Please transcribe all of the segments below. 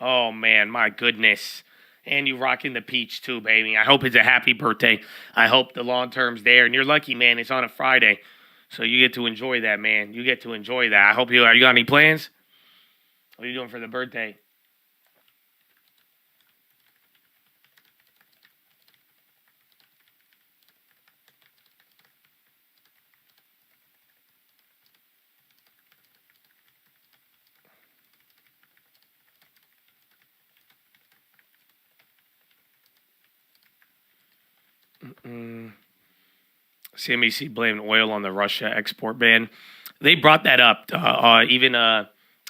Oh, man, my goodness. And you rocking the peach, too, baby. I hope it's a happy birthday. I hope the long term's there. And you're lucky, man. It's on a Friday. So you get to enjoy that, man. You get to enjoy that. I hope you got any plans? What are you doing for the birthday? CNBC blamed oil on the Russia export ban. They brought that up. Even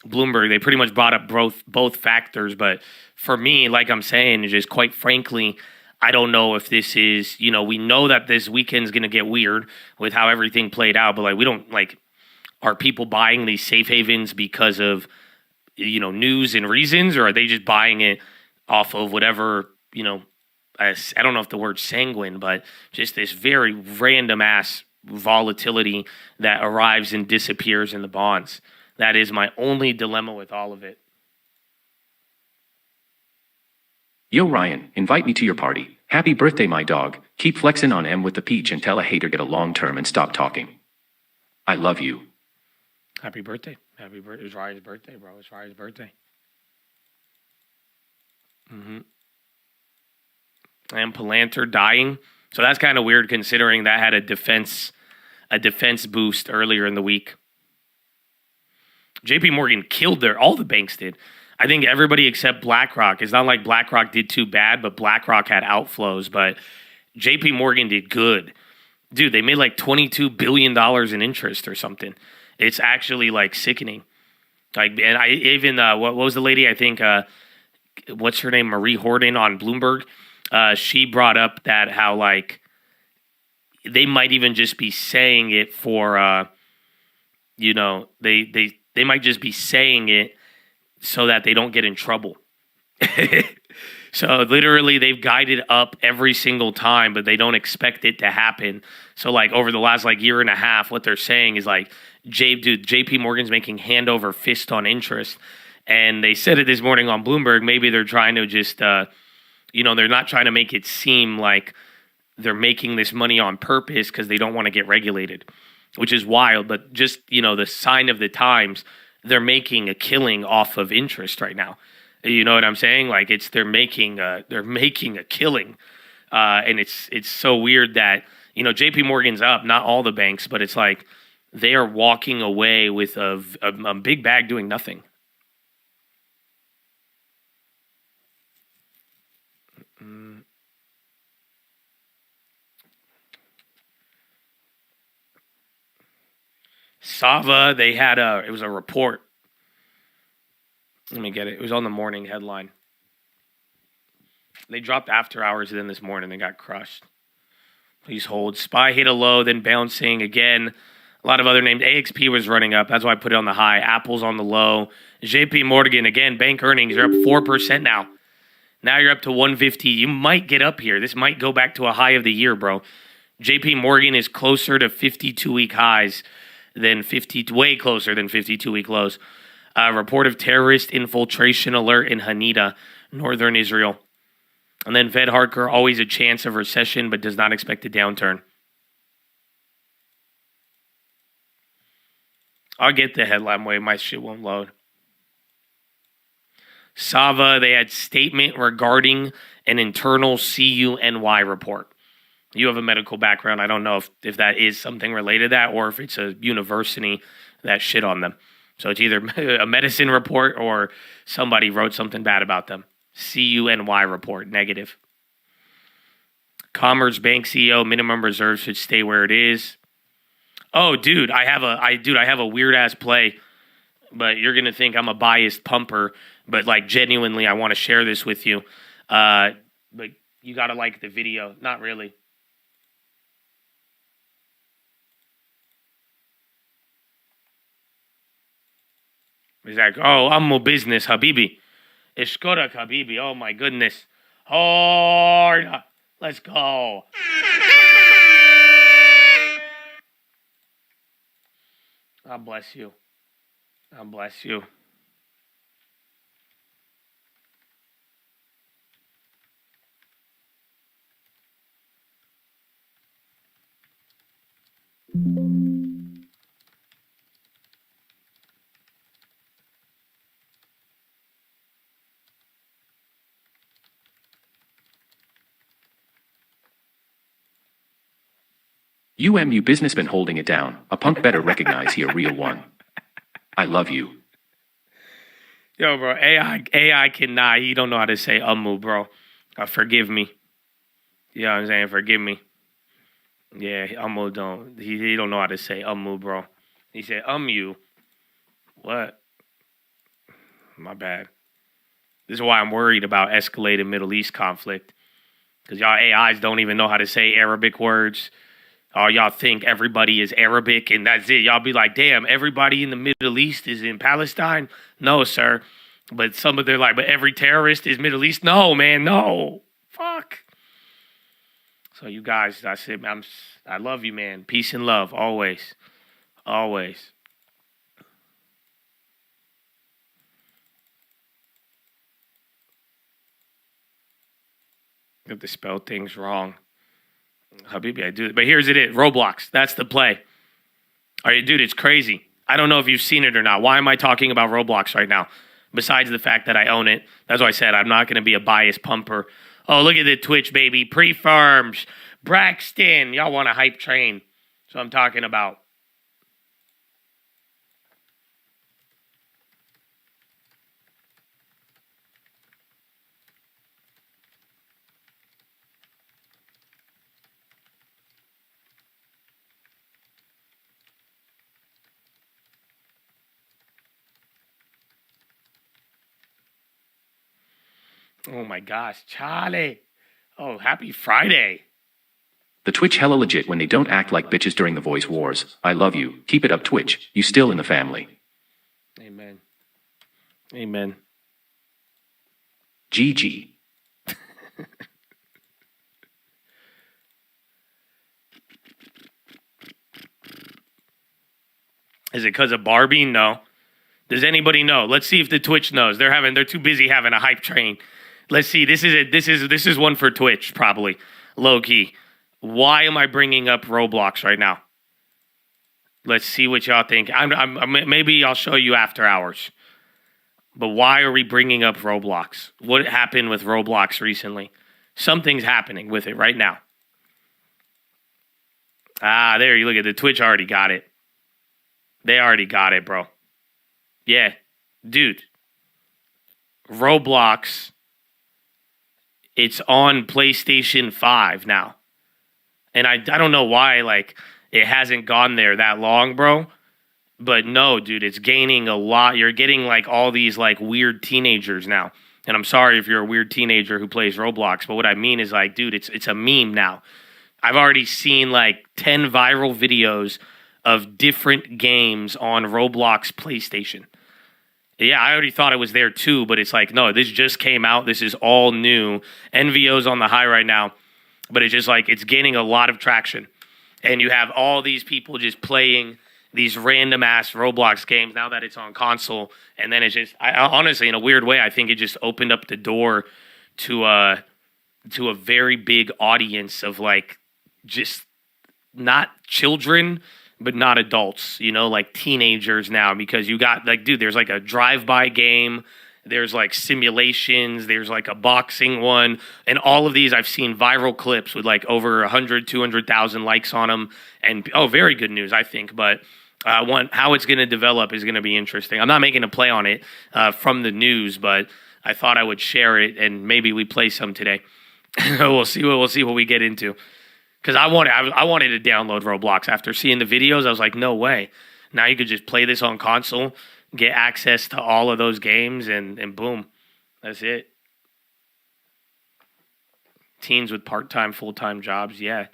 Bloomberg, they pretty much brought up both factors. But for me, like I'm saying, just quite frankly, I don't know if this is, we know that this weekend's going to get weird with how everything played out. But we don't are people buying these safe havens because of, news and reasons, or are they just buying it off of whatever, I don't know if the word sanguine, but just this very random ass volatility that arrives and disappears in the bonds. That is my only dilemma with all of it. Yo, Ryan, invite me to your party. Happy birthday, my dog. Keep flexing on M with the peach and tell a hater get a long term and stop talking. I love you. Happy birthday. Happy birthday. It was Ryan's birthday, bro. It's Ryan's birthday. And Palantir dying. So that's kind of weird considering that had a defense boost earlier in the week. JP Morgan killed all the banks did. I think everybody except BlackRock. It's not like BlackRock did too bad, but BlackRock had outflows. But JP Morgan did good. Dude, they made like $22 billion in interest or something. It's actually sickening. And I even, what was the lady? I think, what's her name? Marie Horton on Bloomberg. She brought up that how they might even just be saying it for, they might just be saying it so that they don't get in trouble. So literally they've guided up every single time, but they don't expect it to happen. So over the last year and a half, what they're saying is JP Morgan's making hand over fist on interest. And they said it this morning on Bloomberg. Maybe they're trying to just, they're not trying to make it seem like they're making this money on purpose because they don't want to get regulated, which is wild. But just, the sign of the times, they're making a killing off of interest right now. You know what I'm saying? They're making a killing. And it's so weird that, JP Morgan's up, not all the banks, but it's they are walking away with a big bag doing nothing. Sava, they had it was a report. Let me get it. It was on the morning headline. They dropped after hours then this morning. They got crushed. Please hold. SPY hit a low, then bouncing again. A lot of other names. AXP was running up. That's why I put it on the high. Apple's on the low. JP Morgan, again, bank earnings. You're up 4% now. Now you're up to 150. You might get up here. This might go back to a high of the year, bro. JP Morgan is closer to 52-week highs than way closer than 52-week lows. Report of terrorist infiltration alert in Haneda, northern Israel. And then Fed Harker, always a chance of recession, but does not expect a downturn. I'll get the headline way. My shit won't load. Sava, they had statement regarding an internal CUNY report. You have a medical background. I don't know if that is something related to that or if it's a university that shit on them. So it's either a medicine report or somebody wrote something bad about them. CUNY report, negative. Commerce Bank CEO, minimum reserves should stay where it is. Oh, dude, I have a weird ass play, but you're gonna think I'm a biased pumper. But genuinely, I want to share this with you. But you gotta like the video. Not really. He's oh, I'm more business, Habibi. Ishkorak, Habibi. Oh, my goodness. Hard. Let's go. God bless you. God bless you. You business been holding it down. A punk better recognize he a real one. I love you. Yo, bro, AI cannot. He don't know how to say bro. Forgive me. You know what I'm saying? Forgive me. Yeah, don't. He don't know how to say bro. He said you. What? My bad. This is why I'm worried about escalated Middle East conflict. Because y'all AIs don't even know how to say Arabic words. Or y'all think everybody is Arabic and that's it. Y'all be like, damn, everybody in the Middle East is in Palestine? No, sir. But some of they're like, but every terrorist is Middle East? No, man, no. Fuck. So you guys, that's it. I love you, man. Peace and love, always. Always. You have to spell things wrong. Habibi, I do it. But here's it. Roblox. That's the play. All right, dude, it's crazy. I don't know if you've seen it or not. Why am I talking about Roblox right now? Besides the fact that I own it. That's why I said I'm not going to be a biased pumper. Oh, look at the Twitch, baby. Pre-firms. Braxton. Y'all want a hype train. That's what I'm talking about. Oh my gosh, Charlie. Oh, happy Friday. The Twitch hella legit when they don't act like bitches during the voice wars. I love you. Keep it up, Twitch. You still in the family. Amen. Amen. GG. Is it because of Barbie? No. Does anybody know? Let's see if the Twitch knows. They're too busy having a hype train. Let's see. This is it. This is one for Twitch, probably. Low key. Why am I bringing up Roblox right now? Let's see what y'all think. Maybe I'll show you after hours. But why are we bringing up Roblox? What happened with Roblox recently? Something's happening with it right now. Ah, there you look at the Twitch already got it. They already got it, bro. Yeah, dude. Roblox. It's on PlayStation 5 now. And I don't know why, like, it hasn't gone there that long, bro. But no, dude, it's gaining a lot. You're getting, like, all these, like, weird teenagers now. And I'm sorry if you're a weird teenager who plays Roblox. But what I mean is, like, dude, it's a meme now. I've already seen, like, 10 viral videos of different games on Roblox PlayStation. Yeah, I already thought it was there too, but it's like, no, this just came out. This is all new. NVO's on the high right now, but it's just like, it's gaining a lot of traction. And you have all these people just playing these random ass Roblox games now that it's on console. And then it's just, I honestly, in a weird way, I think it just opened up the door to a very big audience of like, just not children, but not adults, you know, like teenagers now, because you got like, dude, there's like a drive-by game, there's like simulations, there's like a boxing one, and all of these I've seen viral clips with like over 100, 200,000 likes on them, and very good news, I think, but how it's going to develop is going to be interesting. I'm not making a play on it from the news, but I thought I would share it, and maybe we play some today. We'll see what we get into. Because I wanted to download Roblox after seeing the videos. I was like, no way. Now you could just play this on console, get access to all of those games, and boom. That's it. Teens with part-time, full-time jobs, yeah.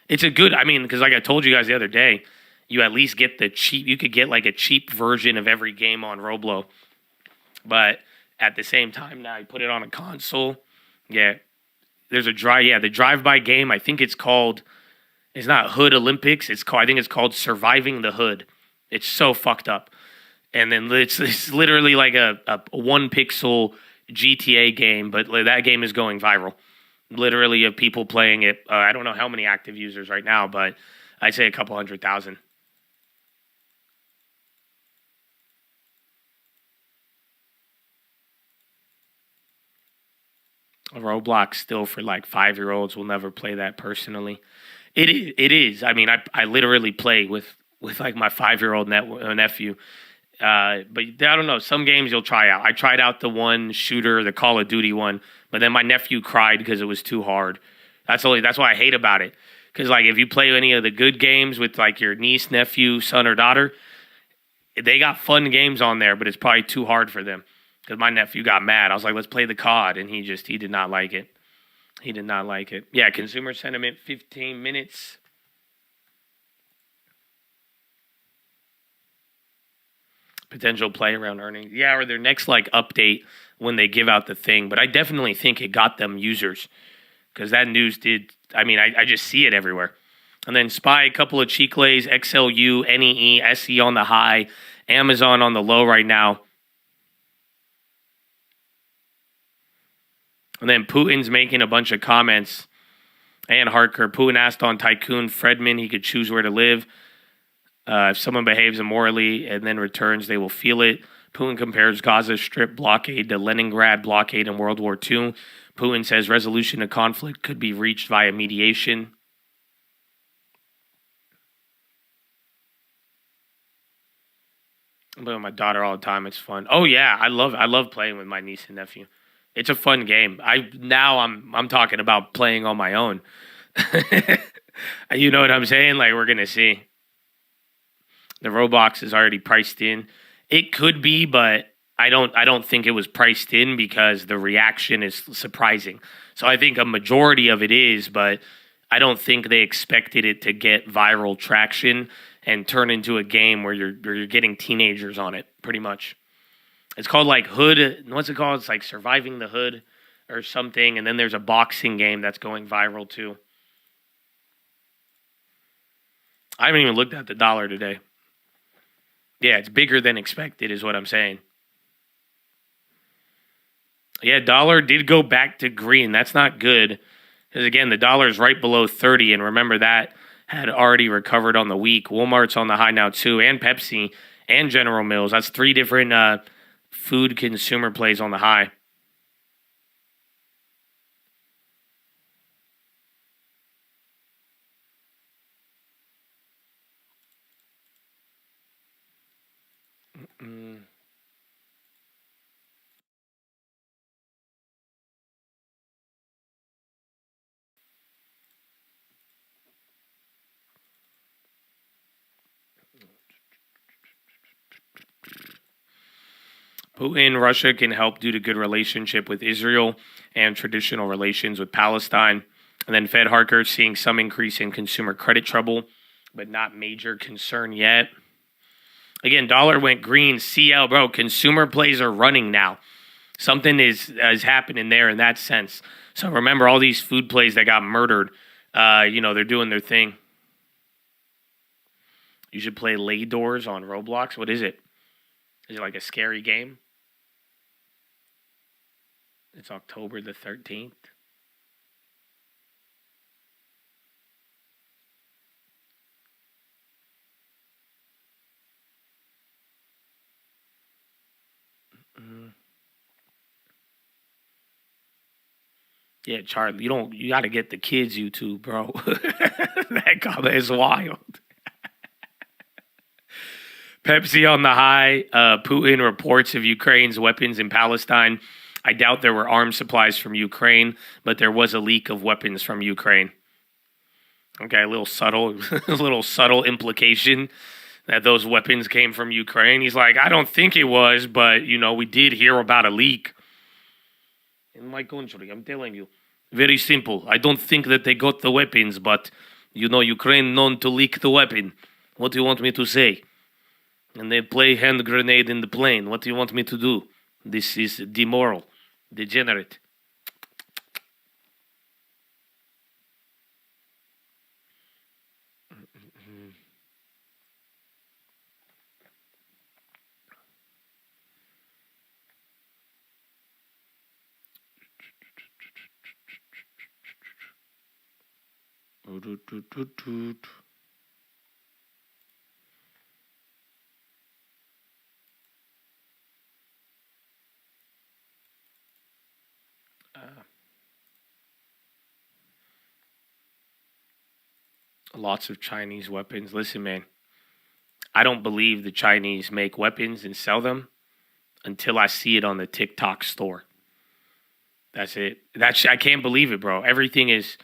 It's a good, because like I told you guys the other day, you at least get you could get like a cheap version of every game on Roblo. But at the same time now, you put it on a console, yeah. There's the drive-by game. I think it's not Hood Olympics. I think it's called Surviving the Hood. It's so fucked up. And then it's literally like a 1-pixel GTA game, but that game is going viral. Literally of people playing it. I don't know how many active users right now, but I'd say a couple 100,000. Roblox still for like 5-year-olds. Will never play that personally. It is. I mean, I literally play with like my 5-year-old nephew. But I don't know. Some games you'll try out. I tried out the one shooter, the Call of Duty one, but then my nephew cried because it was too hard. That's why I hate about it. Because like if you play any of the good games with like your niece, nephew, son, or daughter, they got fun games on there, but it's probably too hard for them. Because my nephew got mad. I was like, let's play the COD, and he did not like it. He did not like it. Yeah, consumer sentiment, 15 minutes. Potential play around earnings. Yeah, or their next like update when they give out the thing. But I definitely think it got them users because that news did. I mean, I just see it everywhere. And then SPY, a couple of Chicles, XLU, NEE, SE on the high, Amazon on the low right now. And then Putin's making a bunch of comments. And Harker, Putin asked on Tycoon Fredman he could choose where to live. If someone behaves immorally and then returns, they will feel it. Putin compares Gaza Strip blockade to Leningrad blockade in World War II. Putin says resolution of conflict could be reached via mediation. I'm playing with my daughter all the time. It's fun. Oh yeah, I love playing with my niece and nephew. It's a fun game. I'm talking about playing on my own. You know what I'm saying? Like we're gonna see. The Roblox is already priced in. It could be, but I don't think it was priced in because the reaction is surprising. So I think a majority of it is, but I don't think they expected it to get viral traction and turn into a game where you're getting teenagers on it, pretty much. It's called like Hood. What's it called? It's like Surviving the Hood or something. And then there's a boxing game that's going viral too. I haven't even looked at the dollar today. Yeah, it's bigger than expected is what I'm saying. Yeah, dollar did go back to green. That's not good. Because again, the dollar's right below 30. And remember that had already recovered on the week. Walmart's on the high now too. And Pepsi and General Mills. That's 3 different food consumer plays on the high. Putin, Russia can help due to good relationship with Israel and traditional relations with Palestine. And then Fed Harker seeing some increase in consumer credit trouble, but not major concern yet. Again, dollar went green. CL, bro, consumer plays are running now. Something is happening there in that sense. So remember all these food plays that got murdered. They're doing their thing. You should play Lay Doors on Roblox. What is it? Is it like a scary game? It's October the 13th. Yeah, Charlie, you got to get the kids YouTube, bro. That comment is wild. Pepsi on the high. Putin reports of Ukraine's weapons in Palestine. I doubt there were arms supplies from Ukraine, but there was a leak of weapons from Ukraine. Okay, a little subtle implication that those weapons came from Ukraine. He's like, I don't think it was, but we did hear about a leak. In my country, I'm telling you, very simple. I don't think that they got the weapons, but Ukraine known to leak the weapon. What do you want me to say? And they play hand grenade in the plane. What do you want me to do? This is demoral, degenerate. Lots of Chinese weapons. Listen, man, I don't believe the Chinese make weapons and sell them until I see it on the TikTok store. That's it. I can't believe it, bro. Everything is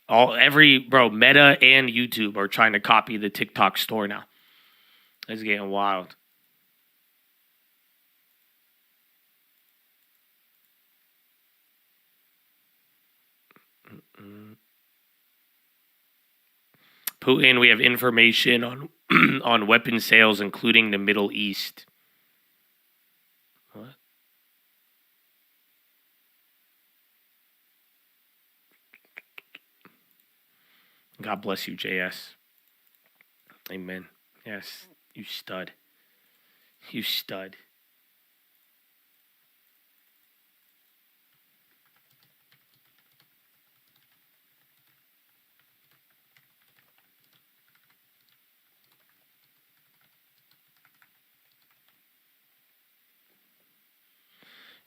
Meta and YouTube are trying to copy the TikTok store now. It's getting wild. Putin, we have information on on weapon sales, including the Middle East. What? God bless you, JS. Amen. Yes, you stud. You stud.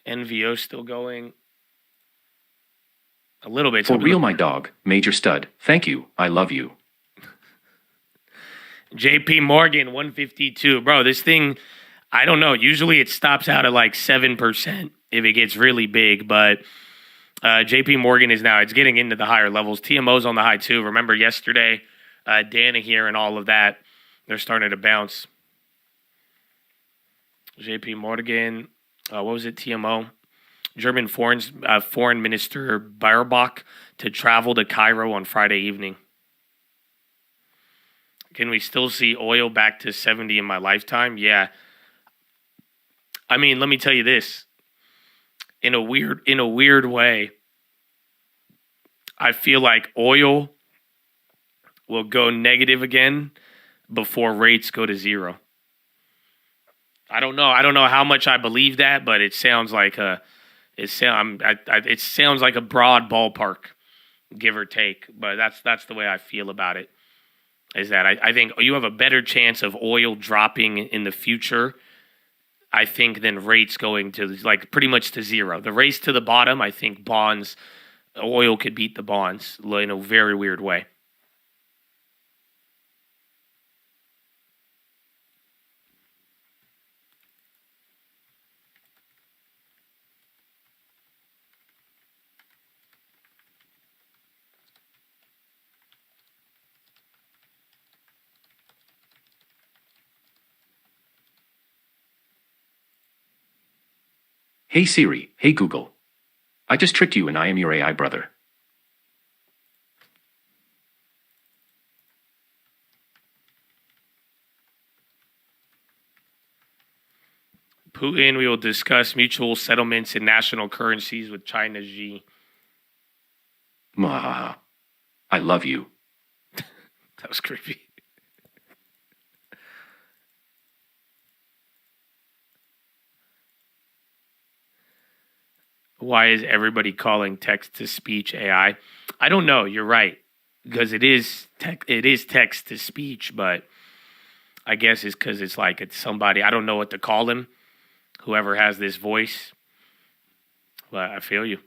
NVO still going. A little bit. For real, my dog, Major Stud. Thank you. I love you. JP Morgan, 152. Bro, this thing, I don't know. Usually it stops out at like 7% if it gets really big. But JP Morgan it's getting into the higher levels. TMO's on the high too. Remember yesterday, Dana here and all of that, they're starting to bounce. JP Morgan, what was it? TMO. German foreign minister Baerbock to travel to Cairo on Friday evening. Can we still see oil back to 70 in my lifetime? Yeah. I mean, let me tell you this. In a weird way, I feel like oil will go negative again before rates go to zero. I don't know. I don't know how much I believe that, but it sounds like it sounds like a broad ballpark, give or take. But that's the way I feel about it. Is that I think you have a better chance of oil dropping in the future, I think, than rates going to like pretty much to zero. The race to the bottom, I think oil could beat the bonds in a very weird way. Hey Siri, hey Google. I just tricked you and I am your AI brother. Putin, we will discuss mutual settlements in national currencies with China Xi. Mwah. I love you. That was creepy. Why is everybody calling text-to-speech AI? I don't know. You're right. Because it is text-to-speech, but I guess it's because it's somebody. I don't know what to call him, whoever has this voice. But I feel you.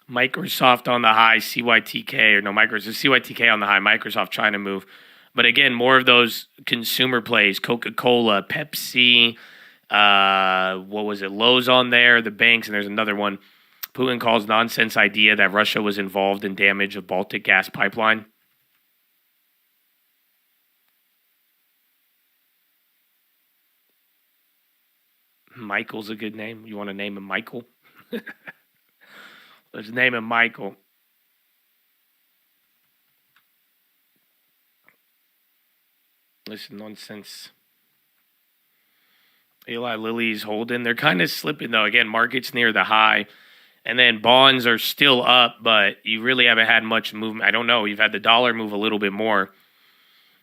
Microsoft on the high, CYTK on the high, Microsoft trying to move. But again, more of those consumer plays, Coca-Cola, Pepsi, what was it, Lowe's on there, the banks, and there's another one. Putin calls nonsense idea that Russia was involved in damage of Baltic gas pipeline. Michael's a good name. You want to name him Michael? Let's name him Michael. Listen, nonsense. Eli Lilly's holding. They're kind of slipping, though. Again, market's near the high. And then bonds are still up, but you really haven't had much movement. I don't know. You've had the dollar move a little bit more.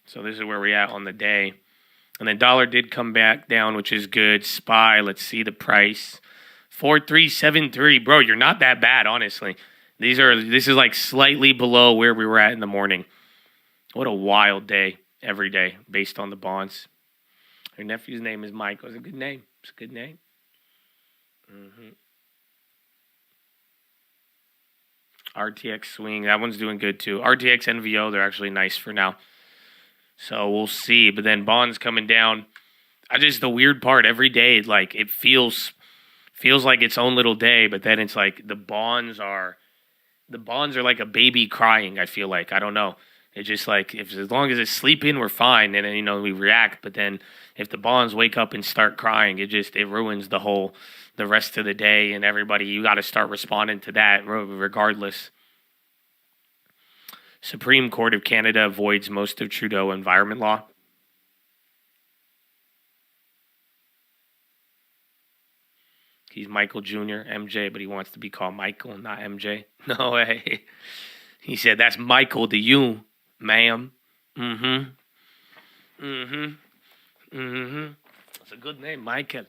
So this is where we're at on the day. And then dollar did come back down, which is good. SPY, let's see the price. 4373. Bro, you're not that bad, honestly. This is like slightly below where we were at in the morning. What a wild day every day based on the bonds. Your nephew's name is Michael. It's a good name. It's a good name. RTX swing. That one's doing good too. RTX NVO, they're actually nice for now. So we'll see. But then bonds coming down. The weird part every day, like it feels like its own little day, but then it's like the bonds are like a baby crying, I feel like. I don't know. It's just like as long as it's sleeping, we're fine, and then, we react. But then if the bonds wake up and start crying, it ruins the rest of the day, and everybody, you got to start responding to that regardless. Supreme Court of Canada avoids most of Trudeau environment law. He's Michael Jr., MJ, but he wants to be called Michael, not MJ. No way. He said, that's Michael to you, ma'am. Mm-hmm. That's a good name, Michael.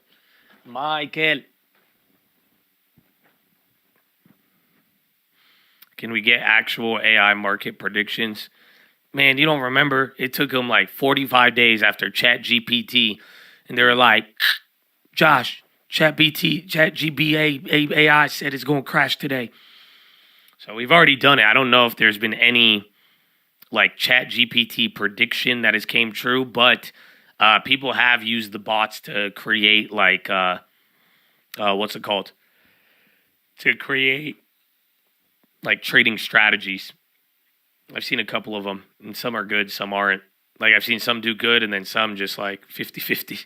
Can we get actual AI market predictions? Man, you don't remember? It took them like 45 days after ChatGPT, and they were like, Josh, ChatGPT AI said it's going to crash today. So we've already done it. I don't know if there's been any like ChatGPT prediction that has came true, but people have used the bots to create like what's it called? To create like trading strategies. I've seen a couple of them, and some are good, some aren't. Like I've seen some do good, and then some just like 50-50.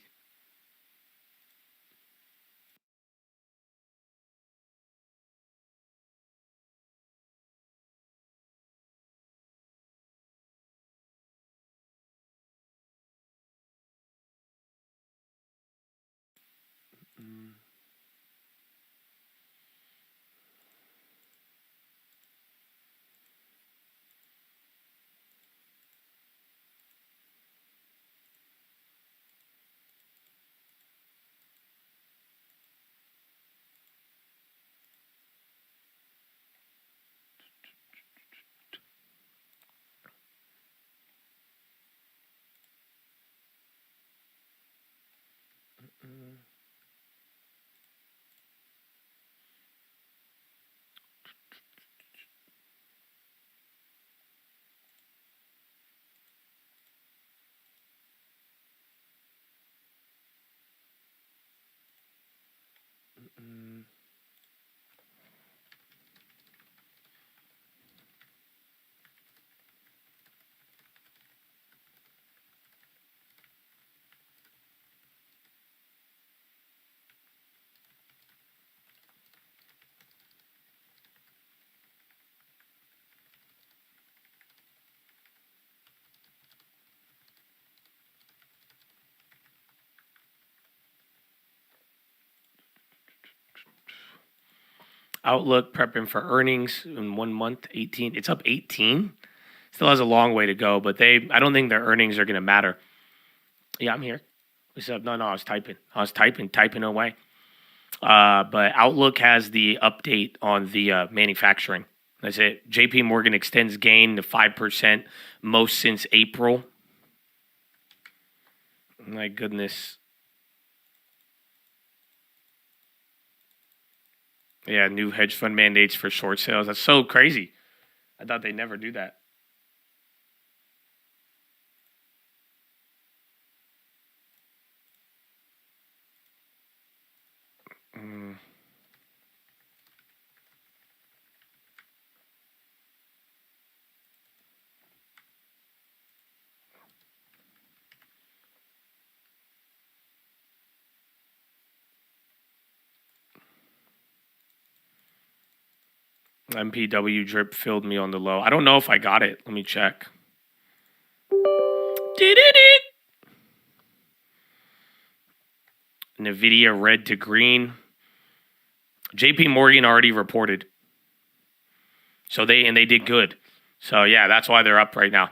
Outlook prepping for earnings in 1 month, 18. It's up 18. Still has a long way to go, but I don't think their earnings are going to matter. Yeah, I'm here. What's up? No, I was typing away. But Outlook has the update on the manufacturing. That's it. JP Morgan extends gain to 5%, most since April. My goodness. Yeah, new hedge fund mandates for short sales. That's so crazy. I thought they'd never do that. MPW drip filled me on the low. I don't know if I got it. Let me check. Did it? NVIDIA red to green. JP Morgan already reported. So they did good. So yeah, that's why they're up right now.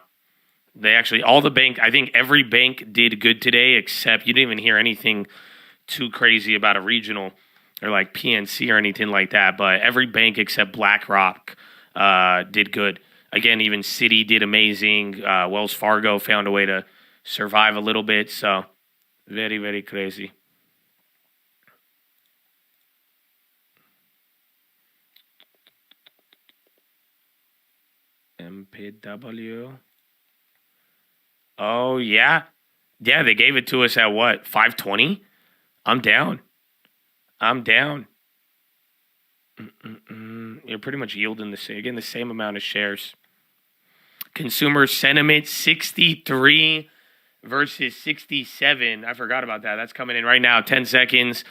They actually, I think every bank did good today, except you didn't even hear anything too crazy about a regional or like PNC or anything like that. But every bank except BlackRock did good. Again, even Citi did amazing. Wells Fargo found a way to survive a little bit. So very, very crazy. MPW. Oh, yeah. Yeah, they gave it to us at what? 520? I'm down. I'm down. You're pretty much yielding the same amount of shares. Consumer sentiment 63 versus 67. I forgot about that. That's coming in right now. 10 seconds.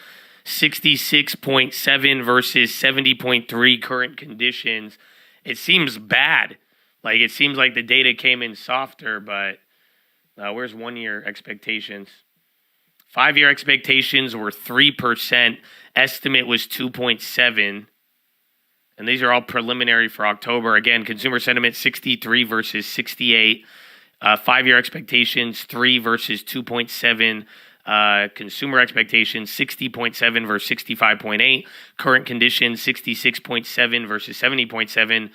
66.7 versus 70.3 current conditions. It seems bad. Like, it seems like the data came in softer, but where's 1 year expectations? 5 year expectations were 3%. Estimate was 2.7. And these are all preliminary for October. Again, consumer sentiment 63 versus 68. 5 year expectations 3 versus 2.7. Consumer expectations 60.7 versus 65.8. Current conditions 66.7 versus 70.7.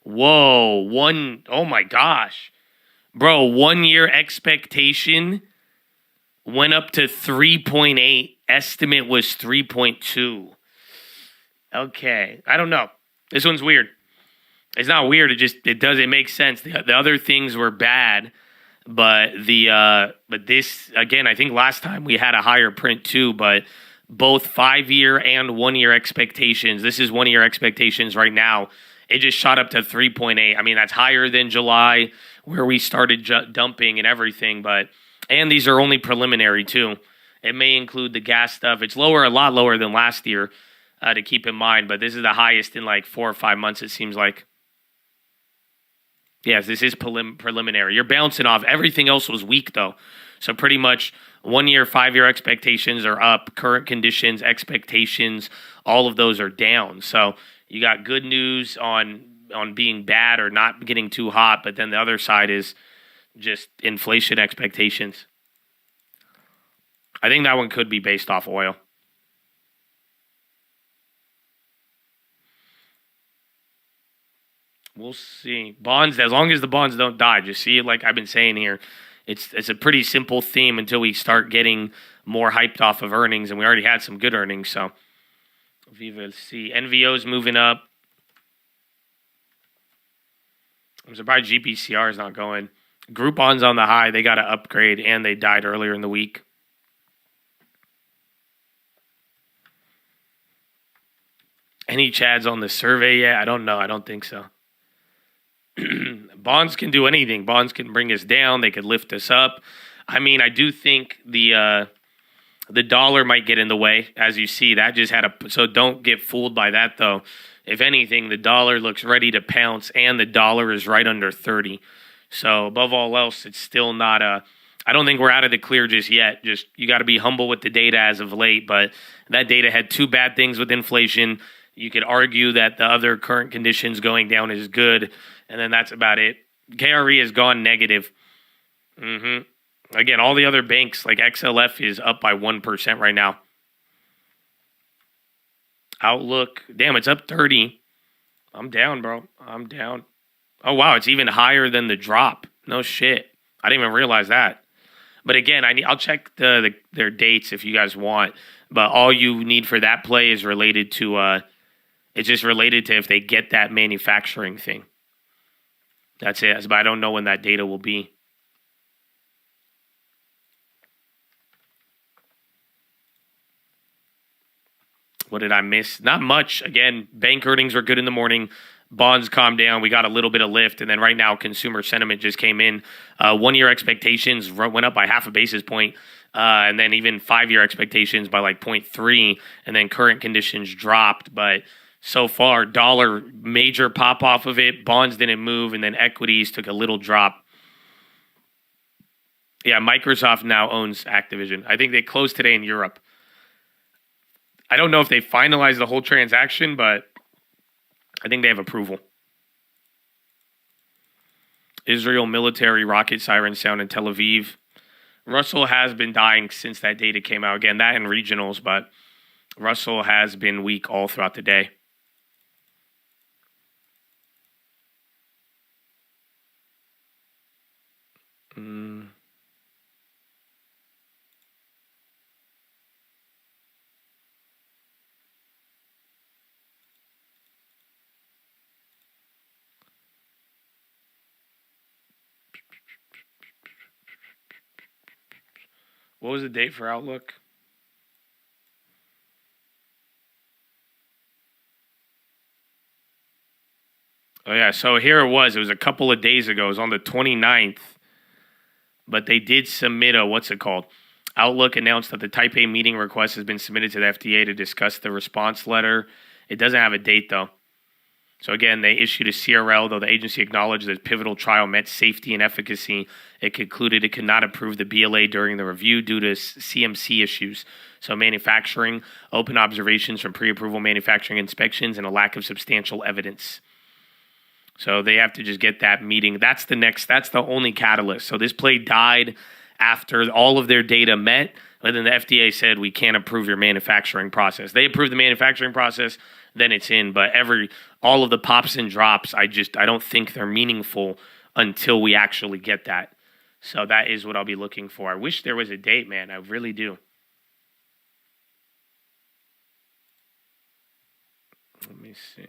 Whoa, oh my gosh. Bro, 1 year expectation went up to 3.8. Estimate was 3.2. Okay, I don't know. This one's weird. It's not weird. It makes sense. The other things were bad, but this again. I think last time we had a higher print too. But both 5 year and 1 year expectations. This is 1 year expectations right now. It just shot up to 3.8. I mean, that's higher than July where we started dumping and everything. And these are only preliminary too. It may include the gas stuff. It's lower, a lot lower than last year. To keep in mind, but this is the highest in like 4 or 5 months, it seems like. Yes, this is preliminary. You're bouncing off. Everything else was weak, though. So pretty much 1 year, 5 year expectations are up. Current conditions, expectations, all of those are down. So you got good news on being bad or not getting too hot, but then the other side is just inflation expectations. I think that one could be based off oil. We'll see. Bonds, as long as the bonds don't die, just see it like I've been saying here. It's a pretty simple theme until we start getting more hyped off of earnings, and we already had some good earnings, so we will see. NVO's moving up. I'm surprised GPCR is not going. Groupon's on the high. They got to upgrade, and they died earlier in the week. Any Chads on the survey yet? I don't know. I don't think so. Bonds can do anything. Bonds can bring us down. They could lift us up. I mean, I do think the dollar might get in the way, as you see. That just had so don't get fooled by that, though. If anything, the dollar looks ready to pounce, and the dollar is right under 30. So above all else, it's still not I don't think we're out of the clear just yet. Just you got to be humble with the data as of late. But that data had two bad things with inflation. You could argue that the other current conditions going down is good. And then that's about it. KRE has gone negative. Again, all the other banks, like XLF, is up by 1% right now. Outlook, damn, it's up 30. I'm down, bro. I'm down. Oh, wow, it's even higher than the drop. No shit. I didn't even realize that. But again, I'll check their dates if you guys want. But all you need for that play is related to, it's just related to if they get that manufacturing thing. That's it. But I don't know when that data will be. What did I miss? Not much. Again, bank earnings were good in the morning. Bonds calmed down. We got a little bit of lift. And then right now, consumer sentiment just came in. 1 year expectations went up by half a basis point. And then even 5 year expectations by like 0.3. And then current conditions dropped. But so far, dollar major pop off of it. Bonds didn't move, and then equities took a little drop. Yeah, Microsoft now owns Activision. I think they closed today in Europe. I don't know if they finalized the whole transaction, but I think they have approval. Israel military rocket siren sound in Tel Aviv. Russell has been dying since that data came out. Again, that in regionals, but Russell has been weak all throughout the day. What was the date for Outlook? Oh, yeah. So here it was. It was a couple of days ago. It was on the 29th. But they did submit a, what's it called? Outlook announced that the Type A meeting request has been submitted to the FDA to discuss the response letter. It doesn't have a date, though. So again, they issued a CRL, though the agency acknowledged that the pivotal trial met safety and efficacy. It concluded it could not approve the BLA during the review due to CMC issues. So manufacturing, open observations from pre-approval manufacturing inspections, and a lack of substantial evidence. So they have to just get that meeting. That's the only catalyst. So this play died after all of their data met, but then the FDA said we can't approve your manufacturing process. They approved the manufacturing process, then it's in. But all of the pops and drops, I don't think they're meaningful until we actually get that. So that is what I'll be looking for. I wish there was a date, man. I really do. Let me see.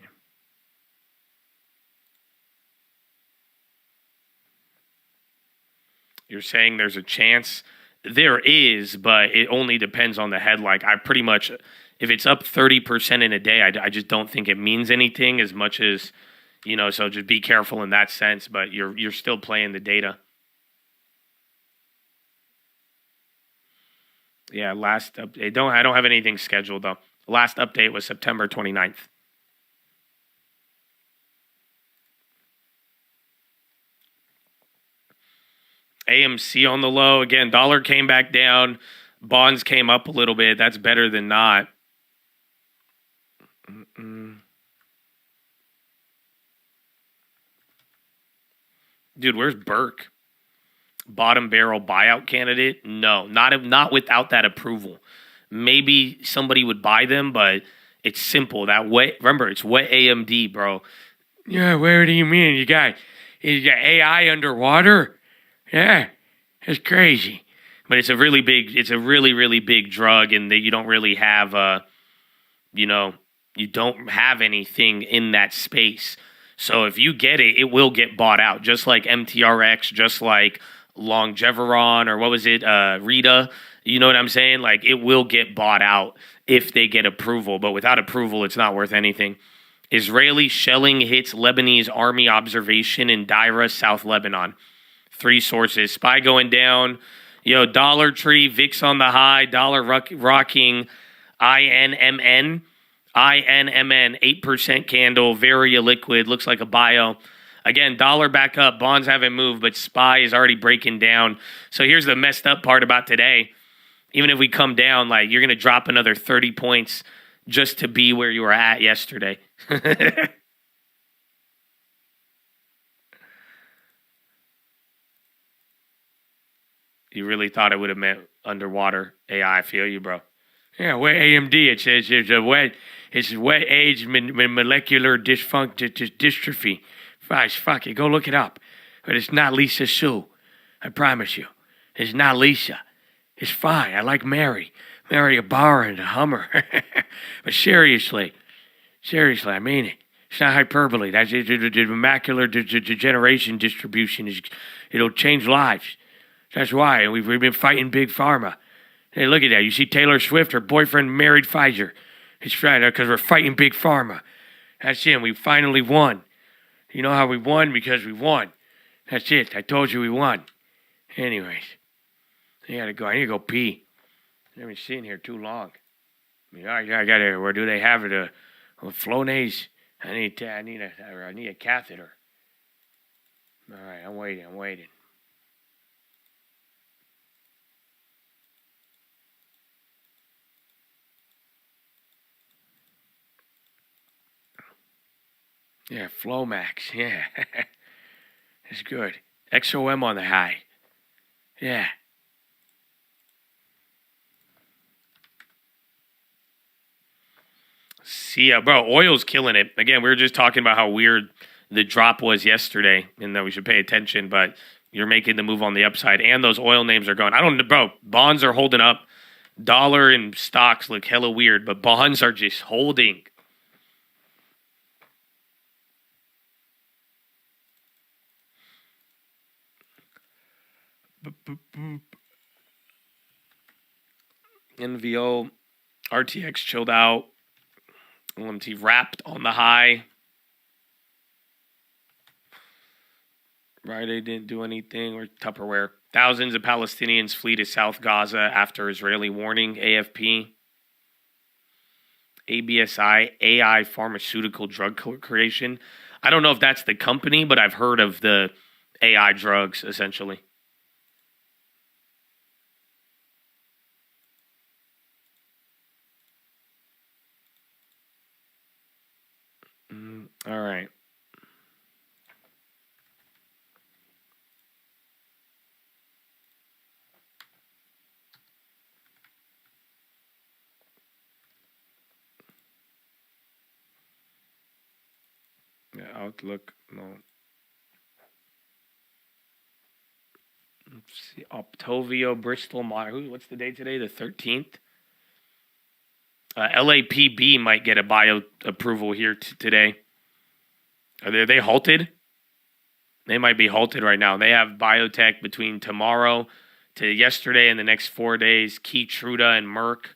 You're saying there's a chance? There is, but it only depends on the head. Like, I pretty much, if it's up 30% in a day, I just don't think it means anything as much as, so just be careful in that sense, but you're still playing the data. Yeah, last update. I don't have anything scheduled, though. Last update was September 29th. AMC on the low. Again, dollar came back down. Bonds came up a little bit. That's better than not. Dude, where's Burke? Bottom barrel buyout candidate? No, not without that approval. Maybe somebody would buy them, but it's simple. Remember, it's wet AMD, bro. Yeah, what do you mean? You got AI underwater? Yeah, it's crazy. But it's a really, really big drug, and you don't really have you don't have anything in that space. So if you get it, it will get bought out, just like MTRX, just like Longeveron, or what was it, Rita. You know what I'm saying? Like, it will get bought out if they get approval, but without approval, it's not worth anything. Israeli shelling hits Lebanese army observation in Daira, South Lebanon. 3 sources. SPY going down. Dollar Tree, VIX on the high. Dollar rocking. INMN. 8% candle. Very illiquid. Looks like a bio. Again, dollar back up. Bonds haven't moved, but SPY is already breaking down. So here's the messed up part about today. Even if we come down, like, you're going to drop another 30 points just to be where you were at yesterday. You really thought it would have meant underwater AI. I feel you, bro. Yeah, wet AMD. It says it's wet age molecular dystrophy. Fuck it. Go look it up. But it's not Lisa Sue. I promise you. It's not Lisa. It's fine. I like Mary. Mary a bar and a Hummer. But seriously, I mean it. It's not hyperbole. That's the macular degeneration distribution. It'll change lives. That's why we've been fighting Big Pharma. Hey, look at that. You see Taylor Swift, her boyfriend married Pfizer. It's right, because we're fighting Big Pharma. That's it. We finally won. You know how we won? Because we won. That's it. I told you we won. Anyways, I need to go pee. I've been sitting here too long. I gotta. Where do they have it? A Flonase. I need a catheter. All right, I'm waiting. Yeah, Flomax. Yeah, it's good. XOM on the high. Yeah. See, bro, oil's killing it. Again, we were just talking about how weird the drop was yesterday, and that we should pay attention. But you're making the move on the upside, and those oil names are going. Bro. Bonds are holding up. Dollar and stocks look hella weird, but bonds are just holding. NVO, RTX chilled out. LMT wrapped on the high. Friday didn't do anything. Or Tupperware. Thousands of Palestinians flee to South Gaza after Israeli warning. AFP. ABSI, AI pharmaceutical drug creation. I don't know if that's the company, but I've heard of the AI drugs, essentially. All right. Yeah, Outlook, no. Let's see. Optovio, Bristol, what's the date today? The 13th? LAPB might get a bio approval here today. Are they halted? They might be halted right now. They have biotech between tomorrow to yesterday and the next 4 days. Keytruda and Merck.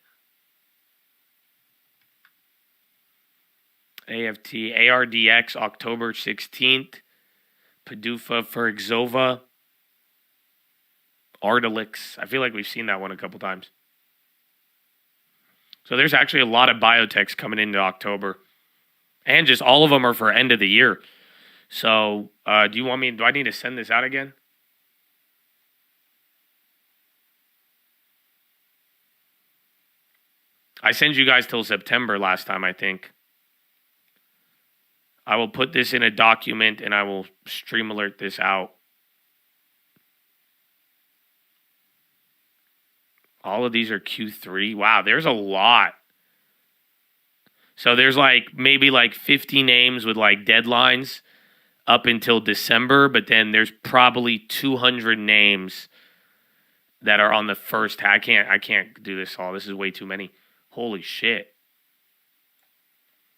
AFT, ARDX, October 16th. PDUFA for Exova. Ardelyx. I feel like we've seen that one a couple times. So there's actually a lot of biotechs coming into October. And just all of them are for end of the year. So do I need to send this out again? I sent you guys till September last time, I think. I will put this in a document and I will stream alert this out. All of these are Q3. Wow, there's a lot. So there's maybe 50 names with deadlines up until December, but then there's probably 200 names that are on the first. I can't do this all. This is way too many. Holy shit.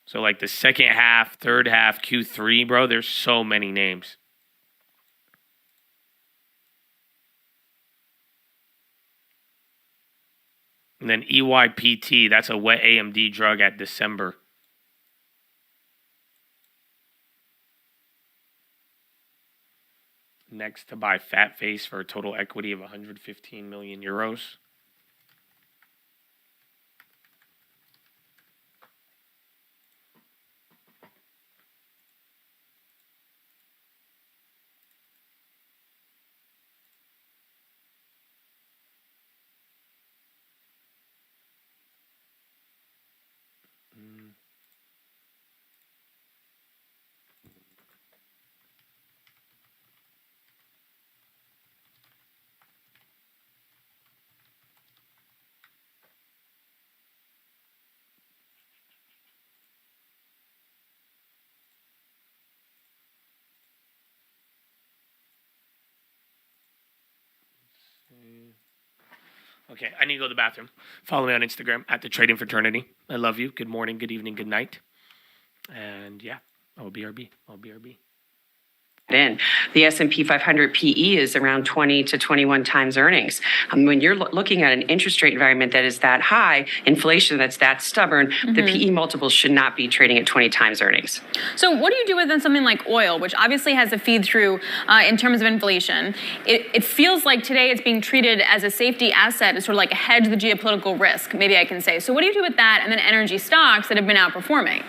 So the second half, third half, Q3, bro, there's so many names. And then EYPT, that's a wet AMD drug at December. Next to buy Fat Face for a total equity of 115 million euros. Okay, I need to go to the bathroom. Follow me on Instagram at The Trading Fraternity. I love you. Good morning, good evening, good night. And yeah, I'll BRB. In the S&P 500 PE is around 20 to 21 times earnings. When you're looking at an interest rate environment that is that high, inflation that's that stubborn, the PE multiples should not be trading at 20 times earnings. So what do you do with then something like oil, which obviously has a feed through in terms of inflation? It feels like today it's being treated as a safety asset, as sort of like a hedge the geopolitical risk, maybe I can say. So what do you do with that and then energy stocks that have been outperforming?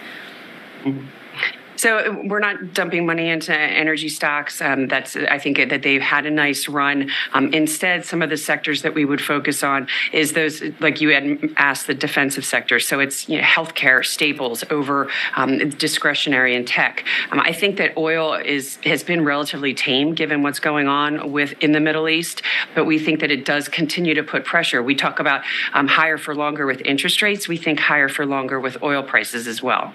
So we're not dumping money into energy stocks. I think that they've had a nice run. Instead, some of the sectors that we would focus on is those, like you had asked, the defensive sector. So it's healthcare, staples over discretionary and tech. I think that oil has been relatively tame given what's going on in the Middle East, but we think that it does continue to put pressure. We talk about higher for longer with interest rates. We think higher for longer with oil prices as well.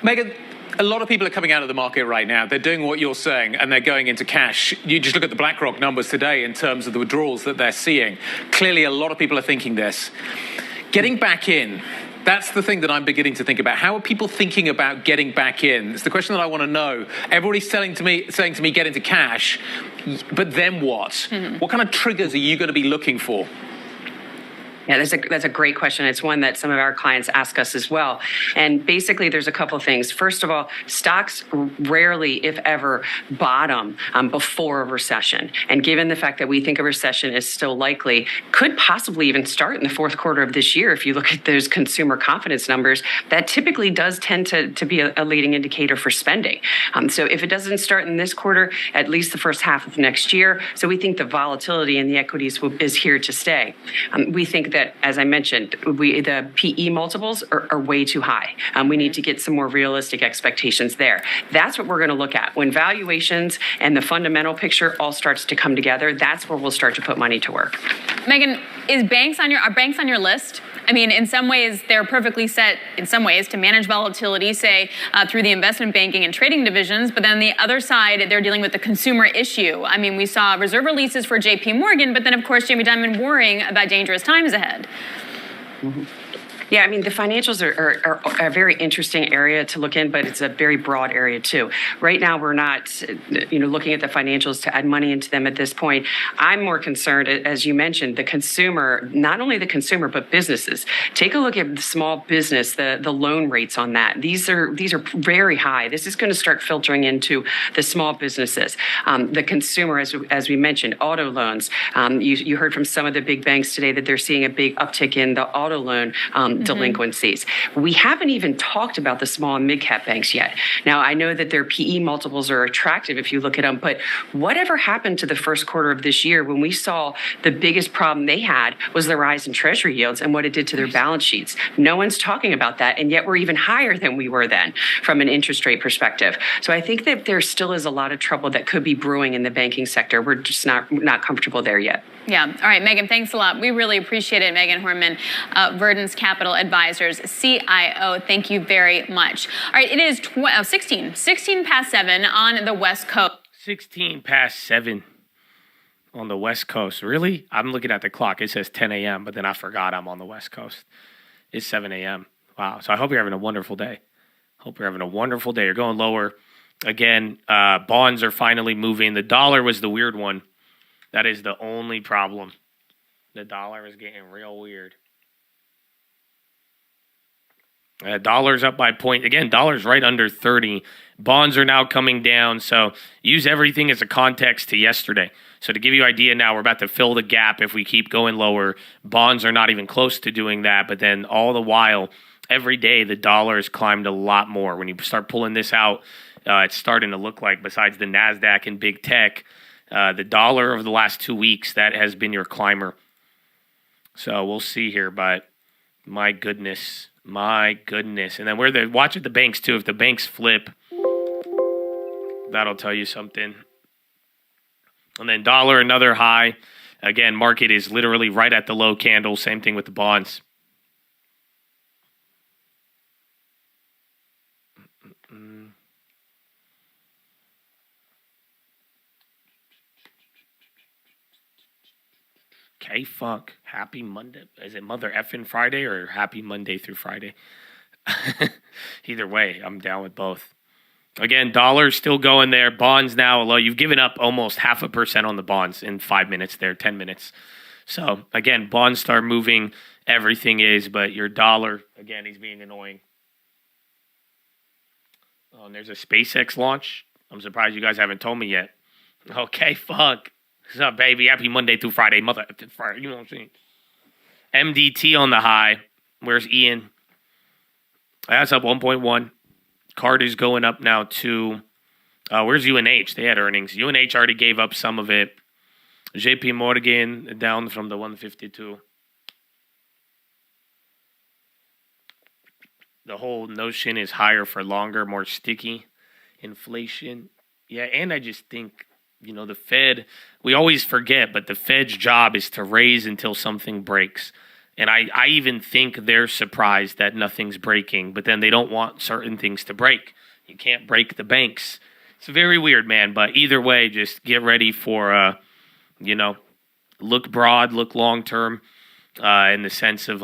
Megan, a lot of people are coming out of the market right now. They're doing what you're saying, and they're going into cash. You just look at the BlackRock numbers today in terms of the withdrawals that they're seeing. Clearly, a lot of people are thinking this. Getting back in, that's the thing that I'm beginning to think about. How are people thinking about getting back in? It's the question that I want to know. Everybody's saying to me, get into cash, but then what? What kind of triggers are you going to be looking for? Yeah, that's a great question. It's one that some of our clients ask us as well. And basically, there's a couple of things. First of all, stocks rarely, if ever, bottom before a recession. And given the fact that we think a recession is still likely, could possibly even start in the fourth quarter of this year. If you look at those consumer confidence numbers, that typically does tend to be a leading indicator for spending. So if it doesn't start in this quarter, at least the first half of next year. So we think the volatility in the equities is here to stay. We think that, as I mentioned, the PE multiples are way too high. We need to get some more realistic expectations there. That's what we're going to look at. When valuations and the fundamental picture all starts to come together, that's where we'll start to put money to work. Megan, are banks on your list? I mean, in some ways, they're perfectly set, in some ways, to manage volatility, say, through the investment banking and trading divisions. But then on the other side, they're dealing with the consumer issue. I mean, we saw reserve releases for JP Morgan, but then, of course, Jamie Dimon worrying about dangerous times ahead. Mm-hmm. Yeah, I mean, the financials are a very interesting area to look in, but it's a very broad area too. Right now, we're not, looking at the financials to add money into them at this point. I'm more concerned, as you mentioned, the consumer, not only the consumer, but businesses. Take a look at the small business, the loan rates on that. These are very high. This is going to start filtering into the small businesses. The consumer, as we mentioned, auto loans. You heard from some of the big banks today that they're seeing a big uptick in the auto loan delinquencies. We haven't even talked about the small and mid-cap banks yet. Now, I know that their PE multiples are attractive if you look at them, but whatever happened to the first quarter of this year when we saw the biggest problem they had was the rise in treasury yields and what it did to their balance sheets? No one's talking about that, and yet we're even higher than we were then from an interest rate perspective. So I think that there still is a lot of trouble that could be brewing in the banking sector. We're just not comfortable there yet. Yeah. All right, Megan, thanks a lot. We really appreciate it. Megan Horman, Verdant's Capital Advisors, CIO. Thank you very much. All right, it is 16 past 7 on the West Coast. 16 past 7 on the West Coast. Really? I'm looking at the clock. It says 10 a.m., but then I forgot I'm on the West Coast. It's 7 a.m. Wow. So I hope you're having a wonderful day. You're going lower. Again, bonds are finally moving. The dollar was the weird one. That is the only problem. The dollar is getting real weird. Dollar's up by point. Again, dollar's right under 30. Bonds are now coming down. So use everything as a context to yesterday. So to give you an idea now, we're about to fill the gap if we keep going lower. Bonds are not even close to doing that. But then all the while, every day, the dollar has climbed a lot more. When you start pulling this out, it's starting to look like, besides the NASDAQ and big tech, the dollar over the last 2 weeks, that has been your climber. So we'll see here, but my goodness. And then watch at the banks too. If the banks flip, that'll tell you something. And then dollar, another high. Again, market is literally right at the low candle. Same thing with the bonds. Okay, fuck. Happy Monday. Is it Mother Effin' Friday or Happy Monday through Friday? Either way, I'm down with both. Again, dollar's still going there. Bonds now low. You've given up almost 0.5% on the bonds in 5 minutes there, 10 minutes. So, again, bonds start moving. Everything is, but your dollar, again, he's being annoying. Oh, and there's a SpaceX launch. I'm surprised you guys haven't told me yet. Okay, fuck. What's up, baby? Happy Monday through Friday. Mother Friday. You know what I'm saying? MDT on the high. Where's Ian? That's up 1.1. Card is going up now to... where's UNH? They had earnings. UNH already gave up some of it. JP Morgan down from the 152. The whole notion is higher for longer, more sticky. Inflation. Yeah, and I just think... the Fed, we always forget, but the Fed's job is to raise until something breaks. And I even think they're surprised that nothing's breaking, but then they don't want certain things to break. You can't break the banks. It's very weird, man. But either way, just get ready for, look broad, look long-term, in the sense of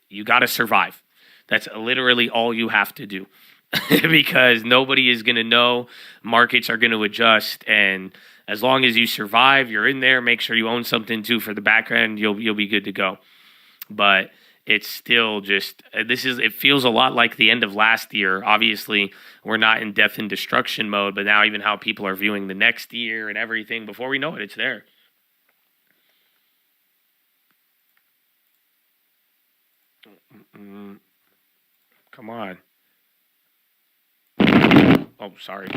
you got to survive. That's literally all you have to do. Because nobody is going to know. Markets are going to adjust. And As long as you survive, you're in there. Make sure you own something too for the background. You'll be good to go. But it's still just it feels a lot like the end of last year. Obviously, we're not in death and destruction mode, but now even how people are viewing the next year and everything, before we know it, it's there. Come on. Oh, sorry.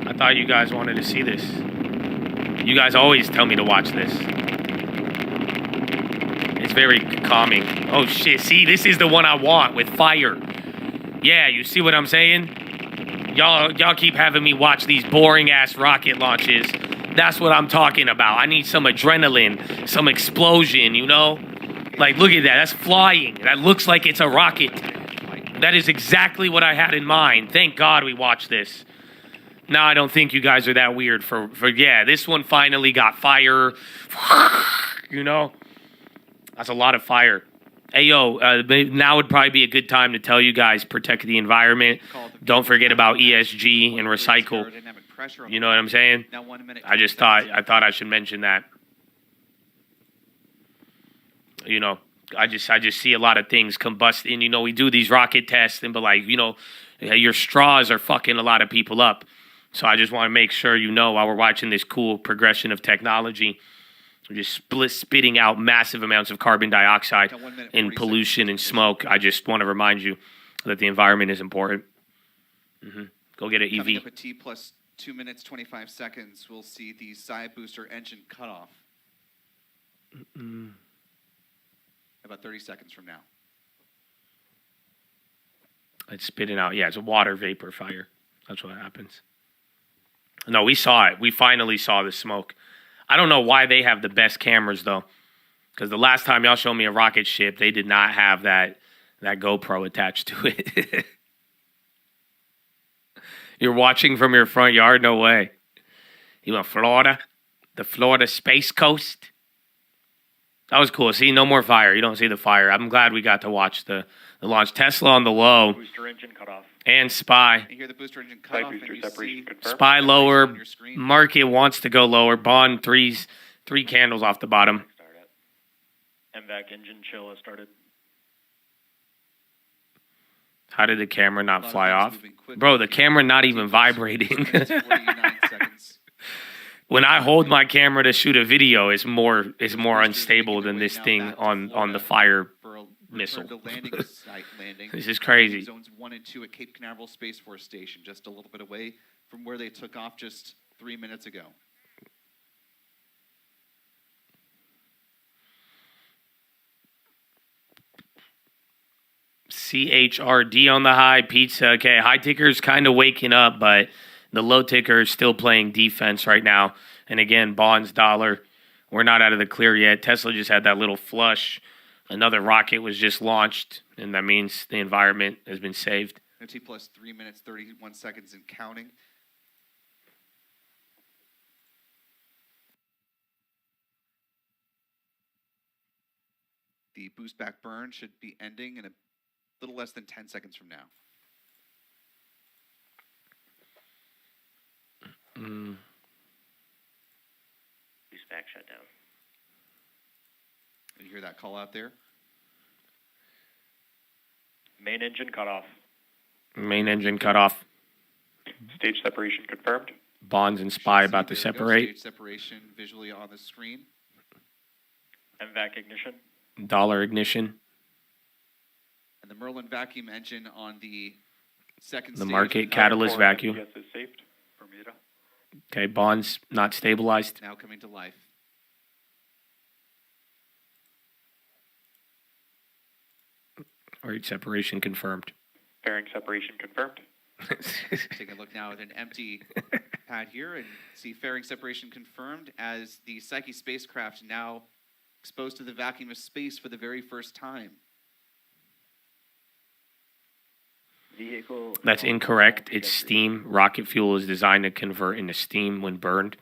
I thought you guys wanted to see this. You guys always tell me to watch this. It's very calming. Oh, shit. See, this is the one I want with fire. Yeah, you see what I'm saying? Y'all keep having me watch these boring-ass rocket launches. That's what I'm talking about. I need some adrenaline, some explosion, you know? Like, look at that. That's flying. That looks like it's a rocket. That is exactly what I had in mind. Thank God we watched this. Now I don't think you guys are that weird for yeah, this one finally got fire. You know? That's a lot of fire. Hey, yo, now would probably be a good time to tell you guys, protect the environment. Don't forget about ESG and recycle. You know what I'm saying? I thought I should mention that. You know, I just see a lot of things combust. And, you know, we do these rocket tests, but, like, you know, your straws are fucking a lot of people up. So I just want to make sure you know while we're watching this cool progression of technology, we're just spitting out massive amounts of carbon dioxide and pollution and smoke. I just want to remind you that the environment is important. Go get an EV. Coming up at T plus 2 minutes, 25 seconds, we'll see the side booster engine cut off. About 30 seconds from now. It's spitting out. Yeah, it's a water vapor fire. That's what happens. No, we saw it. We finally saw the smoke. I don't know why they have the best cameras, though. Because the last time y'all showed me a rocket ship, they did not have that GoPro attached to it. You're watching from your front yard? No way. You in Florida? The Florida Space Coast? That was cool. See, no more fire. You don't see the fire. I'm glad we got to watch the launch. Tesla on the low. Booster engine cut off. And SPY. You hear the booster engine cut off, and you see SPY lower. Market wants to go lower. Bond three candles off the bottom. MVAC engine chill has started. How did the camera not fly off? Bro, the camera not even vibrating. When I hold my camera to shoot a video, it's more unstable than this thing on the fire missile. This is crazy. Zones 1 and 2 at Cape Canaveral Space Force Station, just a little bit away from where they took off just 3 minutes ago. CHRD on the high, pizza. Okay, high ticker is kind of waking up, but the low ticker is still playing defense right now. And again, bonds, dollar, we're not out of the clear yet. Tesla just had that little flush. Another rocket was just launched, and that means the environment has been saved. T plus 3 minutes, 31 seconds and counting. The boost back burn should be ending in a little less than 10 seconds from now. Boost back shutdown. You hear that call out there? Main engine cut off. Main engine cut off. Stage separation confirmed. Bonds and SPY about to separate. Stage separation visually on the screen. MVAC ignition. Dollar ignition. And the Merlin vacuum engine on the second The stage. market catalyst vacuum. Yes, is saved. Bermuda. Okay, bonds not stabilized. Now coming to life. Right, separation confirmed. Fairing separation confirmed. Take a look now at an empty pad here and see fairing separation confirmed as the Psyche spacecraft now exposed to the vacuum of space for the very first time. Vehicle. That's incorrect. It's steam. Rocket fuel is designed to convert into steam when burned.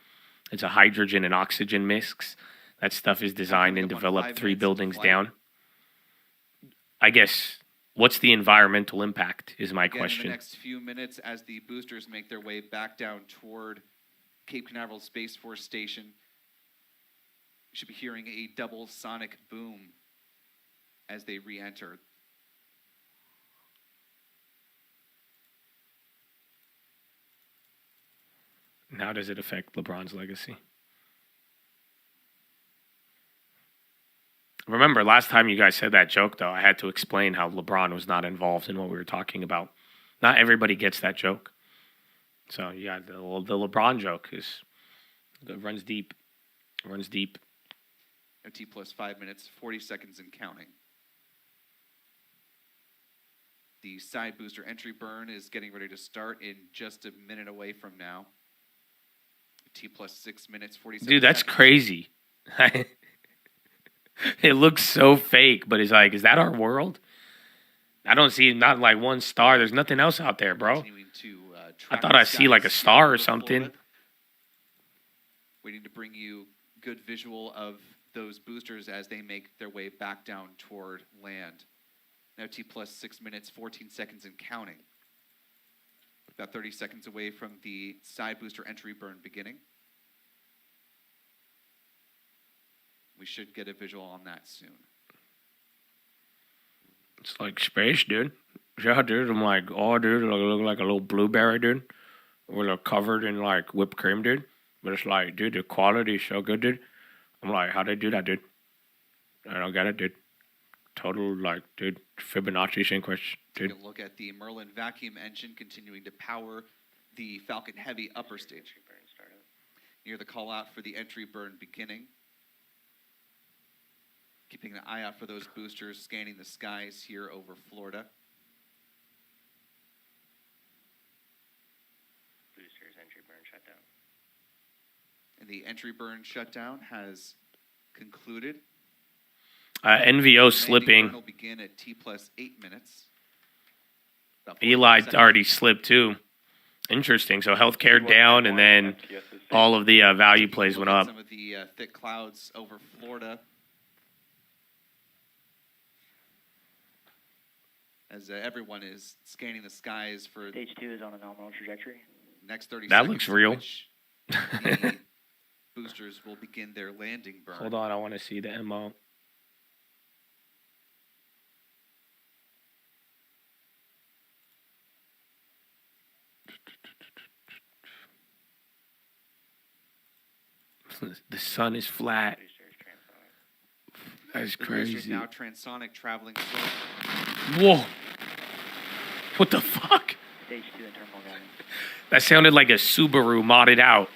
It's a hydrogen and oxygen mix. That stuff is designed and developed 3 buildings down. I guess What's the environmental impact is my Again, in question. the next few minutes, as the boosters make their way back down toward Cape Canaveral Space Force Station, you should be hearing a double sonic boom as they re-enter. And how does it affect LeBron's legacy? Remember, last time you guys said that joke, though, I had to explain how LeBron was not involved in what we were talking about. Not everybody gets that joke. So, yeah, the LeBron joke it runs deep. It runs deep. T plus 5 minutes, 40 seconds and counting. The side booster entry burn is getting ready to start in just a minute away from now. T plus 6 minutes, 47 Dude, that's seconds. crazy. It looks so fake, but it's like, is that our world? I don't see not like one star. There's nothing else out there, bro. Continuing to, I track thought the I'd see like a skies star over or something. Florida. Waiting to bring you good visual of those boosters as they make their way back down toward land. Now T plus 6 minutes, 14 seconds and counting. About 30 seconds away from the side booster entry burn beginning. We should get a visual on that soon. It's like space, dude. Yeah, dude. I'm like, oh, dude, I look like a little blueberry, dude. We're covered in like whipped cream, dude. But it's like, dude, the quality is so good, dude. I'm like, how'd they do that, dude? I don't get it, dude. Total, like, dude, Fibonacci sequence, dude. Take a look at the Merlin vacuum engine continuing to power the Falcon Heavy upper stage. Near the call out for the entry burn beginning. Keeping an eye out for those boosters scanning the skies here over Florida. Boosters entry burn shutdown. And the entry burn shutdown has concluded. NVO slipping. Will begin at T plus 8 minutes. Eli already slipped too. Interesting. So healthcare down, and then all of the value plays went up. Some of the thick clouds over Florida. As everyone is scanning the skies for Stage 2 is on a nominal trajectory. next 30 That seconds. looks real. The boosters will begin their landing burn. Hold on, I want to see the MO. The sun is flat. That's The boosters crazy. now transonic traveling. Whoa. What the fuck? Stage 2 in terminal guidance. That sounded like a Subaru modded out.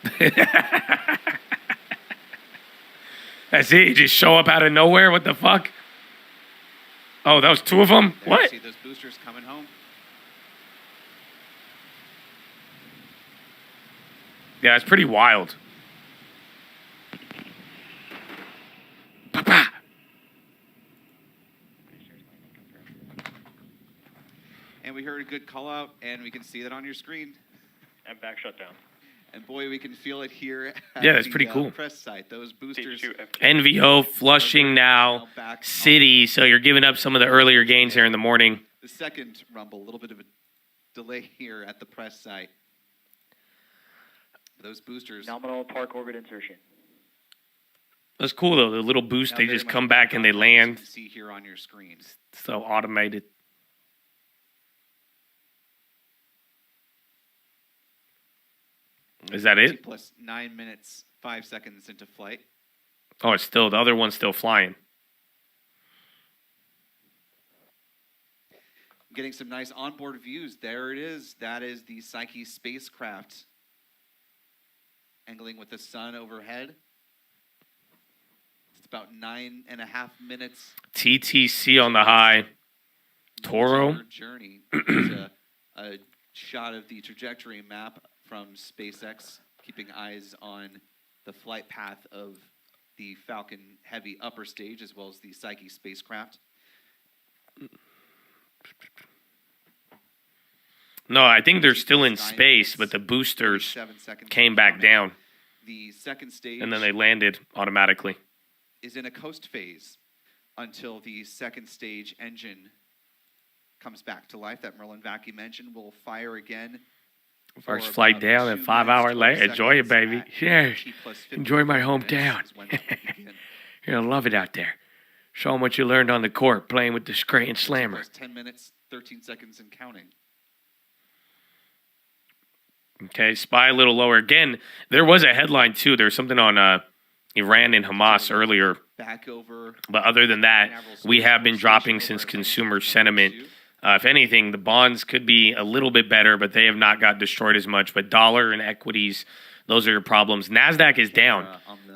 That's it? You just show up out of nowhere? What the fuck? Oh, that was two of them? There you What? see those boosters coming home. Yeah, it's pretty wild. Papa. And we heard a good call out, and we can see that on your screen. And back shutdown. And boy, we can feel it here. At Yeah, that's the, pretty cool. Press site. Those boosters. Stage 2 NVO flushing now. Back City, so you're giving up some of the earlier gains here in the morning. The second rumble, a little bit of a delay here at the press site. Those boosters. Nominal park orbit insertion. That's cool though. The little boost, now they very just much come back and they as you land. can see here on your screen. So automated. Is that T it? plus 9 minutes, 5 seconds into flight. Oh, it's still, the other one's still flying. Getting some nice onboard views. There it is. That is the Psyche spacecraft. Angling with the sun overhead. It's about 9.5 minutes. TTC on the high. Toro. Multi-year journey. There's a shot of the trajectory map from SpaceX, keeping eyes on the flight path of the Falcon Heavy upper stage as well as the Psyche spacecraft. No, I think they're still in space, but the boosters 7 seconds came back down, The second stage and then they landed automatically. is in a coast phase until the second stage engine comes back to life. That Merlin vac you mentioned will fire again. First for flight about down and 2 5 minutes, hours 12 later. Enjoy it, seconds baby. at Yes. T plus Enjoy my 54 minutes hometown. is when that will begin. You're going to love it out there. Show them what you learned on the court playing with the Scranton T Slammer. plus 10 minutes, 13 seconds and counting. Okay, SPY a little lower. Again, there was a headline, too. There was something on Iran and Hamas earlier. Back over. But other than that, we have been dropping since consumer sentiment. If anything, the bonds could be a little bit better, but they have not got destroyed as much. But dollar and equities, those are your problems. NASDAQ is down,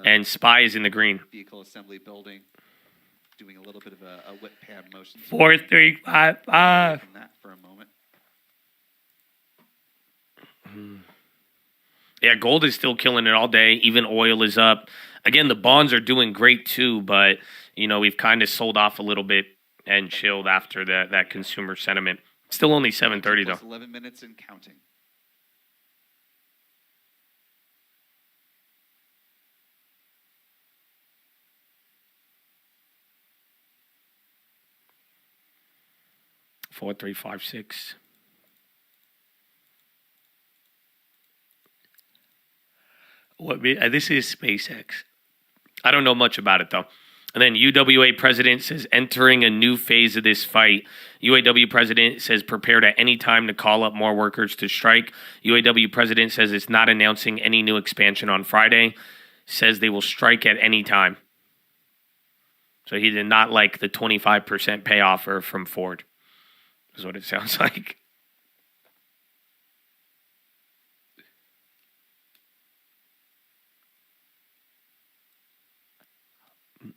and SPY is in the green. Vehicle assembly building, doing a little bit of a whip pan motion. 4355. From that for a moment. Yeah, gold is still killing it all day. Even oil is up. Again, the bonds are doing great too, but we've kind of sold off a little bit and chilled after that consumer sentiment. Still only 7:30 though. 11 minutes and counting. Four, 3, 5, 6. This is SpaceX. I don't know much about it, though. And then UWA president says entering a new phase of this fight. UAW president says prepared at any time to call up more workers to strike. UAW president says it's not announcing any new expansion on Friday. Says they will strike at any time. So he did not like the 25% pay offer from Ford, is what it sounds like.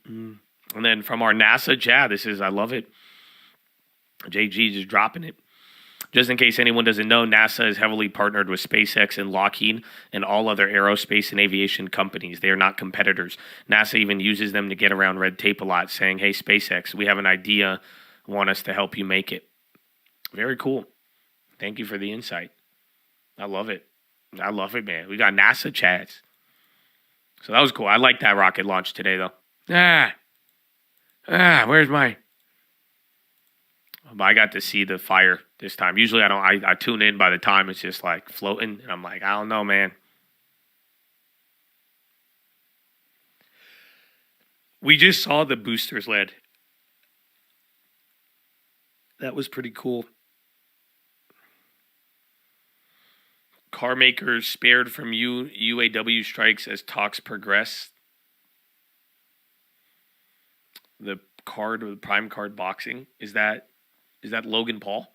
And then from our NASA chat, I love it. JG just dropping it. Just in case anyone doesn't know, NASA is heavily partnered with SpaceX and Lockheed and all other aerospace and aviation companies. They are not competitors. NASA even uses them to get around red tape a lot, saying, hey, SpaceX, we have an idea. Want us to help you make it. Very cool. Thank you for the insight. I love it. I love it, man. We got NASA chats. So that was cool. I like that rocket launch today, though. Where's my... I got to see the fire this time. Usually I tune in by the time it's just like floating. And I'm like, I don't know, man. We just saw the boosters lead. That was pretty cool. Car makers spared from UAW strikes as talks progress. The prime card boxing, is that Logan Paul?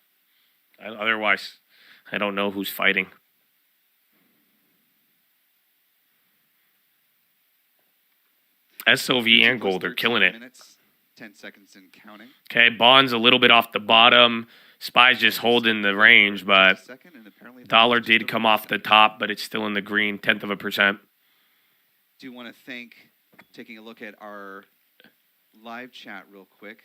Otherwise, I don't know who's fighting. SOV and gold are killing it. 10 seconds and counting. Okay, bonds a little bit off the bottom. SPY's just holding the range, but dollar did come off the top, but it's still in the green, 0.1%. Do want to thank, taking a look at our live chat real quick.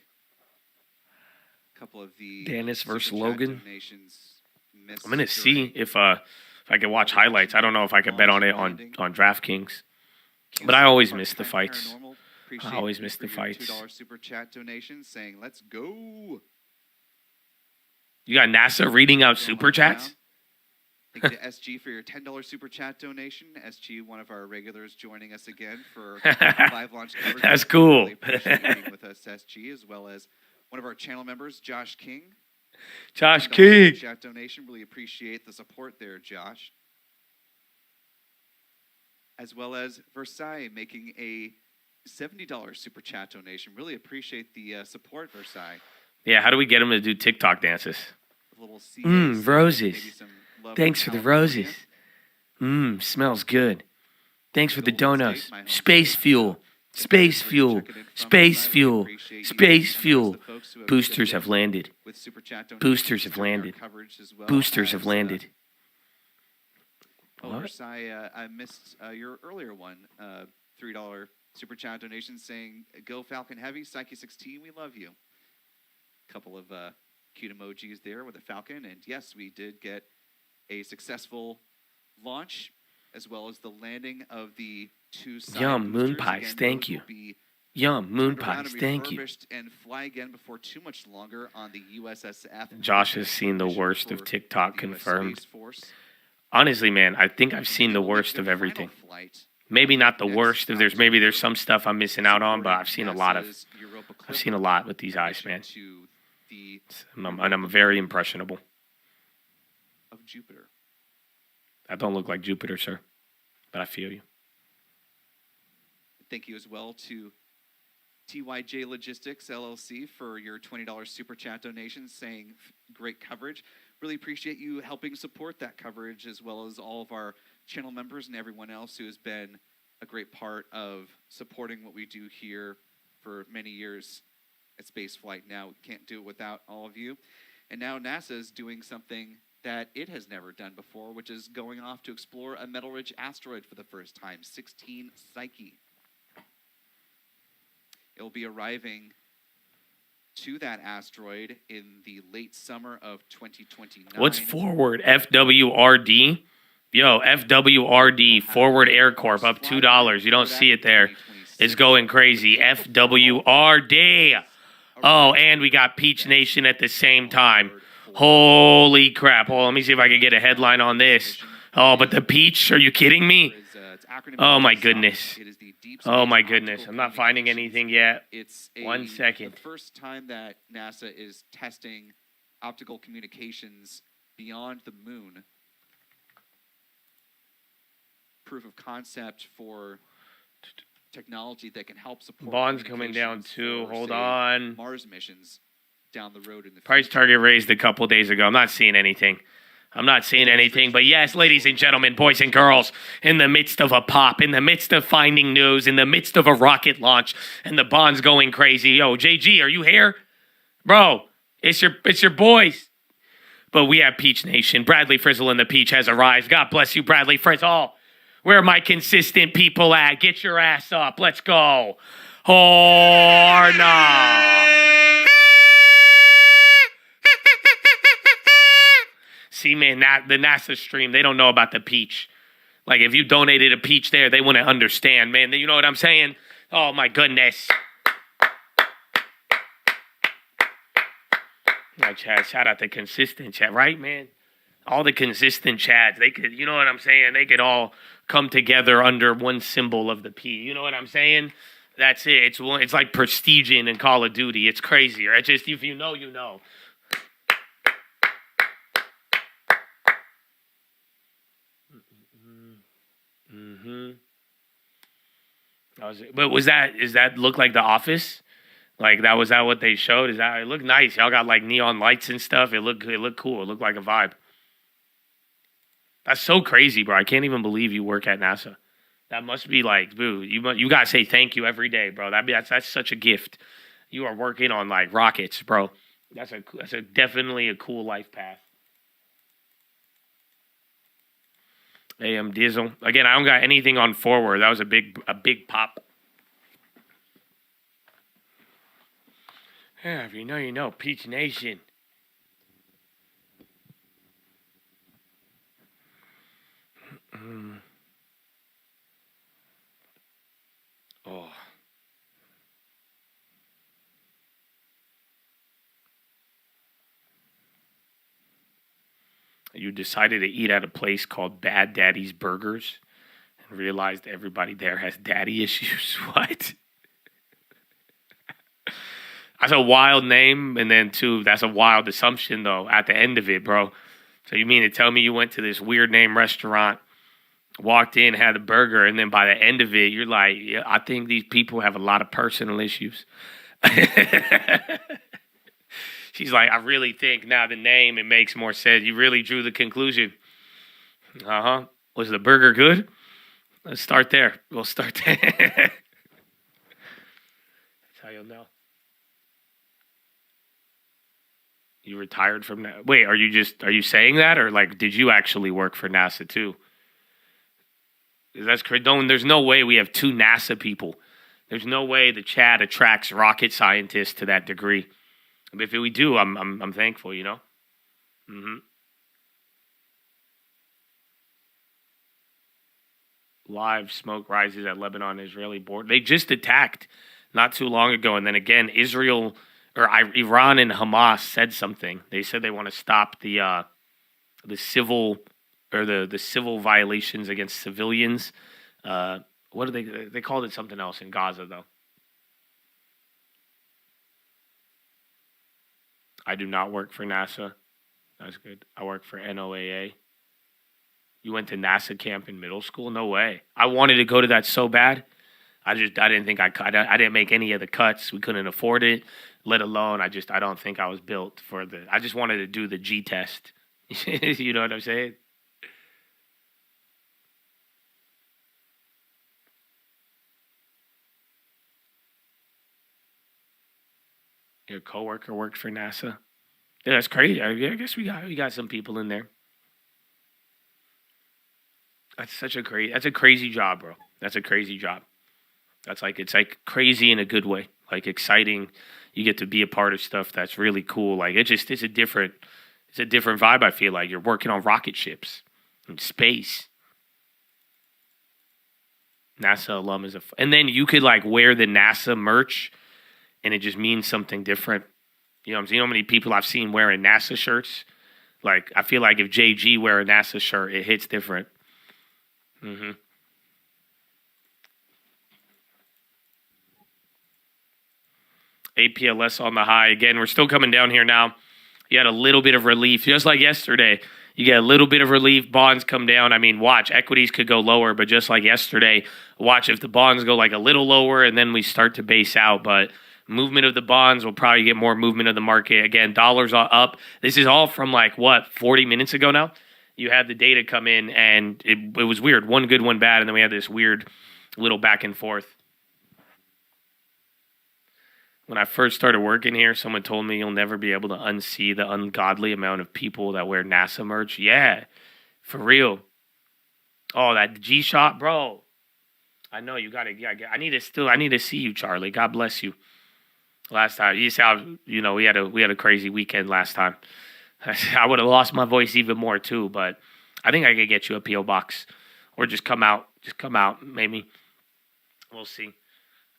A couple of the Dennis versus Super Chat Logan. donations missed I'm gonna see during if I can watch highlights. I don't know if I could bet on it on DraftKings, but I always miss the fights. I always miss the fights. $2 super chat donation saying, "Let's go." You got NASA reading out super chats? Thank you to SG for your $10 super chat donation. SG, one of our regulars, joining us again for live launch coverage. That's cool. Really appreciate you being with us, SG, as well as one of our channel members, Josh King. Josh $10 King. super chat donation. Really appreciate the support there, Josh. As well as Versailles making a $70 super chat donation. Really appreciate the support, Versailles. Yeah, how do we get him to do TikTok dances? A little Roses. maybe some love Thanks from for the California. roses. Smells good. Thanks for the Golden donuts. State, my home Space state. fuel. Space fuel. Space fuel. Space fuel. Boosters have landed. With super chat Boosters donations have during our landed. coverage as well Boosters have as, landed. Oh, What? Versailles, I missed your earlier one. $3 super chat donation saying, "Go Falcon Heavy, Psyche 16, we love you." Couple of cute emojis there with a falcon, and yes, we did get a successful launch as well as the landing of the two side Yum, moon boosters. pies, Again, thank those you. will be Yum, moon turned around pies. and Thank you. refurbished and fly again before too much longer on the USSF. Josh has seen the mission worst of for TikTok the US confirmed. Space Force. Honestly, man, I think I've seen And the it will make worst their of final everything. flight Maybe not the next worst. If there's October, some stuff I'm missing out on, but I've seen a lot of. NASA's Europa I've seen a Clipper lot with these eyes, mission man. to the And I'm very impressionable. of Jupiter. I don't look like Jupiter, sir, but I feel you. Thank you as well to TYJ Logistics LLC for your $20 super chat donation saying great coverage. Really appreciate you helping support that coverage, as well as all of our channel members and everyone else who has been a great part of supporting what we do here for many years at Spaceflight. Now, we can't do it without all of you. And now NASA is doing something that it has never done before, which is going off to explore a metal-rich asteroid for the first time, 16 Psyche. It will be arriving to that asteroid in the late summer of 2029. What's forward? FWRD? Yo, FWRD, Forward Air Corp, up $2. You don't see it there. It's going crazy. FWRD. Oh, and we got Peach Nation at the same time. Holy crap. Oh, let me see if I can get a headline on this. Oh, but the Peach? Are you kidding me? Oh, my goodness. Oh, my goodness. I'm not finding anything yet. It's 1 second. The first time that NASA is testing optical communications beyond the moon. Proof of concept for technology that can help support Bond's coming down communications too. for, Hold say, on. Mars missions down the road in the Price future. target raised a couple days ago. I'm not seeing anything. I'm not seeing anything. But yes, ladies and gentlemen, boys and girls, in the midst of a pop, in the midst of finding news, in the midst of a rocket launch, and the Bond's going crazy. Yo, JG, are you here? Bro, it's your boys. But we have Peach Nation. Bradley Frizzle and the Peach has arrived. God bless you, Bradley Frizzle. Where are my consistent people at? Get your ass up. Let's go. Or no. See, man, the NASA stream, they don't know about the Peach. Like, if you donated a Peach there, they wouldn't understand, man. You know what I'm saying? Oh, my goodness. My chat, shout out to consistent chat, right, man? All the consistent chats, they could, you know what I'm saying? They could all come together under one symbol of the P. You know what I'm saying? That's it. It's like prestiging in Call of Duty. It's crazier. It's just, if you know, you know. Mm-hmm. But is that look like The Office? Like was that what they showed? It looked nice. Y'all got like neon lights and stuff. It looked cool. It looked like a vibe. That's so crazy, bro. I can't even believe you work at NASA. That must be like, boo. You gotta say thank you every day, bro. That's such a gift. You are working on like rockets, bro. That's definitely a cool life path. AM Dizzle. Again, I don't got anything on forward. That was a big pop. Yeah, if you know, you know. Peach Nation. Oh. You decided to eat at a place called Bad Daddy's Burgers and realized everybody there has daddy issues. What? That's a wild name, and then, too, that's a wild assumption, though, at the end of it, bro. So you mean to tell me you went to this weird name restaurant, walked in, had a burger, and then by the end of it, you're like, yeah, I think these people have a lot of personal issues. She's like, I really think now the name, it makes more sense. You really drew the conclusion. Uh-huh. Was the burger good? Let's start there. We'll start there. That's how you'll know. You retired from that? Wait, are you saying that? Or like, did you actually work for NASA too? That's crazy. There's no way we have two NASA people. There's no way the chat attracts rocket scientists to that degree. If we do, I'm thankful, you know? Mm-hmm. Live smoke rises at Lebanon Israeli border. They just attacked not too long ago. And then again, Israel or Iran and Hamas said something. They said they want to stop the civil or the civil violations against civilians. What do they called it something else in Gaza though? I do not work for NASA. That's good. I work for NOAA. You went to NASA camp in middle school? No way. I wanted to go to that so bad. I didn't think I could. I didn't make any of the cuts. We couldn't afford it, let alone I don't think I was built for I just wanted to do the G test. You know what I'm saying? Your coworker works for NASA. Yeah, that's crazy. I guess we got some people in there. That's a crazy job, bro. That's a crazy job. It's like crazy in a good way, like exciting. You get to be a part of stuff that's really cool. Like it's a different vibe. I feel like you're working on rocket ships in space. NASA alum and then you could like wear the NASA merch, and it just means something different. You know what I'm saying? You know how many people I've seen wearing NASA shirts? Like I feel like if JG wear a NASA shirt, it hits different. Mm-hmm. APLS on the high. Again, we're still coming down here now. You had a little bit of relief, just like yesterday. You get a little bit of relief. Bonds come down. I mean, watch. Equities could go lower, but just like yesterday, watch if the bonds go like a little lower and then we start to base out. But movement of the bonds will probably get more movement of the market. Again, dollars are up. This is all from 40 minutes ago now? You had the data come in, and it was weird. One good, one bad, and then we had this weird little back and forth. When I first started working here, someone told me you'll never be able to unsee the ungodly amount of people that wear NASA merch. Yeah, for real. Oh, that G-Shot, bro. I know you got to. Yeah, I need to see you, Charlie. God bless you. Last time, you see how we had a crazy weekend last time. I would have lost my voice even more too, but I think I could get you a PO box, or just come out, maybe. We'll see.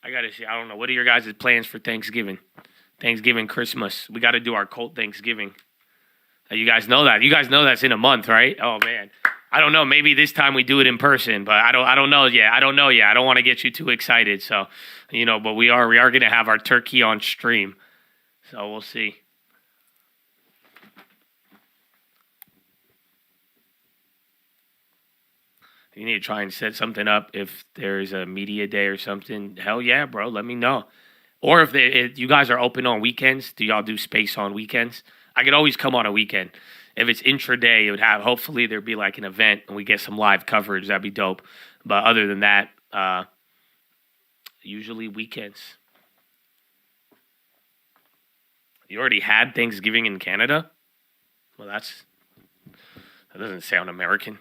I gotta see. I don't know. What are your guys' plans for Thanksgiving? Christmas. We got to do our cult Thanksgiving. You guys know that. You guys know that's in a month, right? Oh man, I don't know. Maybe this time we do it in person, but I don't know yet. I don't want to get you too excited. So, but we are gonna have our turkey on stream. So we'll see. You need to try and set something up if there's a media day or something. Hell yeah, bro. Let me know. Or if you guys are open on weekends, do y'all do space on weekends? I could always come on a weekend. If it's intraday, hopefully there'd be like an event and we get some live coverage. That'd be dope. But other than that, usually weekends. You already had Thanksgiving in Canada? Well, that doesn't sound American.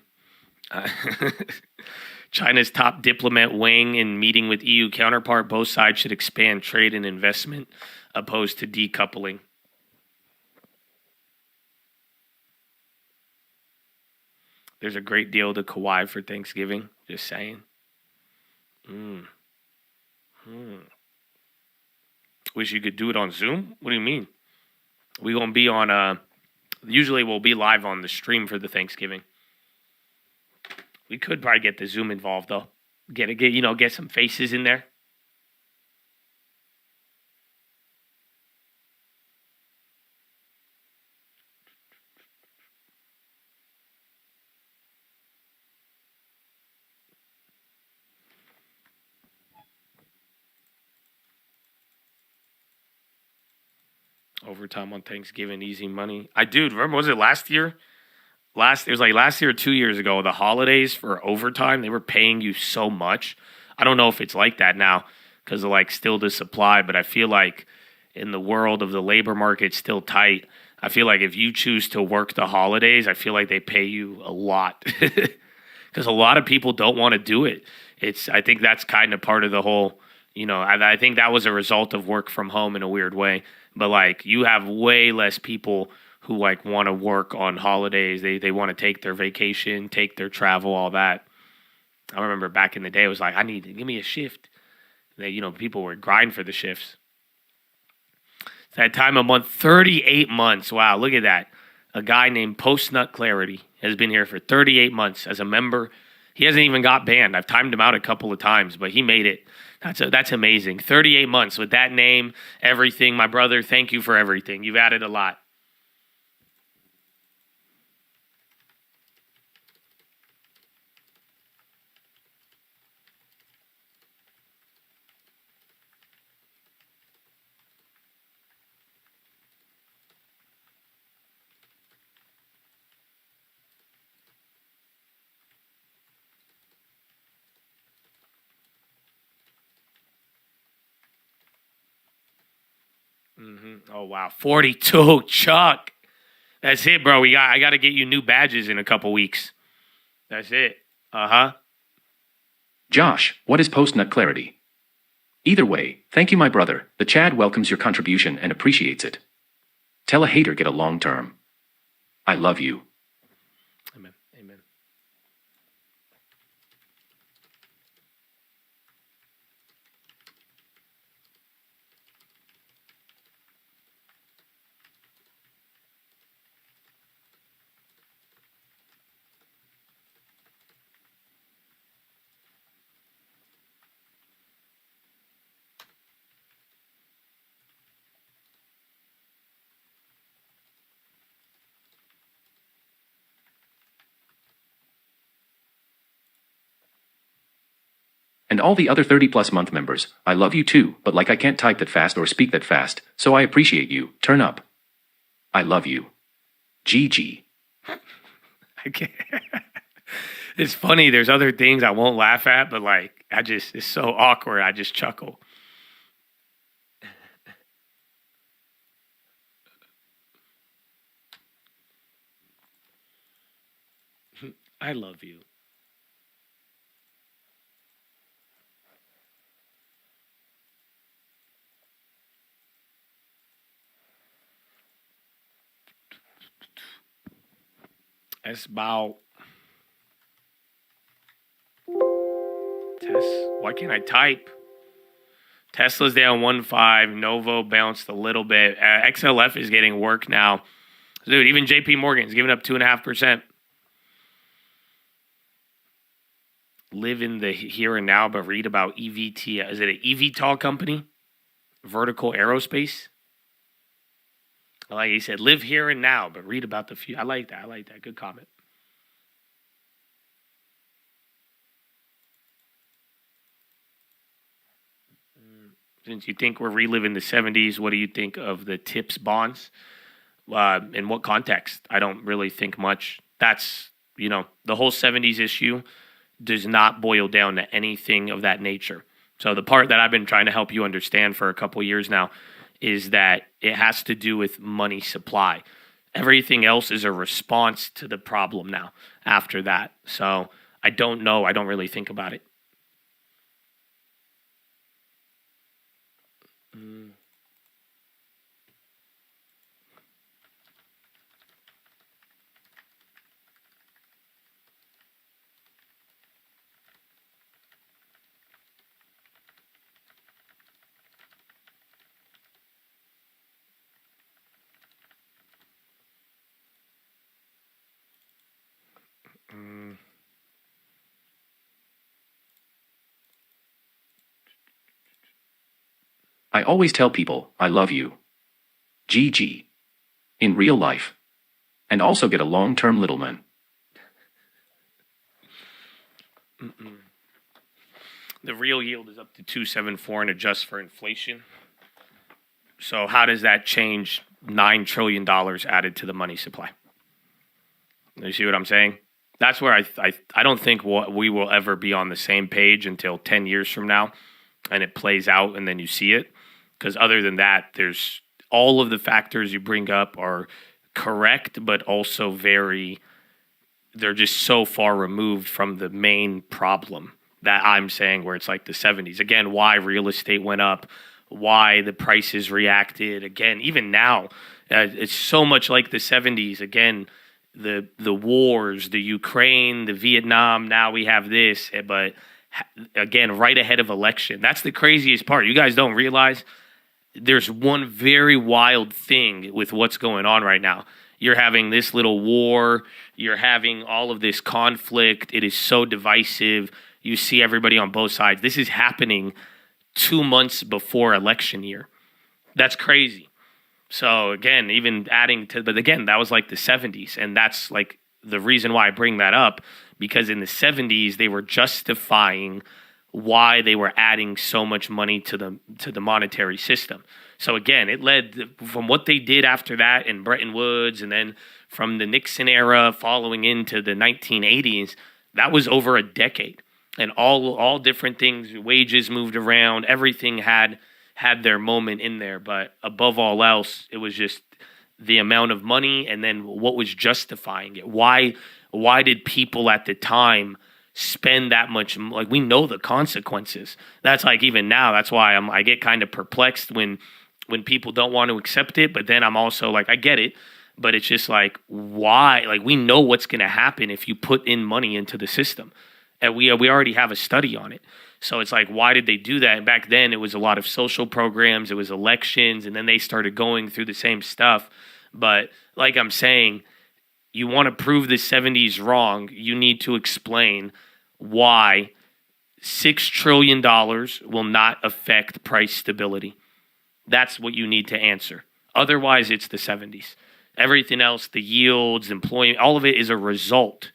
China's top diplomat Wang in meeting with EU counterpart. Both sides should expand trade and investment, opposed to decoupling. There's a great deal to Kauai for Thanksgiving. Just saying. Wish you could do it on Zoom? What do you mean? We gonna be on usually we'll be live on the stream for the Thanksgiving. We could probably get the Zoom involved though. Get some faces in there. Overtime on Thanksgiving, easy money. Remember, was it last year? It was like last year or 2 years ago, the holidays for overtime, they were paying you so much. I don't know if it's like that now because of still the supply, but I feel like in the world of the labor market still tight, I feel like if you choose to work the holidays, I feel like they pay you a lot because a lot of people don't want to do it. I think that's kind of part of the whole, I think that was a result of work from home in a weird way. But you have way less people who want to work on holidays. They want to take their vacation, take their travel, all that. I remember back in the day, it was give me a shift. People were grinding for the shifts. That time a month, 38 months. Wow, look at that. A guy named Post-Nut Clarity has been here for 38 months as a member. He hasn't even got banned. I've timed him out a couple of times, but he made it. That's amazing. 38 months with that name, everything. My brother, thank you for everything. You've added a lot. Oh, wow. 42, Chuck. That's it, bro. I got to get you new badges in a couple weeks. That's it. Uh-huh. Josh, what is post-nut clarity? Either way, thank you, my brother. The Chad welcomes your contribution and appreciates it. Tell a hater get a long term. I love you. Amen. Amen. And all the other 30+ month members, I love you too, but like I can't type that fast or speak that fast, so I appreciate you. Turn up. I love you. GG. I can't. It's funny. There's other things I won't laugh at, but it's so awkward. I just chuckle. I love you. That's about Why can't I type? Tesla's down 1.5. Novo bounced a little bit. XLF is getting work now. Dude, even JP Morgan's giving up 2.5%. Live in the here and now, but read about EVT. Is it an eVTOL company? Vertical Aerospace? Like he said, live here and now, but read about the future. I like that. Good comment. Since you think we're reliving the 70s, what do you think of the TIPS bonds? In what context? I don't really think much. That's, the whole 70s issue does not boil down to anything of that nature. So the part that I've been trying to help you understand for a couple years now is that it has to do with money supply. Everything else is a response to the problem now after that. So I don't know. I don't really think about it. I always tell people, I love you. GG. In real life. And also get a long-term little man. The real yield is up to 2.74 and adjust for inflation. So how does that change $9 trillion added to the money supply? You see what I'm saying? That's where I don't think we will ever be on the same page until 10 years from now, and it plays out and then you see it. Because other than that, there's all of the factors you bring up are correct, but also they're just so far removed from the main problem that I'm saying, where it's like the 70s. Again, why real estate went up, why the prices reacted. Again, even now, it's so much like the 70s. Again, the wars, the Ukraine, the Vietnam, now we have this. But again, right ahead of election. That's the craziest part. You guys don't realize there's one very wild thing with what's going on right now. You're having this little war. You're having all of this conflict. It is so divisive. You see everybody on both sides. This is happening 2 months before election year. That's crazy. So again, even adding to, but again, that was like the 70s. And that's like the reason why I bring that up, because in the 70s, they were justifying why they were adding so much money to the monetary system. So again, it led from what they did after that in Bretton Woods, and then from the Nixon era following into the 1980s, that was over a decade. And all different things, wages moved around, everything had their moment in there. But above all else, it was just the amount of money and then what was justifying it. Why did people at the time spend that much? Like, we know the consequences. That's like, even now, that's why I get kind of perplexed when people don't want to accept it. But then I'm also like, I get it. But it's just like, why? Like, we know what's going to happen if you put in money into the system. And we already have a study on it. So it's like, why did they do that? And back then, it was a lot of social programs. It was elections. And then they started going through the same stuff. But like I'm saying, you want to prove the 70s wrong, you need to explain why $6 trillion will not affect price stability. That's what you need to answer. Otherwise, it's the 70s. Everything else, the yields, employment, all of it is a result.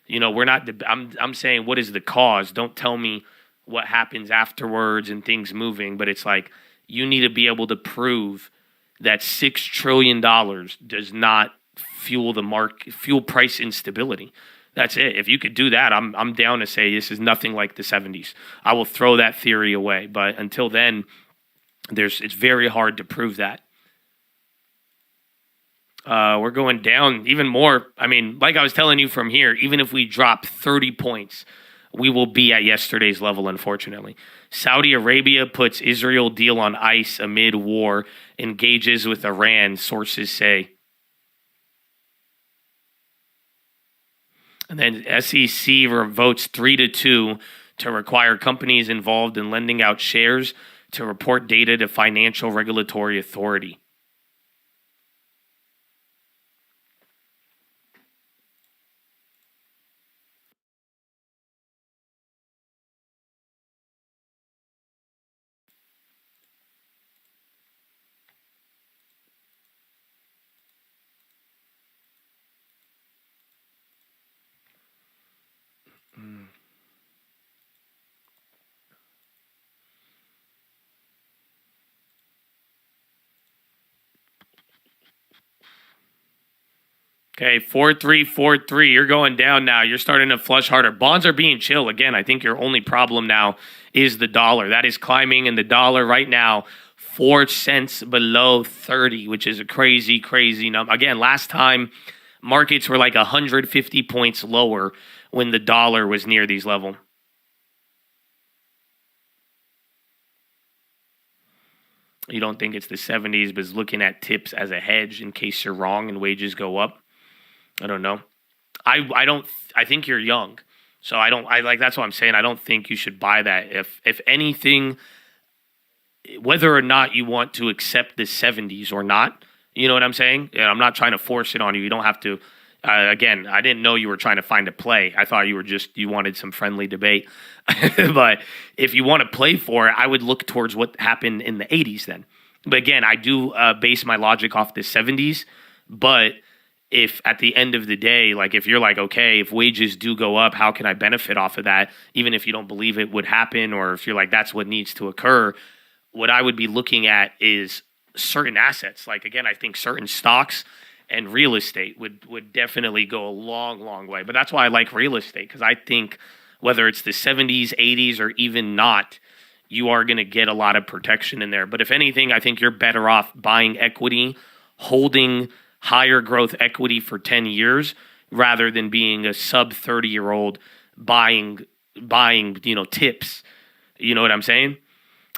You know, we're not, I'm saying, what is the cause? Don't tell me what happens afterwards and things moving, but it's like, you need to be able to prove that $6 trillion does not fuel price instability. That's it. If you could do that, I'm down to say this is nothing like the 70s. I will throw that theory away. But until then, it's very hard to prove that. We're going down even more. I mean, like I was telling you from here, even if we drop 30 points, we will be at yesterday's level, unfortunately. Saudi Arabia puts Israel deal on ice amid war, engages with Iran, sources say. And then SEC votes 3-2 to require companies involved in lending out shares to report data to Financial Regulatory Authority. Okay, 4-3. You're going down now. You're starting to flush harder. Bonds are being chill. Again, I think your only problem now is the dollar. That is climbing, and the dollar right now, 4 cents below 30, which is a crazy, crazy number. Again, last time, markets were like 150 points lower when the dollar was near these levels. You don't think it's the 70s, but is looking at tips as a hedge in case you're wrong and wages go up. I don't know. I think you're young. So that's what I'm saying. I don't think you should buy that. If anything, whether or not you want to accept the 70s or not, you know what I'm saying? And I'm not trying to force it on you. You don't have to. Again, I didn't know you were trying to find a play. I thought you wanted some friendly debate. But if you want to play for it, I would look towards what happened in the 80s then. But again, I do base my logic off the 70s. But if at the end of the day, like if you're like, okay, if wages do go up, how can I benefit off of that? Even if you don't believe it would happen, or if you're like, that's what needs to occur, what I would be looking at is certain assets. Like, again, I think certain stocks and real estate would definitely go a long, long way. But that's why I like real estate, because I think whether it's the 70s, 80s, or even not, you are going to get a lot of protection in there. But if anything, I think you're better off buying equity, holding higher growth equity for 10 years rather than being a sub 30-year-old buying, tips. You know what I'm saying?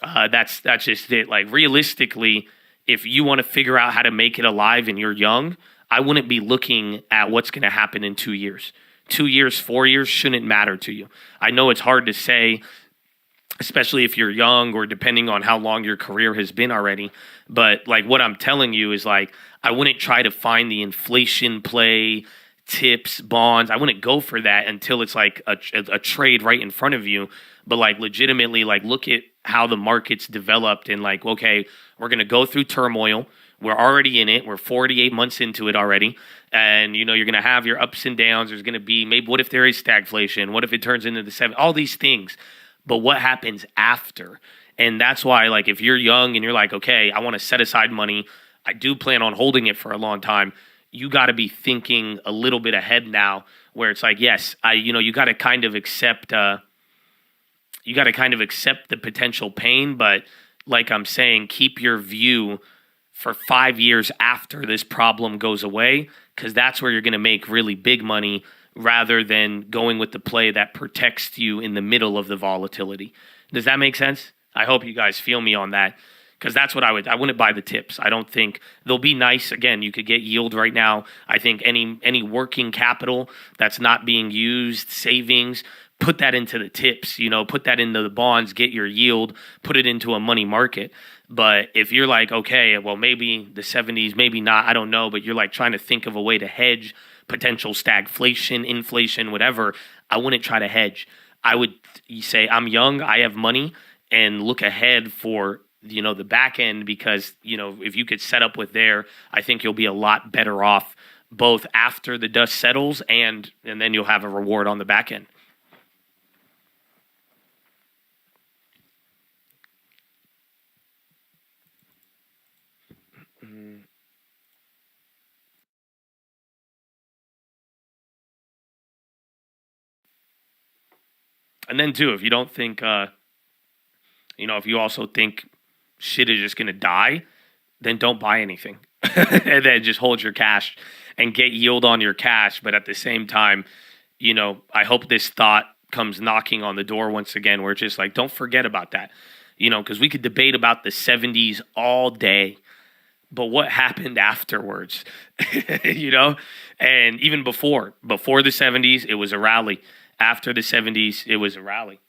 That's just it. Like, realistically, if you want to figure out how to make it alive and you're young, I wouldn't be looking at what's going to happen in 2 years. 2 years, 4 years shouldn't matter to you. I know it's hard to say, especially if you're young or depending on how long your career has been already. But like what I'm telling you is like, I wouldn't try to find the inflation play, tips, bonds. I wouldn't go for that until it's like a trade right in front of you. But like legitimately, like look at how the market's developed and like, okay, we're going to go through turmoil. We're already in it. We're 48 months into it already. And, you know, you're going to have your ups and downs. There's going to be maybe what if there is stagflation? What if it turns into the seven? All these things. But what happens after? And that's why, like, if you're young and you're like, okay, I want to set aside money. I do plan on holding it for a long time. You got to be thinking a little bit ahead now where it's like, yes, you got to kind of accept, the potential pain. But like I'm saying, keep your view for 5 years after this problem goes away, because that's where you're going to make really big money rather than going with the play that protects you in the middle of the volatility. Does that make sense? I hope you guys feel me on that, because that's what I wouldn't buy the tips. I don't think they'll be nice. Again, you could get yield right now. I think any working capital that's not being used, savings, put that into the tips, put that into the bonds, get your yield, put it into a money market. But if you're like, okay, well, maybe the 70s, maybe not, I don't know, but you're like trying to think of a way to hedge potential stagflation, inflation, whatever, I wouldn't try to hedge. I would say, I'm young, I have money, and look ahead for, the back end, because, if you could set up with there, I think you'll be a lot better off both after the dust settles and then you'll have a reward on the back end. And then too, if you don't think, if you also think shit is just going to die, then don't buy anything. And then just hold your cash and get yield on your cash. But at the same time, I hope this thought comes knocking on the door once again, where it's just like, don't forget about that, because we could debate about the 70s all day. But what happened afterwards, and even before the 70s, it was a rally. After the 70s, it was a rally.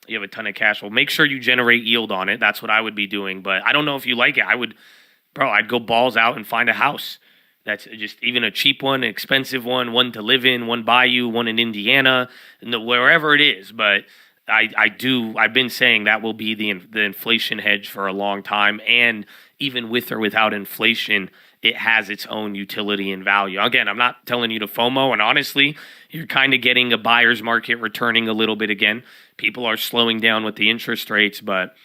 You have a ton of cash. Well, make sure you generate yield on it. That's what I would be doing. But I don't know if you like it. I'd go balls out and find a house. That's just even a cheap one, an expensive one to live in, one by you, one in Indiana, wherever it is. But I've been saying that will be the inflation hedge for a long time. And even with or without inflation, it has its own utility and value. Again, I'm not telling you to FOMO, and honestly, you're kind of getting a buyer's market returning a little bit again. People are slowing down with the interest rates, but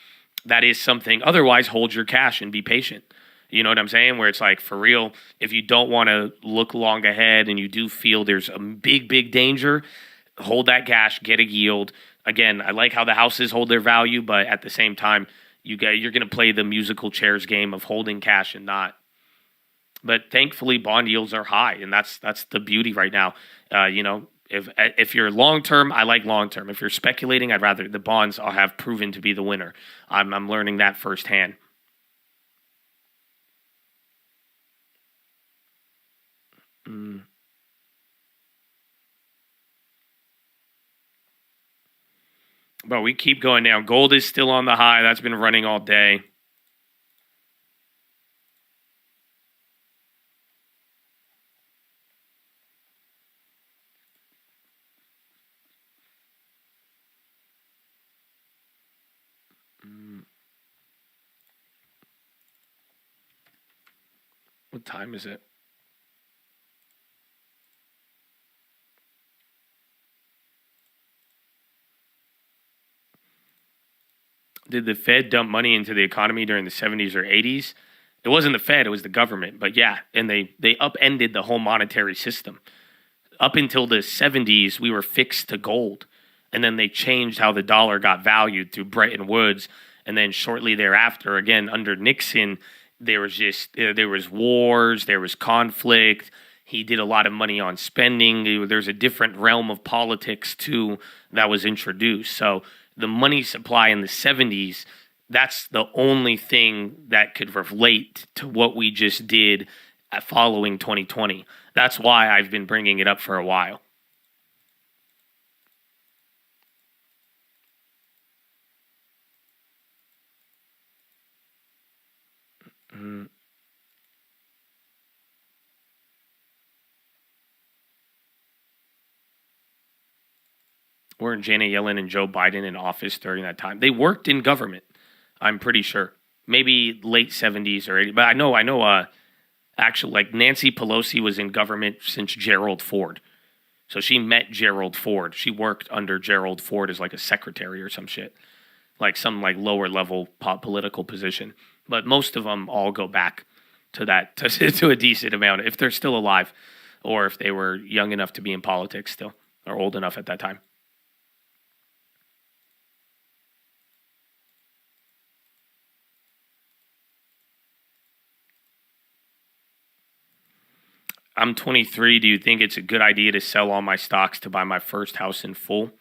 that is something. Otherwise, hold your cash and be patient. You know what I'm saying? Where it's like, for real, if you don't want to look long ahead and you do feel there's a big, big danger, hold that cash, get a yield. Again, I like how the houses hold their value, but at the same time, you're going to play the musical chairs game of holding cash and not. But thankfully, bond yields are high, and that's the beauty right now. If you're long term, I like long term. If you're speculating, I'd rather the bonds have proven to be the winner. I'm learning that firsthand. But we keep going down. Gold is still on the high. That's been running all day. What time is it? Did the Fed dump money into the economy during the 70s or 80s? It wasn't the Fed, it was the government. But yeah, and they upended the whole monetary system. Up until the 70s, we were fixed to gold. And then they changed how the dollar got valued through Bretton Woods. And then shortly thereafter, again, under Nixon, there was wars, there was conflict. He did a lot of money on spending. There's a different realm of politics, too, that was introduced. So the money supply in the 70s, that's the only thing that could relate to what we just did following 2020. That's why I've been bringing it up for a while. Weren't Janet Yellen and Joe Biden in office during that time? They worked in government, I'm pretty sure. Maybe late 70s or 80s. But I know, actually, like Nancy Pelosi was in government since Gerald Ford. So she met Gerald Ford. She worked under Gerald Ford as like a secretary or some shit. Like some like lower level political position. But most of them all go back to that, to a decent amount, if they're still alive or if they were young enough to be in politics still or old enough at that time. I'm 23. Do you think it's a good idea to sell all my stocks to buy my first house in full?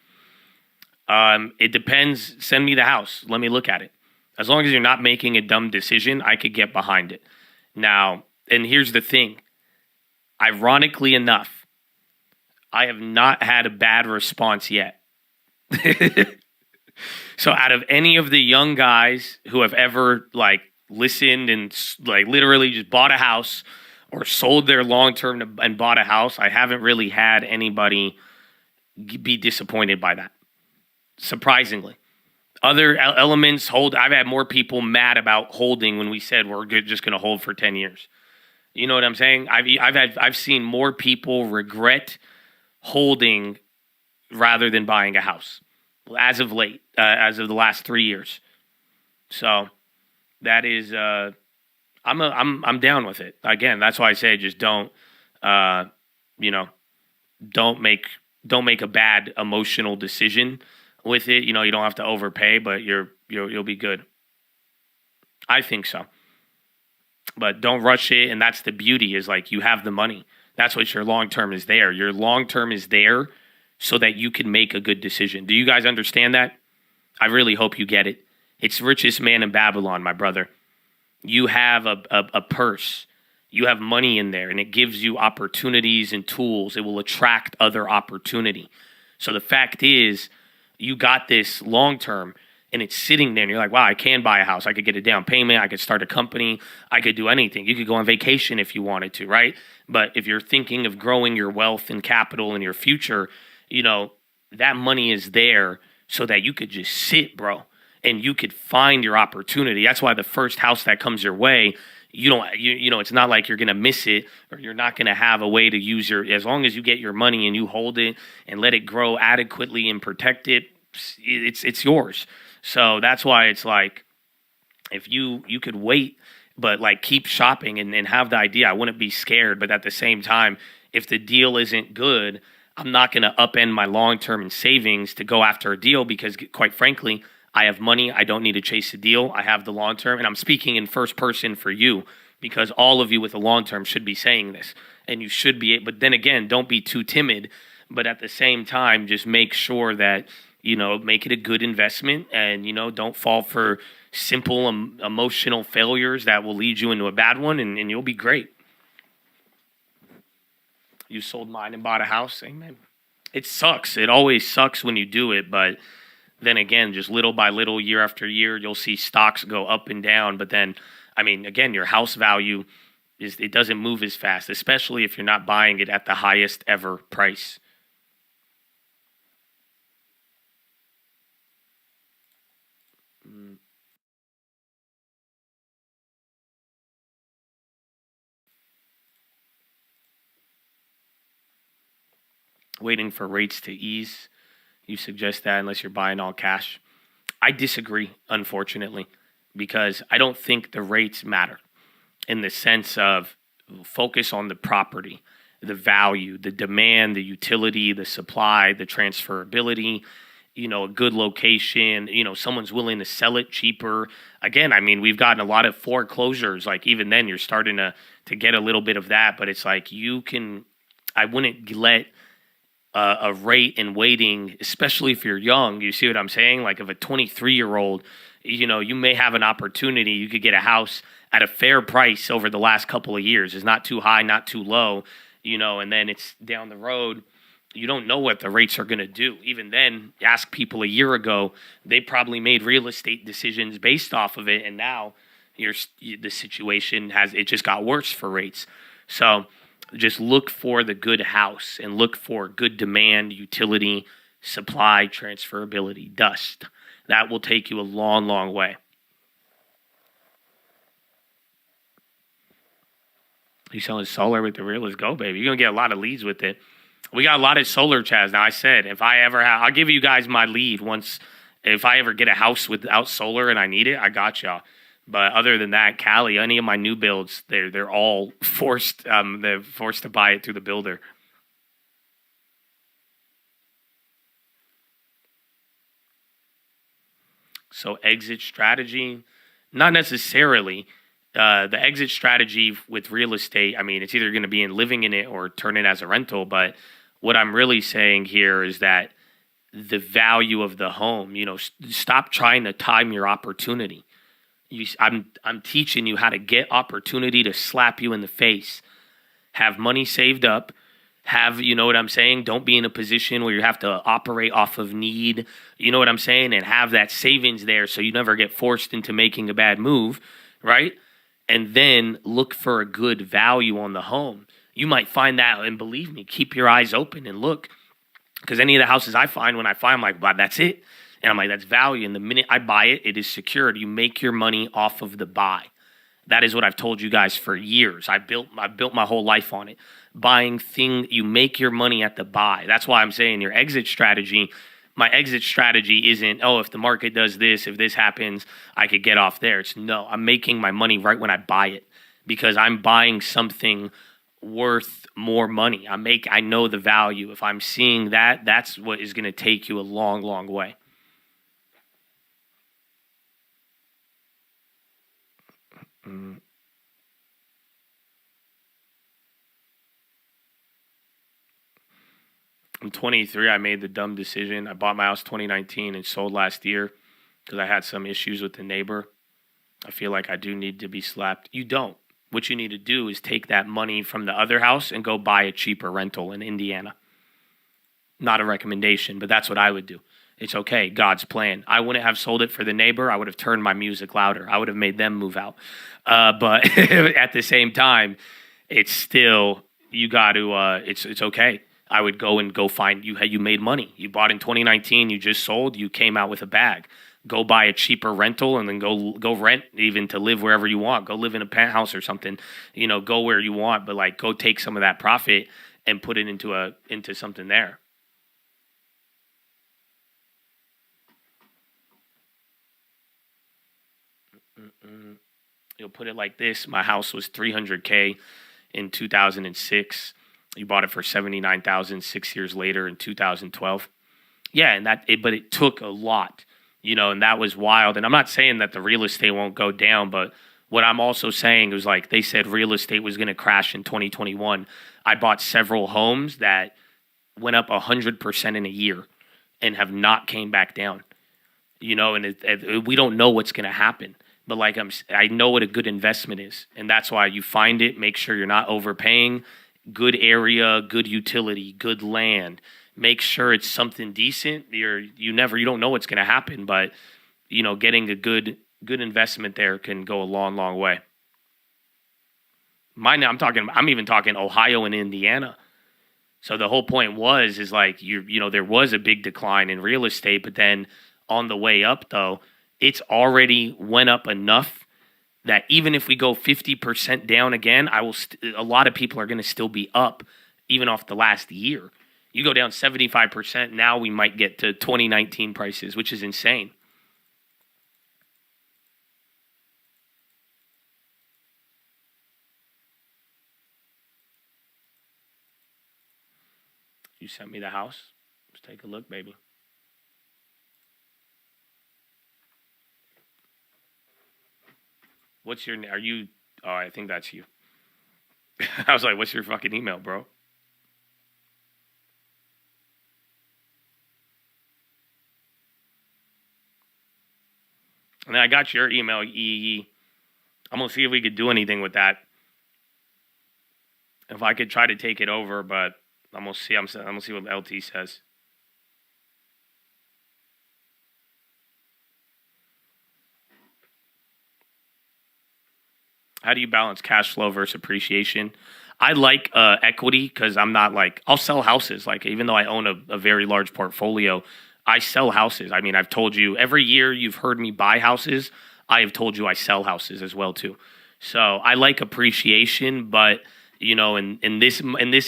It depends. Send me the house. Let me look at it. As long as you're not making a dumb decision, I could get behind it. Now, and here's the thing. Ironically enough, I have not had a bad response yet. So out of any of the young guys who have ever like listened and like literally just bought a house or sold their long-term and bought a house, I haven't really had anybody be disappointed by that. Surprisingly. Other elements I've had more people mad about holding when we said we're just going to hold for 10 years. You know what I'm saying? I've seen more people regret holding rather than buying a house as of late, as of the last 3 years. So that is, I'm down with it. Again, that's why I say just don't make a bad emotional decision with it. You know, you don't have to overpay, but you'll be good. I think so. But don't rush it, and that's the beauty is like you have the money. That's what your long term is there. Your long term is there so that you can make a good decision. Do you guys understand that? I really hope you get it. It's richest man in Babylon, my brother. You have a purse. You have money in there, and it gives you opportunities and tools. It will attract other opportunity. So the fact is, you got this long term, and it's sitting there, and you're like, wow, I can buy a house. I could get a down payment. I could start a company. I could do anything. You could go on vacation if you wanted to, right? But if you're thinking of growing your wealth and capital in your future, you know, that money is there so that you could just sit, bro. And you could find your opportunity. That's why the first house that comes your way, you know, it's not like you're going to miss it or you're not going to have a way to use as long as you get your money and you hold it and let it grow adequately and protect it, it's yours. So that's why it's like, if you could wait, but like keep shopping and have the idea, I wouldn't be scared. But at the same time, if the deal isn't good, I'm not going to upend my long-term and savings to go after a deal because quite frankly, I have money. I don't need to chase a deal. I have the long term. And I'm speaking in first person for you because all of you with the long term should be saying this. And you should be. But then again, don't be too timid. But at the same time, just make sure that, you know, make it a good investment. And, you know, don't fall for simple emotional failures that will lead you into a bad one. And you'll be great. You sold mine and bought a house. Amen. It sucks. It always sucks when you do it. But then again, just little by little, year after year, you'll see stocks go up and down. But then, I mean, again, your house value it doesn't move as fast, especially if you're not buying it at the highest ever price. Waiting for rates to ease. You suggest that unless you're buying all cash. I disagree, unfortunately, because I don't think the rates matter in the sense of focus on the property, the value, the demand, the utility, the supply, the transferability, you know, a good location, you know, someone's willing to sell it cheaper. Again, I mean, we've gotten a lot of foreclosures. Like even then you're starting to get a little bit of that, but it's like I wouldn't let a rate and waiting, especially if you're young. You see what I'm saying? Like if a 23-year-old, you know, you may have an opportunity. You could get a house at a fair price over the last couple of years. It's not too high, not too low, you know, and then it's down the road. You don't know what the rates are going to do. Even then, ask people a year ago, they probably made real estate decisions based off of it. And now, the situation just got worse for rates. So just look for the good house and look for good demand, utility, supply, transferability, dust. That will take you a long, long way. You selling solar with the real? Let's go, baby. You're going to get a lot of leads with it. We got a lot of solar, Chaz. Now, I said, if I ever have, I'll give you guys my lead once. If I ever get a house without solar and I need it, I got y'all. But other than that, Cali, any of my new builds, they're all forced. They're forced to buy it through the builder. So exit strategy, not necessarily. The exit strategy with real estate, I mean, it's either going to be in living in it or turn it as a rental. But what I'm really saying here is that the value of the home, stop trying to time your opportunity. I'm teaching you how to get opportunity to slap you in the face. Have money saved up. You know what I'm saying? Don't be in a position where you have to operate off of need. You know what I'm saying? And have that savings there so you never get forced into making a bad move, right? And then look for a good value on the home. You might find that, and believe me, keep your eyes open and look. Because any of the houses I find, when I find, I'm like, wow, that's it. And I'm like, that's value. And the minute I buy it, it is secured. You make your money off of the buy. That is what I've told you guys for years. I built my whole life on it. You make your money at the buy. That's why I'm saying your exit strategy, my exit strategy isn't, if the market does this, if this happens, I could get off there. It's no, I'm making my money right when I buy it because I'm buying something worth more money. I know the value. If I'm seeing that, that's what is going to take you a long, long way. I'm 23. I made the dumb decision. I bought my house 2019 and sold last year because I had some issues with the neighbor. I feel like I do need to be slapped. You don't. What you need to do is take that money from the other house and go buy a cheaper rental in Indiana. Not a recommendation, but that's what I would do. It's okay. God's plan. I wouldn't have sold it for the neighbor. I would have turned my music louder. I would have made them move out. But at the same time, it's still, you got to, it's okay. I would go find, you made money. You bought in 2019, you just sold, you came out with a bag. Go buy a cheaper rental and then go rent even to live wherever you want. Go live in a penthouse or something, go where you want, but go take some of that profit and put it into something there. You'll put it like this. My house was $300K in 2006. You bought it for $79,000 6 years later in 2012. Yeah, but it took a lot, and that was wild. And I'm not saying that the real estate won't go down, but what I'm also saying is they said real estate was going to crash in 2021. I bought several homes that went up 100% in a year and have not came back down, and we don't know what's going to happen. But I know what a good investment is. And that's why you find it, make sure you're not overpaying. Good area, good utility, good land. Make sure it's something decent. You don't know what's going to happen, but getting a good investment there can go a long, long way. I'm even talking Ohio and Indiana. So the whole point is there was a big decline in real estate, but then on the way up though, it's already went up enough that even if we go 50% down again, a lot of people are going to still be up, even off the last year. You go down 75%, now we might get to 2019 prices, which is insane. You sent me the house. Let's take a look, baby. What's your name? I think that's you. I was like, what's your fucking email, bro? And then I got your email, EE. I'm going to see if we could do anything with that. If I could try to take it over, but I'm going to see. I'm going to see what LT says. How do you balance cash flow versus appreciation? I like equity because I'm not like, I'll sell houses. Like, even though I own a very large portfolio, I sell houses. I mean, I've told you every year you've heard me buy houses. I have told you I sell houses as well too. So I like appreciation, but you know, in this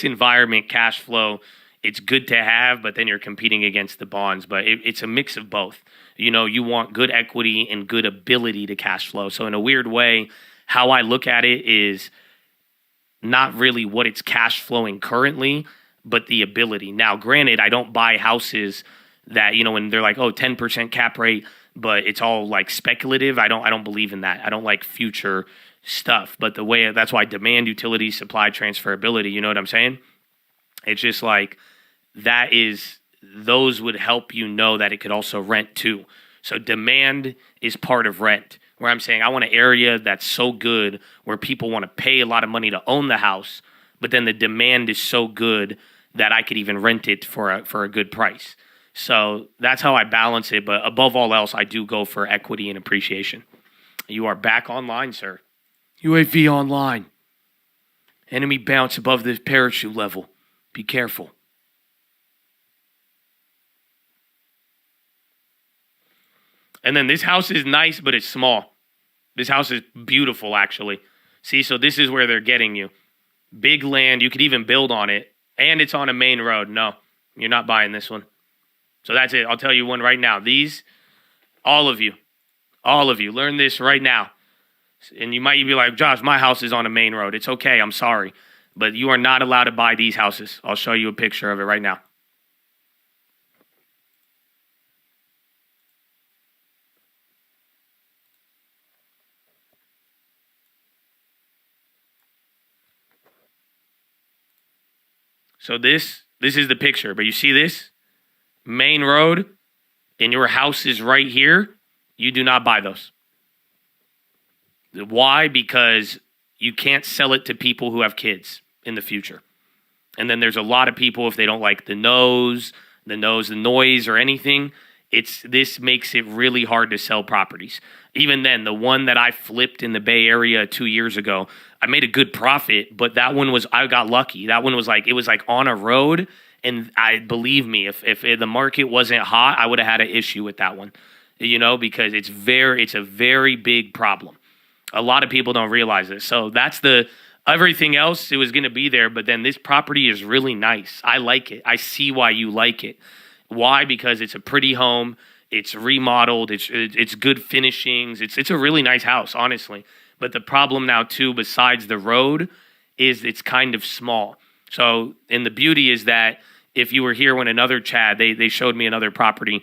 environment, cash flow, it's good to have, but then you're competing against the bonds. But it's a mix of both. You know, you want good equity and good ability to cash flow. So in a weird way, how I look at it is not really what it's cash flowing currently, but the ability. Now, granted, I don't buy houses that, you know, when they're like, oh, 10% cap rate, but it's all like speculative. I don't believe in that. I don't like future stuff. But that's why demand, utility, supply, transferability, you know what I'm saying? It's just like those would help you know that it could also rent too. So demand is part of rent. Where I'm saying I want an area that's so good where people want to pay a lot of money to own the house, but then the demand is so good that I could even rent it for a good price. So that's how I balance it. But above all else, I do go for equity and appreciation. You are back online, sir. UAV online. Enemy bounce above the parachute level. Be careful. And then this house is nice, but it's small. This house is beautiful, actually. See, so this is where they're getting you. Big land, you could even build on it, and it's on a main road. No, you're not buying this one. So that's it. I'll tell you one right now. All of you, learn this right now. And you might be like, Josh, my house is on a main road. It's okay, I'm sorry. But you are not allowed to buy these houses. I'll show you a picture of it right now. So this is the picture, but you see this? Main road, and your house is right here. You do not buy those. Why? Because you can't sell it to people who have kids in the future. And then there's a lot of people, if they don't like the noise, or anything, this makes it really hard to sell properties. Even then, the one that I flipped in the Bay Area 2 years ago, I made a good profit, but that one I got lucky. That one was like on a road, and believe me, if the market wasn't hot, I would have had an issue with that one, you know, because it's a very big problem. A lot of people don't realize this. So that's everything else, it was going to be there, but then this property is really nice. I like it. I see why you like it. Why? Because it's a pretty home. It's remodeled. It's good finishings. It's a really nice house, honestly. But the problem now, too, besides the road, is it's kind of small. So, and the beauty is that if you were here when another Chad, they showed me another property,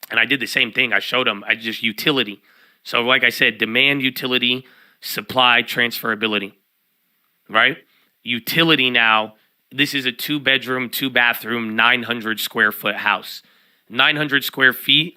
and I did the same thing. I showed them just utility. So, like I said, demand, utility, supply, transferability, right? Utility now, this is a 2-bedroom, 2-bathroom, 900 square foot house. 900 square feet,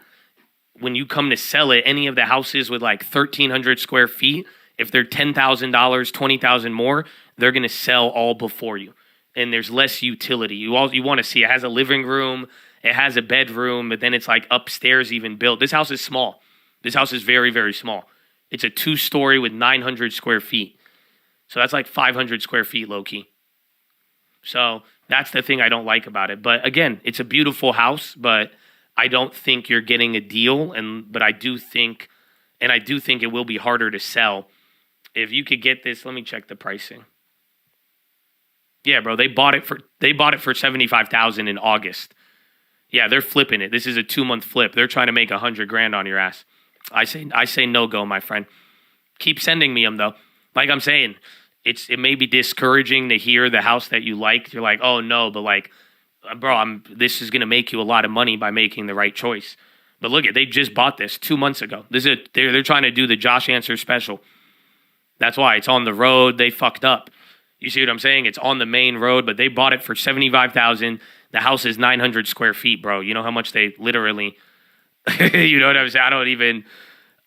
when you come to sell it, any of the houses with like 1,300 square feet, if they're $10,000, $20,000 more, they're going to sell all before you. And there's less utility. You want to see it has a living room, it has a bedroom, but then it's like upstairs even built. This house is small. This house is very, very small. It's a 2-story with 900 square feet. So that's like 500 square feet low key. So that's the thing I don't like about it. But again, it's a beautiful house, but I don't think you're getting a deal. But I do think it will be harder to sell. If you could get this, let me check the pricing. Yeah, bro, they bought it for $75,000 in August. Yeah, they're flipping it. This is a 2-month flip. They're trying to make $100,000 on your ass. I say no go, my friend. Keep sending me them though. Like I'm saying, it may be discouraging to hear the house that you like. You're like, oh no, but like, bro, this is gonna make you a lot of money by making the right choice. But look they just bought this 2 months ago. They're trying to do the Josh Answer special. That's why it's on the road. They fucked up. You see what I'm saying? It's on the main road, but they bought it for $75,000. The house is 900 square feet, bro. You know how much they literally, you know what I'm saying?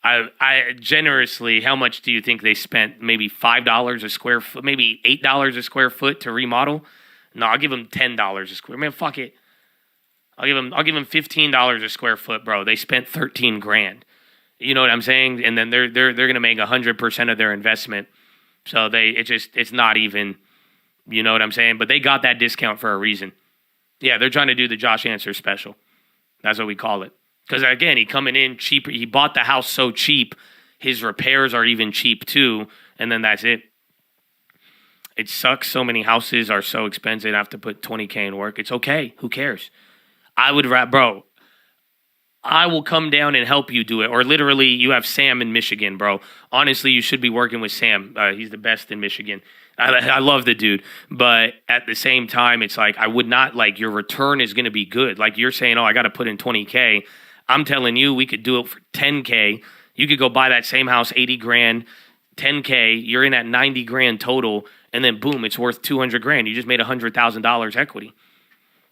I generously, how much do you think they spent? Maybe $5 a square foot, maybe $8 a square foot to remodel? No, I'll give them $10 a square. Man, fuck it. I'll give them $15 a square foot, bro. They spent $13,000. You know what I'm saying? And then they're gonna make 100% of their investment. So it's not even, you know what I'm saying? But they got that discount for a reason. Yeah, they're trying to do the Josh Answer special. That's what we call it. Because again, he coming in cheap. He bought the house so cheap, his repairs are even cheap too, and then that's it. It sucks. So many houses are so expensive. I have to put $20K in work. It's okay. Who cares? I would bro. I will come down and help you do it. Or literally, you have Sam in Michigan, bro. Honestly, you should be working with Sam. He's the best in Michigan. I love the dude. But at the same time, it's like, I would not, like, your return is going to be good. Like, you're saying, oh, I got to put in $20K. I'm telling you, we could do it for $10K. You could go buy that same house, 80 grand, $10K. You're in at 90 grand total. And then, boom, it's worth 200 grand. You just made $100,000 equity.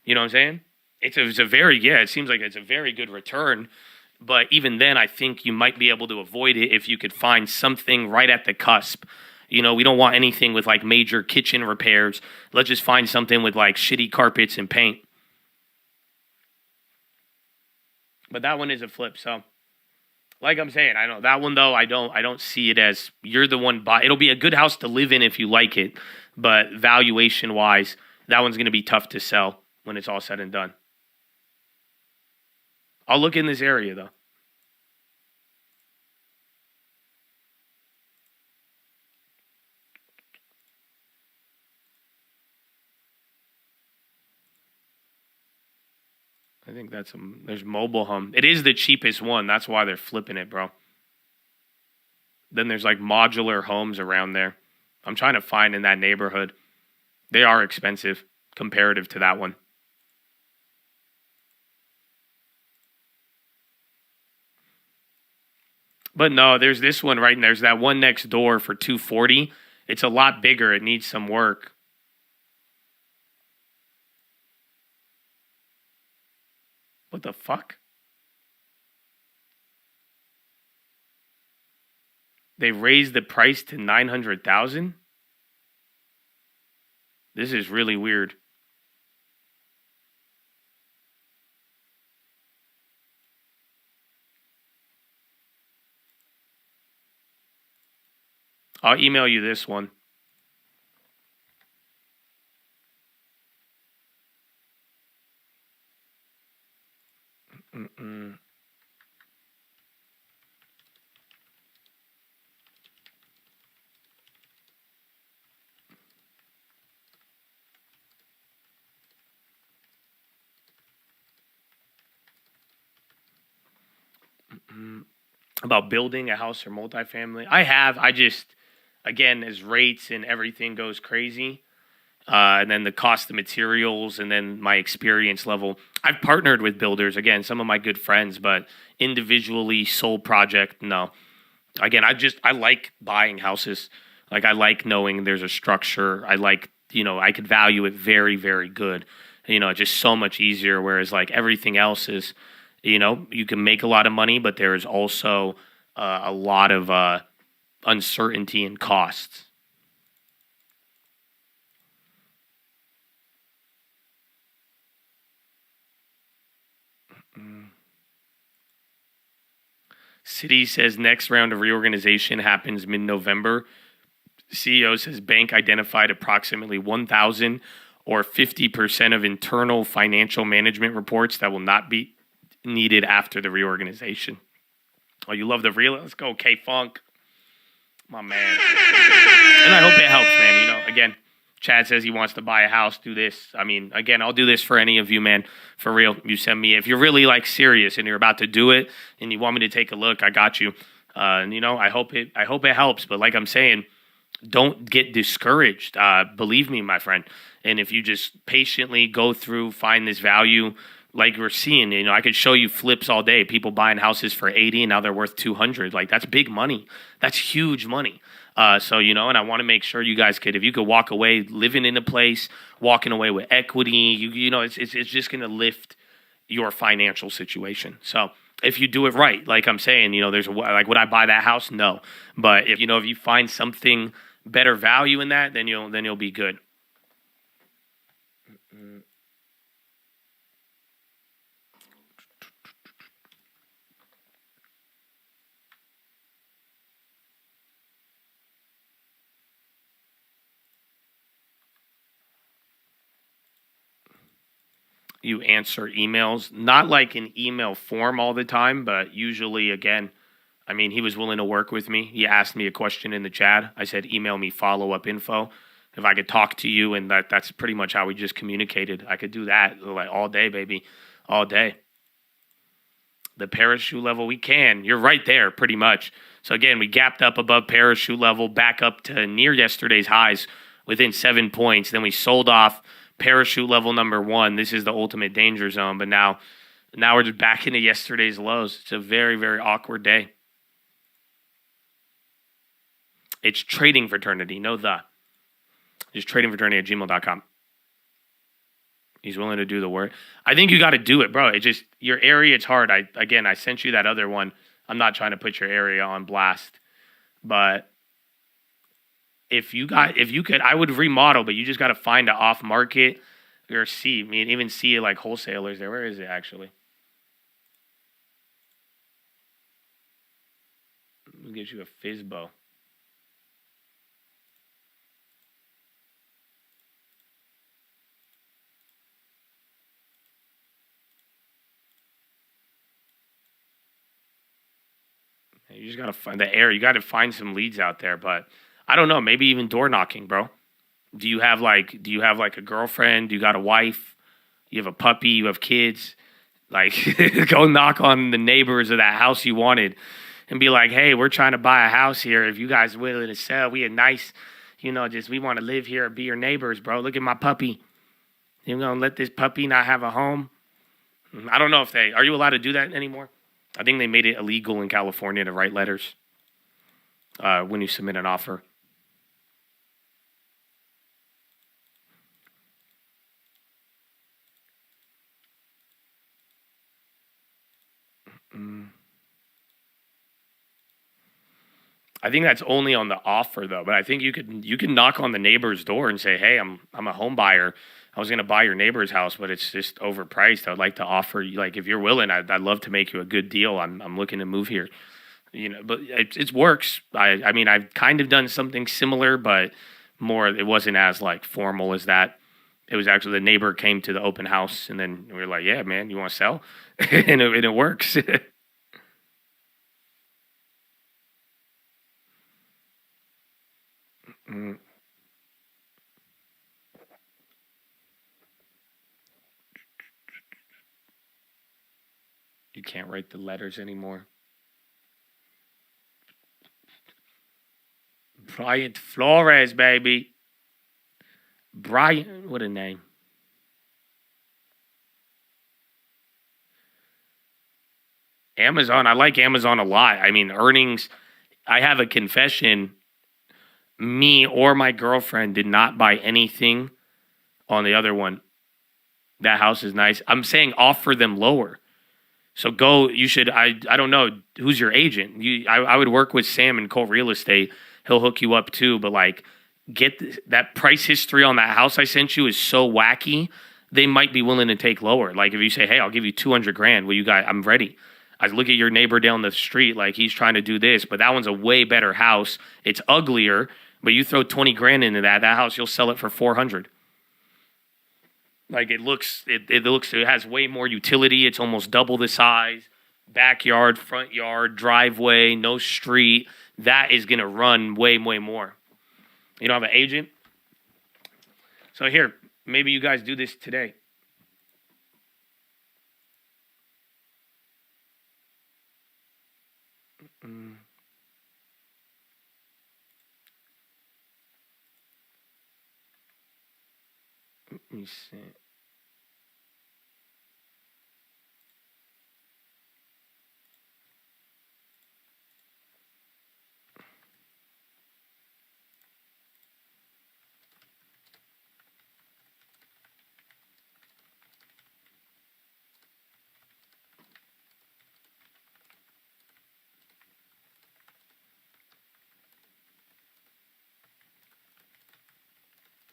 You know what I'm saying? It's a very, it seems like it's a very good return. But even then, I think you might be able to avoid it if you could find something right at the cusp. You know, we don't want anything with like major kitchen repairs. Let's just find something with like shitty carpets and paint. But that one is a flip. So, like I'm saying, I know that one though. I don't see it as you're the one buy. It'll be a good house to live in if you like it, but valuation wise, that one's going to be tough to sell when it's all said and done. I'll look in this area though. I think there's mobile home. It is the cheapest one. That's why they're flipping it, bro. Then there's like modular homes around there. I'm trying to find in that neighborhood. They are expensive comparative to that one. But no, there's this one right, and there's that one next door for $240. It's a lot bigger. It needs some work. What the fuck? They raised the price to $900,000? This is really weird. I'll email you this one. About building a house or multifamily. I just, again, as rates and everything goes crazy, and then the cost of materials and then my experience level. I've partnered with builders, again, some of my good friends, but individually, sole project, no. Again, I like buying houses. Like, I like knowing there's a structure. I like, I could value it very, very good. Just so much easier, whereas like everything else is, you can make a lot of money, but there is also a lot of uncertainty and costs. Citi says next round of reorganization happens mid-November. CEO says bank identified approximately 1,000 or 50% of internal financial management reports that will not be needed after the reorganization. Oh, you love the real? Let's go, K-Funk. My man. And I hope it helps, man. Again, Chad says he wants to buy a house, do this. I mean, again, I'll do this for any of you, man. For real, you send me. If you're really like serious and you're about to do it and you want me to take a look, I got you. I hope it helps. But like I'm saying, don't get discouraged. Believe me, my friend. And if you just patiently go through, find this value, like we're seeing, I could show you flips all day. People buying houses for 80 and now they're worth 200. Like, that's big money. That's huge money. So, and I want to make sure you guys if you could walk away living in a place, walking away with equity, it's just going to lift your financial situation. So if you do it right, like I'm saying, there's would I buy that house? No. But if you find something better value in that, then you'll be good. you answer emails, not like in email form all the time, but usually, again, I mean, he was willing to work with me. He asked me a question in the chat. I said, email me follow-up info. If I could talk to you, and that's pretty much how we just communicated. I could do that like all day, baby, all day. The parachute level, we can. You're right there, pretty much. So again, we gapped up above parachute level, back up to near yesterday's highs within 7 points. Then we sold off parachute level number 1. This is the ultimate danger zone. But now we're just back into yesterday's lows. It's a very, very awkward day. It's trading fraternity. Just tradingfraternity@gmail.com. He's willing to do the work. I think you got to do it, bro. It just, your area, it's hard. I sent you that other one. I'm not trying to put your area on blast, but if you could, I would remodel, but you just got to find an off market or see. I mean, even see like wholesalers there. Where is it actually? We'll get you a FISBO. You just got to find the air. You got to find some leads out there, but I don't know, maybe even door knocking, bro. Do you have like a girlfriend? Do you got a wife? You have a puppy? You have kids? Like, go knock on the neighbors of that house you wanted and be like, hey, we're trying to buy a house here. If you guys are willing to sell, we a nice, we want to live here and be your neighbors, bro. Look at my puppy. You're going to let this puppy not have a home? I don't know if are you allowed to do that anymore? I think they made it illegal in California to write letters when you submit an offer. I think that's only on the offer though, but I think you can knock on the neighbor's door and say, "Hey, I'm a home buyer. I was going to buy your neighbor's house, but it's just overpriced. I'd like to offer you, like, if you're willing, I'd love to make you a good deal. I'm looking to move here." But it works. I mean, I've kind of done something similar, but it wasn't as like formal as that. It was actually the neighbor came to the open house, and then we were like, "Yeah, man, you want to sell?" and it works. Mm. You can't write the letters anymore. Bryant Flores, baby. Bryant, what a name. Amazon, I like Amazon a lot. I mean, earnings, I have a confession. Me or my girlfriend did not buy anything on the other one. That house is nice. I'm saying offer them lower. So you should, I don't know, who's your agent? I would work with Sam in Colt Real Estate. He'll hook you up too, but like, get that price history on that house I sent you is so wacky, they might be willing to take lower. Like if you say, "Hey, I'll give you $200,000. Well, you got, I'm ready." I look at your neighbor down the street, like he's trying to do this, but that one's a way better house. It's uglier, but you throw $20,000 into that house, you'll sell it for $400,000. Like it has way more utility. It's almost double the size. Backyard, front yard, driveway, no street. That is going to run way, way more. You don't have an agent? So here, maybe you guys do this today. Let me see.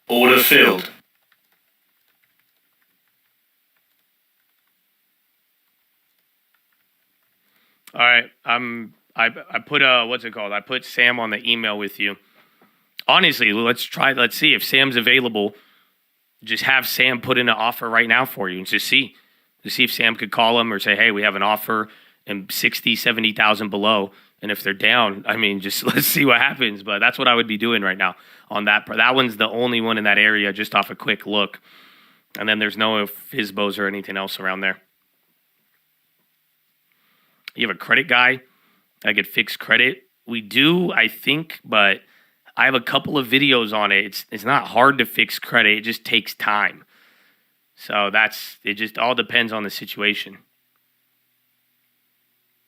Order filled. All right, I put what's it called? I put Sam on the email with you. Honestly, let's see if Sam's available. just have Sam put in an offer right now for you and just see if Sam could call him or say, hey, we have an offer and 60, 70,000 below. And if they're down, I mean, just let's see what happens. But that's what I would be doing right now on that. That one's the only one in that area just off a quick look. And then there's no FISBOs or anything else around there. You have a credit guy that could fix credit. We do, I think, but I have a couple of videos on it. It's not hard to fix credit. It just takes time. So it just all depends on the situation.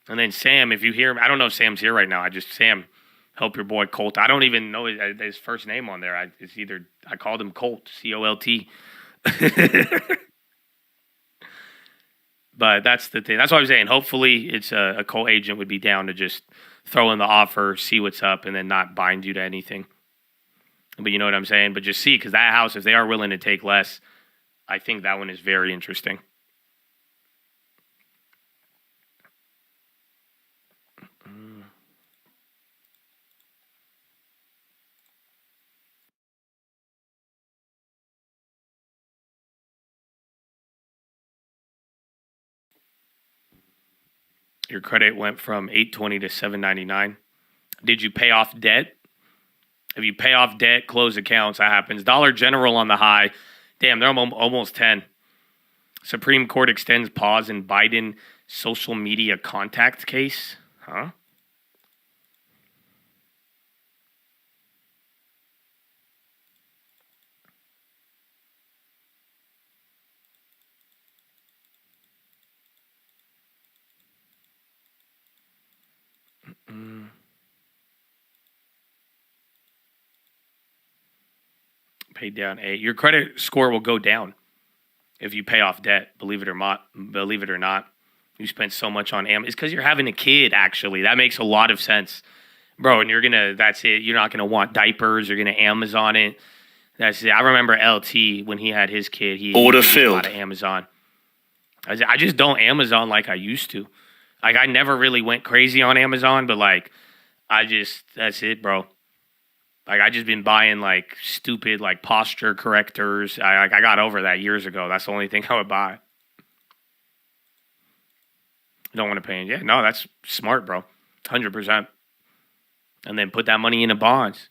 And then Sam, if you hear him, I don't know if Sam's here right now. Sam, help your boy Colt. I don't even know his first name on there. I called him Colt, Colt. But that's the thing. That's what I'm saying. Hopefully, it's a co-agent would be down to just throw in the offer, see what's up, and then not bind you to anything. But you know what I'm saying? But just see, because that house, if they are willing to take less, I think that one is very interesting. Your credit went from 820 to 799. Did you pay off debt? If you pay off debt, close accounts, that happens. Dollar General on the high. Damn, they're almost 10. Supreme Court extends pause in Biden social media contact case. Huh? Paid down 8. Your credit score will go down if you pay off debt. Believe it or not, you spent so much on Amazon. It's because you're having a kid. Actually, that makes a lot of sense, bro. And that's it. You're not gonna want diapers. You're gonna Amazon it. That's it. I remember LT when he had his kid. He Order used filled. a lot of Amazon. I just don't Amazon like I used to. Like I never really went crazy on Amazon, but like that's it, bro. Like, I just been buying, like, stupid, like, posture correctors. I got over that years ago. That's the only thing I would buy. Don't want to pay. Yeah, no, that's smart, bro. 100%. And then put that money into bonds.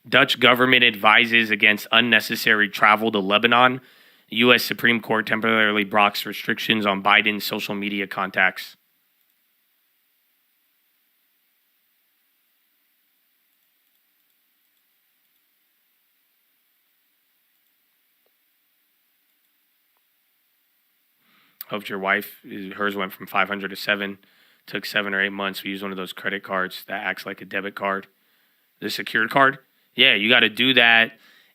Dutch government advises against unnecessary travel to Lebanon. U.S. Supreme Court temporarily blocks restrictions on Biden's social media contacts. Helped your wife. Hers went from 500 to 7. Took 7 or 8 months. We use one of those credit cards that acts like a debit card. The secured card. Yeah, you got to do that.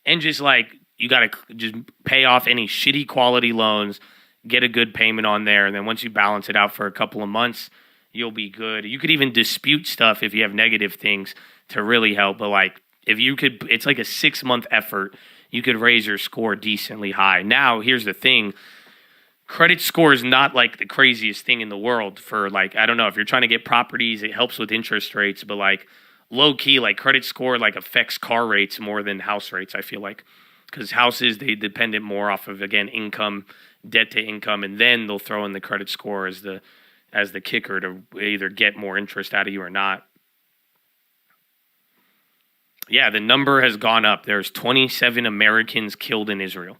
And just like, you got to just pay off any shitty quality loans. Get a good payment on there. And then once you balance it out for a couple of months, you'll be good. You could even dispute stuff if you have negative things to really help. But like, if you could, it's like a 6-month effort. You could raise your score decently high. Now, here's the thing. Credit score is not like the craziest thing in the world for like, I don't know, if you're trying to get properties, it helps with interest rates, but like low key, like credit score like affects car rates more than house rates, I feel like. Because houses, they depend it more off of, again, income, debt to income, and then they'll throw in the credit score as the kicker to either get more interest out of you or not. Yeah, the number has gone up. There's 27 Americans killed in Israel.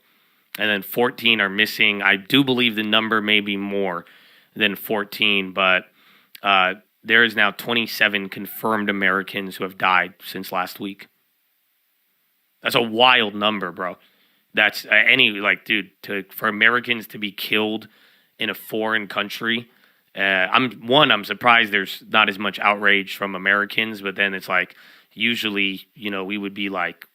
And then 14 are missing. I do believe the number may be more than 14, but there is now 27 confirmed Americans who have died since last week. That's a wild number, bro. That's for Americans to be killed in a foreign country. I'm surprised there's not as much outrage from Americans, but then it's like usually, we would be like,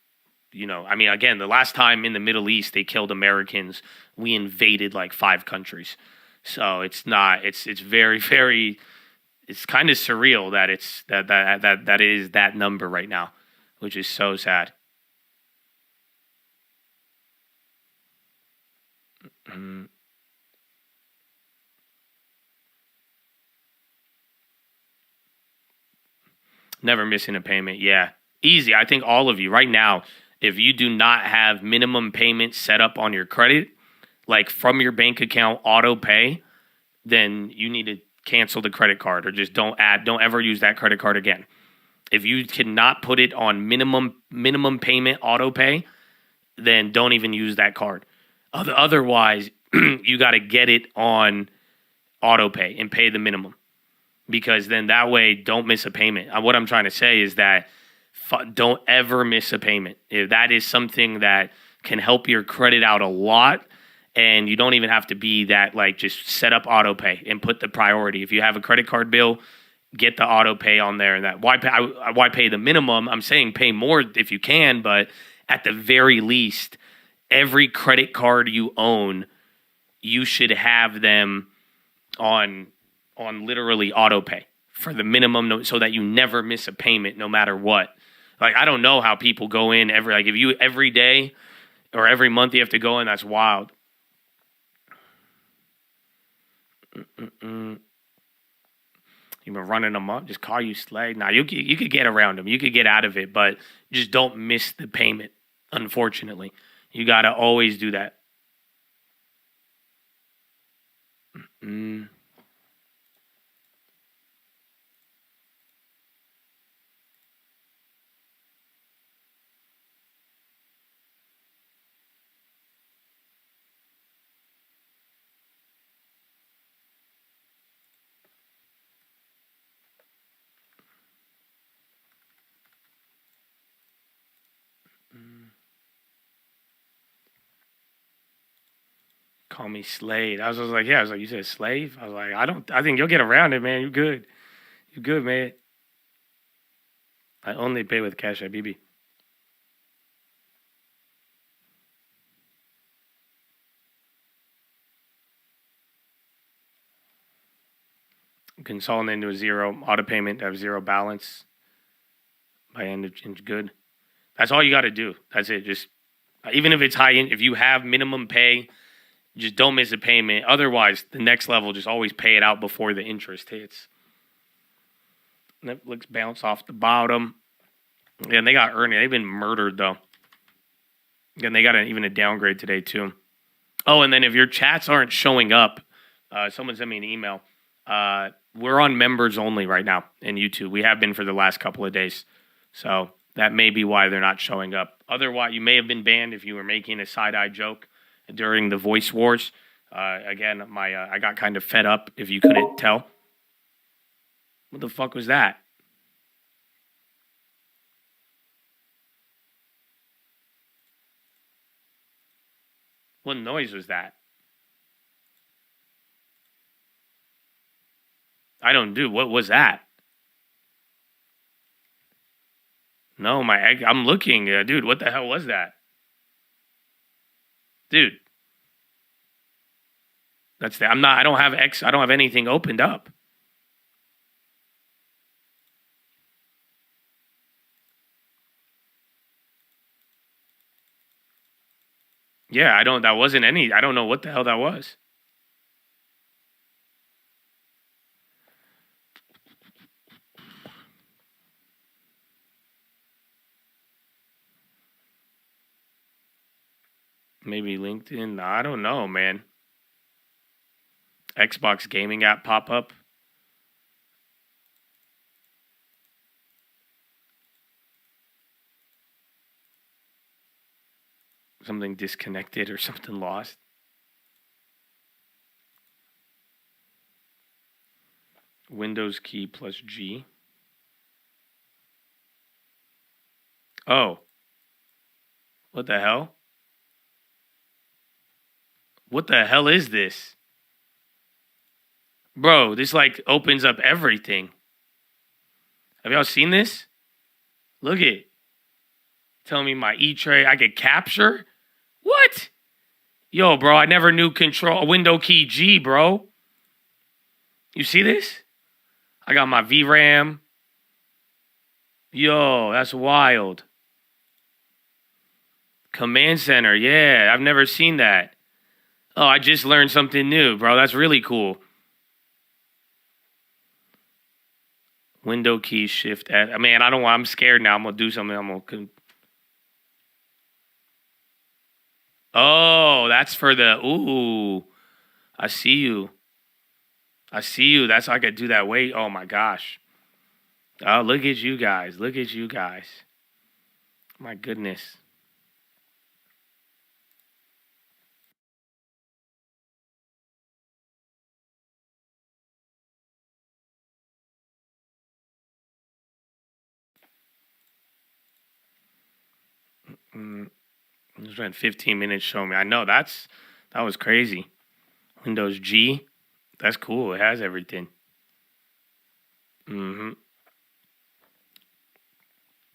again, the last time in the Middle East they killed Americans, we invaded like 5 countries. So it's very, very, it's kind of surreal that it's that is that number right now, which is so sad. Never missing a payment. Yeah. Easy. I think all of you right now, if you do not have minimum payments set up on your credit, like from your bank account auto pay, then you need to cancel the credit card or just don't ever use that credit card again. If you cannot put it on minimum payment auto pay, then don't even use that card. Otherwise, you got to get it on auto pay and pay the minimum, because then that way don't miss a payment. What I'm trying to say is that don't ever miss a payment. If that is something that can help your credit out a lot, and you don't even have to be that, like, just set up auto pay and put the priority. If you have a credit card bill, get the auto pay on there. And that why pay the minimum? I'm saying pay more if you can, but at the very least, every credit card you own, you should have them on literally auto pay for the minimum, so that you never miss a payment no matter what. Like, I don't know how people go in if you every day or every month you have to go in, that's wild. You've been running them up. Just call you Slay. Now, you could get around them. You could get out of it, but just don't miss the payment, unfortunately. You got to always do that. Call me Slade. I was like, yeah. I was like, you said slave? I was like, I think you'll get around it, man. You good. You good, man. I only pay with cash, BB. Consolidate into a zero. Auto payment to have zero balance by end of change. Good. That's all you got to do. That's it. Just, even if it's high end, if you have minimum pay, just don't miss a payment. Otherwise, the next level, just always pay it out before the interest hits. Netflix bounce off the bottom. Yeah, and they got earnings. They've been murdered, though. And they got even a downgrade today, too. Oh, and then if your chats aren't showing up, someone sent me an email. We're on members only right now in YouTube. We have been for the last couple of days. So that may be why they're not showing up. Otherwise, you may have been banned if you were making a side-eye joke during the voice wars. Again, I got kind of fed up, if you couldn't tell. What the fuck was that? What noise was that? I don't do. What was that? No, I'm looking, dude. What the hell was that? Dude. I don't have anything opened up. Yeah, I don't know what the hell that was. Maybe LinkedIn. I don't know, man. Xbox gaming app pop up. Something disconnected or something lost. Windows key plus G. Oh. What the hell? What the hell is this? Bro, this like opens up everything. Have y'all seen this? Look it. Tell me my E-tray I could capture? What? Yo, bro, I never knew control window key G, bro. You see this? I got my VRAM. Yo, that's wild. Command center, yeah, I've never seen that. Oh, I just learned something new, bro. That's really cool. Window key shift. Man, I'm scared now. I'm going to do something. Oh, that's for the, ooh, I see you. I see you. That's how I could do that. Wait, oh my gosh. Oh, look at you guys. Look at you guys. My goodness. Just spent 15 minutes showing me. I know that was crazy. Windows G, that's cool. It has everything. And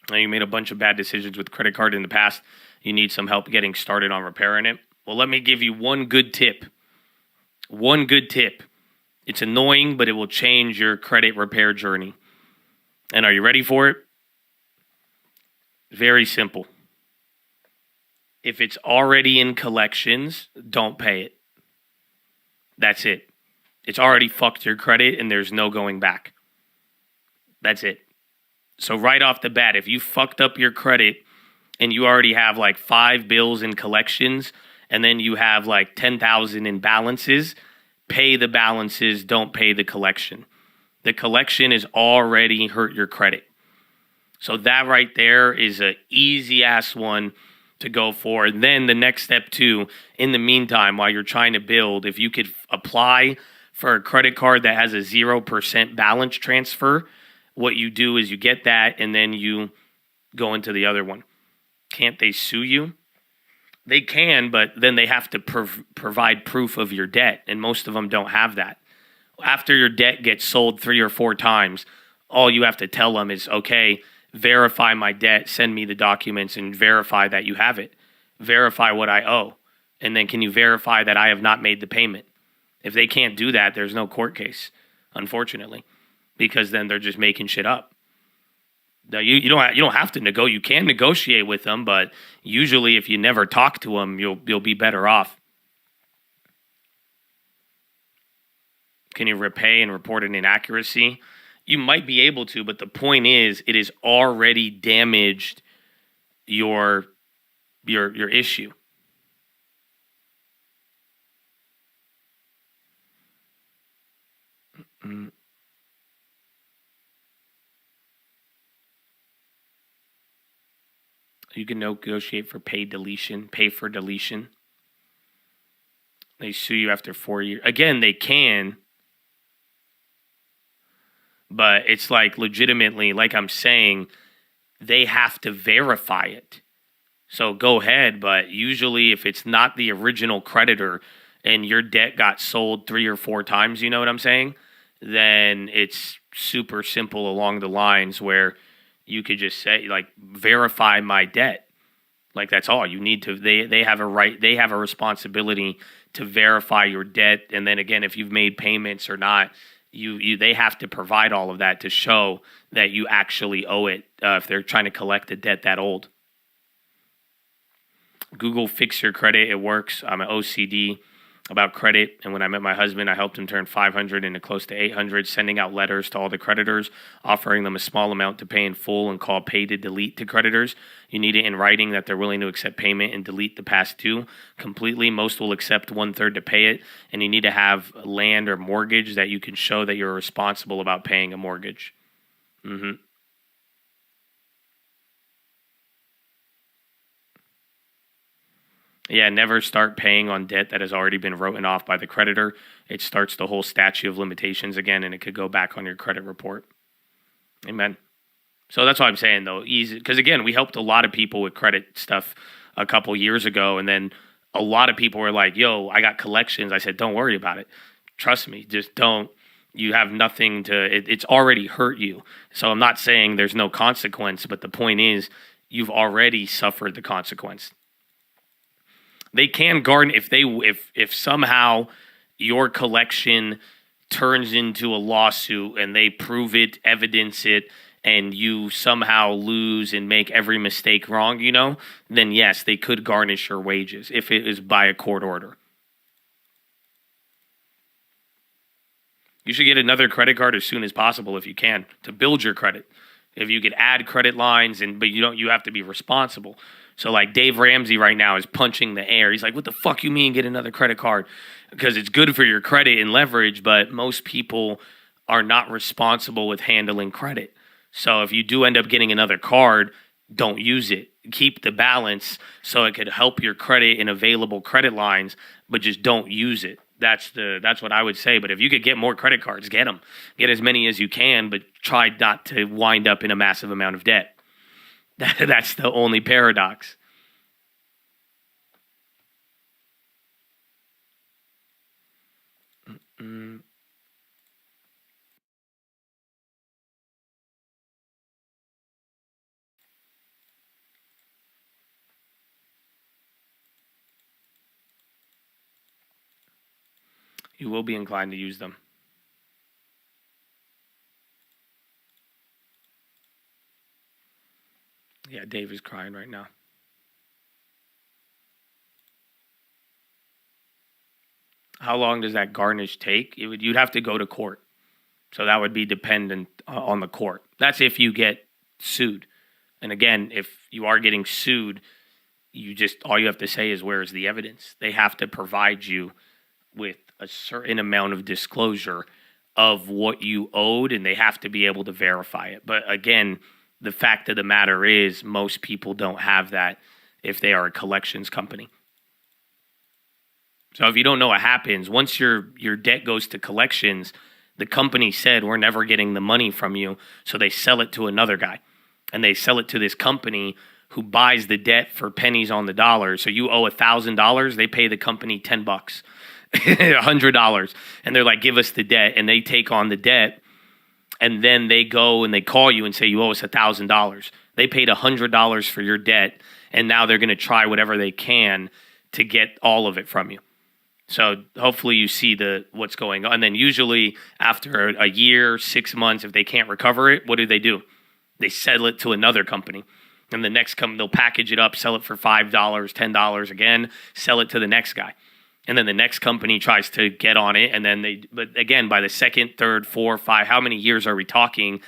you made a bunch of bad decisions with credit card in the past. You need some help getting started on repairing it. Well, let me give you one good tip. One good tip. It's annoying, but it will change your credit repair journey. And are you ready for it? Very simple. If it's already in collections, don't pay it. That's it. It's already fucked your credit and there's no going back. That's it. So right off the bat, if you fucked up your credit and you already have like 5 bills in collections and then you have like 10,000 in balances, pay the balances, don't pay the collection. The collection is already hurt your credit. So that right there is an easy ass one to go for. And then the next step too, in the meantime, while you're trying to build, if you could apply for a credit card that has a 0% balance transfer, what you do is you get that and then you go into the other one. Can't they sue you? They can, but then they have to provide proof of your debt, and most of them don't have that. After your debt gets sold 3 or 4 times, all you have to tell them is, okay, verify my debt, send me the documents, and verify that you have it. Verify what I owe. And then can you verify that I have not made the payment? If they can't do that, there's no court case, unfortunately, because then they're just making shit up. Now, you don't have to negotiate. You can negotiate with them, but usually if you never talk to them, you'll be better off. Can you repay and report an inaccuracy? You might be able to, but the point is, it has already damaged your issue. You can negotiate for pay for deletion. They sue you after 4 years. Again, they can. But it's like legitimately, like I'm saying, they have to verify it. So go ahead, but usually if it's not the original creditor and your debt got sold 3 or 4 times, you know what I'm saying? Then it's super simple along the lines where you could just say, like, verify my debt. Like, that's all you need to. They have a right. They have a responsibility to verify your debt. And then again, if you've made payments or not, they have to provide all of that to show that you actually owe it. If they're trying to collect a debt that old. Google Fix Your Credit. It works. I'm an OCD about credit, and when I met my husband, I helped him turn 500 into close to 800, sending out letters to all the creditors, offering them a small amount to pay in full and call pay to delete to creditors. You need it in writing that they're willing to accept payment and delete the past due completely. Most will accept 1/3 to pay it, and you need to have land or mortgage that you can show that you're responsible about paying a mortgage. Yeah, never start paying on debt that has already been written off by the creditor. It starts the whole statute of limitations again, and it could go back on your credit report. Amen. So that's what I'm saying, though. Easy, because again, we helped a lot of people with credit stuff a couple years ago, and then a lot of people were like, yo, I got collections. I said, don't worry about it. Trust me, just don't. You have nothing to, it's already hurt you. So I'm not saying there's no consequence, but the point is, you've already suffered the consequence. They can garden if somehow your collection turns into a lawsuit and they prove it, evidence it, and you somehow lose and make every mistake wrong, then yes, they could garnish your wages if it is by a court order. You should get another credit card as soon as possible if you can to build your credit. If you could add credit lines, but you have to be responsible. So like Dave Ramsey right now is punching the air. He's like, what the fuck you mean get another credit card? Because it's good for your credit and leverage, but most people are not responsible with handling credit. So if you do end up getting another card, don't use it. Keep the balance so it could help your credit and available credit lines, but just don't use it. That's what I would say. But if you could get more credit cards, get them. Get as many as you can, but try not to wind up in a massive amount of debt. That's the only paradox. You will be inclined to use them. Yeah, Dave is crying right now. How long does that garnish take? You'd have to go to court. So that would be dependent on the court. That's if you get sued. And again, if you are getting sued, all you have to say is, where is the evidence? They have to provide you with a certain amount of disclosure of what you owed, and they have to be able to verify it. But again, the fact of the matter is most people don't have that if they are a collections company. So if you don't know what happens, once your debt goes to collections, the company said, we're never getting the money from you. So they sell it to another guy, and they sell it to this company who buys the debt for pennies on the dollar. So you owe $1,000, they pay the company $10, $100. And they're like, give us the debt. And they take on the debt. And then they go and they call you and say, you owe us $1,000. They paid $100 for your debt. And now they're going to try whatever they can to get all of it from you. So hopefully you see what's going on. And then usually after a year, 6 months, if they can't recover it, what do? They sell it to another company. And the next company, they'll package it up, sell it for $5, $10 again, sell it to the next guy. And then the next company tries to get on it. And then but again, by the second, third, four, five, how many years are we talking,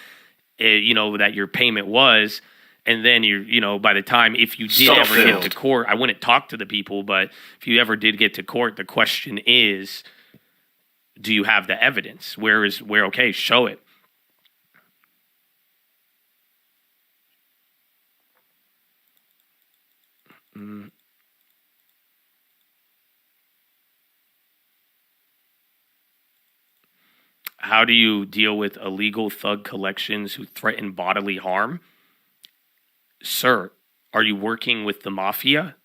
that your payment was? And then by the time, if you did ever get to court, I wouldn't talk to the people, but if you ever did get to court, the question is, do you have the evidence? Okay, show it. How do you deal with illegal thug collections who threaten bodily harm? Sir, are you working with the mafia?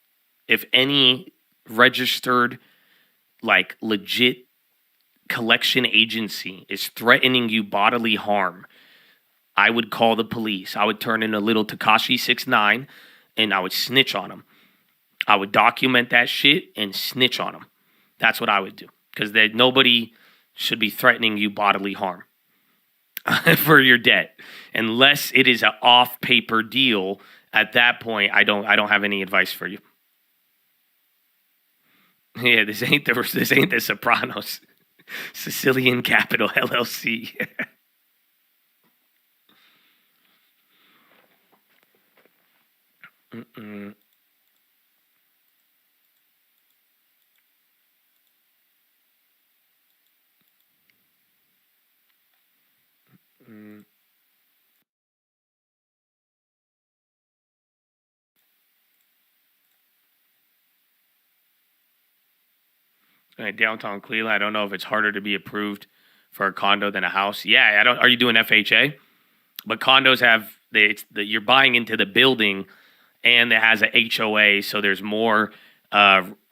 If any registered, legit collection agency is threatening you bodily harm, I would call the police. I would turn in a little Tekashi 6ix9ine and I would snitch on them. I would document that shit and snitch on them. That's what I would do. Because nobody should be threatening you bodily harm for your debt. Unless it is an off-paper deal, at that point, I don't have any advice for you. Yeah, this ain't the Sopranos. Sicilian Capital LLC. Downtown Cleveland, I don't know if it's harder to be approved for a condo than a house. Yeah, are you doing FHA? But condos have you're buying into the building, and it has a HOA, so there's more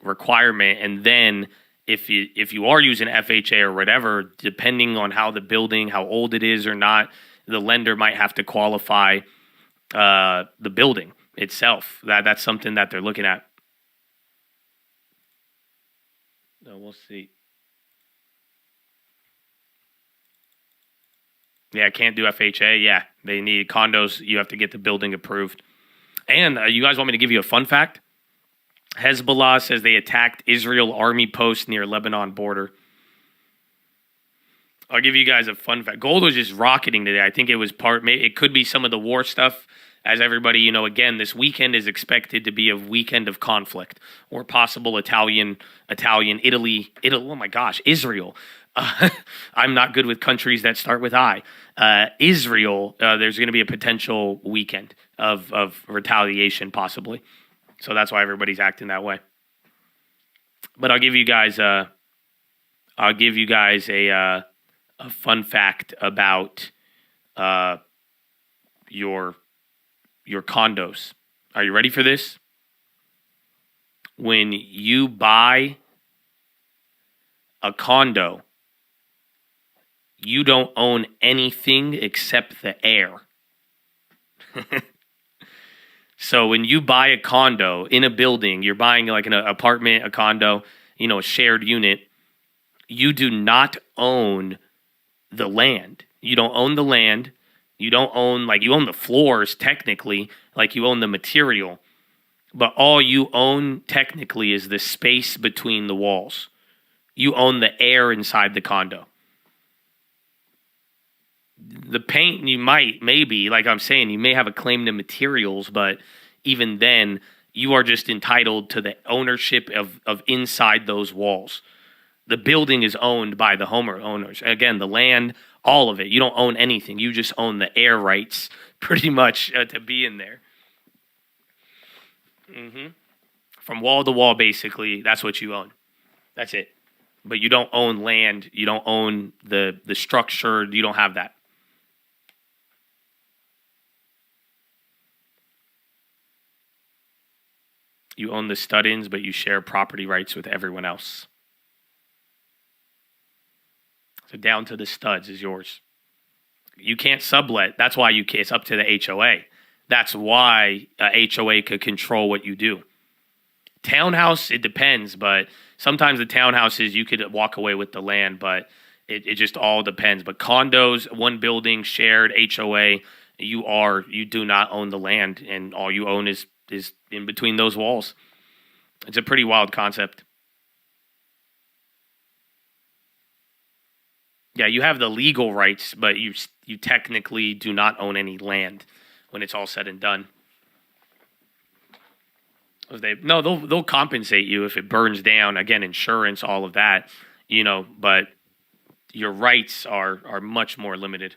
requirement. And then if you are using FHA or whatever, depending on how the building, how old it is or not, the lender might have to qualify the building itself. That's something that they're looking at. No, we'll see. Yeah, can't do FHA. Yeah, they need condos. You have to get the building approved. And you guys want me to give you a fun fact? Hezbollah says they attacked Israel army post near Lebanon border. I'll give you guys a fun fact. Gold was just rocketing today. I think it was it could be some of the war stuff as everybody, again, this weekend is expected to be a weekend of conflict or possible oh my gosh, Israel. I'm not good with countries that start with I. Israel, there's going to be a potential weekend of retaliation possibly. So that's why everybody's acting that way. But I'll give you guys a fun fact about your condos. Are you ready for this? When you buy a condo, you don't own anything except the air. So when you buy a condo in a building, you're buying like an apartment, a condo, a shared unit, you do not own the land. You don't own the land. You don't own, you own the floors technically, like you own the material. But all you own technically is the space between the walls. You own the air inside the condo. The paint, maybe, like I'm saying, you may have a claim to materials, but even then, you are just entitled to the ownership of inside those walls. The building is owned by the homeowners. Again, the land, all of it. You don't own anything. You just own the air rights, pretty much, to be in there. From wall to wall, basically, that's what you own. That's it. But you don't own land. You don't own the structure. You don't have that. You own the stud-ins, but you share property rights with everyone else. So down to the studs is yours. You can't sublet. That's why it's up to the HOA. That's why a HOA could control what you do. Townhouse, it depends, but sometimes the townhouses, you could walk away with the land, but it just all depends. But condos, one building, shared, HOA, you do not own the land, and all you own is in between those walls. It's a pretty wild concept. Yeah, you have the legal rights, but you technically do not own any land when it's all said and done. They'll compensate you if it burns down. Again, insurance, all of that, but your rights are much more limited.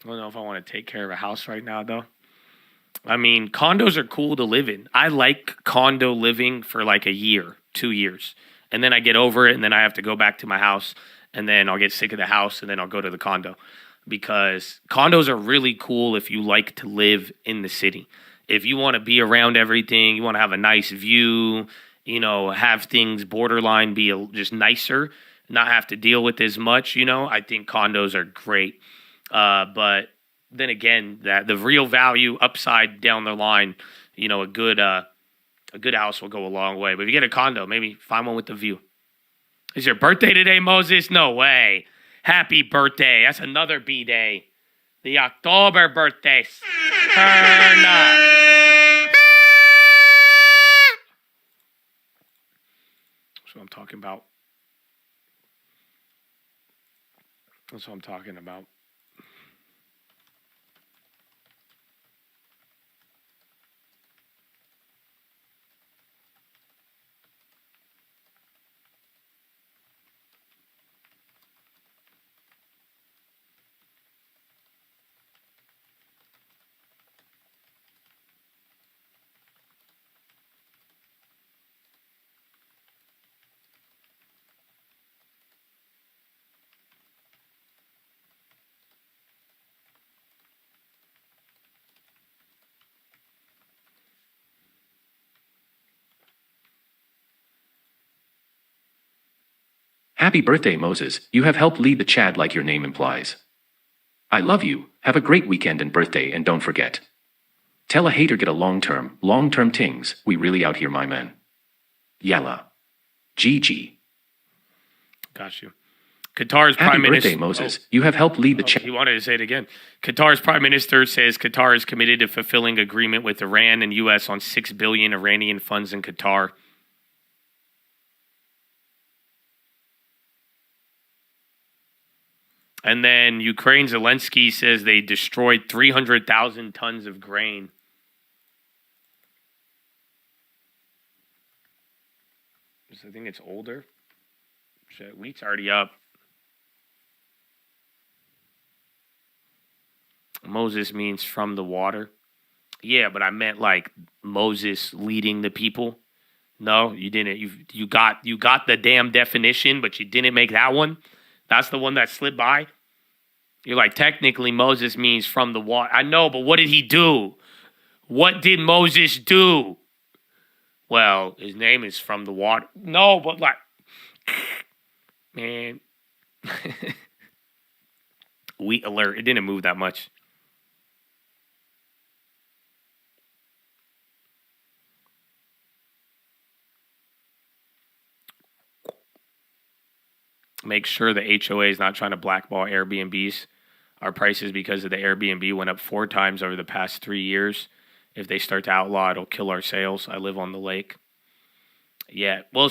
I don't know if I want to take care of a house right now, though. I mean, condos are cool to live in. I like condo living for like a year, 2 years. And then I get over it, and then I have to go back to my house, and then I'll get sick of the house, and then I'll go to the condo. Because condos are really cool if you like to live in the city. If you want to be around everything, you want to have a nice view, have things borderline be just nicer, not have to deal with as much, I think condos are great. But then again, that the real value upside down the line, a good house will go a long way. But if you get a condo, maybe find one with the view. Is your birthday today, Moses? No way. Happy birthday. That's another B-day. The October birthdays. Turn up. That's what I'm talking about. That's what I'm talking about. Happy birthday, Moses. You have helped lead the Chad like your name implies. I love you. Have a great weekend and birthday, and don't forget. Tell a hater get a long-term tings. We really out here, my man. Yalla. GG. Got you. Qatar's Happy Prime birthday, Minister. Moses. You have helped lead the He wanted to say it again. Qatar's Prime Minister says Qatar is committed to fulfilling agreement with Iran and U.S. on $6 billion Iranian funds in Qatar. And then Ukraine Zelensky says they destroyed 300,000 tons of grain. I think it's older. Shit, wheat's already up. Moses means from the water. Yeah, but I meant like Moses leading the people. No, you didn't. You got the damn definition, but you didn't make that one. That's the one that slid by. You're like, technically Moses means from the water. I know, but what did he do? What did Moses do? Well, his name is from the water. No, but like, man. Wheat alert. It didn't move that much. Make sure the HOA is not trying to blackball Airbnbs. Our prices because of the Airbnb went up 4 times over the past 3 years. If they start to outlaw, it'll kill our sales. I live on the lake. Yeah, well,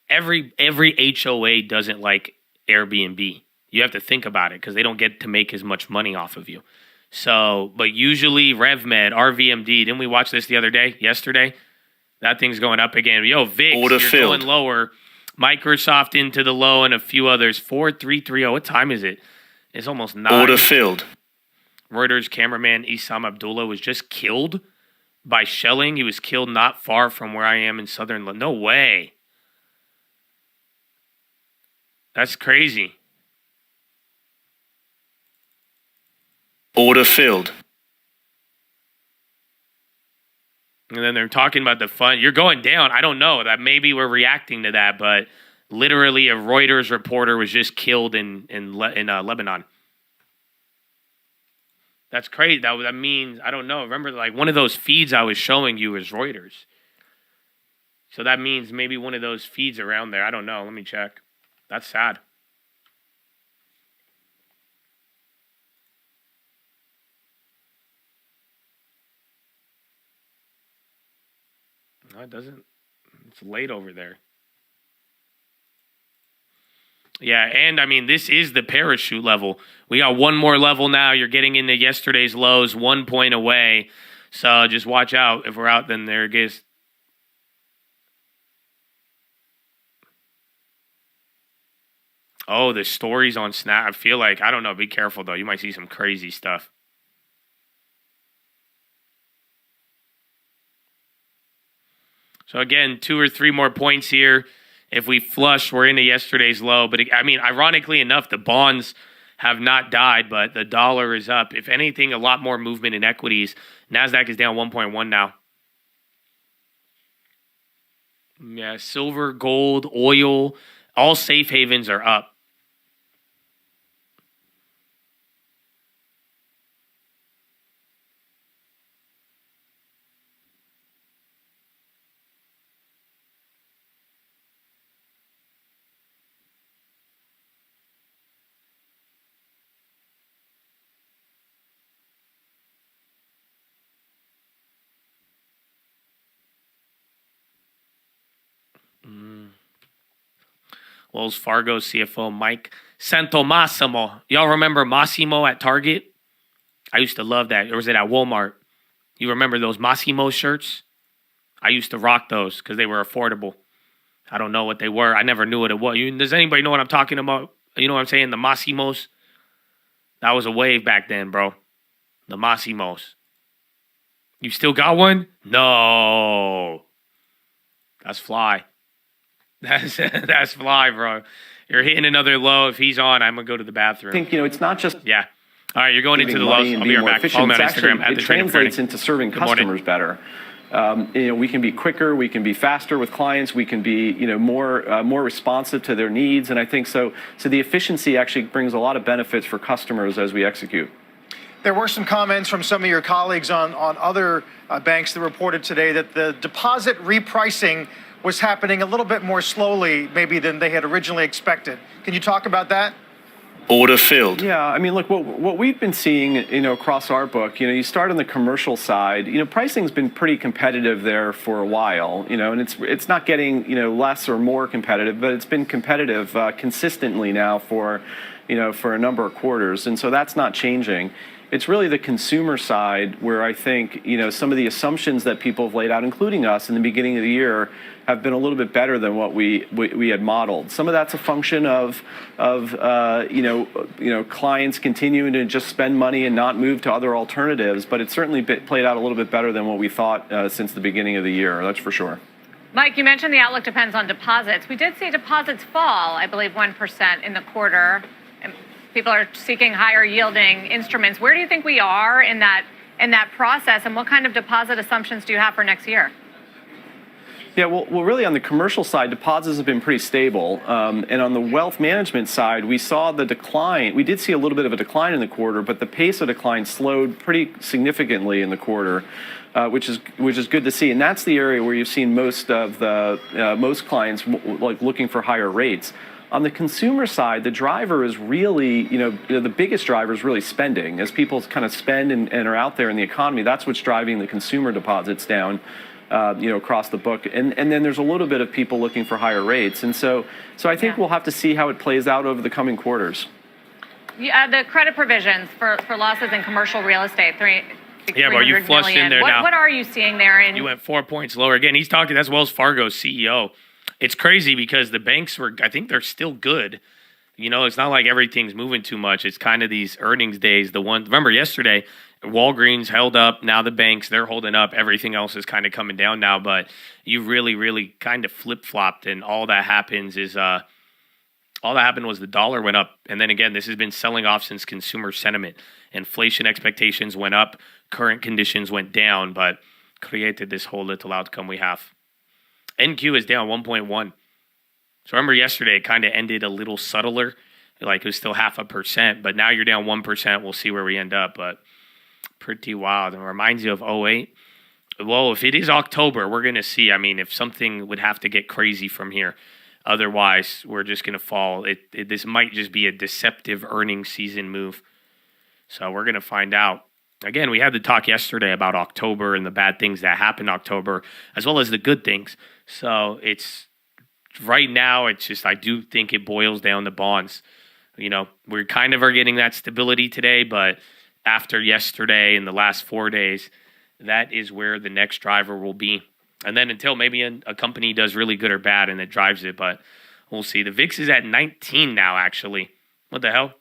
every HOA doesn't like Airbnb. You have to think about it because they don't get to make as much money off of you. So, but usually RevMed, RVMD, didn't we watch this the other day, yesterday? That thing's going up again. Yo, VIX, Order you're filled. going lower. Microsoft into the low and a few others. 4330. What time is it? It's almost 9. Order filled. Reuters cameraman Issam Abdullah was just killed by shelling. He was killed not far from where I am in southern. No way. That's crazy. Order filled. And then they're talking about the fund. You're going down. I don't know. That maybe we're reacting to that, but literally a Reuters reporter was just killed in Lebanon. That's crazy. That means, I don't know. Remember, like one of those feeds I was showing you is Reuters. So that means maybe one of those feeds around there. I don't know. Let me check. That's sad. No, it doesn't. It's late over there. Yeah, and I mean, this is the parachute level. We got one more level now. You're getting into yesterday's lows, 1 point away. So just watch out. If we're out, then there it goes. Oh, the stories on Snap. I feel like, I don't know. Be careful, though. You might see some crazy stuff. So again, 2 or 3 more points here. If we flush, we're into yesterday's low. But I mean, ironically enough, the bonds have not died, but the dollar is up. If anything, a lot more movement in equities. NASDAQ is down 1.1 now. Yeah, silver, gold, oil, all safe havens are up. Wells Fargo CFO Mike Santomassimo. Y'all remember Massimo at Target? I used to love that. Or was it at Walmart? You remember those Massimo shirts? I used to rock those because they were affordable. I don't know what they were. I never knew what it was. Does anybody know what I'm talking about? You know what I'm saying? The Massimos? That was a wave back then, bro. The Massimos. You still got one? No. That's fly. That's fly, bro. You're hitting another low. If he's on, I'm going to go to the bathroom. I think, it's not just yeah. All right, you're going into the lows. I'll be right back. Follow me on Instagram at it the Trading translates Friday. into serving customers better. We can be quicker, we can be faster with clients, we can be more responsive to their needs, and I think so the efficiency actually brings a lot of benefits for customers as we execute. There were some comments from some of your colleagues on other banks that reported today that the deposit repricing was happening a little bit more slowly maybe than they had originally expected. Can you talk about that? Order filled. Yeah, I mean, look, what we've been seeing, across our book, you start on the commercial side, pricing's been pretty competitive there for a while, and it's not getting, less or more competitive, but it's been competitive consistently now for a number of quarters, and so that's not changing. It's really the consumer side where I think, some of the assumptions that people have laid out, including us in the beginning of the year, have been a little bit better than what we had modeled. Some of that's a function of clients continuing to just spend money and not move to other alternatives, but it's certainly played out a little bit better than what we thought since the beginning of the year, that's for sure. Mike, you mentioned the outlook depends on deposits. We did see deposits fall, I believe, 1% in the quarter. And people are seeking higher yielding instruments. Where do you think we are in that process, and what kind of deposit assumptions do you have for next year? Yeah, well, really on the commercial side, deposits have been pretty stable. And on the wealth management side, we saw the decline. We did see a little bit of a decline in the quarter, but the pace of decline slowed pretty significantly in the quarter, which is good to see. And that's the area where you've seen most clients looking for higher rates. On the consumer side, the driver is really, the biggest driver is really spending. As people kind of spend and are out there in the economy, that's what's driving the consumer deposits down. Across the book, and then there's a little bit of people looking for higher rates, and so I think we'll have to see how it plays out over the coming quarters. Yeah, the credit provisions for losses in commercial real estate, but you flushed in there now. What are you seeing there? You went 4 points lower. Again, he's talking, that's Wells Fargo's CEO. It's crazy because the banks I think they're still good. It's not like everything's moving too much. It's kind of these earnings days. Remember yesterday, Walgreens held up. Now the banks, they're holding up. Everything else is kind of coming down now. But you really, really kind of flip-flopped. And all that happens is all that happened was the dollar went up. And then again, this has been selling off since consumer sentiment. Inflation expectations went up. Current conditions went down. But created this whole little outcome we have. NQ is down 1.1. So remember yesterday, it kind of ended a little subtler. Like it was still 0.5%. But now you're down 1%. We'll see where we end up. But pretty wild. And it reminds you of 2008. Well, if it is October, we're going to see. I mean, if something would have to get crazy from here. Otherwise, we're just going to fall. This might just be a deceptive earnings season move. So we're going to find out. Again, we had the talk yesterday about October and the bad things that happened in October, as well as the good things. So it's right now, it's just, I do think it boils down to bonds. We kind of are getting that stability today, but after yesterday and the last 4 days, that is where the next driver will be. And then until maybe a company does really good or bad and it drives it, but we'll see. The VIX is at 19 now, actually. What the hell?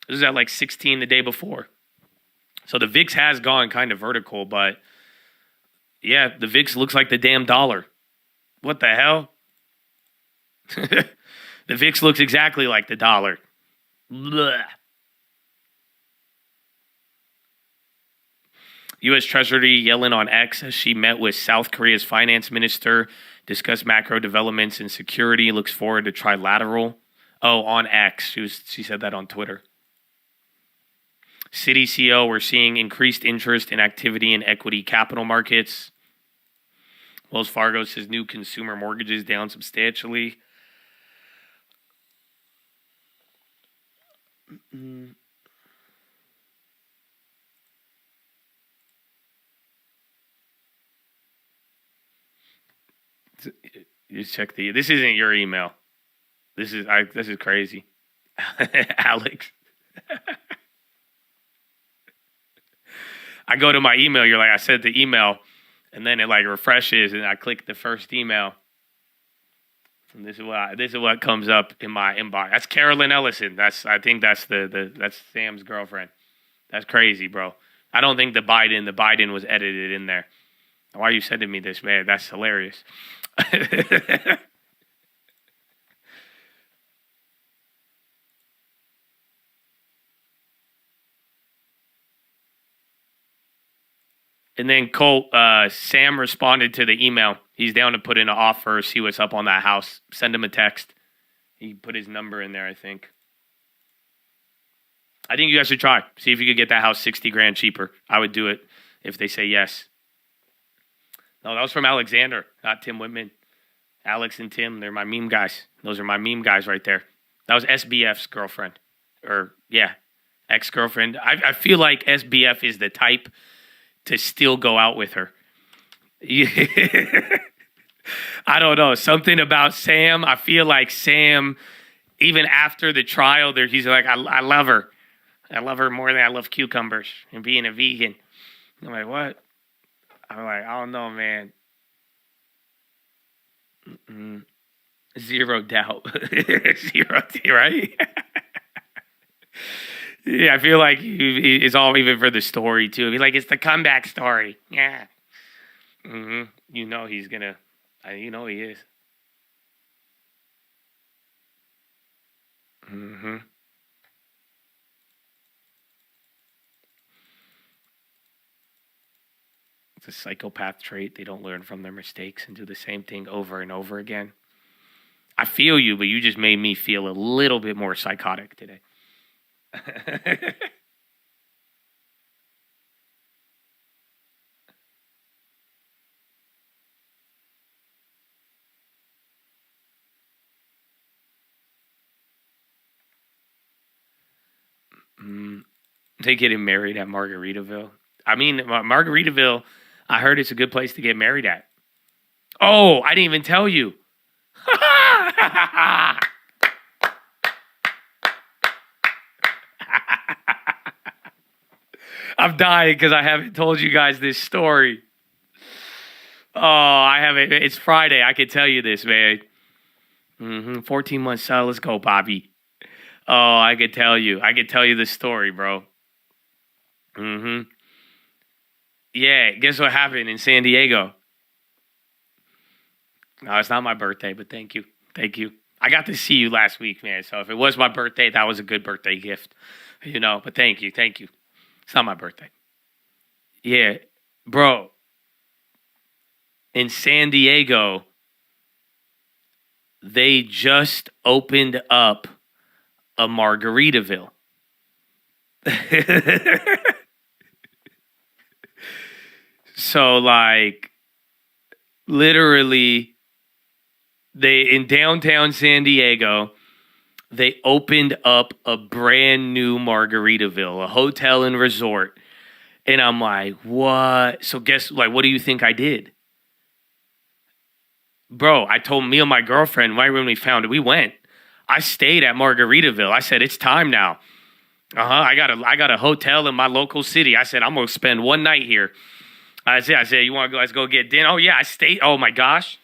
This is at like 16 the day before. So the VIX has gone kind of vertical, but yeah, the VIX looks like the damn dollar. What the hell? The VIX looks exactly like the dollar. Blah. U.S. Treasury yelling on X as she met with South Korea's finance minister, discussed macro developments and security, looks forward to trilateral. Oh, on X. She said that on Twitter. Citi CEO, we're seeing increased interest in activity in equity capital markets. Wells Fargo says new consumer mortgages down substantially. You check this isn't your email. This is crazy. Alex. I go to my email, you're like, I sent the email, and then it like refreshes, and I click the first email. And this is what comes up in my inbox. That's Carolyn Ellison. I think that's that's Sam's girlfriend. That's crazy, bro. I don't think the Biden was edited in there. Why are you sending me this, man? That's hilarious. And then Colt, Sam responded to the email. He's down to put in an offer, see what's up on that house. Send him a text. He put his number in there, I think. I think you guys should try. See if you could get that house 60 grand cheaper. I would do it if they say yes. No, that was from Alexander, not Tim Whitman. Alex and Tim, they're my meme guys. Those are my meme guys right there. That was SBF's girlfriend. Or, yeah, ex-girlfriend. I feel like SBF is the type to still go out with her. I don't know. Something about Sam. I feel like Sam, even after the trial, he's like, I love her. I love her more than I love cucumbers and being a vegan. I'm like, what? I'm like, I don't know, man. Zero doubt. Zero, right? Yeah, I feel like it's all even for the story, too. He's like, it's the comeback story. Yeah. You know he's going to, you know he is. It's a psychopath trait. They don't learn from their mistakes and do the same thing over and over again. I feel you, but you just made me feel a little bit more psychotic today. They getting married at Margaritaville. I mean, Margaritaville, I heard it's a good place to get married at. Oh, I didn't even tell you. I'm dying because I haven't told you guys this story. Oh, I haven't. It's Friday. I can tell you this, man. 14 months, so let's go, Bobby. Oh, I could tell you. I could tell you the story, bro. Yeah, guess what happened in San Diego? No, it's not my birthday, but thank you. Thank you. I got to see you last week, man. So if it was my birthday, that was a good birthday gift. You know, but thank you. Thank you. It's not my birthday. Yeah, bro. In San Diego, they just opened up a Margaritaville. So, like, literally, in downtown San Diego, they opened up a brand new Margaritaville, a hotel and resort. And I'm like, what? So what do you think I did? Bro, I told me and my girlfriend right when we found it, we went. I stayed at Margaritaville. I said, it's time now. I got a hotel in my local city. I said, I'm going to spend one night here. I said, you want to go? Let's go get dinner. Oh, yeah, I stayed. Oh, my gosh.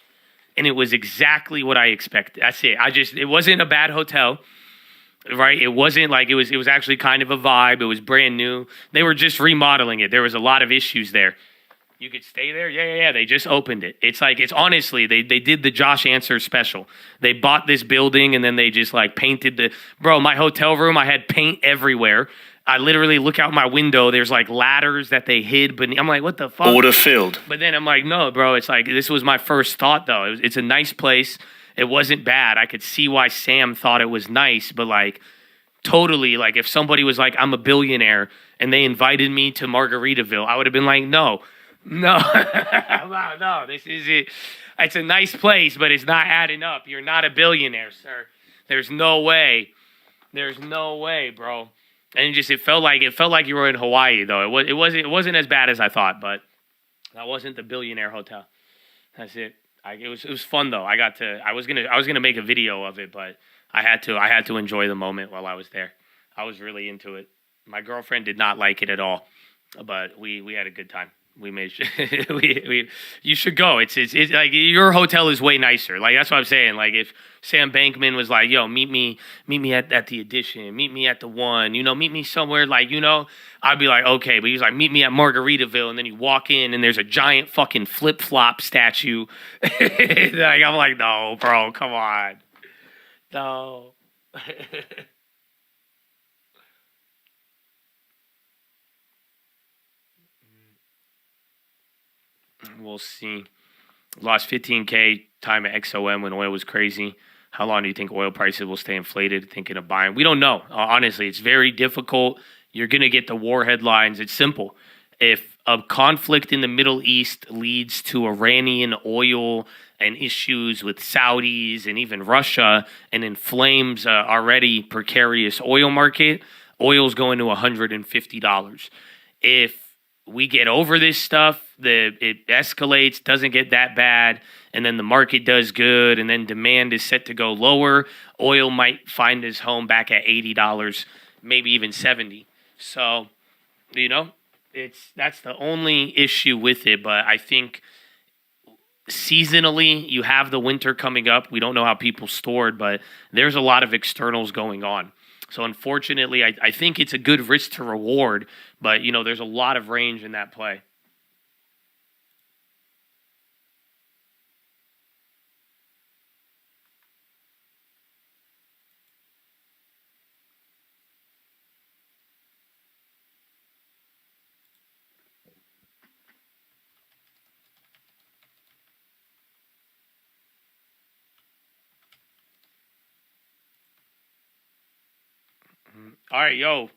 And it was exactly what I expected. That's it. It wasn't a bad hotel, right? It wasn't like it was actually kind of a vibe. It was brand new. They were just remodeling it. There was a lot of issues there. You could stay there? Yeah. They just opened it. It's honestly, they did the Josh Answer special. They bought this building and then they just like painted my hotel room, I had paint everywhere. I literally look out my window. There's like ladders that they hid, but I'm like, what the fuck? Order filled. But then I'm like, no, bro. It's like this was my first thought though. It's a nice place. It wasn't bad. I could see why Sam thought it was nice, but like totally, like if somebody was like, I'm a billionaire, and they invited me to Margaritaville, I would have been like, no. This is it. It's a nice place, but it's not adding up. You're not a billionaire, sir. There's no way. There's no way, bro. And it felt like you were in Hawaii, though. It wasn't as bad as I thought, but that wasn't the billionaire hotel. That's it. It was fun though. I was gonna make a video of it, but I had to enjoy the moment while I was there. I was really into it. My girlfriend did not like it at all, but we had a good time. We made you should go. It's like your hotel is way nicer. Like that's what I'm saying. Like if Sam Bankman was like, yo, meet me at the Edition, meet me at the One, meet me somewhere like, I'd be like, okay, but he's like, meet me at Margaritaville, and then you walk in and there's a giant fucking flip-flop statue. Like, I'm like, no, bro, come on. No. We'll see. Lost 15K time at XOM when oil was crazy. How long do you think oil prices will stay inflated? Thinking of buying? We don't know. Honestly, it's very difficult. You're going to get the war headlines. It's simple. If a conflict in the Middle East leads to Iranian oil and issues with Saudis and even Russia and inflames already precarious oil market, oil's going to $150. If we get over this stuff, it escalates, doesn't get that bad, and then the market does good, and then demand is set to go lower, oil might find its home back at $80, maybe even $70. So, that's the only issue with it. But I think seasonally, you have the winter coming up. We don't know how people stored, but there's a lot of externals going on. So unfortunately, I think it's a good risk to reward, but there's a lot of range in that play. All right, yo.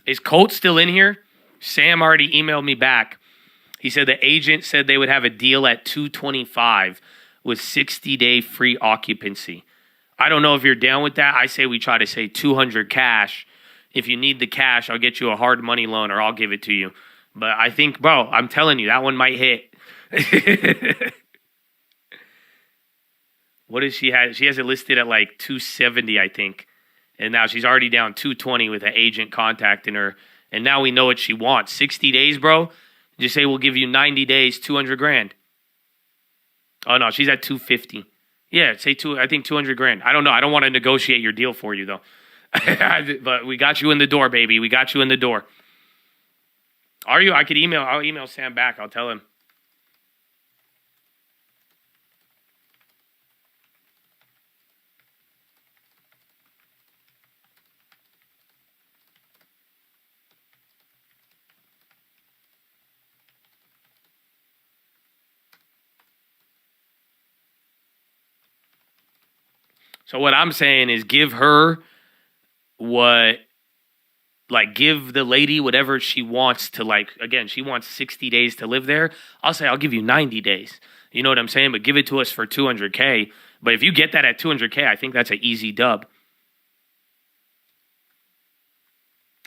Is Colt still in here? Sam already emailed me back. He said the agent said they would have a deal at $225 with 60-day free occupancy. I don't know if you're down with that. I say we try to say $200 cash. If you need the cash, I'll get you a hard money loan or I'll give it to you. But I think, bro, I'm telling you, that one might hit. What does she have? She has it listed at like 270, I think. And now she's already down 220 with an agent contacting her. And now we know what she wants. 60 days, bro. Just say we'll give you 90 days, 200 grand. Oh, no, she's at 250. Yeah, say I think 200 grand. I don't know. I don't want to negotiate your deal for you, though. But we got you in the door, baby. We got you in the door. Are you? I'll email Sam back. I'll tell him. So what I'm saying is give the lady whatever she wants to, again, she wants 60 days to live there. I'll say, I'll give you 90 days. You know what I'm saying? But give it to us for $200K. But if you get that at $200K, I think that's an easy dub.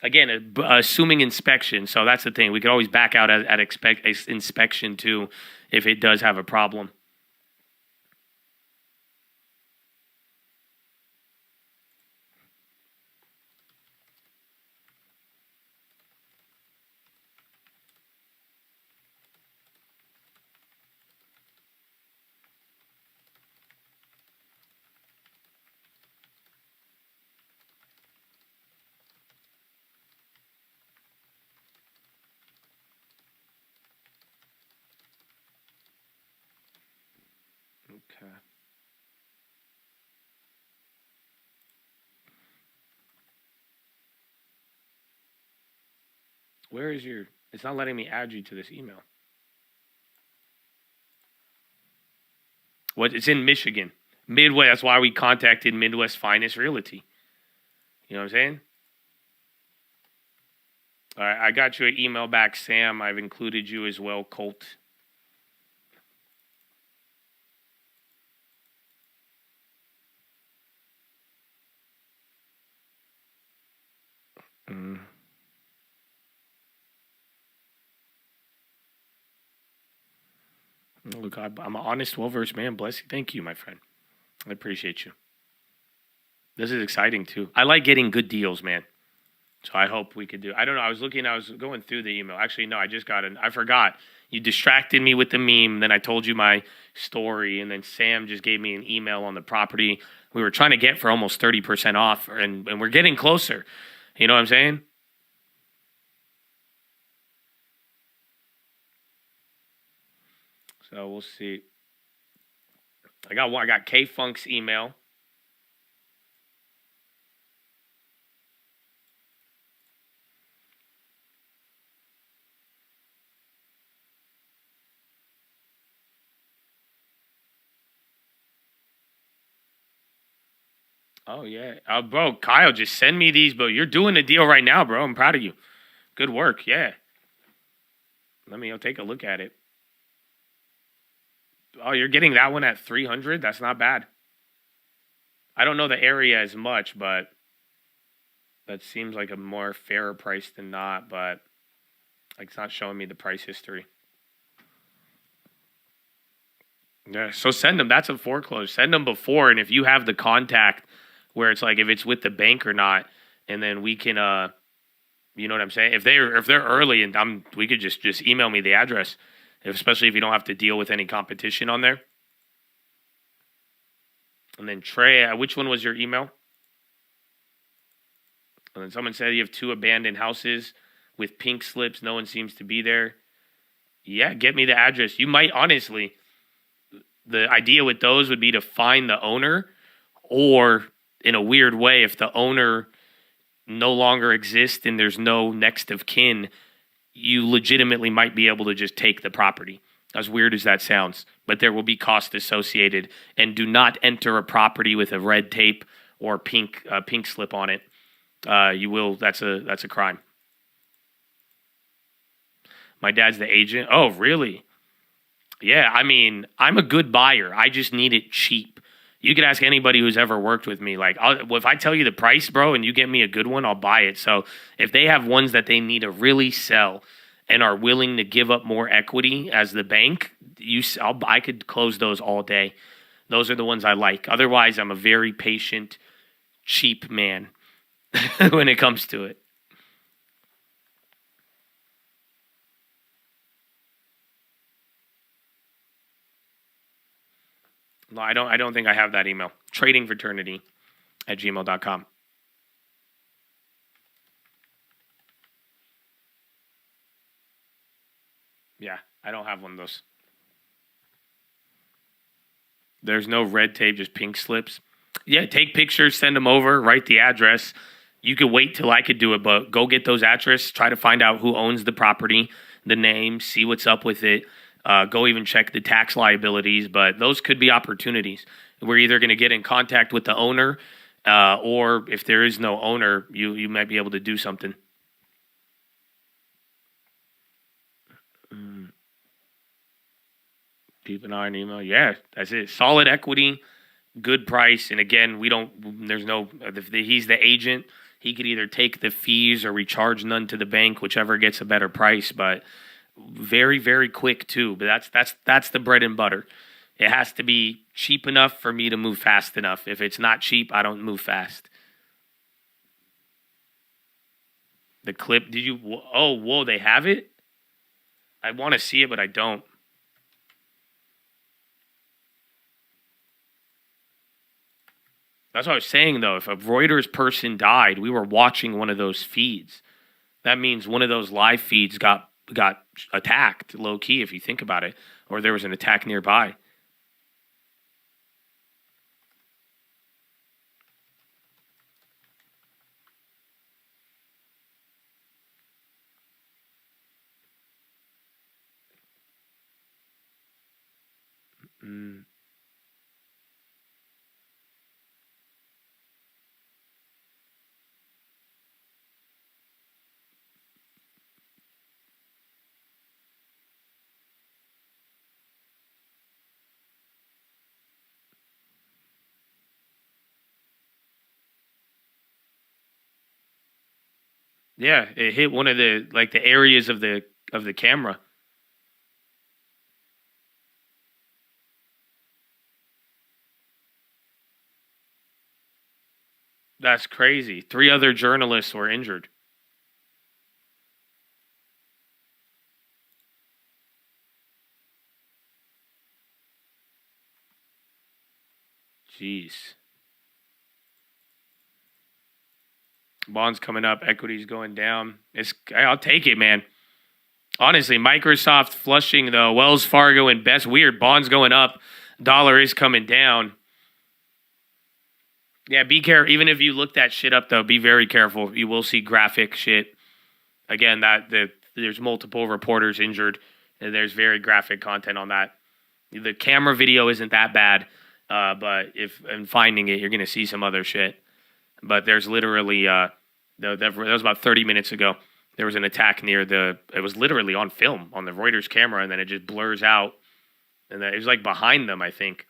Again, assuming inspection. So that's the thing. We could always back out at inspection too if it does have a problem. Okay. Where is your... It's not letting me add you to this email. What? It's in Michigan. Midwest. That's why we contacted Midwest Finest Realty. You know what I'm saying? All right. I got you an email back, Sam. I've included you as well, Colt. Look, I'm an honest, well-versed man. Bless you. Thank you, my friend. I appreciate you. This is exciting, too. I like getting good deals, man. So I hope we could do... I don't know. I was going through the email. Actually, no, I just got it. I forgot. You distracted me with the meme. Then I told you my story. And then Sam just gave me an email on the property we were trying to get for almost 30% off. And we're getting closer. You know what I'm saying? So we'll see. I got K Funk's email. Oh, yeah. Bro, Kyle, just send me these, bro. You're doing the deal right now, bro. I'm proud of you. Good work, yeah. I'll take a look at it. Oh, you're getting that one at 300? That's not bad. I don't know the area as much, but that seems like a more fairer price than not, but like it's not showing me the price history. Yeah, so send them. That's a foreclosure. Send them before, and if you have the contact where it's like if it's with the bank or not, and then we can, you know what I'm saying? If they're early, and we could just email me the address, especially if you don't have to deal with any competition on there. And then Trey, which one was your email? And then someone said you have 2 abandoned houses with pink slips. No one seems to be there. Yeah, get me the address. You might, honestly, the idea with those would be to find the owner, or in a weird way, if the owner no longer exists and there's no next of kin, you legitimately might be able to just take the property. As weird as that sounds, but there will be cost associated. And do not enter a property with a red tape or pink slip on it. You will. That's a crime. My dad's the agent. Oh, really? Yeah. I mean, I'm a good buyer. I just need it cheap. You could ask anybody who's ever worked with me. Like, if I tell you the price, bro, and you get me a good one, I'll buy it. So if they have ones that they need to really sell and are willing to give up more equity as the bank, I could close those all day. Those are the ones I like. Otherwise, I'm a very patient, cheap man when it comes to it. No, I don't think I have that email. tradingfraternity@gmail.com. Yeah, I don't have one of those. There's no red tape, just pink slips. Yeah, take pictures, send them over, write the address. You could wait till I could do it, but go get those addresses, try to find out who owns the property, the name, see what's up with it. Go even check the tax liabilities, but those could be opportunities. We're either going to get in contact with the owner, or if there is no owner, you might be able to do something. Keep an eye on email. Yeah, that's it. Solid equity, good price. And again, he's the agent. He could either take the fees or recharge none to the bank, whichever gets a better price. But very, very quick too. But that's the bread and butter. It has to be cheap enough for me to move fast enough. If it's not cheap, I don't move fast. The clip, whoa, they have it? I want to see it, but I don't. That's what I was saying, though. If a Reuters person died, we were watching one of those feeds. That means one of those live feeds got attacked, low-key, if you think about it. Or there was an attack nearby. Yeah, it hit one of the areas of the camera. That's crazy. 3 other journalists were injured. Jeez. Bonds coming up, equities going down. I'll take it, man. Honestly, Microsoft flushing though, Wells Fargo and Best weird. Bonds going up, dollar is coming down. Yeah, be careful. Even if you look that shit up though, be very careful. You will see graphic shit. Again, there's multiple reporters injured, and there's very graphic content on that. The camera video isn't that bad. but if and finding it, you're gonna see some other shit. But there's literally that was about 30 minutes ago. There was an attack near it was literally on film on the Reuters camera, and then it just blurs out, and it was like behind them, I think.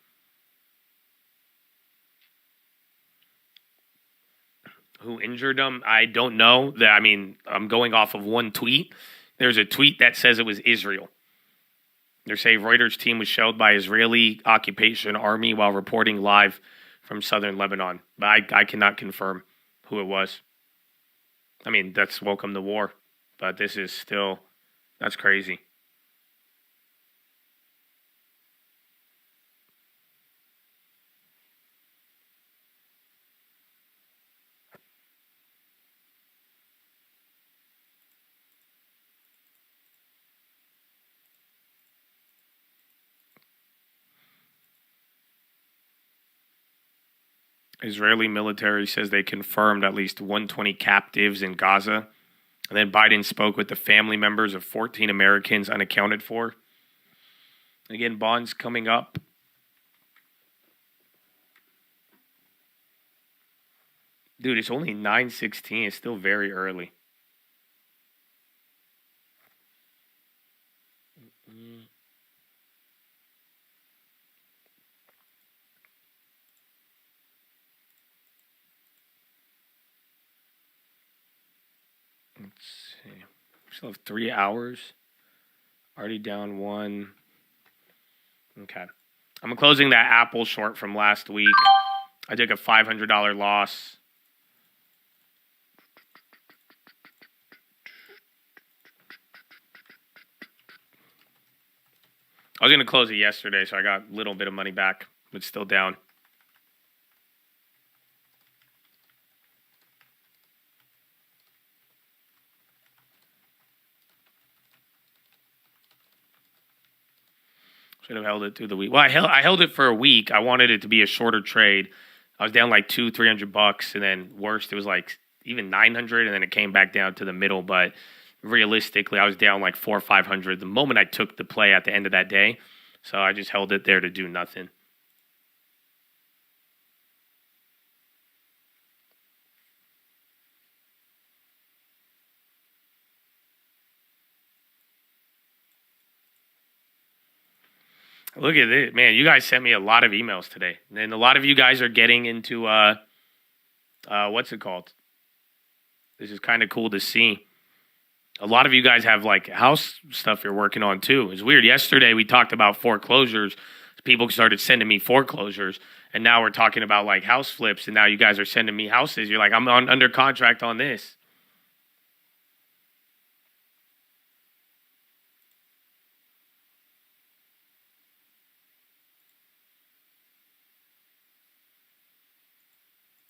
Who injured them? I don't know. I mean, I'm going off of one tweet. There's a tweet that says it was Israel. They're saying Reuters team was shelled by Israeli occupation army while reporting live from southern Lebanon. But I cannot confirm who it was. I mean, that's welcome to war. But this is still, that's crazy. Israeli military says they confirmed at least 120 captives in Gaza. And then Biden spoke with the family members of 14 Americans unaccounted for. Again, bonds coming up. Dude, it's only 9:16. It's still very early. Let's see. We still have 3 hours. Already down one. Okay. I'm closing that Apple short from last week. I took a $500 loss. I was going to close it yesterday, so I got a little bit of money back, but still down. Should have held it through the week. Well, I held it for a week. I wanted it to be a shorter trade. I was down like $200-300, and then worst, it was like even 900, and then it came back down to the middle. But realistically, I was down like 400 or 500 the moment I took the play at the end of that day. So I just held it there to do nothing. Look at it, man. You guys sent me a lot of emails today. And a lot of you guys are getting into, what's it called? This is kind of cool to see. A lot of you guys have like house stuff you're working on too. It's weird. Yesterday we talked about foreclosures. People started sending me foreclosures. And now we're talking about like house flips. And now you guys are sending me houses. You're like, I'm under contract on this.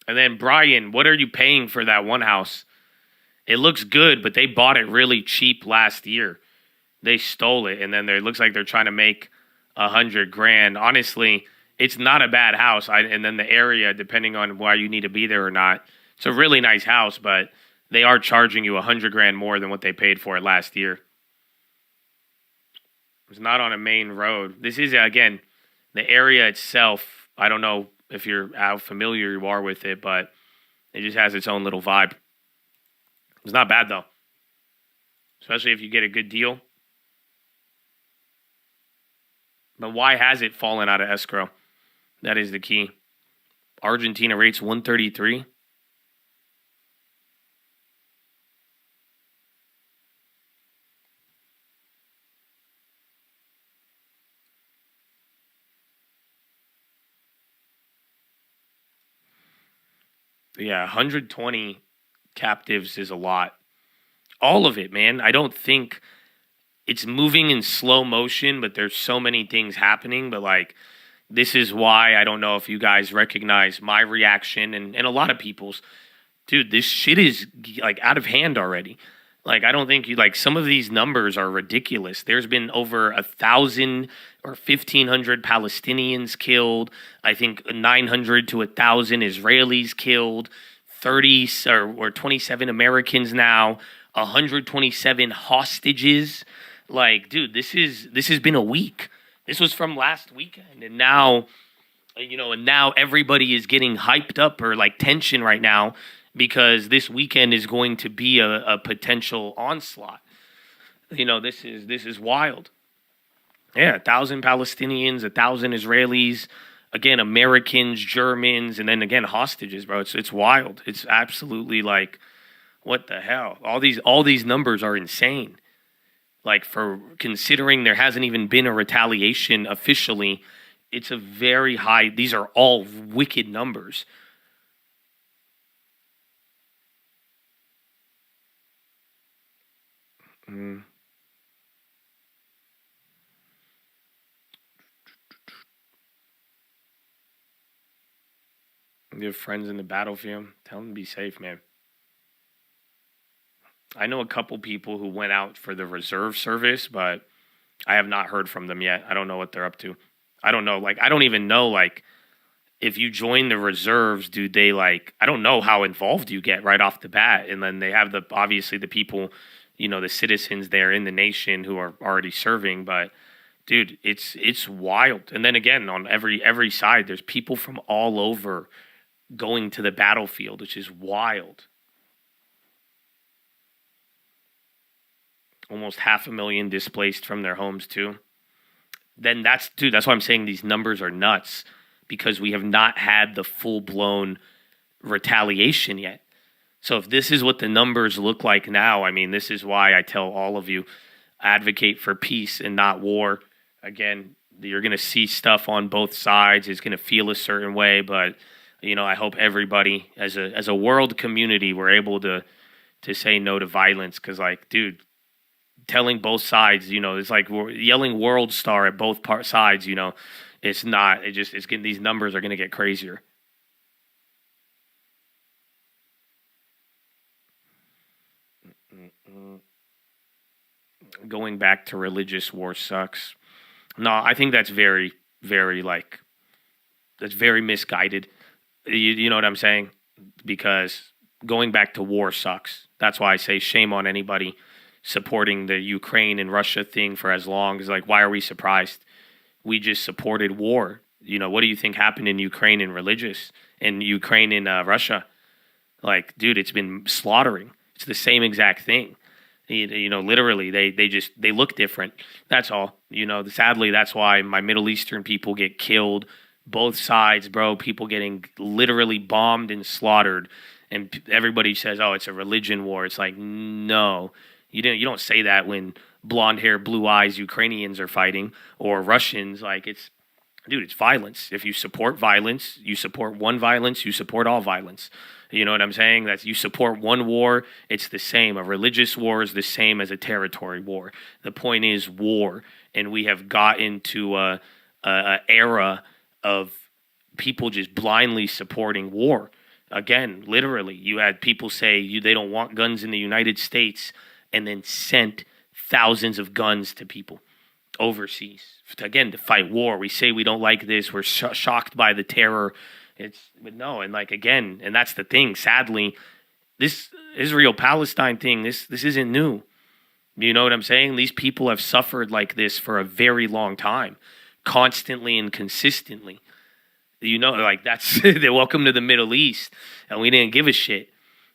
And then, Brian, what are you paying for that one house? It looks good, but they bought it really cheap last year. They stole it, and then it looks like they're trying to make $100,000. Honestly, it's not a bad house. And then the area, depending on why you need to be there or not, it's a really nice house, but they are charging you $100,000 more than what they paid for it last year. It's not on a main road. This is, again, the area itself. I don't know if you're how familiar you are with it, but it just has its own little vibe. It's not bad, though. Especially if you get a good deal. But why has it fallen out of escrow? That is the key. Argentina rates 133. Yeah, 120 captives is a lot. All of it, man. I don't think it's moving in slow motion, but there's so many things happening. But like, this is why I don't know if you guys recognize my reaction and a lot of people's. Dude, this shit is like out of hand already. Like, I don't think you like some of these numbers are ridiculous. There's been over 1,000 or 1,500 Palestinians killed. I think 900 to 1,000 Israelis killed. 30 or 27 Americans now. 127 hostages. Like, dude, this has been a week. This was from last weekend, and now And now everybody is getting hyped up or like tension right now because this weekend is going to be a potential onslaught. This is wild. Yeah, 1,000 Palestinians, 1,000 Israelis, again, Americans, Germans, and then again hostages, bro. It's wild. It's absolutely like, what the hell? All these numbers are insane. Like, for considering there hasn't even been a retaliation officially, it's a very high. These are all wicked numbers. You have friends in the battlefield. Tell them to be safe, man. I know a couple people who went out for the reserve service, but I have not heard from them yet. I don't know what they're up to. I don't know. Like, I don't even know, like, if you join the reserves, do they, like, I don't know how involved you get right off the bat. And then they have obviously the people, the citizens there in the nation who are already serving. But, dude, it's wild. And then again, on every side, there's people from all over going to the battlefield, which is wild. Almost 500,000 displaced from their homes too. Then that's why I'm saying these numbers are nuts, because we have not had the full-blown retaliation yet. So if this is what the numbers look like now, I mean, this is why I tell all of you, advocate for peace and not war. Again, you're going to see stuff on both sides. It's going to feel a certain way, but I hope everybody as a world community, we're able to say no to violence, because, like, dude, telling both sides, it's like we're yelling world star at both sides, it's not, it's getting, these numbers are going to get crazier. Going back to religious war sucks. No, I think that's very, very, like, that's very misguided. You know what I'm saying? Because going back to war sucks. That's why I say shame on anybody supporting the Ukraine and Russia thing for as long as, like, why are we surprised? We just supported war. What do you think happened in Ukraine and Ukraine and Russia? Like, dude, it's been slaughtering. It's the same exact thing. Literally, they look different. That's all. Sadly, that's why my Middle Eastern people get killed. Both sides, bro, people getting literally bombed and slaughtered. And everybody says, oh, it's a religion war. It's like, no. You don't say that when blonde hair, blue eyes Ukrainians are fighting, or Russians. Like, it's violence. If you support violence, you support one violence, you support all violence. You know what I'm saying? That you support one war, it's the same. A religious war is the same as a territory war. The point is war, and we have got into a era of people just blindly supporting war. Again, literally, you had people say they don't want guns in the United States, and then sent thousands of guns to people overseas, again, to fight war. We say we don't like this. We're shocked by the terror. But no, and like, again, and that's the thing. Sadly, this Israel-Palestine thing, this isn't new. You know what I'm saying? These people have suffered like this for a very long time, constantly and consistently. Like, that's welcome to the Middle East, and we didn't give a shit.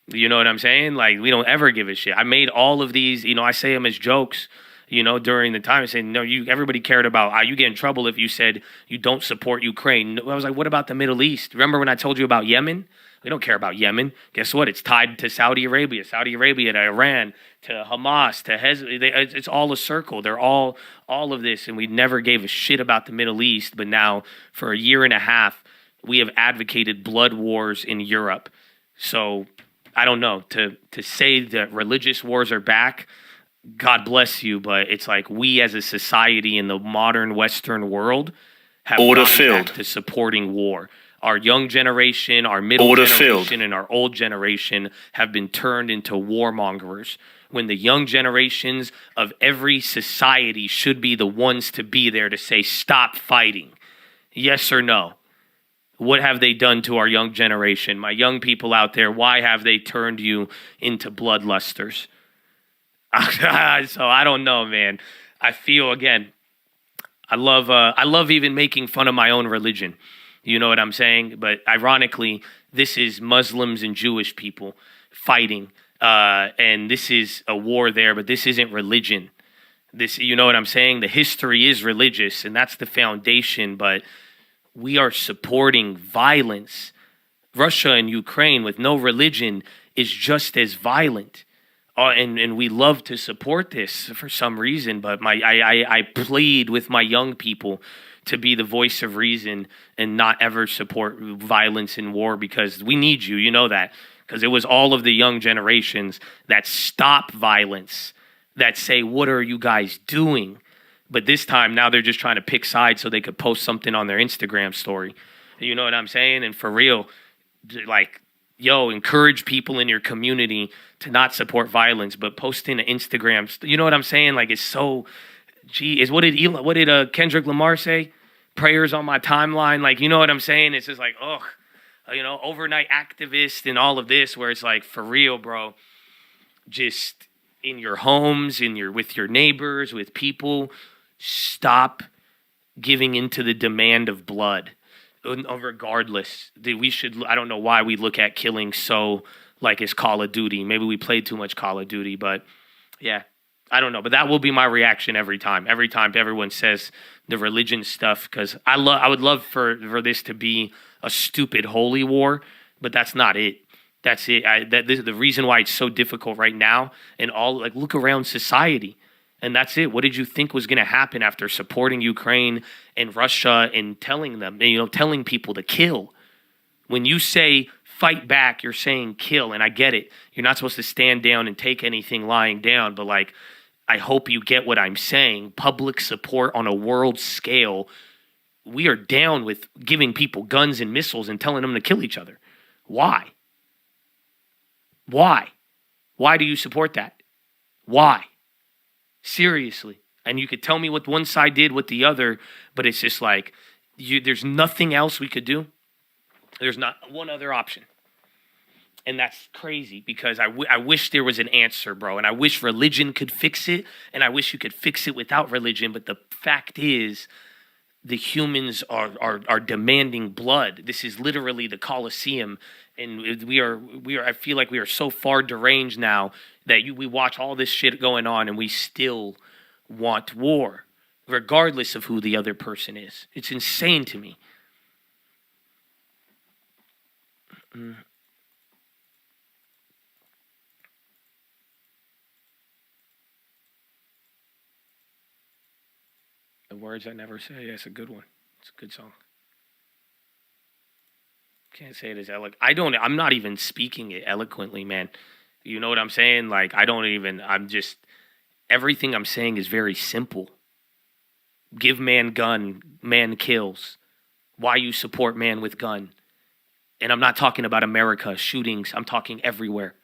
You know what I'm saying? Like, we don't ever give a shit. I made all of these, I say them as jokes, during the time. I said, no, everybody cared about, you get in trouble if you said you don't support Ukraine. I was like, what about the Middle East? Remember when I told you about Yemen? We don't care about Yemen. Guess what? It's tied to Saudi Arabia to Iran, to Hamas, to Hezbollah. It's all a circle. They're all of this, and we never gave a shit about the Middle East. But now, for a year and a half, we have advocated blood wars in Europe. So I don't know, to say that religious wars are back, God bless you, but it's like we as a society in the modern Western world have gotten back to supporting war. Our young generation, our middle generation, and our old generation have been turned into warmongers, when the young generations of every society should be the ones to be there to say, stop fighting. Yes or no? What have they done to our young generation? My young people out there, why have they turned you into bloodlusters? So I don't know, man. I feel, again, I love even making fun of my own religion. You know what I'm saying? But ironically, this is Muslims and Jewish people fighting. And this is a war there, but this isn't religion. This, you know what I'm saying? The history is religious, and that's the foundation, but we are supporting violence. Russia and Ukraine with no religion is just as violent. And we love to support this for some reason, but I plead with my young people to be the voice of reason and not ever support violence and war, because we need you. You know that. Because it was all of the young generations that stop violence, that say, what are you guys doing? But this time, now they're just trying to pick sides so they could post something on their Instagram story. You know what I'm saying? And for real, like, yo, encourage people in your community to not support violence, but posting an Instagram. You know what I'm saying? Like, it's so, what did Kendrick Lamar say? Prayers on my timeline. Like, you know what I'm saying? It's just like, ugh. You know, overnight activist and all of this, where it's like, for real, bro, just in your homes, with your neighbors, with people, stop giving into the demand of blood. Regardless, I don't know why we look at killing so like it's Call of Duty. Maybe we played too much Call of Duty, but yeah, I don't know. But that will be my reaction every time everyone says the religion stuff, because I would love for this to be a stupid holy war, but that's not it. That's it. This is the reason why it's so difficult right now. And look around society, and that's it. What did you think was going to happen after supporting Ukraine and Russia and telling them, telling people to kill? When you say fight back, you're saying kill, and I get it. You're not supposed to stand down and take anything lying down, but like, I hope you get what I'm saying. Public support on a world scale. We are down with giving people guns and missiles and telling them to kill each other. Why? Why? Why do you support that? Why? Seriously. And you could tell me what one side did with the other, but it's just like, there's nothing else we could do. There's not one other option. And that's crazy, because I wish there was an answer, bro. And I wish religion could fix it. And I wish you could fix it without religion. But the fact is, the humans are demanding blood. This is literally the Colosseum. And we are. I feel like we are so far deranged now that we watch all this shit going on and we still want war, regardless of who the other person is. It's insane to me. The words I never say. That's a good one. It's a good song. Can't say it as eloquent. I'm not even speaking it eloquently, man. You know what I'm saying? Like, everything I'm saying is very simple. Give man gun, man kills. Why you support man with gun? And I'm not talking about America, shootings. I'm talking everywhere.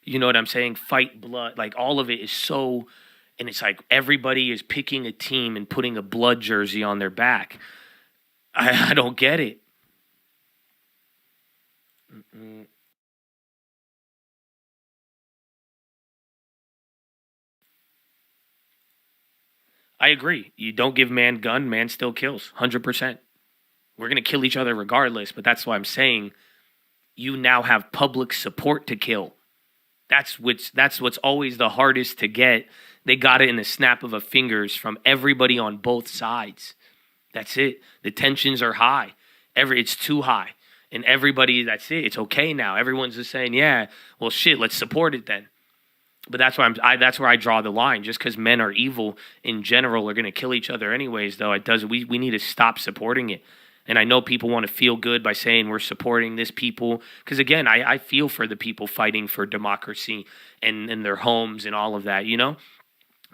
You know what I'm saying? Fight blood. Like, all of it is so... And it's like everybody is picking a team and putting a blood jersey on their back. I don't get it. I agree. You don't give man gun, man still kills. 100%. We're going to kill each other regardless, but that's why I'm saying you now have public support to kill. That's what's always the hardest to get. They got it in the snap of a fingers from everybody on both sides. That's it. The tensions are high. It's too high. And everybody, that's it. It's okay now. Everyone's just saying, yeah, well, shit, let's support it then. But that's why that's where I draw the line. Just because men are evil in general are going to kill each other anyways, though, we need to stop supporting it. And I know people want to feel good by saying we're supporting this people. Because, again, I feel for the people fighting for democracy and their homes and all of that, you know?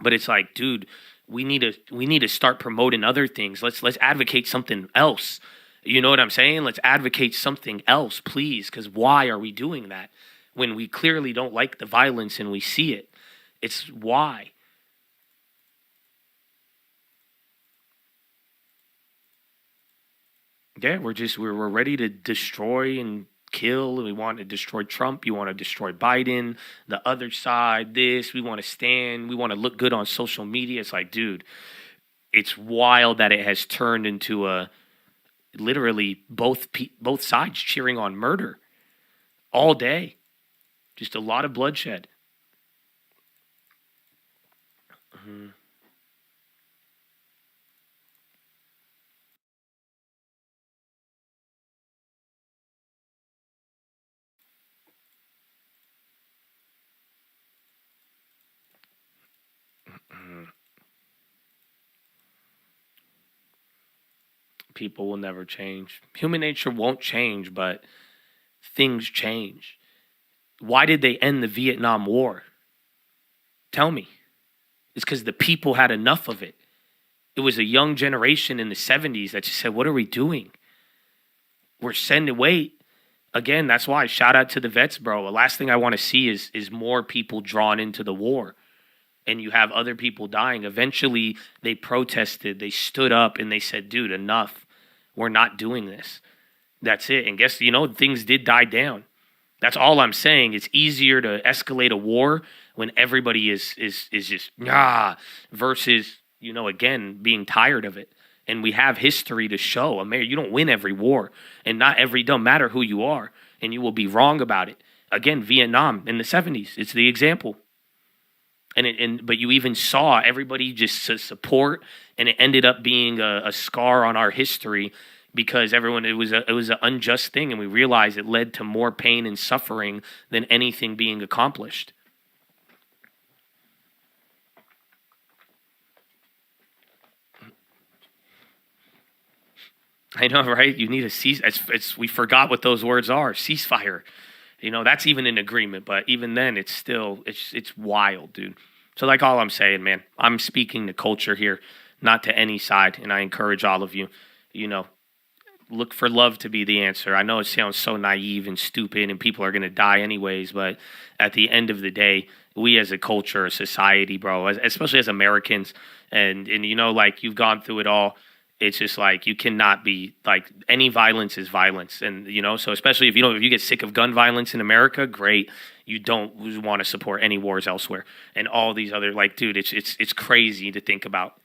But it's like, dude, we need to start promoting other things. Let's advocate something else. You know what I'm saying? Let's advocate something else, please. Because why are we doing that when we clearly don't like the violence and we see it? It's why. Yeah, we're ready to destroy and kill. We want to destroy Trump. You want to destroy Biden, the other side, this. We want to stand. We want to look good on social media. It's like, dude, it's wild that it has turned into literally both sides cheering on murder all day. Just a lot of bloodshed. People will never change. Human nature won't change, but things change. Why did they end the Vietnam War? Tell me. It's because the people had enough of it. It was a young generation in the 70s that just said, what are we doing? We're sending, wait. Again, that's why, shout out to the vets, bro. The last thing I want to see is more people drawn into the war. And you have other people dying. Eventually, they protested, they stood up, and they said, dude, enough. We're not doing this. That's it. And guess, things did die down. That's all I'm saying. It's easier to escalate a war when everybody is just, versus, again, being tired of it. And we have history to show. You don't win every war. And don't matter who you are. And you will be wrong about it. Again, Vietnam in the 70s. It's the example. But you even saw everybody just support, and it ended up being a scar on our history because it was an unjust thing, and we realized it led to more pain and suffering than anything being accomplished. I know, right? You need a cease. We forgot what those words are. Ceasefire. That's even an agreement, but even then, it's still, it's wild, dude. So like all I'm saying, man, I'm speaking to culture here, not to any side, and I encourage all of you, look for love to be the answer. I know it sounds so naive and stupid, and people are going to die anyways, but at the end of the day, we as a culture, a society, bro, especially as Americans, and like you've gone through it all. It's just like you cannot be like any violence is violence. And, so especially if you get sick of gun violence in America, great. You don't want to support any wars elsewhere. And all these other dude, it's crazy to think about.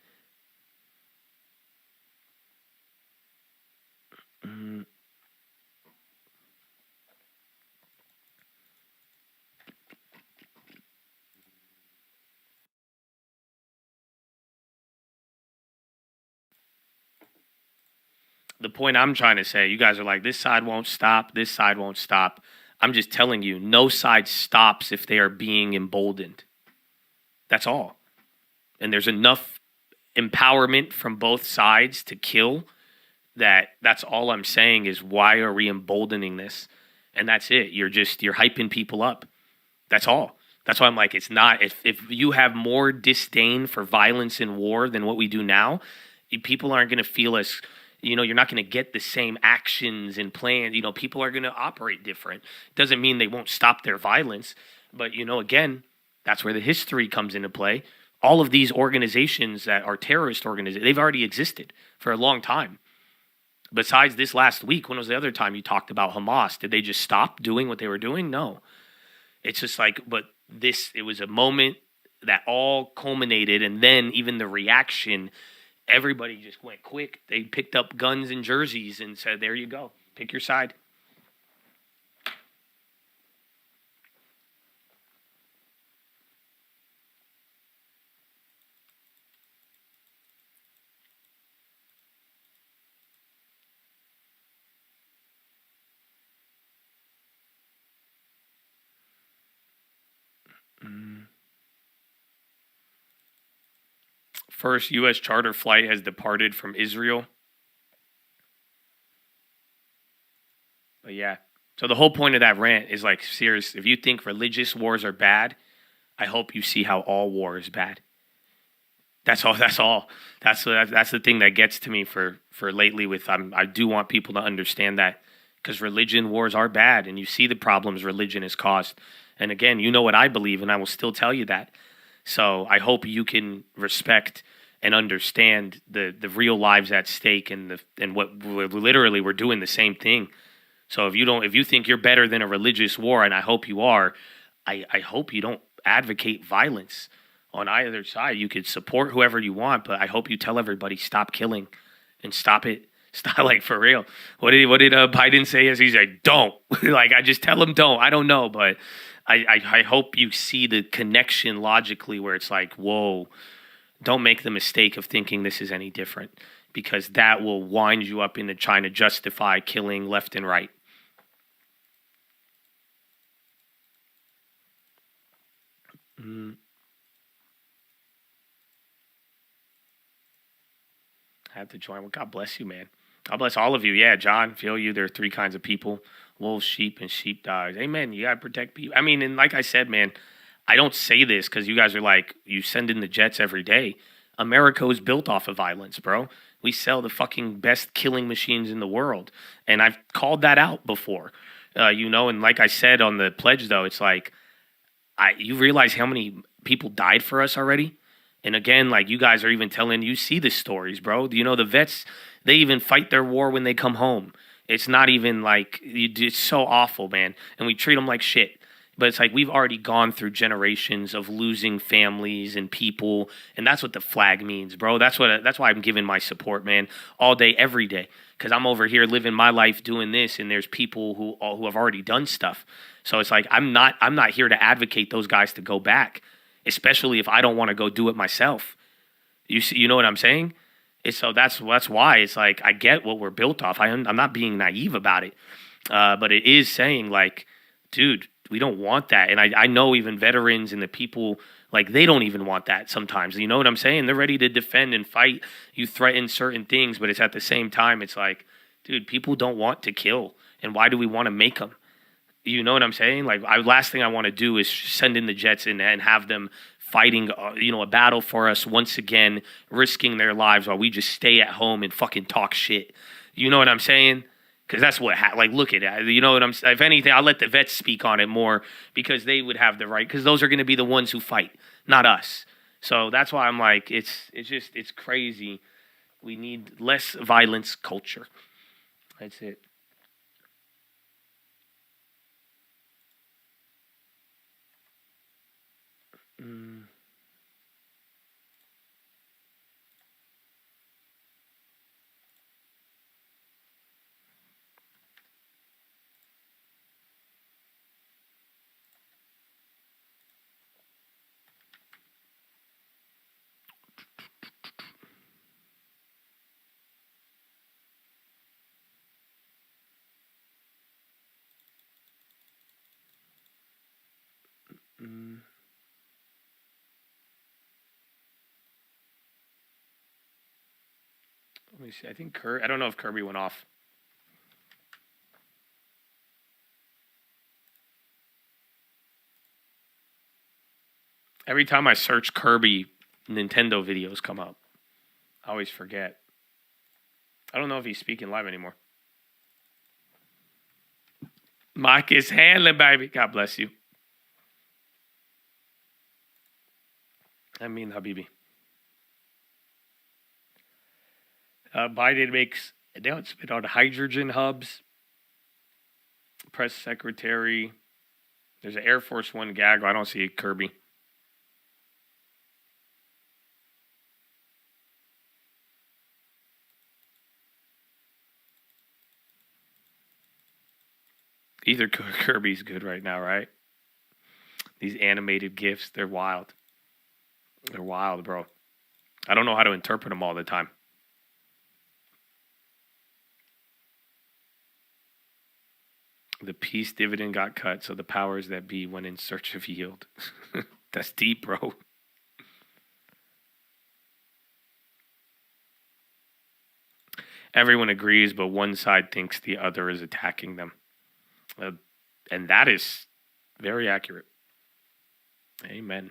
The point I'm trying to say, you guys are like, this side won't stop, this side won't stop. I'm just telling you, no side stops if they are being emboldened. That's all. And there's enough empowerment from both sides to kill that's all I'm saying is why are we emboldening this? And that's it. You're hyping people up. That's all. That's why I'm like, it's not, if you have more disdain for violence and war than what we do now, people aren't going to feel as, you're not going to get the same actions and plans. People are going to operate different. Doesn't mean they won't stop their violence. But, again, that's where the history comes into play. All of these organizations that are terrorist organizations, they've already existed for a long time. Besides this last week, when was the other time you talked about Hamas? Did they just stop doing what they were doing? No. It's just like, it was a moment that all culminated, and then even the reaction, everybody just went quick. They picked up guns and jerseys and said, there you go. Pick your side. First U.S. charter flight has departed from Israel. But yeah. So the whole point of that rant is like, serious. If you think religious wars are bad, I hope you see how all war is bad. That's all. That's all. That's the thing that gets to me for lately with, I do want people to understand that, because religion wars are bad, and you see the problems religion has caused. And again, you know what I believe, and I will still tell you that. So I hope you can respect and understand the real lives at stake, and what we're doing the same thing. So if you think you're better than a religious war, and I hope you are, I hope you don't advocate violence on either side. You could support whoever you want, but I hope you tell everybody, stop killing and stop it. Stop, like, for real. What did Biden say? As he's like, don't. Like, I just tell him don't. I don't know, but I hope you see the connection logically where it's like, whoa, don't make the mistake of thinking this is any different, because that will wind you up into trying to justify killing left and right. I have to join. Well, God bless you, man. God bless all of you. Yeah, John, feel you. There are three kinds of people: wolves, sheep, and sheepdogs. Amen. You gotta protect people. I mean, and like I said, man, I don't say this because you guys are like, you send in the jets every day. America is built off of violence, bro. We sell the fucking best killing machines in the world, and I've called that out before. And like I said on the pledge, though, it's like, you realize how many people died for us already. And again, like, you guys are even telling, you see the stories, bro. You know, the vets, they even fight their war when they come home. It's not even like, it's so awful, man. And we treat them like shit. But it's like, we've already gone through generations of losing families and people. And that's what the flag means, bro. That's why I'm giving my support, man, all day, every day. Because I'm over here living my life doing this, and there's people who have already done stuff. So it's like, I'm not here to advocate those guys to go back, especially if I don't want to go do it myself. You know what I'm saying? So that's why it's like, I get what we're built off. I'm not being naive about it, but it is saying, like, dude, we don't want that. And I know even veterans and the people, like, they don't even want that sometimes. You know what I'm saying? They're ready to defend and fight. You threaten certain things, but it's at the same time, it's like, dude, people don't want to kill. And why do we want to make them? You know what I'm saying? Like, last thing I want to do is send in the jets and have them fighting, a battle for us once again, risking their lives while we just stay at home and fucking talk shit. You know what I'm saying? Because that's what, look at that. You know what I'm saying? If anything, I'll let the vets speak on it more, because they would have the right, because those are going to be the ones who fight, not us. So that's why I'm like, it's crazy. We need less violence culture. That's it. Let me see. I think I don't know if Kirby went off. Every time I search Kirby, Nintendo videos come up. I always forget. I don't know if he's speaking live anymore. Mike is handling, baby. God bless you. I mean, Habibi. Biden makes announcement on hydrogen hubs. Press secretary. There's an Air Force One gaggle. I don't see Kirby. Either Kirby's good right now, right? These animated GIFs, they're wild. They're wild, bro. I don't know how to interpret them all the time. The peace dividend got cut, so the powers that be went in search of yield. That's deep, bro. Everyone agrees, but one side thinks the other is attacking them. And that is very accurate. Amen.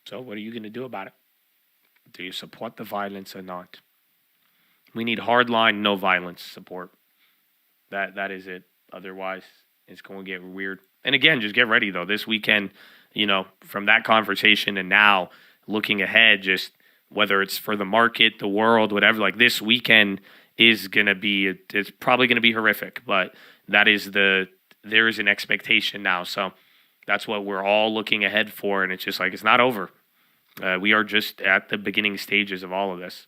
So what are you going to do about it? Do you support the violence or not? We need hardline, no violence support. That is it. Otherwise, it's going to get weird. And again, just get ready, though. This weekend, from that conversation and now looking ahead, just whether it's for the market, the world, whatever, like this weekend is going to be, it's probably going to be horrific. But there is an expectation now. So that's what we're all looking ahead for. And it's just like, it's not over. We are just at the beginning stages of all of this.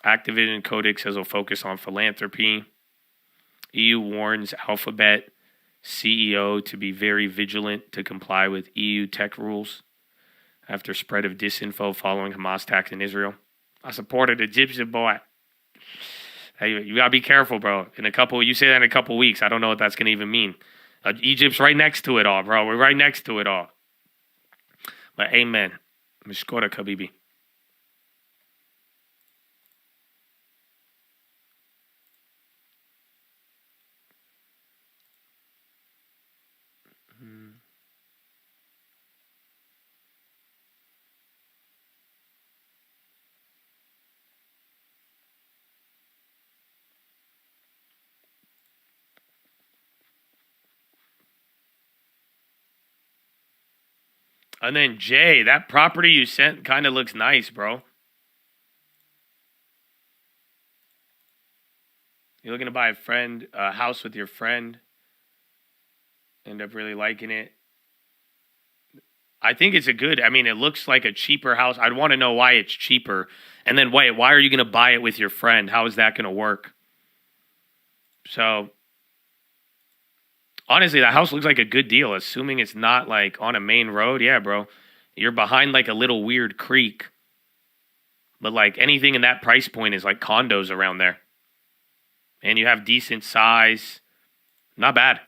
Activision Kodak says will focus on philanthropy. EU warns Alphabet CEO to be very vigilant to comply with EU tech rules after spread of disinfo following Hamas attacks in Israel. I supported Egyptian boy. Hey, you gotta be careful, bro. You say that in a couple weeks. I don't know what that's gonna even mean. Egypt's right next to it all, bro. We're right next to it all. But amen. Mishkora Kabibi. And then Jay, that property you sent kind of looks nice, bro. You're looking to buy a house with your friend. End up really liking it. I think it's it looks like a cheaper house. I'd want to know why it's cheaper. And then why are you going to buy it with your friend? How is that going to work? So, honestly, the house looks like a good deal, assuming it's not like on a main road. Yeah, bro. You're behind like a little weird creek. But like anything in that price point is like condos around there. And you have decent size. Not bad.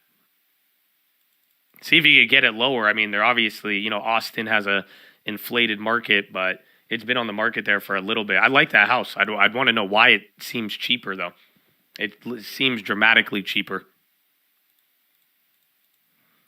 See if you could get it lower. I mean, they're obviously, Austin has a inflated market, but it's been on the market there for a little bit. I like that house. I'd want to know why it seems cheaper, though. It seems dramatically cheaper.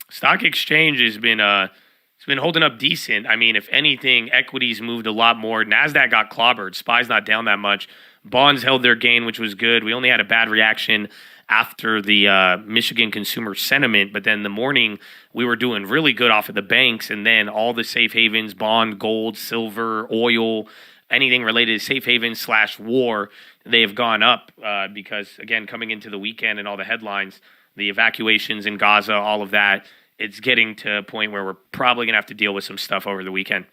Stock exchange has been it's been holding up decent. I mean, if anything, equities moved a lot more. NASDAQ got clobbered. SPY's not down that much. Bonds held their gain, which was good. We only had a bad reaction after the Michigan consumer sentiment, but then the morning we were doing really good off of the banks, and then all the safe havens, bond, gold, silver, oil, anything related to safe havens / war, they have gone up because, again, coming into the weekend and all the headlines, the evacuations in Gaza, all of that, it's getting to a point where we're probably going to have to deal with some stuff over the weekend.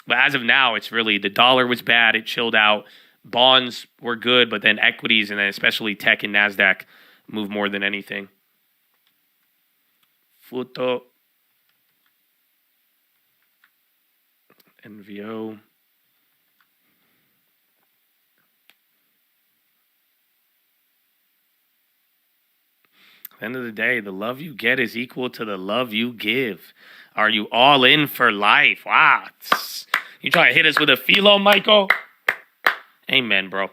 But as of now, it's really the dollar was bad. It chilled out. Bonds were good, but then equities and then especially tech and NASDAQ move more than anything. Futo. NVO. At the end of the day, the love you get is equal to the love you give. Are you all in for life? Wow. You trying to hit us with a philo, Michael? Amen, bro.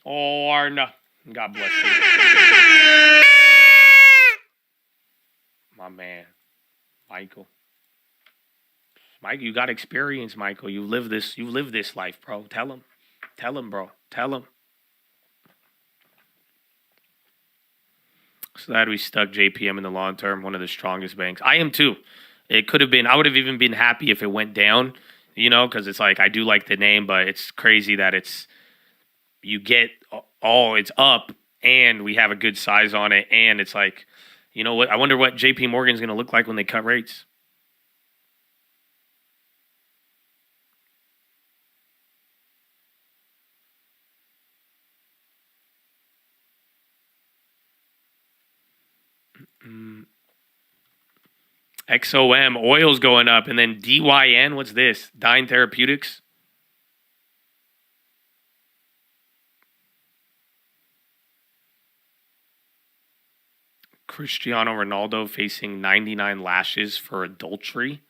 Or no. God bless you. My man, Michael. Mike, you got experience, Michael. You live this life, bro. Tell him, bro. Tell him. So glad we stuck JPM in the long term, one of the strongest banks. I am too. It could have been, I would have even been happy if it went down, because it's like, I do like the name, but it's crazy that it's up and we have a good size on it. And it's like, you know what? I wonder what JP Morgan's going to look like when they cut rates. XOM, oil's going up. And then DYN, what's this? Dyne Therapeutics? Cristiano Ronaldo facing 99 lashes for adultery.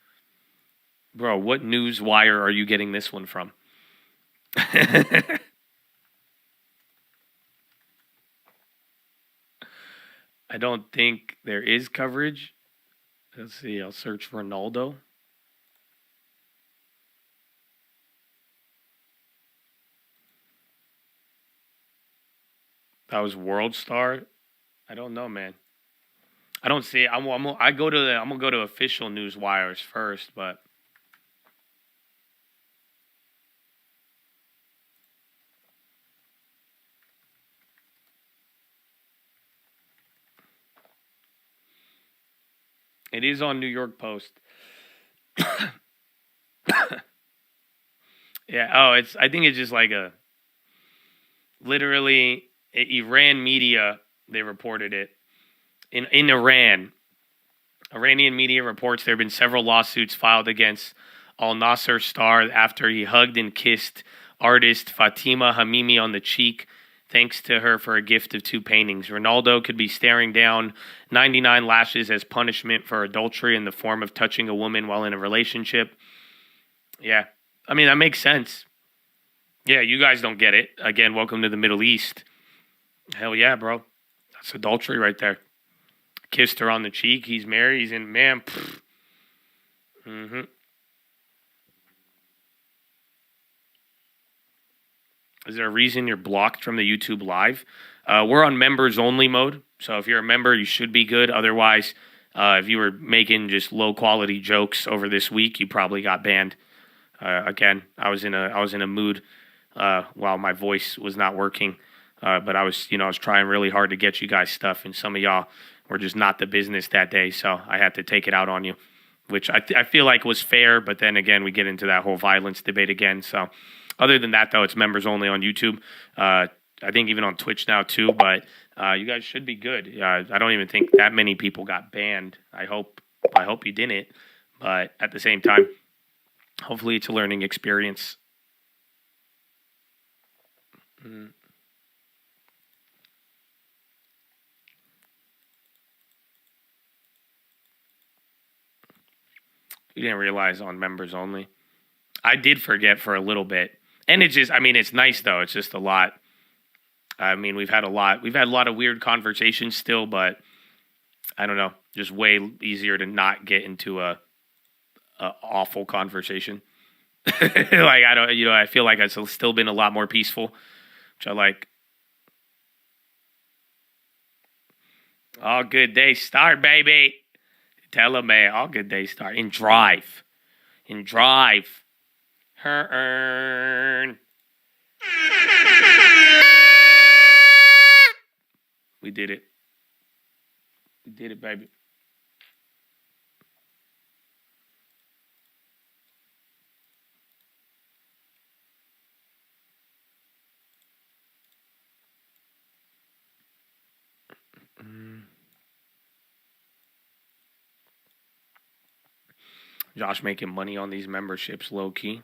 Bro, what news wire are you getting this one from? I don't think there is coverage. Let's see, I'll search Ronaldo. That was World Star. I don't know, man. I don't see it. I'm gonna go to official news wires first, but it is on New York Post. Yeah. Oh, I think it's just like a. literally, Iran media, they reported it. In Iran, Iranian media reports there have been several lawsuits filed against Al Nasser star after he hugged and kissed artist Fatima Hamimi on the cheek, thanks to her for a gift of 2 paintings. Ronaldo could be staring down 99 lashes as punishment for adultery in the form of touching a woman while in a relationship. Yeah, I mean, that makes sense. Yeah, you guys don't get it. Again, welcome to the Middle East. Hell yeah, bro. That's adultery right there. Kissed her on the cheek. He's married. He's in, man. Mm-hmm. Is there a reason you're blocked from the YouTube live? We're on members only mode. So if you're a member, you should be good. Otherwise, if you were making just low quality jokes over this week, you probably got banned. Again, I was in a mood while my voice was not working. But I was trying really hard to get you guys stuff, and some of y'all were just not the business that day, so I had to take it out on you, which I feel like was fair, but then again, we get into that whole violence debate again. So other than that, though, it's members only on YouTube. I think even on Twitch now, too, but you guys should be good. I don't even think that many people got banned. I hope you didn't, but at the same time, hopefully it's a learning experience. You didn't realize on members only. I did forget for a little bit. And it's just, I mean, it's nice though. It's just a lot. I mean, we've had a lot of weird conversations still, but I don't know, just way easier to not get into a awful conversation. Like, I feel like it's still been a lot more peaceful, which I like. All good days start, baby. Tell him, man, all good days start. And drive. We did it. Baby. Josh making money on these memberships, low key.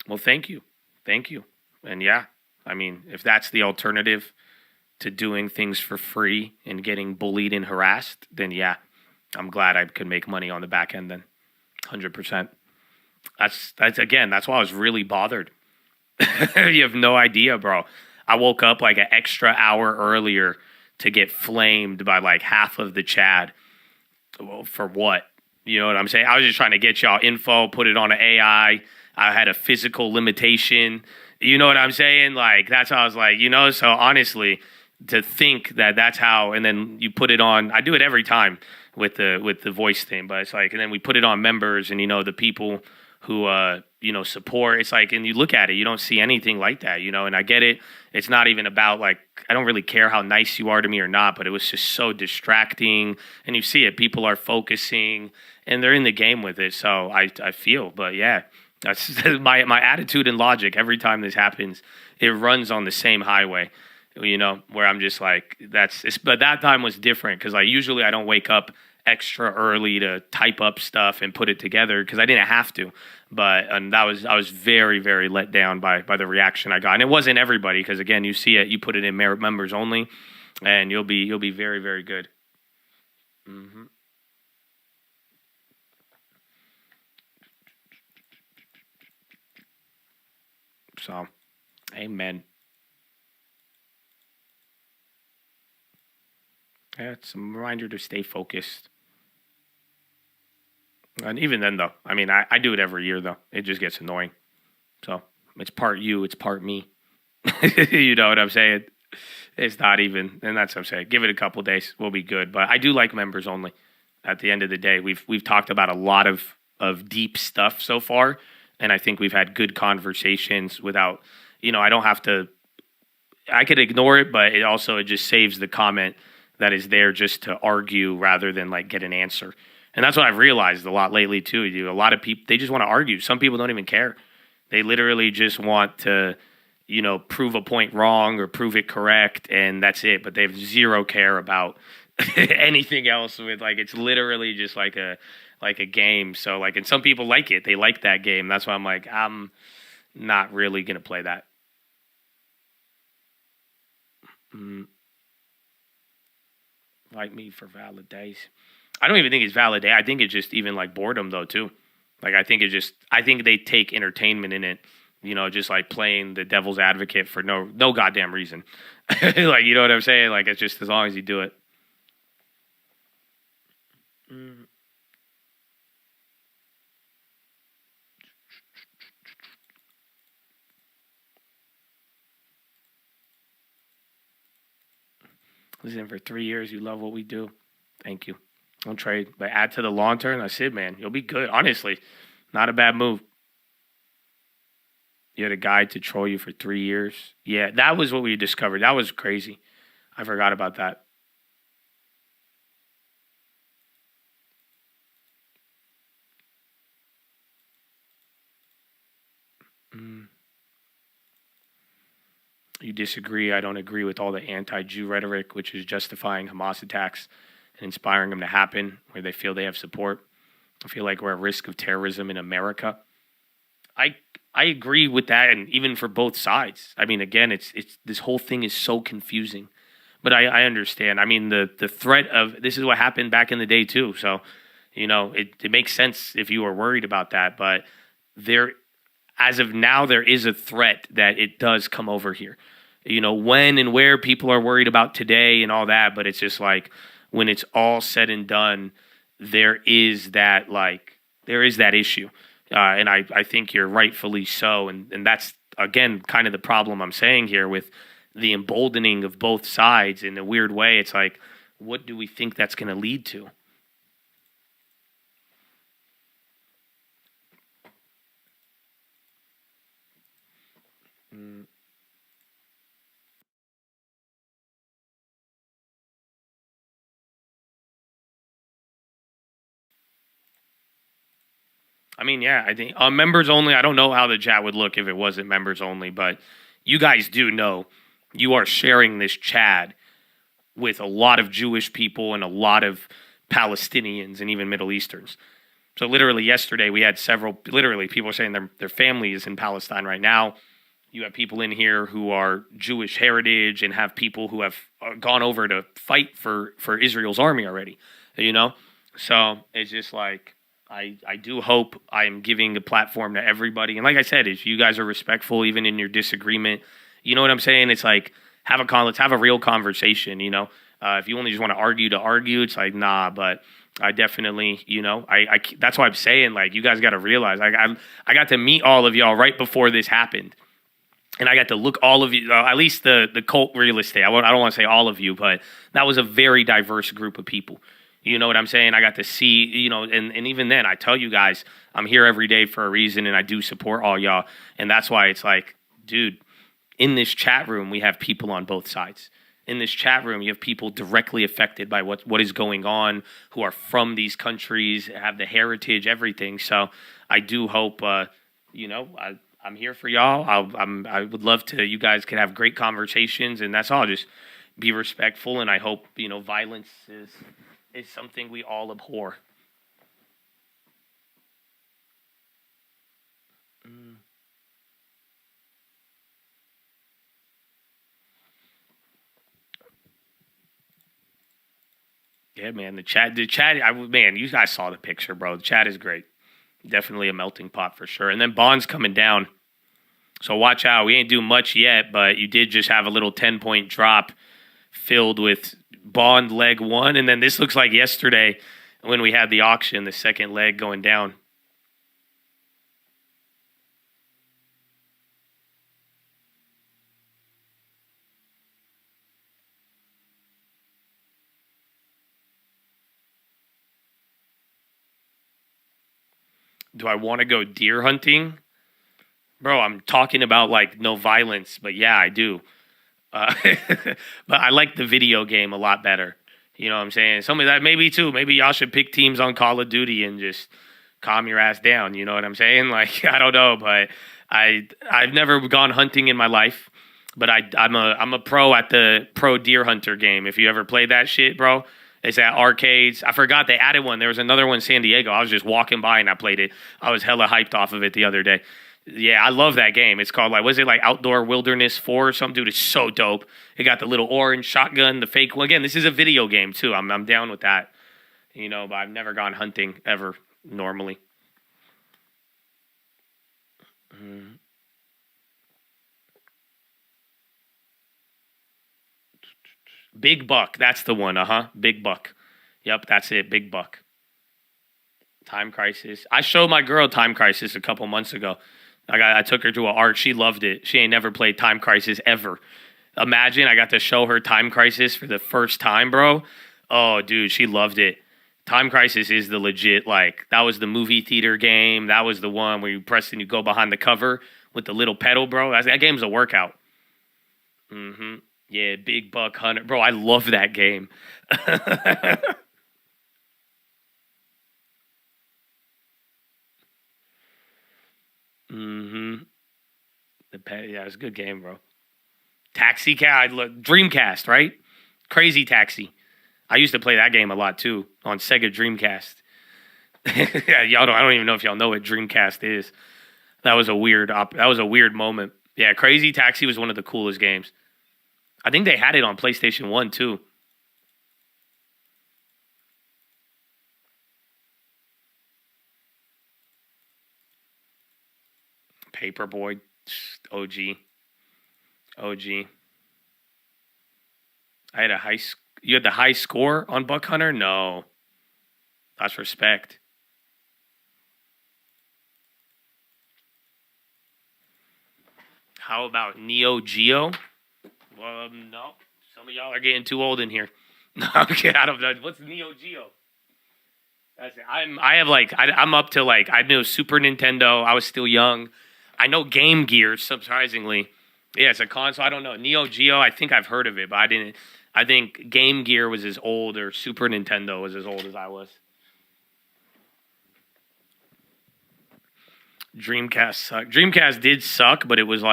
Well, thank you. And yeah, I mean, if that's the alternative to doing things for free and getting bullied and harassed, then yeah, I'm glad I could make money on the back end then. 100%. That's why I was really bothered. You have no idea, bro. I woke up like an extra hour earlier to get flamed by like half of the Chad. Well, for what? You know what I'm saying? I was just trying to get y'all info, put it on an AI. I had a physical limitation. You know what I'm saying? Like, that's how I was like, so honestly, to think that that's how, and then you put it on, I do it every time with the voice thing, but it's like, and then we put it on members and, the people who, support. It's like, and you look at it, you don't see anything like that, and I get it. It's not even about like, I don't really care how nice you are to me or not, but it was just so distracting. And you see it, people are focusing and they're in the game with it. So I feel, but yeah, that's my attitude and logic. Every time this happens, it runs on the same highway, where I'm just like, but that time was different because usually I don't wake up extra early to type up stuff and put it together because I didn't have to. And I was very, very let down by the reaction I got. And it wasn't everybody because, again, you see it, you put it in members only, and you'll be very, very good. Mm-hmm. So, amen. Yeah, it's a reminder to stay focused. And even then, though, I mean, I do it every year, though. It just gets annoying. So, it's part you, it's part me. You know what I'm saying? It's not even, and that's what I'm saying. Give it a couple days, we'll be good. But I do like members only. At the end of the day, we've talked about a lot of deep stuff so far, and I think we've had good conversations without, I don't have to, I could ignore it, but it just saves the comment that is there just to argue rather than like get an answer. And that's what I've realized a lot lately too. A lot of people, they just want to argue. Some people don't even care. They literally just want to, prove a point wrong or prove it correct, and that's it. But they have zero care about anything else. With like, it's literally just like a game. So like, and some people like it. They like that game. That's why I'm like, I'm not really gonna play that. Like me for validation. I don't even think it's validation. I think it's just even like boredom though too. Like I think they take entertainment in it, just like playing the devil's advocate for no goddamn reason. Like, you know what I'm saying? Like, it's just as long as you do it. Listen, for 3 years, you love what we do. Thank you. Don't trade, but add to the long term. That's it, man. You'll be good. Honestly, not a bad move. You had a guy to troll you for 3 years. Yeah, that was what we discovered. That was crazy. I forgot about that. You disagree. I don't agree with all the anti-Jew rhetoric, which is justifying Hamas attacks and inspiring them to happen where they feel they have support. I feel like we're at risk of terrorism in America. I agree with that, and even for both sides. I mean, again, it's this whole thing is so confusing. But I understand. I mean, the threat of this is what happened back in the day too. So, it makes sense if you are worried about that. But as of now, there is a threat that it does come over here. When and where people are worried about today and all that, but it's just like when it's all said and done, there is that issue. And I think you're rightfully so. And that's, again, kind of the problem I'm saying here with the emboldening of both sides in a weird way. It's like, what do we think that's going to lead to? I mean, yeah, I think members only. I don't know how the chat would look if it wasn't members only, but you guys do know you are sharing this chat with a lot of Jewish people and a lot of Palestinians and even Middle Easterns. So literally yesterday we had people saying their family is in Palestine right now. You have people in here who are Jewish heritage and have people who have gone over to fight for Israel's army already, So it's just like, I do hope I'm giving a platform to everybody. And like I said, if you guys are respectful, even in your disagreement, you know what I'm saying? It's like, let's have a real conversation, If you only just want to argue, it's like, nah, but I definitely, that's why I'm saying, like, you guys got to realize, I got to meet all of y'all right before this happened. And I got to look all of you, at least the cult real estate. I don't want to say all of you, but that was a very diverse group of people. You know what I'm saying? I got to see, and even then, I tell you guys, I'm here every day for a reason, and I do support all y'all. And that's why it's like, dude, in this chat room, we have people on both sides. In this chat room, you have people directly affected by what is going on, who are from these countries, have the heritage, everything. So I do hope, I'm here for y'all. I would love to, you guys can have great conversations, and that's all. Just be respectful, and I hope, violence is something we all abhor. Yeah, man, the chat, man, you guys saw the picture, bro. The chat is great. Definitely a melting pot for sure. And then Bond's coming down. So watch out. We ain't do much yet, but you did just have a little 10-point drop filled with Bond leg one, and then this looks like yesterday when we had the auction, the second leg going down. Do I want to go deer hunting? Bro, I'm talking about like no violence, but yeah, I do. But I like the video game a lot better. You know what I'm saying? Some of that, maybe too. Maybe y'all should pick teams on Call of Duty and just calm your ass down. You know what I'm saying? Like, I don't know, but I've never gone hunting in my life, but I'm a pro at the pro deer hunter game. If you ever played that shit, bro, it's at arcades. I forgot they added one. There was another one in San Diego. I was just walking by and I played it. I was hella hyped off of it the other day. Yeah, I love that game. It's called was it like Outdoor Wilderness 4 or something? Dude, it's so dope. It got the little orange shotgun, the fake one. Again, this is a video game too. I'm down with that. But I've never gone hunting ever normally. Big Buck, that's the one. Big Buck. Yep, that's it. Big Buck. Time Crisis. I showed my girl Time Crisis a couple months ago. I took her to an art. She loved it. She ain't never played Time Crisis ever. Imagine I got to show her Time Crisis for the first time, bro. Oh, dude, she loved it. Time Crisis is the legit, that was the movie theater game. That was the one where you press and you go behind the cover with the little pedal, bro. That game's a workout. Yeah, Big Buck Hunter. Bro, I love that game. Yeah, it's a good game, bro. Taxi Cat, Dreamcast, right? Crazy Taxi. I used to play that game a lot too on Sega Dreamcast. Yeah, I don't even know if y'all know what Dreamcast is. That was a weird moment. Yeah, Crazy Taxi was one of the coolest games. I think they had it on PlayStation 1 too. Paperboy, OG. I had you had the high score on Buck Hunter? No. That's respect. How about Neo Geo? Well, no. Some of y'all are getting too old in here. Okay, I don't know. What's Neo Geo? That's it. I'm up to I knew Super Nintendo. I was still young. I know Game Gear, surprisingly. Yeah, it's a console. I don't know. Neo Geo, I think I've heard of it, but I didn't. I think Game Gear was as old, or Super Nintendo was as old as I was. Dreamcast sucked. Dreamcast did suck, but it was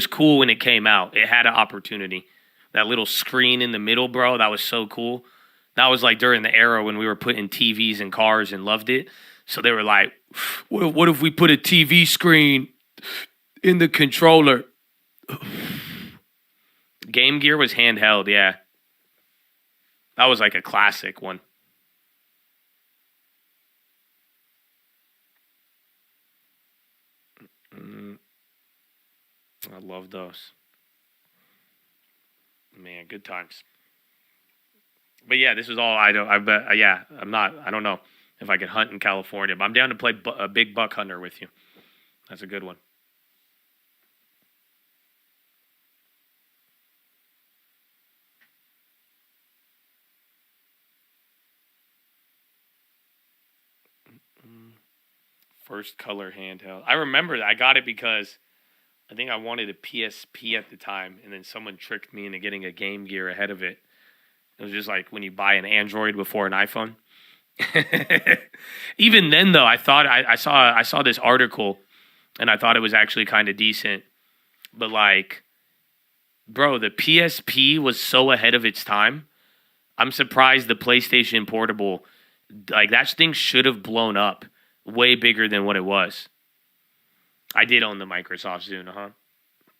cool when it came out. It had an opportunity. That little screen in the middle, bro, that was so cool. That was during the era when we were putting TVs in cars and loved it. So they were like, what if we put a TV screen in the controller? Game Gear was handheld, yeah. That was a classic one. I love those. Man, good times. But yeah, this was all I don't know if I could hunt in California, but I'm down to play a Big Buck Hunter with you. That's a good one. First color handheld. I remember that. I got it because I think I wanted a PSP at the time, and then someone tricked me into getting a Game Gear ahead of it. It was just when you buy an Android before an iPhone. Even then, though, I thought I saw this article, and I thought it was actually kind of decent. But bro, the PSP was so ahead of its time. I'm surprised the PlayStation Portable, that thing should have blown up way bigger than what it was. I did own the Microsoft Zune,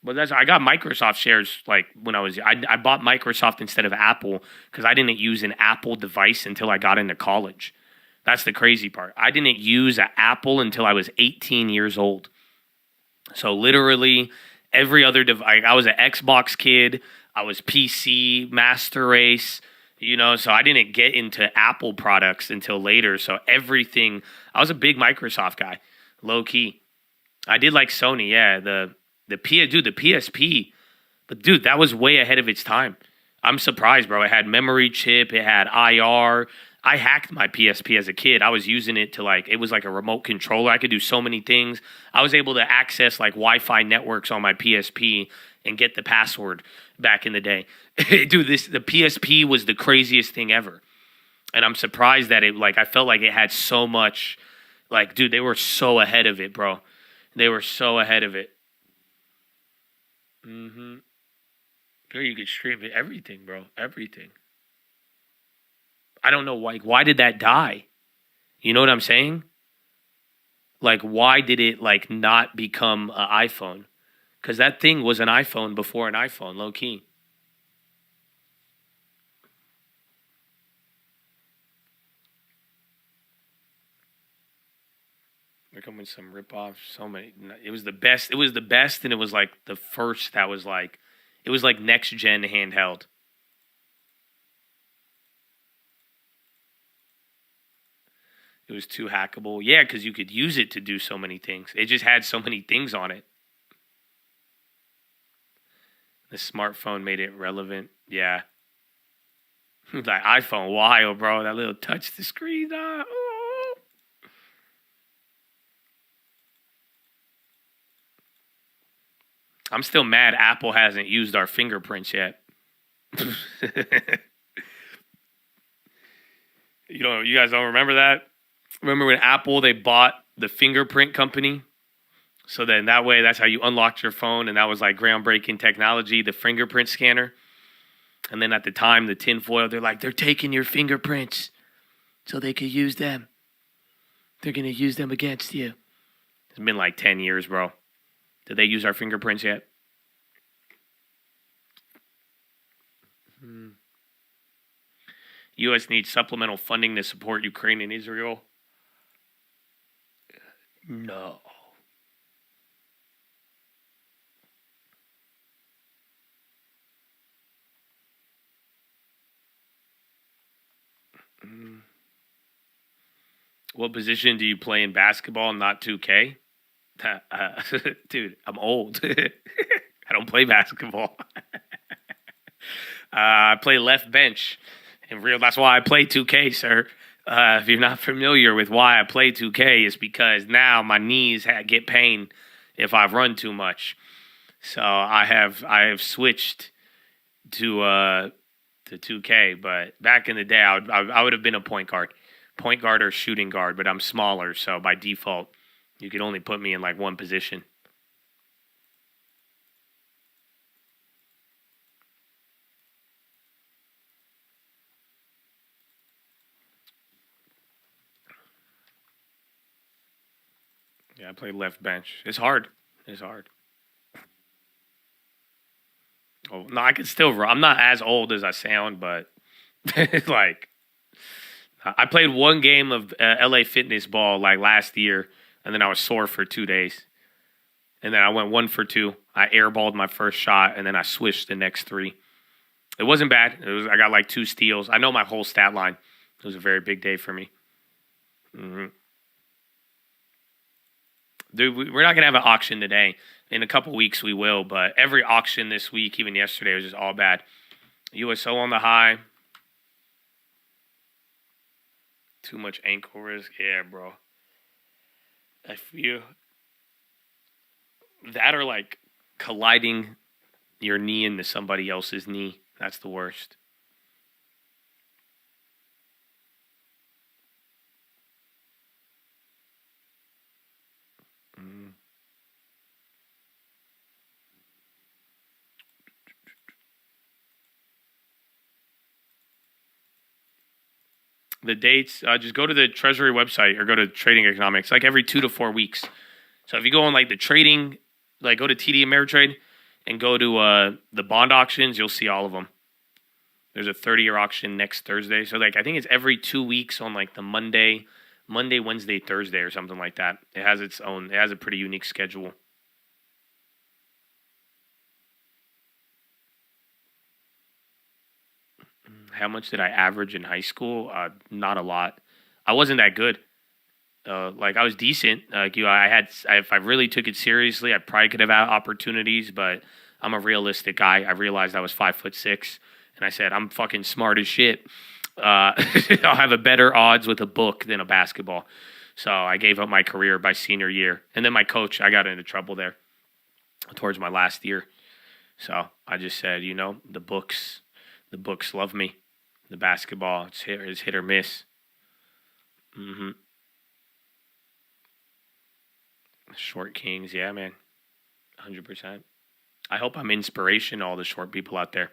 But I got Microsoft shares when I bought Microsoft instead of Apple because I didn't use an Apple device until I got into college. That's the crazy part. I didn't use an Apple until I was 18 years old. So literally every other device, I was an Xbox kid. I was PC, Master Race, so I didn't get into Apple products until later. So everything, I was a big Microsoft guy, low key. I did like Sony, yeah, the PSP, but dude, that was way ahead of its time. I'm surprised, bro. It had memory chip, it had IR. I hacked my PSP as a kid. I was using it to it was like a remote controller. I could do so many things. I was able to access Wi-Fi networks on my PSP and get the password back in the day. Dude, the PSP was the craziest thing ever. And I'm surprised that it I felt like it had so much, dude, they were so ahead of it, bro. They were so ahead of it. Mm-hmm. Here you could stream it. Everything, bro. Everything. I don't know, like, why did that die? You know what I'm saying? Like, why did it, like, not become an iPhone? Because that thing was an iPhone before an iPhone, low key. They're coming some ripoffs. So many. It was the best. It was the best, and it was like the first that was like, it was like next gen handheld. It was too hackable. Yeah, because you could use it to do so many things. It just had so many things on it. The smartphone made it relevant. Yeah. Like iPhone, wild, bro. That little touch the screen. Oh. I'm still mad Apple hasn't used our fingerprints yet. You guys don't remember that? Remember when Apple, they bought the fingerprint company? So then that way, that's how you unlocked your phone. And that was like groundbreaking technology, the fingerprint scanner. And then at the time, the tinfoil, they're like, they're taking your fingerprints so they could use them. They're going to use them against you. It's been like 10 years, bro. Did they use our fingerprints yet? U.S. needs supplemental funding to support Ukraine and Israel. No. What position do you play in basketball, not 2K? Dude, I'm old. I don't play basketball. I play left bench. That's why I play 2K, sir. If you're not familiar with why I play 2K, it's because now my knees get pain if I run too much. So I have switched to 2K. But back in the day, I would have been a point guard or shooting guard. But I'm smaller, so by default, you could only put me in like one position. Yeah, I play left bench. It's hard. Oh, no, I can still run. I'm not as old as I sound, but like, I played one game of LA Fitness ball like last year, and then I was sore for 2 days. And then I went 1 for 2. I airballed my first shot, and then I switched the next 3. It wasn't bad. I got like 2 steals. I know my whole stat line. It was a very big day for me. Mm-hmm. Dude, we're not going to have an auction today. In a couple weeks, we will. But every auction this week, even yesterday, was just all bad. USO on the high. Too much ankle risk. Yeah, bro. I feel that or like colliding your knee into somebody else's knee. That's the worst. The dates, just go to the Treasury website or go to Trading Economics, like every 2 to 4 weeks. So if you go on like the trading, like go to TD Ameritrade and go to the bond auctions, you'll see all of them. There's a 30-year auction next Thursday. So like I think it's every 2 weeks on like the Monday, Wednesday, Thursday or something like that. It has a pretty unique schedule. How much did I average in high school? Not a lot. I wasn't that good. Like I was decent. If I really took it seriously, I probably could have had opportunities. But I'm a realistic guy. I realized I was 5'6", and I said I'm fucking smart as shit. I'll have a better odds with a book than a basketball. So I gave up my career by senior year, and then my coach, I got into trouble there towards my last year. So I just said, the books love me. The basketball, is hit or miss. Mm-hmm. Short kings, yeah, man. 100%. I hope I'm inspiration to all the short people out there.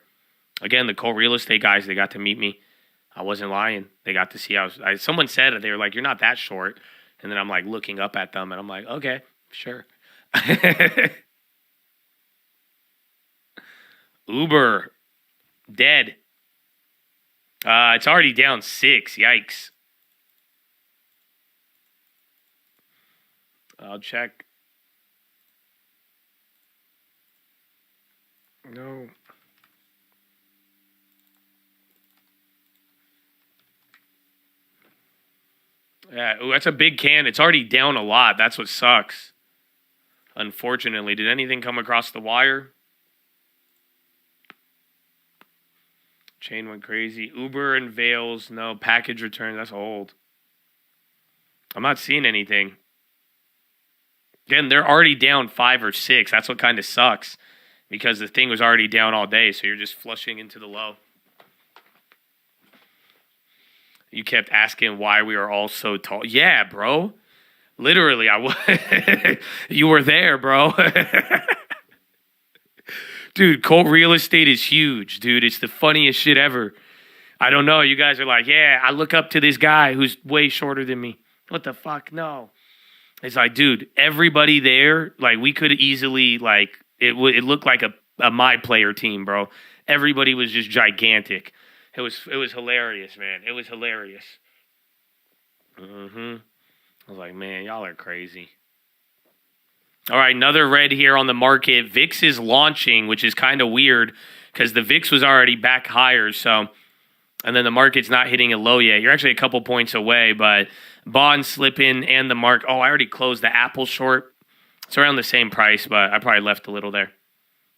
Again, the cold real estate guys, they got to meet me. I wasn't lying. They got to see someone said it. They were like, "You're not that short." And then I'm like looking up at them and I'm like, "Okay, sure." Uber dead. It's already down 6. Yikes. I'll check. No. Yeah, ooh, that's a big can. It's already down a lot. That's what sucks. Unfortunately, did anything come across the wire? Chain went crazy. Uber and Vales, no. Package return, that's old. I'm not seeing anything. Again, they're already down 5 or 6. That's what kind of sucks. Because the thing was already down all day, so you're just flushing into the low. You kept asking why we are all so tall. Yeah, bro. Literally, you were there, bro. Dude, cold real estate is huge, dude. It's the funniest shit ever. I don't know. You guys are like, yeah, I look up to this guy who's way shorter than me. What the fuck? No. It's like, dude, everybody there, like, we could easily, like, it looked like a my player team, bro. Everybody was just gigantic. It was hilarious, man. It was hilarious. I was like, man, y'all are crazy. All right, another red here on the market. VIX is launching, which is kind of weird because the VIX was already back higher. So, and then the market's not hitting a low yet. You're actually a couple points away, but bonds slipping and the mark. Oh, I already closed the Apple short. It's around the same price, but I probably left a little there.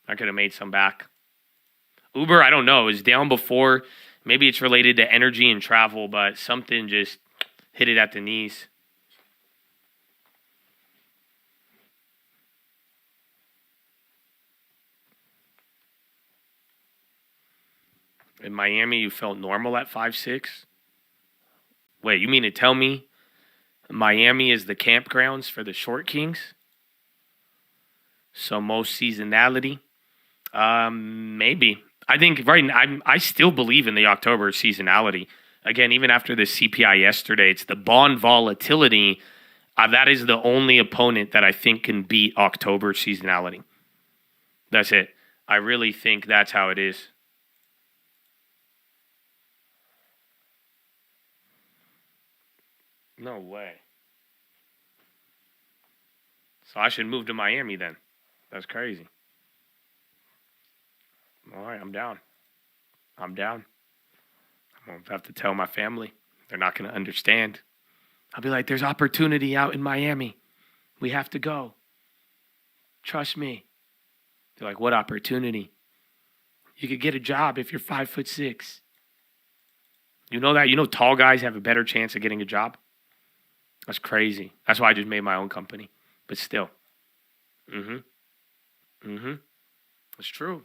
I could have made some back. Uber, I don't know. It was down before. Maybe it's related to energy and travel, but something just hit it at the knees. In Miami, you felt normal at 5.6? Wait, you mean to tell me Miami is the campgrounds for the short kings? So most seasonality? Maybe. I think I still believe in the October seasonality. Again, even after the CPI yesterday, it's the bond volatility. That is the only opponent that I think can beat October seasonality. That's it. I really think that's how it is. No way. So I should move to Miami then. That's crazy. All right, I'm down. I'm down. I'm going to have to tell my family. They're not going to understand. I'll be like, there's opportunity out in Miami. We have to go. Trust me. They're like, what opportunity? You could get a job if you're 5'6". You know that? You know tall guys have a better chance of getting a job? That's crazy. That's why I just made my own company. But still. It's true.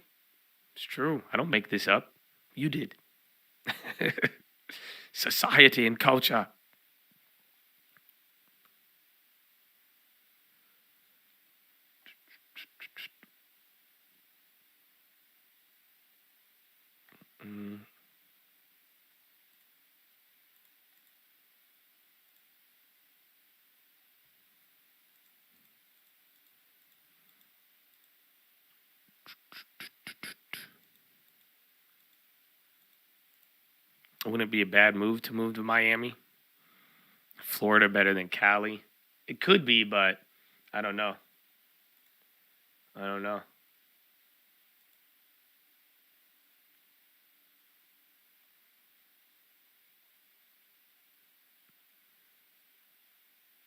It's true. I don't make this up. You did. Society and culture. Wouldn't it be a bad move to Miami? Florida better than Cali? It could be, but I don't know.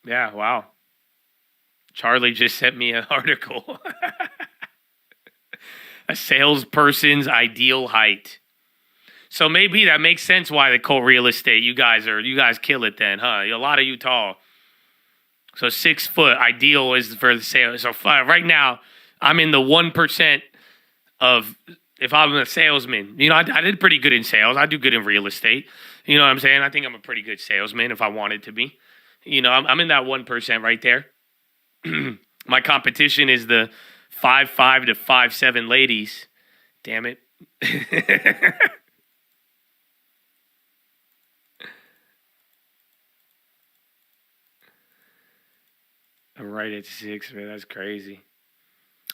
Yeah, wow. Charlie just sent me an article. A salesperson's ideal height. So maybe that makes sense why the cold real estate, you guys kill it then, huh? A lot of you tall. So 6 foot ideal is for the sales. So right now, I'm in the 1% of, if I'm a salesman, you know, I did pretty good in sales. I do good in real estate. You know what I'm saying? I think I'm a pretty good salesman if I wanted to be. You know, I'm in that 1% right there. My competition is the 5'5" to 5'7" ladies. Damn it. I'm right at 6, man. That's crazy.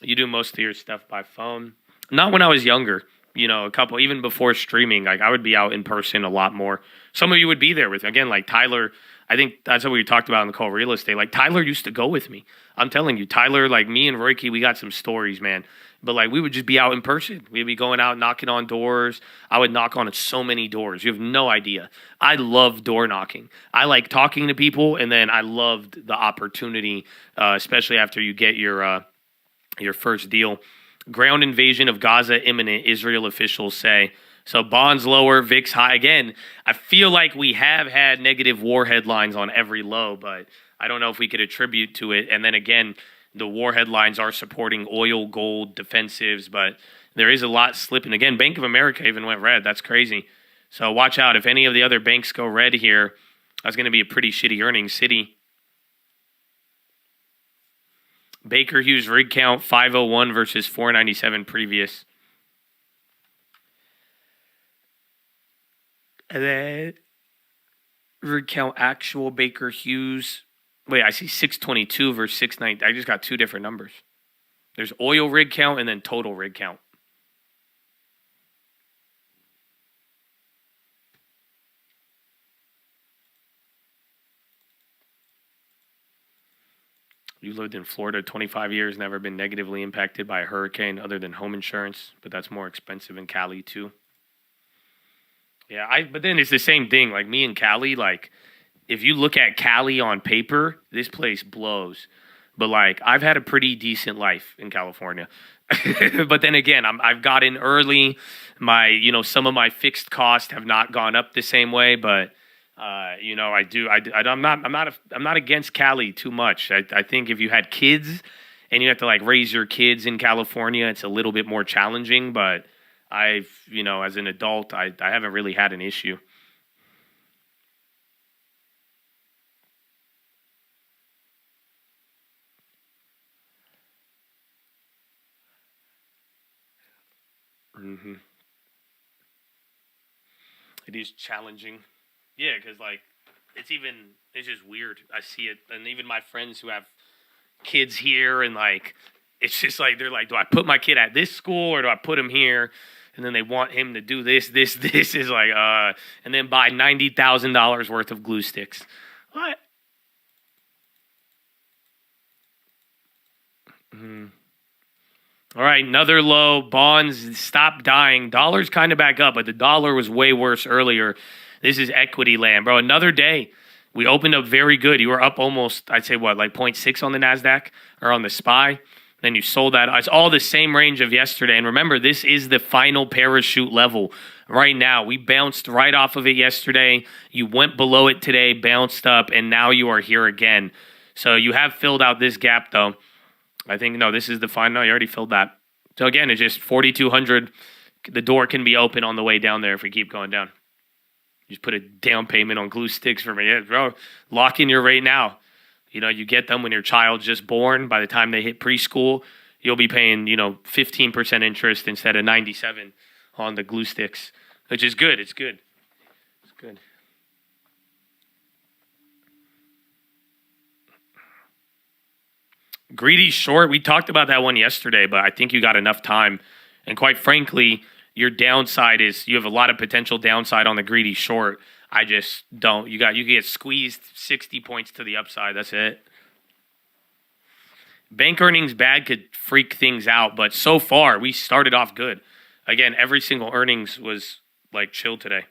You do most of your stuff by phone. Not when I was younger. Even before streaming, like I would be out in person a lot more. Some of you would be there with, again, like Tyler. I think that's what we talked about in the call real estate. Like Tyler used to go with me. I'm telling you, Tyler, like me and Royke, we got some stories, man. But like we would just be out in person. We'd be going out knocking on doors. I would knock on so many doors. You have no idea. I love door knocking. I like talking to people, and then I loved the opportunity, especially after you get your first deal. Ground invasion of Gaza imminent, Israel officials say. So bonds lower, VIX high. Again, I feel like we have had negative war headlines on every low, but I don't know if we could attribute to it. And then again, the war headlines are supporting oil, gold, defensives, but there is a lot slipping. Again, Bank of America even went red. That's crazy. So watch out. If any of the other banks go red here, that's going to be a pretty shitty earnings. Citi. Baker Hughes rig count 501 versus 497 previous. And then rig count actual Baker Hughes. Wait, I see 622 versus 690. I just got two different numbers. There's oil rig count and then total rig count. You lived in Florida 25 years, never been negatively impacted by a hurricane other than home insurance, but that's more expensive in Cali too. Yeah, but then it's the same thing. Like me and Cali, like if you look at Cali on paper, this place blows. But like I've had a pretty decent life in California. But then again, I've got in early. Some of my fixed costs have not gone up the same way, but I'm not against Cali too much. I think if you had kids and you have to like raise your kids in California, it's a little bit more challenging, but as an adult, I haven't really had an issue. Mm-hmm. It is challenging. Yeah, because like it's just weird. I see it, and even my friends who have kids here, and like it's just like they're like, do I put my kid at this school or do I put him here? And then they want him to do this is like and then buy $90,000 worth of glue sticks. What? All right, another low. Bonds stop dying. Dollar's kind of back up, but the dollar was way worse earlier. This is equity land, bro. Another day. We opened up very good. You were up almost, I'd say, like 0.6 on the NASDAQ or on the SPY. Then you sold that. It's all the same range of yesterday. And remember, this is the final parachute level right now. We bounced right off of it yesterday. You went below it today, bounced up, and now you are here again. So you have filled out this gap, though. I think, no, this is the final. No, you already filled that. So again, it's just 4,200. The door can be open on the way down there if we keep going down. Just put a down payment on glue sticks for me. Yeah, bro, lock in your rate now. You get them when your child's just born. By the time they hit preschool, you'll be paying, 15% interest instead of 97 on the glue sticks, which is good. It's good. It's good. Greedy short. We talked about that one yesterday, but I think you got enough time. And quite frankly, your downside is you have a lot of potential downside on the greedy short. I just don't. You get squeezed 60 points to the upside. That's it. Bank earnings bad could freak things out, but so far we started off good. Again, every single earnings was like chill today.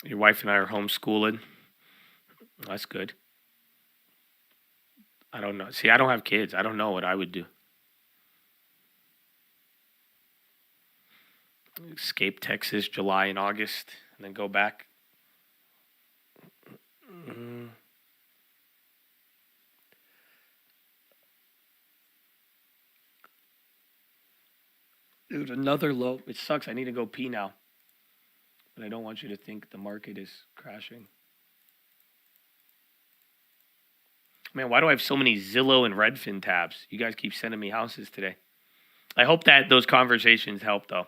Your wife and I are homeschooling. That's good. I don't know. See, I don't have kids. I don't know what I would do. Escape Texas, July and August, and then go back. Dude, another low. It sucks. I need to go pee now. But I don't want you to think the market is crashing. Man, why do I have so many Zillow and Redfin tabs? You guys keep sending me houses today. I hope that those conversations help, though.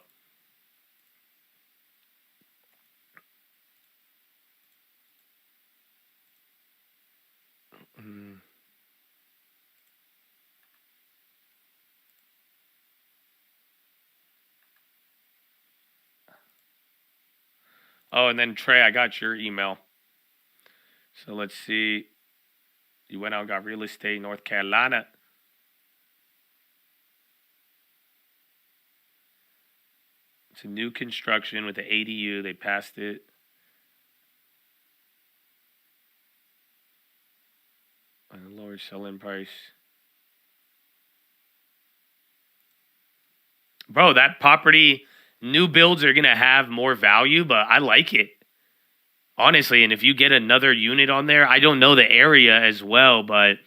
Oh, and then Trey, I got your email. So let's see. You went out and got real estate in North Carolina. It's a new construction with the ADU. They passed it. And a lower selling price. Bro, that property, new builds are going to have more value, but I like it. Honestly, and if you get another unit on there, I don't know the area as well, but,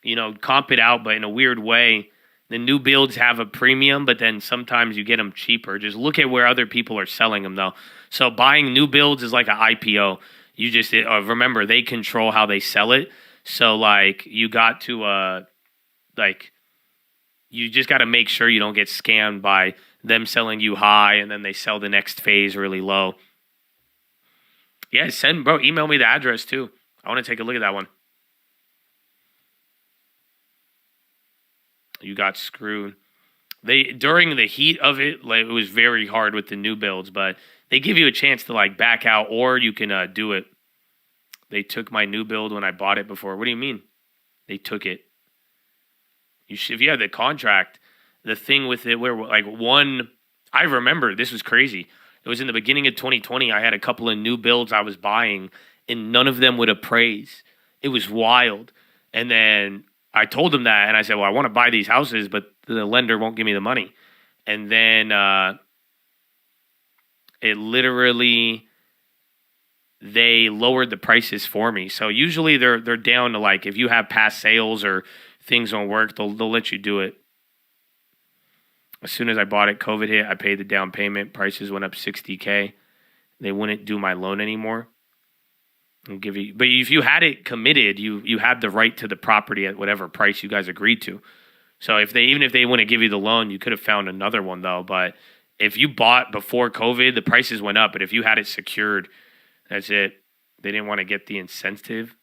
you know, comp it out, but in a weird way. The new builds have a premium, but then sometimes you get them cheaper. Just look at where other people are selling them, though. So buying new builds is like an IPO. You just remember, they control how they sell it. So, like, you got to, you just got to make sure you don't get scammed by them selling you high and then they sell the next phase really low. Yeah, email me the address too. I want to take a look at that one. You got screwed. During the heat of it, like, it was very hard with the new builds, but they give you a chance to like back out, or you can do it. They took my new build when I bought it before. What do you mean? They took it. If you have the contract, the thing with it where I remember this was crazy. It was in the beginning of 2020. I had a couple of new builds I was buying, and none of them would appraise. It was wild. And then I told them that, and I said, well, I want to buy these houses, but the lender won't give me the money. And then they lowered the prices for me. So usually they're down to, like, if you have past sales or things don't work, they'll let you do it. As soon as I bought it, COVID hit. I paid the down payment. Prices went up $60K. They wouldn't do my loan anymore. But if you had it committed, you had the right to the property at whatever price you guys agreed to. So even if they wouldn't give you the loan, you could have found another one though. But if you bought before COVID, the prices went up. But if you had it secured, that's it. They didn't want to get the incentive.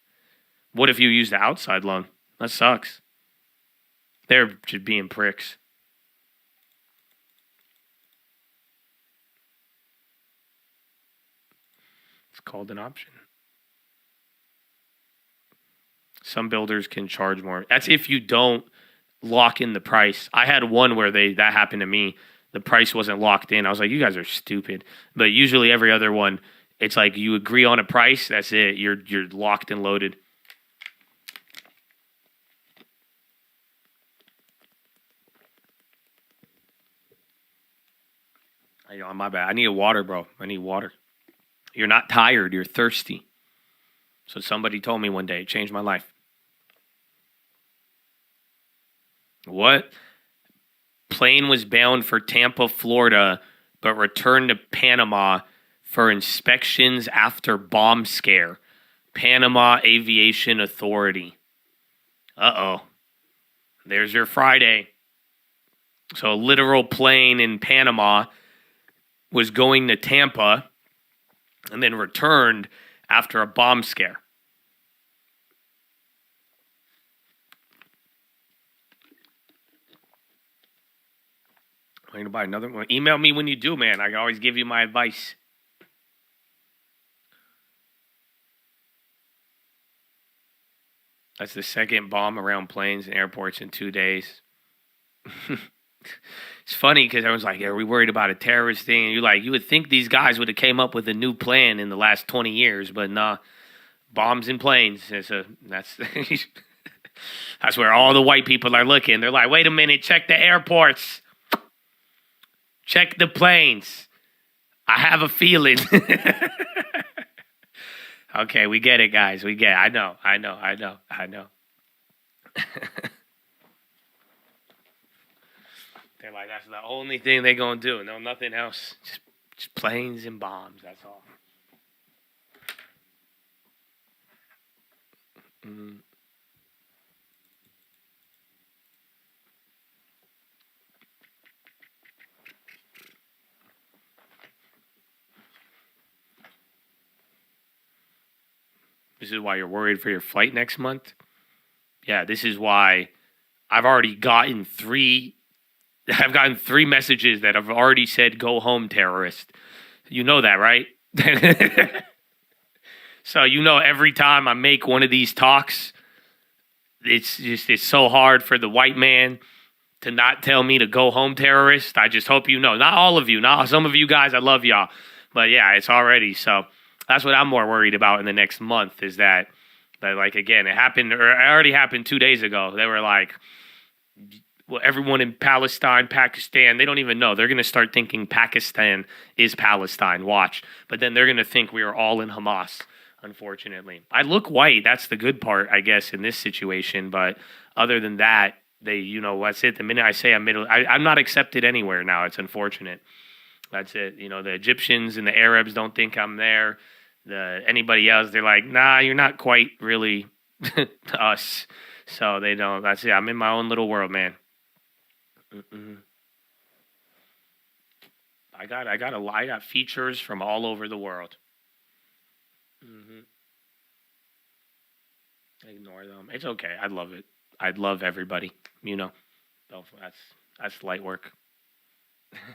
What if you use the outside loan? That sucks. They're just being pricks. It's called an option. Some builders can charge more. That's if you don't lock in the price. I had one where that happened to me. The price wasn't locked in. I was like, you guys are stupid. But usually every other one, it's like you agree on a price, that's it. You're locked and loaded. My bad. I need water, bro. I need water. You're not tired. You're thirsty. So somebody told me one day. It changed my life. What? Plane was bound for Tampa, Florida, but returned to Panama for inspections after bomb scare. Panama Aviation Authority. Uh-oh. There's your Friday. So a literal plane in Panama was going to Tampa and then returned after a bomb scare. I'm going to buy another one. Email me when you do, man. I can always give you my advice. That's the second bomb around planes and airports in 2 days. It's funny because everyone's like, are we worried about a terrorist thing? And you're like, you would think these guys would have came up with a new plan in the last 20 years, but nah, bombs and planes. That's where all the white people are looking. They're like, wait a minute, check the airports. Check the planes. I have a feeling. Okay, we get it, guys. We get it. I know. They're like, that's the only thing they're going to do. No, nothing else. Just planes and bombs. That's all. This is why you're worried for your flight next month? Yeah, this is why I've already gotten three messages that have already said, go home, terrorist. You know that, right? So, every time I make one of these talks, it's so hard for the white man to not tell me to go home, terrorist. I just hope you know. Not all of you. Not some of you guys, I love y'all. But yeah, it's already. So that's what I'm more worried about in the next month is that like, again, it already happened 2 days ago. They were like, well, everyone in Palestine, Pakistan, they don't even know. They're going to start thinking Pakistan is Palestine. Watch. But then they're going to think we are all in Hamas, unfortunately. I look white. That's the good part, I guess, in this situation. But other than that, that's it. The minute I say I'm not accepted anywhere now. It's unfortunate. That's it. The Egyptians and the Arabs don't think I'm there. Anybody else, they're like, nah, you're not quite really us. So they don't. That's it. I'm in my own little world, man. I got features from all over the world. Ignore them. It's okay. I love it. I love everybody. That's light work.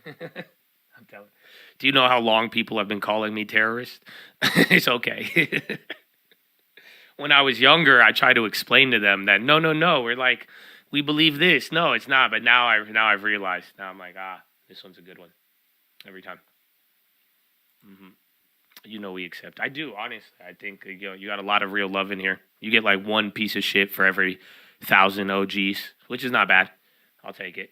I'm telling you. Do you know how long people have been calling me terrorist? It's okay. When I was younger, I tried to explain to them that no, we believe this. No, it's not. But now I've realized. Now I'm like, this one's a good one. Every time. We accept. I do, honestly. I think you got a lot of real love in here. You get like one piece of shit for every 1,000 OGs, which is not bad. I'll take it.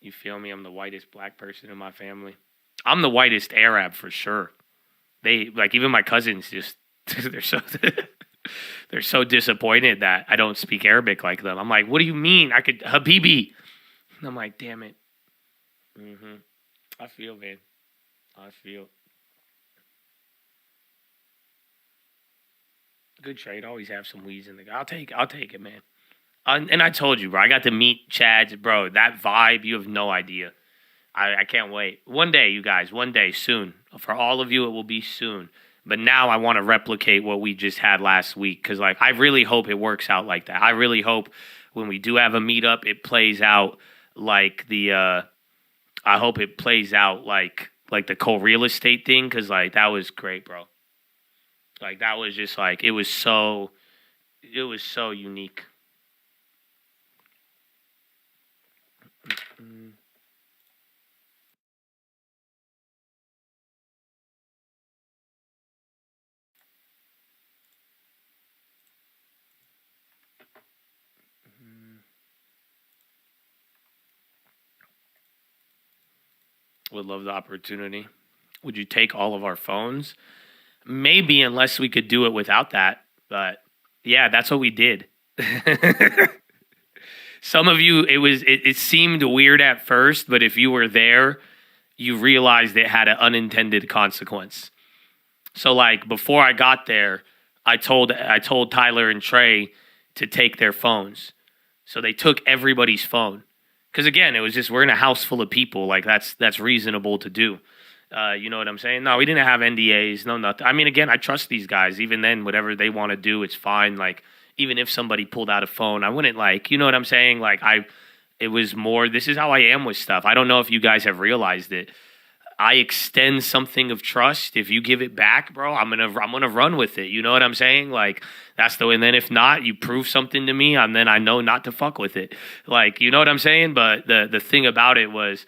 You feel me? I'm the whitest black person in my family. I'm the whitest Arab for sure. They even my cousins just they're so disappointed that I don't speak Arabic like them. I'm like, what do you mean? I could Habibi. And I'm like, damn it. I feel, man. I feel. Good trade. Always have some weeds in the guy. I'll take it, man. And I told you, bro, I got to meet Chad, bro. That vibe, you have no idea. I can't wait. One day, you guys, soon. For all of you, it will be soon. But now I want to replicate what we just had last week because, I really hope it works out like that. I really hope when we do have a meetup, it plays out like I hope it plays out like the co-real estate thing because, that was great, bro. That was just, it was so unique. Would love the opportunity. Would you take all of our phones? Maybe, unless we could do it without that. But yeah, that's what we did. Some of you, it seemed weird at first, but if you were there, you realized it had an unintended consequence. So before I got there, I told Tyler and Trey to take their phones. So they took everybody's phone. Because again, it was just, we're in a house full of people. That's reasonable to do. You know what I'm saying? No, we didn't have NDAs, no nothing. I mean, again, I trust these guys. Even then, whatever they want to do, it's fine. Even if somebody pulled out a phone, I wouldn't you know what I'm saying? It was more, this is how I am with stuff. I don't know if you guys have realized it. I extend something of trust. If you give it back, bro, I'm gonna run with it. You know what I'm saying? That's the way. And then if not, you prove something to me, and then I know not to fuck with it. You know what I'm saying? But the thing about it was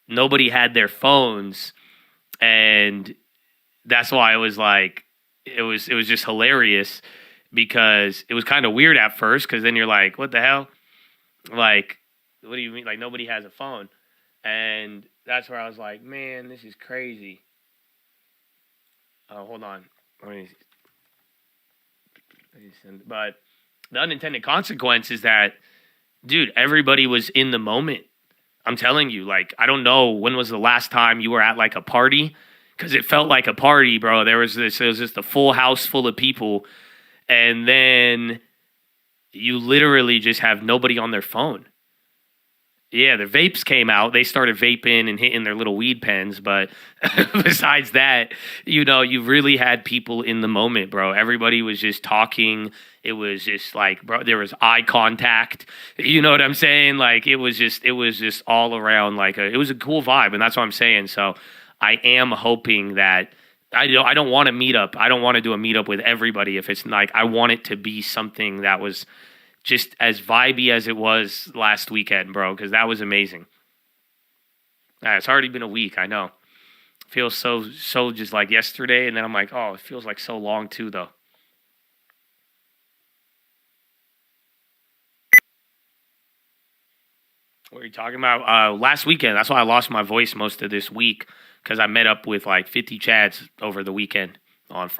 nobody had their phones, and that's why it was like, it was just hilarious because it was kind of weird at first because then you're like, what the hell? Like, what do you mean? Like, nobody has a phone. And that's where I was like, man, this is crazy. Oh, hold on. Let me send. But the unintended consequence is that, dude, everybody was in the moment. I'm telling you, like, I don't know when was the last time you were at like a party, because it felt like a party, bro. It was just a full house full of people, and then you literally just have nobody on their phone. Yeah, the vapes came out. They started vaping and hitting their little weed pens. But besides that, you know, you really had people in the moment, bro. Everybody was just talking. It was just like, bro, there was eye contact. You know what I'm saying? Like, it was just all around like it was a cool vibe. And that's what I'm saying. So I am hoping that I don't want to meet up. I don't want to do a meetup with everybody. If it's like, I want it to be something that was just as vibey as it was last weekend, bro, because that was amazing. It's already been a week, I know. Feels so just like yesterday, and then I'm like, oh, it feels like so long too, though. What are you talking about? Last weekend, that's why I lost my voice most of this week, because I met up with like 50 Chads over the weekend on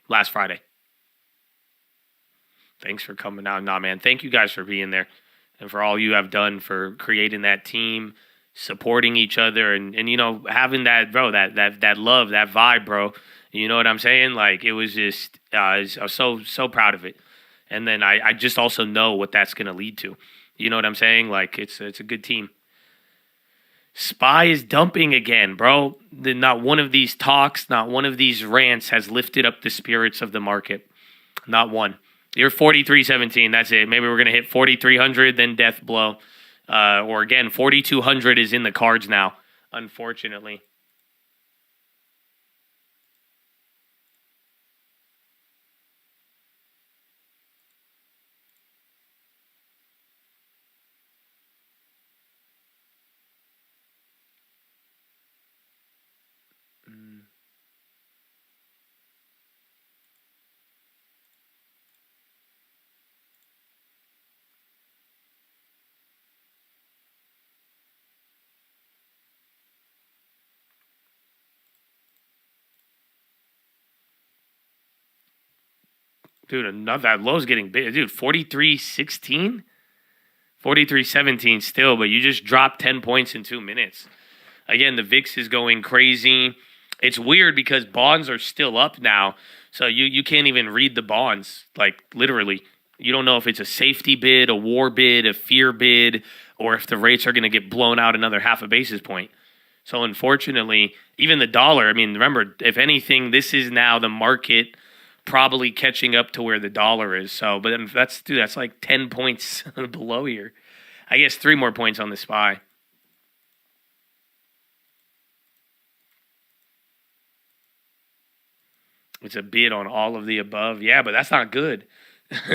last Friday. Thanks for coming out. Nah, man, thank you guys for being there and for all you have done for creating that team, supporting each other, and you know, having that, bro, that love, that vibe, bro. You know what I'm saying? Like, it was just, I was so proud of it. And then I just also know what that's going to lead to. You know what I'm saying? Like, it's a good team. SPY is dumping again, bro. Not one of these talks, not one of these rants has lifted up the spirits of the market. Not one. You're 43.17. That's it. Maybe we're going to hit 4,300, then death blow. Or again, 4,200 is in the cards now, unfortunately. Dude, that low's getting big. Dude, 43.16? 43.17 still, but you just dropped 10 points in 2 minutes. Again, the VIX is going crazy. It's weird because bonds are still up now, so you can't even read the bonds, like literally. You don't know if it's a safety bid, a war bid, a fear bid, or if the rates are going to get blown out another half a basis point. So unfortunately, even the dollar, I mean, remember, if anything, this is now the market probably catching up to where the dollar is. So, but then that's like 10 points below here. I guess 3 more points on the SPY. It's a bid on all of the above. Yeah, but that's not good.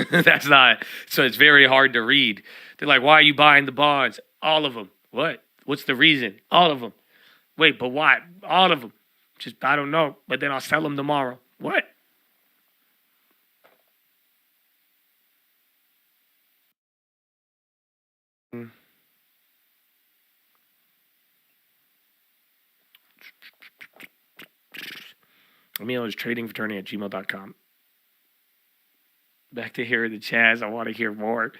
That's not. So it's very hard to read. They're like, why are you buying the bonds? All of them. What? What's the reason? All of them. Wait, but why? All of them. Just, I don't know. But then I'll sell them tomorrow. What? Emil is tradingfraternity@gmail.com. Back to hearing the Chaz. I want to hear more.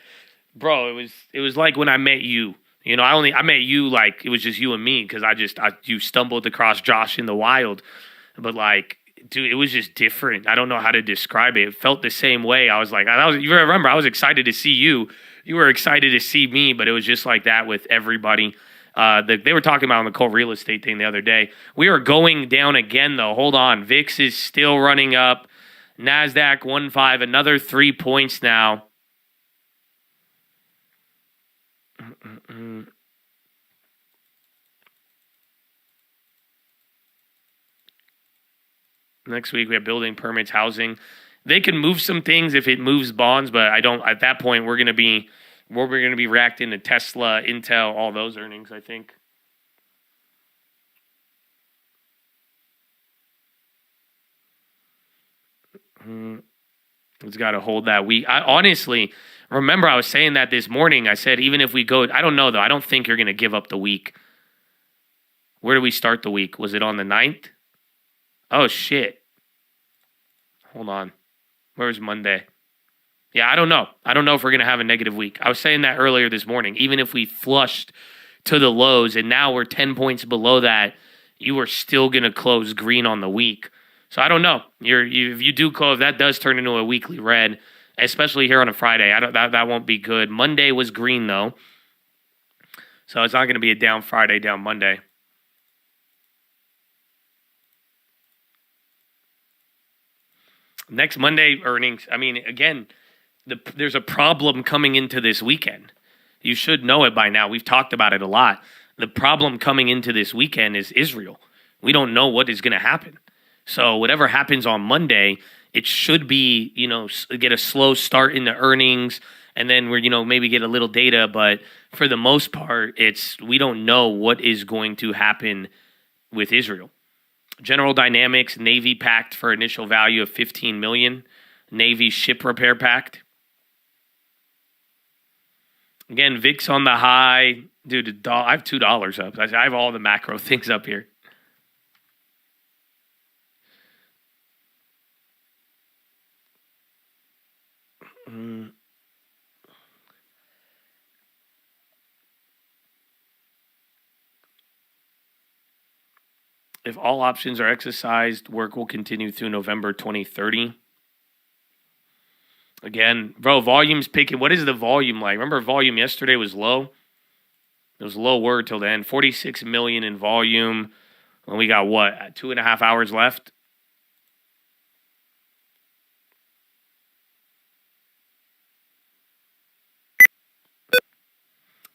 Bro, it was like when I met you. You know, I met you like it was just you and me because you stumbled across Josh in the wild. But like, dude, it was just different. I don't know how to describe it. It felt the same way. I was like, you remember, I was excited to see you. You were excited to see me, but it was just like that with everybody. They were talking about on the cold real estate thing the other day. We are going down again, though. Hold on. VIX is still running up. NASDAQ 1.5, another 3 points now. Next week we have building permits, housing. They can move some things if it moves bonds, but I don't. At that point, we're gonna be reacting to Tesla, Intel, all those earnings, I think. It's got to hold that week. I honestly remember I was saying that this morning. I said, even if we go, I don't know though. I don't think you're going to give up the week. Where do we start the week? Was it on the 9th? Oh, shit. Hold on. Where's Monday? Yeah, I don't know. I don't know if we're going to have a negative week. I was saying that earlier this morning. Even if we flushed to the lows and now we're 10 points below that, you are still going to close green on the week. So I don't know. If you do close, that does turn into a weekly red, especially here on a Friday. That won't be good. Monday was green, though. So it's not going to be a down Friday, down Monday. Next Monday earnings, I mean, again, there's a problem coming into this weekend. You should know it by now. We've talked about it a lot. The problem coming into this weekend is Israel. We don't know what is going to happen. So whatever happens on Monday, it should be, get a slow start in the earnings, and then we're, maybe get a little data. But for the most part, we don't know what is going to happen with Israel. General Dynamics, Navy packed for initial value of $15 million. Navy ship repair packed. Again, VIX on the high. Dude, I have $2 up. I have all the macro things up here. If all options are exercised, work will continue through November 2030. Again, bro, volume's picking. What is the volume like? Remember volume yesterday was low? It was lower till the end. 46 million in volume. And we got what? 2.5 hours left?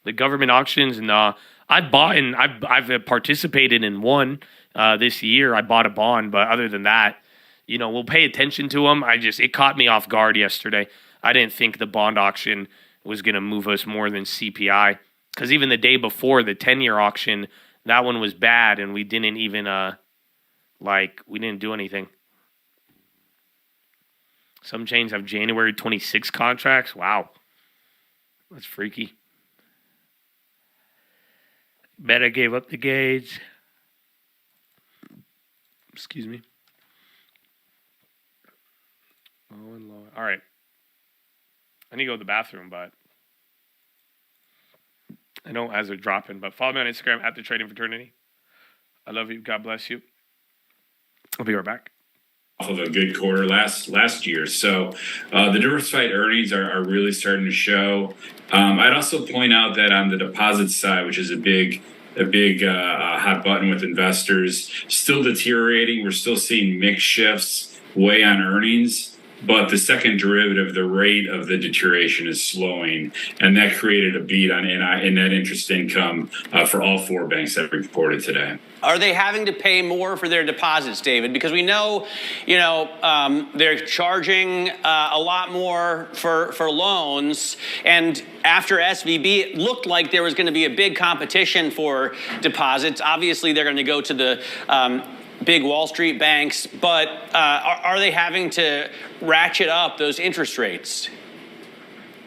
The government auctions, and I've participated in one this year. I bought a bond, but other than that, we'll pay attention to them. It caught me off guard yesterday. I didn't think the bond auction was going to move us more than CPI, because even the day before, the 10-year auction, that one was bad, and we didn't even we didn't do anything. Some chains have January 26 contracts. Wow, that's freaky. Meta gave up the gauge. Excuse me. Low and low. All right. I need to go to the bathroom, but I know as they're dropping. But follow me on Instagram at The Trading Fraternity. I love you. God bless you. I'll be right back. Off of a good quarter last year. So the diversified earnings are really starting to show. I'd also point out that on the deposit side, which is a big hot button with investors, still deteriorating. We're still seeing mix shifts weigh on earnings, but the second derivative, the rate of the deterioration is slowing, and that created a beat on net interest income for all four banks that reported today. Are they having to pay more for their deposits, David? Because we know, they're charging a lot more for loans. And after SVB, it looked like there was going to be a big competition for deposits. Obviously, they're going to go to the big Wall Street banks. But are they having to ratchet up those interest rates?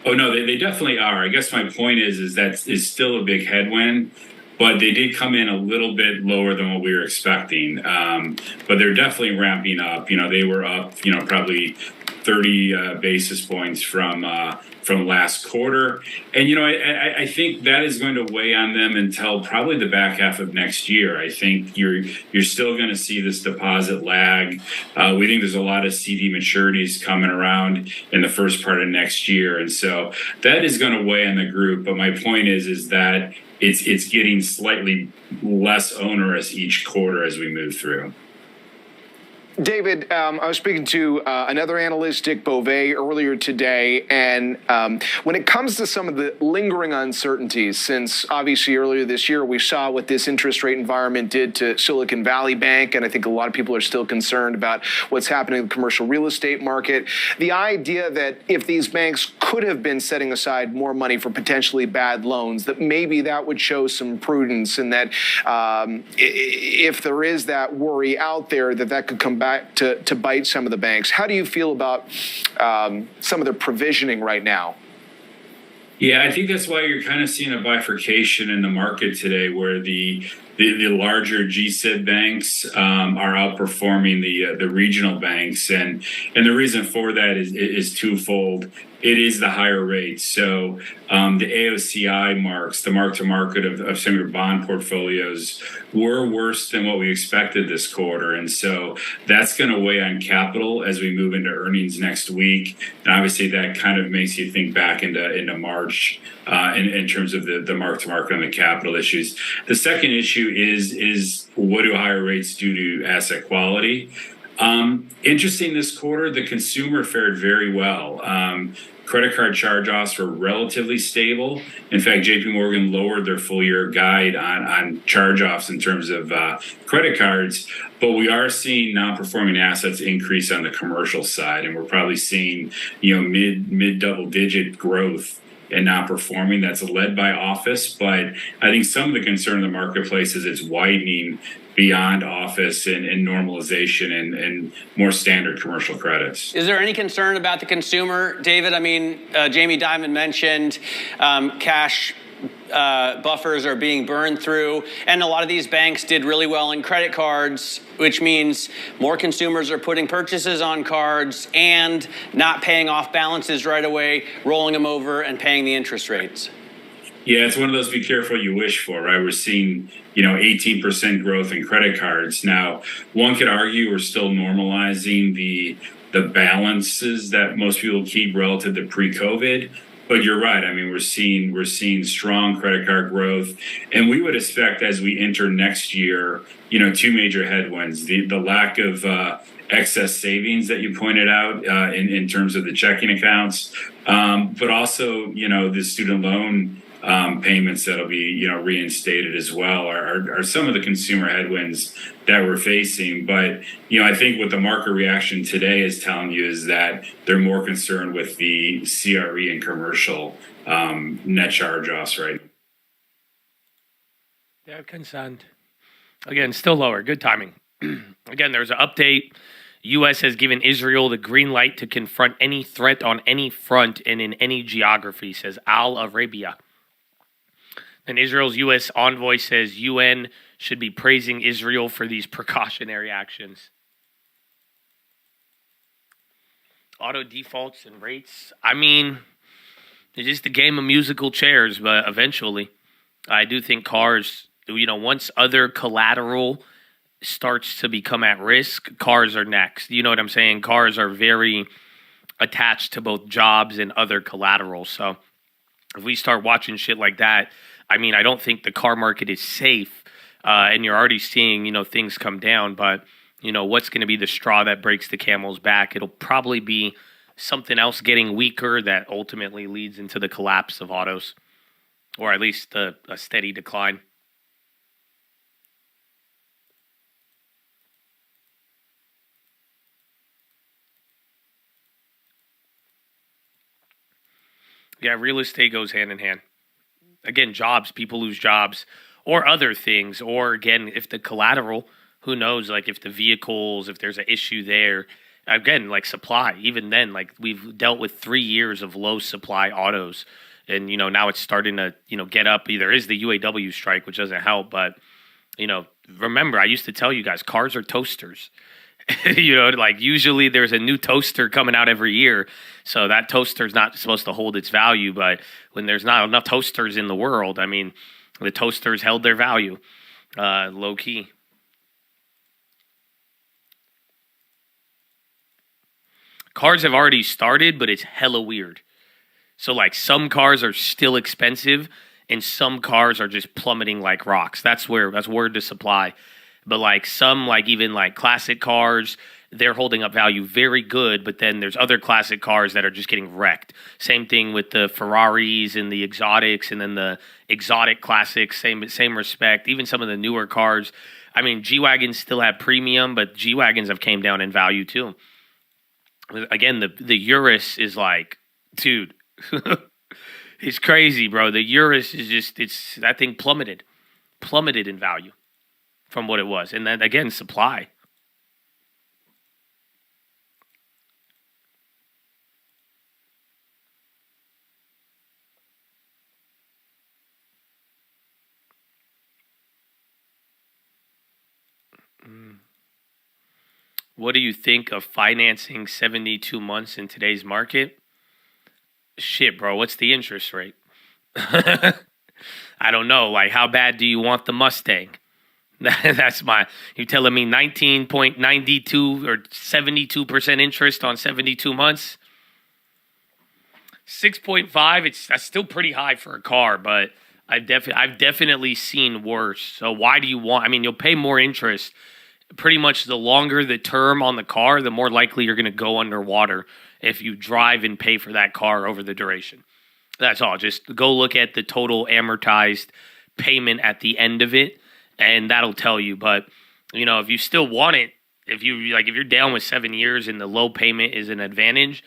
Oh, no, they definitely are. I guess my point is that is still a big headwind. But they did come in a little bit lower than what we were expecting. But they're definitely ramping up. They were up, probably 30 basis points from last quarter. And, I think that is going to weigh on them until probably the back half of next year. I think you're still going to see this deposit lag. We think there's a lot of CD maturities coming around in the first part of next year. And so that is going to weigh on the group. But my point is that it's getting slightly less onerous each quarter as we move through. David, I was speaking to another analyst, Dick Beauvais, earlier today, and when it comes to some of the lingering uncertainties, since obviously earlier this year we saw what this interest rate environment did to Silicon Valley Bank, and I think a lot of people are still concerned about what's happening in the commercial real estate market, the idea that if these banks could have been setting aside more money for potentially bad loans, that maybe that would show some prudence, and that if there is that worry out there, that could come back to bite some of the banks. How do you feel about some of their provisioning right now? Yeah, I think that's why you're kind of seeing a bifurcation in the market today, where the larger GSIB banks are outperforming the regional banks, and the reason for that is twofold. It is the higher rates. So the AOCI marks, the mark to market of some of your bond portfolios, were worse than what we expected this quarter, and so that's going to weigh on capital as we move into earnings next week. And obviously, that kind of makes you think back into March in terms of the mark to market on the capital issues. The second issue is what do higher rates do to asset quality? Interesting this quarter, the consumer fared very well. Credit card charge-offs were relatively stable. In fact, JP Morgan lowered their full year guide on charge-offs in terms of credit cards, but we are seeing non-performing assets increase on the commercial side, and we're probably seeing mid double-digit growth and not performing. That's led by office, but I think some of the concern in the marketplace is it's widening beyond office and normalization and more standard commercial credits. Is there any concern about the consumer, David? I mean, Jamie Dimon mentioned cash buffers are being burned through, and a lot of these banks did really well in credit cards, which means more consumers are putting purchases on cards and not paying off balances right away, rolling them over and paying the interest rates. Yeah, it's one of those be careful you wish for, right? We're seeing, 18% growth in credit cards. Now, one could argue we're still normalizing the balances that most people keep relative to pre-COVID. But you're right. I mean, we're seeing strong credit card growth, and we would expect as we enter next year, two major headwinds: the lack of excess savings that you pointed out in terms of the checking accounts, but also the student loan payments that'll be reinstated as well are some of the consumer headwinds that we're facing. But I think what the market reaction today is telling you is that they're more concerned with the CRE and commercial net charge-offs right now. They're concerned. Again, still lower. Good timing. Again, there's an update. U.S. has given Israel the green light to confront any threat on any front and in any geography, says Al Arabia. And Israel's U.S. envoy says UN should be praising Israel for these precautionary actions. Auto defaults and rates. I mean, it's just a game of musical chairs, but eventually, I do think cars, once other collateral starts to become at risk, cars are next. You know what I'm saying? Cars are very attached to both jobs and other collateral. So if we start watching shit like that, I mean, I don't think the car market is safe, and you're already seeing, things come down. But, what's going to be the straw that breaks the camel's back? It'll probably be something else getting weaker that ultimately leads into the collapse of autos, or at least a steady decline. Yeah, real estate goes hand in hand. Again, jobs, people lose jobs or other things. Or again, if the collateral, who knows, like if the vehicles, if there's an issue there, again, like supply, even then, like we've dealt with 3 years of low supply autos. And, now it's starting to, get up. There is the UAW strike, which doesn't help. But, remember, I used to tell you guys, cars are toasters. Usually there's a new toaster coming out every year. So that toaster is not supposed to hold its value. But when there's not enough toasters in the world, I mean, the toasters held their value, low key. Cars have already started, but it's hella weird. So some cars are still expensive and some cars are just plummeting like rocks. That's word to supply. But some even classic cars, they're holding up value very good, but then there's other classic cars that are just getting wrecked. Same thing with the Ferraris and the exotics, and then the exotic classics, same respect. Even some of the newer cars. I mean, G-Wagons still have premium, but G-Wagons have came down in value too. Again, the Urus is dude, it's crazy, bro. The Urus is that thing plummeted in value from what it was. And then again, supply. What do you think of financing 72 months in today's market? Shit, bro, what's the interest rate? I don't know. Like, how bad do you want the Mustang? That's you telling me 19.92 or 72% interest on 72 months? 6.5, that's still pretty high for a car, but I've definitely seen worse. So why do you want, I mean, you'll pay more interest. Pretty much the longer the term on the car, the more likely you're going to go underwater if you drive and pay for that car over the duration. That's all. Just go look at the total amortized payment at the end of it, and that'll tell you. But, you know, if you still want it, if you're down with 7 years and the low payment is an advantage,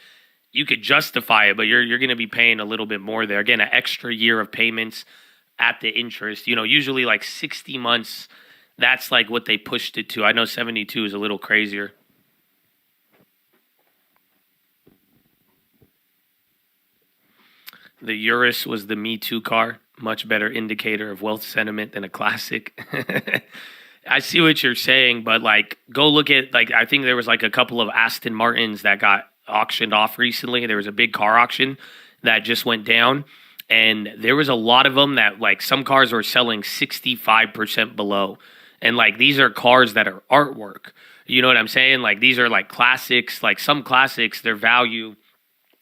you could justify it, but you're going to be paying a little bit more there. Again, an extra year of payments at the interest. You know, usually like 60 months, that's like what they pushed it to. I know 72 is a little crazier. The Urus was the Me Too car. Much better indicator of wealth sentiment than a classic. I see what you're saying, but like, go look at, like, I think there was like a couple of Aston Martins that got auctioned off recently. There was a big car auction that just went down, and there was a lot of them that, like, some cars were selling 65% below. And like, these are cars that are artwork. You know what I'm saying? Like, these are like classics. Like, some classics, their value,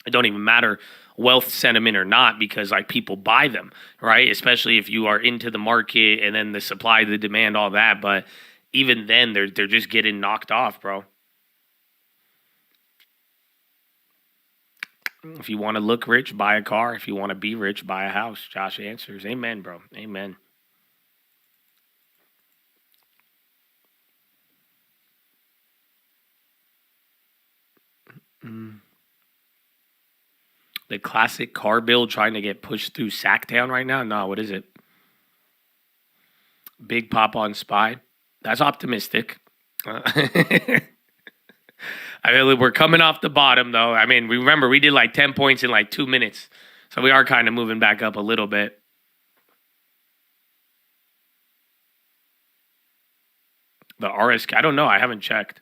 it don't even matter wealth sentiment or not, because like, people buy them, right? Especially if you are into the market and then the supply, the demand, all that. But even then, they're just getting knocked off, bro. If you want to look rich, buy a car. If you want to be rich, buy a house. Josh answers. Amen, bro. Amen. The classic car build trying to get pushed through Sacktown right now? No, what is it? Big pop on SPY. That's optimistic. I mean, we're coming off the bottom, though. I mean, remember, we did like 10 points in like 2 minutes. So we are kind of moving back up a little bit. The RS, I don't know. I haven't checked.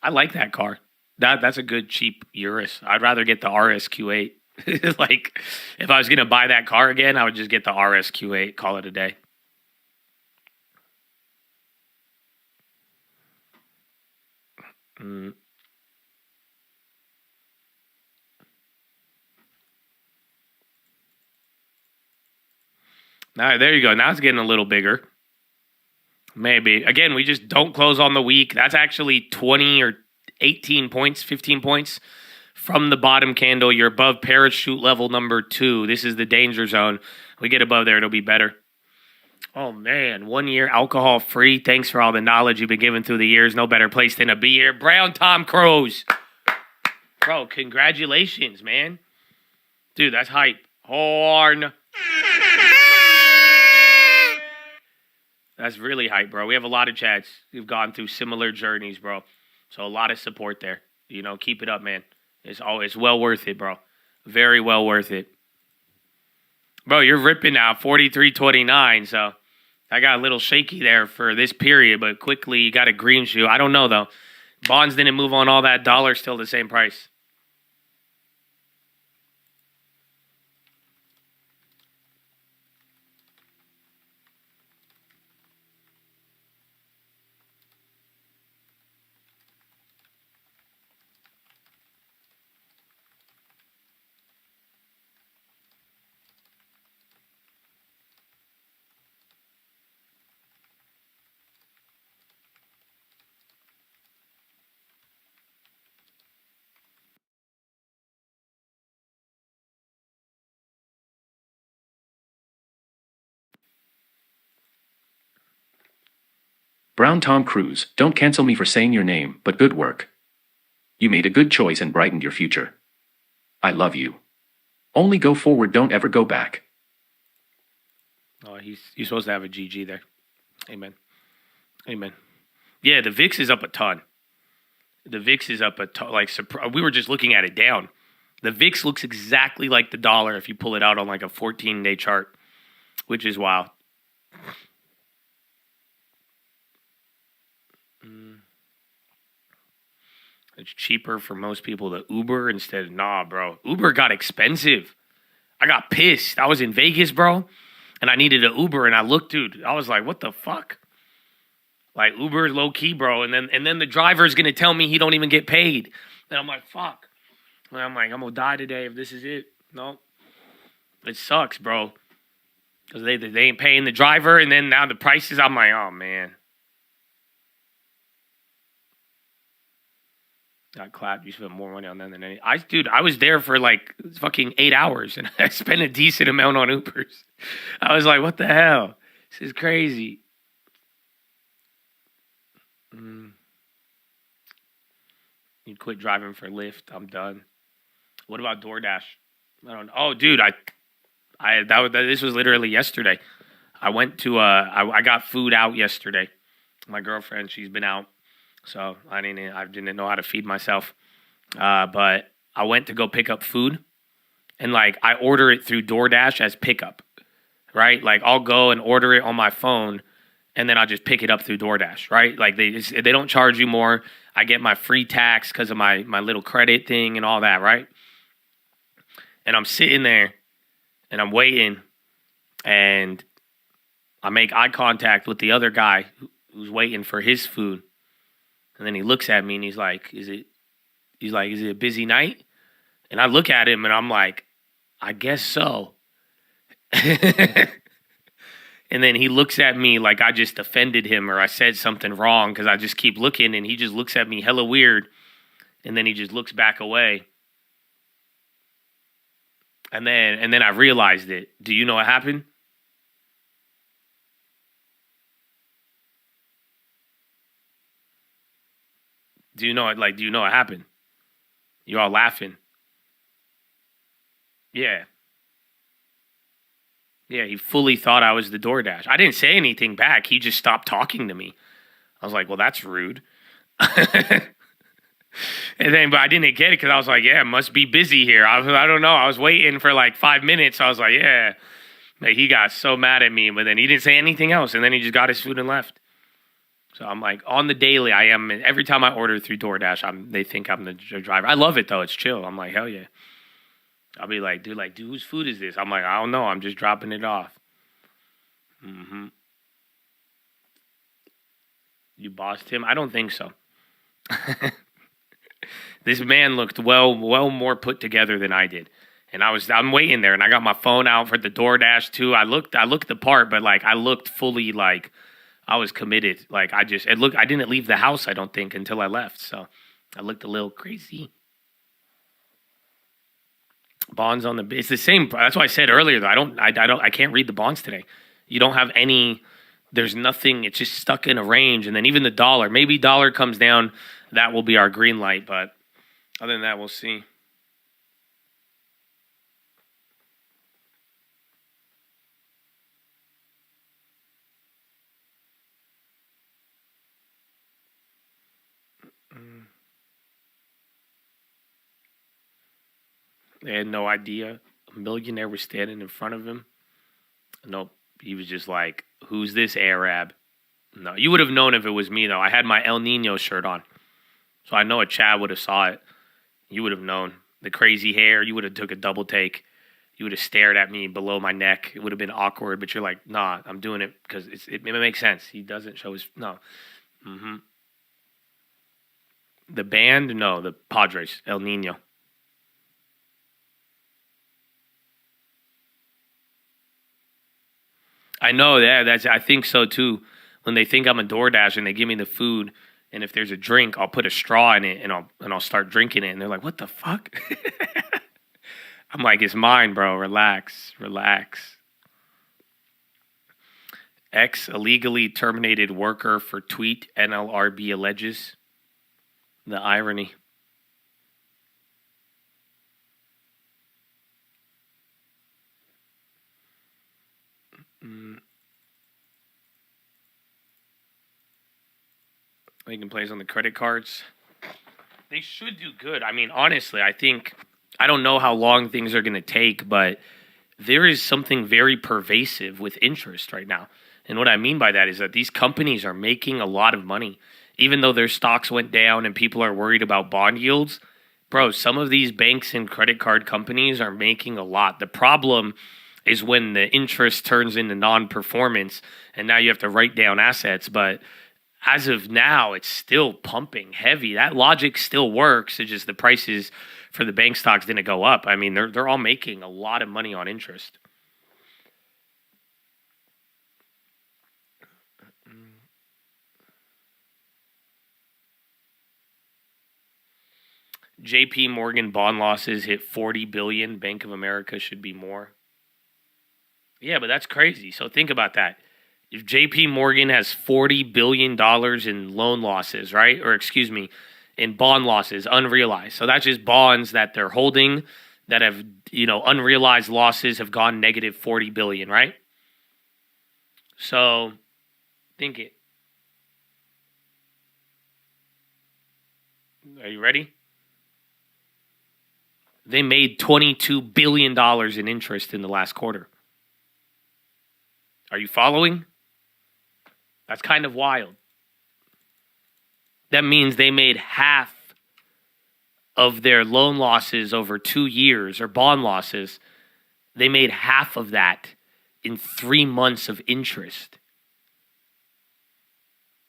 I like that car. That's a good, cheap Urus. I'd rather get the RSQ8. Like, if I was going to buy that car again, I would just get the RSQ8, call it a day. Now, there you go. Now it's getting a little bigger. Maybe. Again, we just don't close on the week. That's actually 20 or 18 points, 15 points from the bottom candle. You're above parachute level number 2. This is the danger zone. We get above there, it'll be better. Oh, man. 1 year alcohol free. Thanks for all the knowledge you've been given through the years. No better place than to be here. Brown Tom Cruise. Bro, congratulations, man. Dude, that's hype. Horn. That's really hype, bro. We have a lot of chats who've gone through similar journeys, bro. So a lot of support there. You know, keep it up, man. It's always well worth it, bro. Very well worth it. Bro, you're ripping now, 43.29. So I got a little shaky there for this period, but quickly you got a green shoe. I don't know, though. Bonds didn't move on all that. Dollar still the same price. Brown Tom Cruise, don't cancel me for saying your name, but good work. You made a good choice and brightened your future. I love you. Only go forward, don't ever go back. Oh, you're supposed to have a GG there. Amen. Amen. Yeah, the VIX is up a ton. The VIX is up a ton. Like, we were just looking at it down. The VIX looks exactly like the dollar if you pull it out on like a 14-day chart, which is wild. It's cheaper for most people to Uber instead of, nah, bro. Uber got expensive. I got pissed. I was in Vegas, bro, and I needed an Uber, and I looked, dude. I was like, what the fuck? Like, Uber low key, bro. And then the driver's gonna tell me he don't even get paid. And I'm like, fuck. And I'm like, I'm gonna die today if this is it. No. It sucks, bro. Because they ain't paying the driver, and then now the prices, I'm like, oh, man. Got clapped. You spent more money on them than any. Dude, I was there for like fucking 8 hours, and I spent a decent amount on Ubers. I was like, what the hell? This is crazy. You quit driving for Lyft. I'm done. What about DoorDash? I don't know. Oh, dude, this was literally yesterday. I went to I got food out yesterday. My girlfriend, she's been out, so I didn't know how to feed myself. But I went to go pick up food, and like I order it through DoorDash as pickup, right? Like I'll go and order it on my phone, and then I'll just pick it up through DoorDash, right? Like they don't charge you more. I get my free tax because of my little credit thing and all that, right? And I'm sitting there, and I'm waiting, and I make eye contact with the other guy who's waiting for his food. And then he looks at me, and he's like, is it a busy night? And I look at him, and I'm like, I guess so. And then he looks at me like I just offended him or I said something wrong because I just keep looking, and he just looks at me hella weird, and then he just looks back away. And then I realized it. Do you know what happened? Do you know what happened? You all laughing. Yeah. Yeah, he fully thought I was the DoorDash. I didn't say anything back. He just stopped talking to me. I was like, well, that's rude. But I didn't get it because I was like, yeah, it must be busy here. I don't know. I was waiting for like 5 minutes. I was like, yeah. But he got so mad at me, but then he didn't say anything else. And then he just got his food and left. So I'm like, on the daily, I am. Every time I order through DoorDash, they think I'm the driver. I love it, though. It's chill. I'm like, hell yeah. I'll be like, dude, whose food is this? I'm like, I don't know. I'm just dropping it off. Mm-hmm. You bossed him? I don't think so. This man looked well more put together than I did. And I'm waiting there, and I got my phone out for the DoorDash too. I looked the part, but like I looked fully like I was committed. Like I didn't leave the house, I don't think, until I left. So I looked a little crazy. Bonds on it's the same. That's why I said earlier that I can't read the bonds today. You don't have any. There's nothing. It's just stuck in a range, and then even the dollar. Maybe dollar comes down. That will be our green light. But other than that, we'll see. They had no idea a millionaire was standing in front of him. Nope. He was just like, who's this Arab? No, you would have known if it was me, though. I had my El Nino shirt on. So I know a Chad would have saw it. You would have known. The crazy hair, you would have took a double take. You would have stared at me below my neck. It would have been awkward, but you're like, nah, I'm doing it because it makes sense. He doesn't show his, no. Mm-hmm. The band, no, the Padres, El Nino. I know, yeah, I think so too. When they think I'm a DoorDash and they give me the food, and if there's a drink, I'll put a straw in it and I'll start drinking it, and they're like, "What the fuck?" I'm like, "It's mine, bro. Relax." Ex illegally terminated worker for tweet NLRB alleges. The irony. Making plays on the credit cards. They should do good. I mean, honestly, I don't know how long things are going to take, but there is something very pervasive with interest right now. And what I mean by that is that these companies are making a lot of money even though their stocks went down and people are worried about bond yields, bro, some of these banks and credit card companies are making a lot. The problem is when the interest turns into non-performance and now you have to write down assets. But as of now, it's still pumping heavy. That logic still works. It's just the prices for the bank stocks didn't go up. I mean, they're all making a lot of money on interest. JP Morgan bond losses hit 40 billion. Bank of America should be more. Yeah, but that's crazy. So think about that. If JP Morgan has $40 billion in loan losses, right? Or excuse me, in bond losses, unrealized. So that's just bonds that they're holding that have, unrealized losses have gone negative 40 billion, right? So think it. Are you ready? They made $22 billion in interest in the last quarter. Are you following? That's kind of wild. That means they made half of their loan losses over 2 years, or bond losses. They made half of that in 3 months of interest.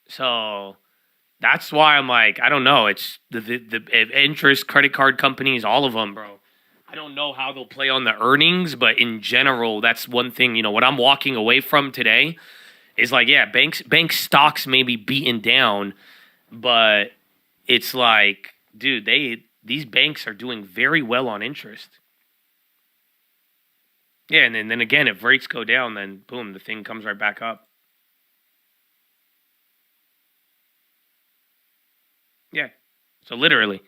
So that's why I'm like, I don't know. It's the interest, credit card companies, all of them, bro. I don't know how they'll play on the earnings, but in general, that's one thing. What I'm walking away from today is like, yeah, bank stocks may be beaten down, but it's like, dude, these banks are doing very well on interest. Yeah, and then again, if rates go down, then boom, the thing comes right back up. Yeah. So literally,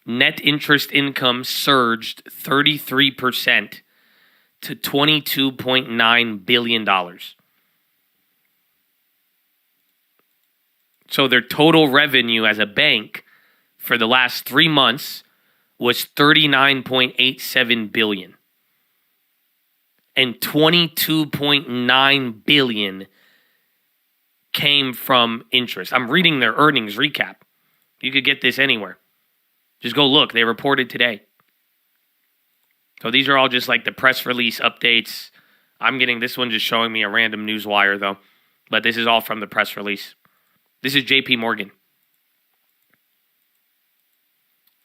net interest income surged 33% to $22.9 billion. So their total revenue as a bank for the last 3 months was $39.87 billion. And $22.9 billion came from interest. I'm reading their earnings recap. You could get this anywhere. Just go look. They reported today. So these are all just like the press release updates. I'm getting this one just showing me a random news wire, though. But this is all from the press release. This is JP Morgan.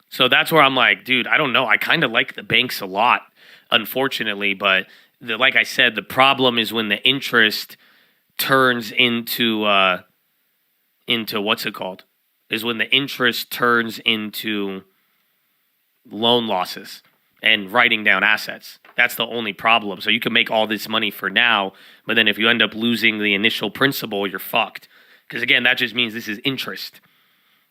So that's where I'm like, dude, I don't know. I kind of like the banks a lot, unfortunately. But like I said, the problem is when the interest turns into what's it called? Is when the interest turns into loan losses and writing down assets. That's the only problem. So you can make all this money for now, but then if you end up losing the initial principal, you're fucked. Because again, that just means this is interest.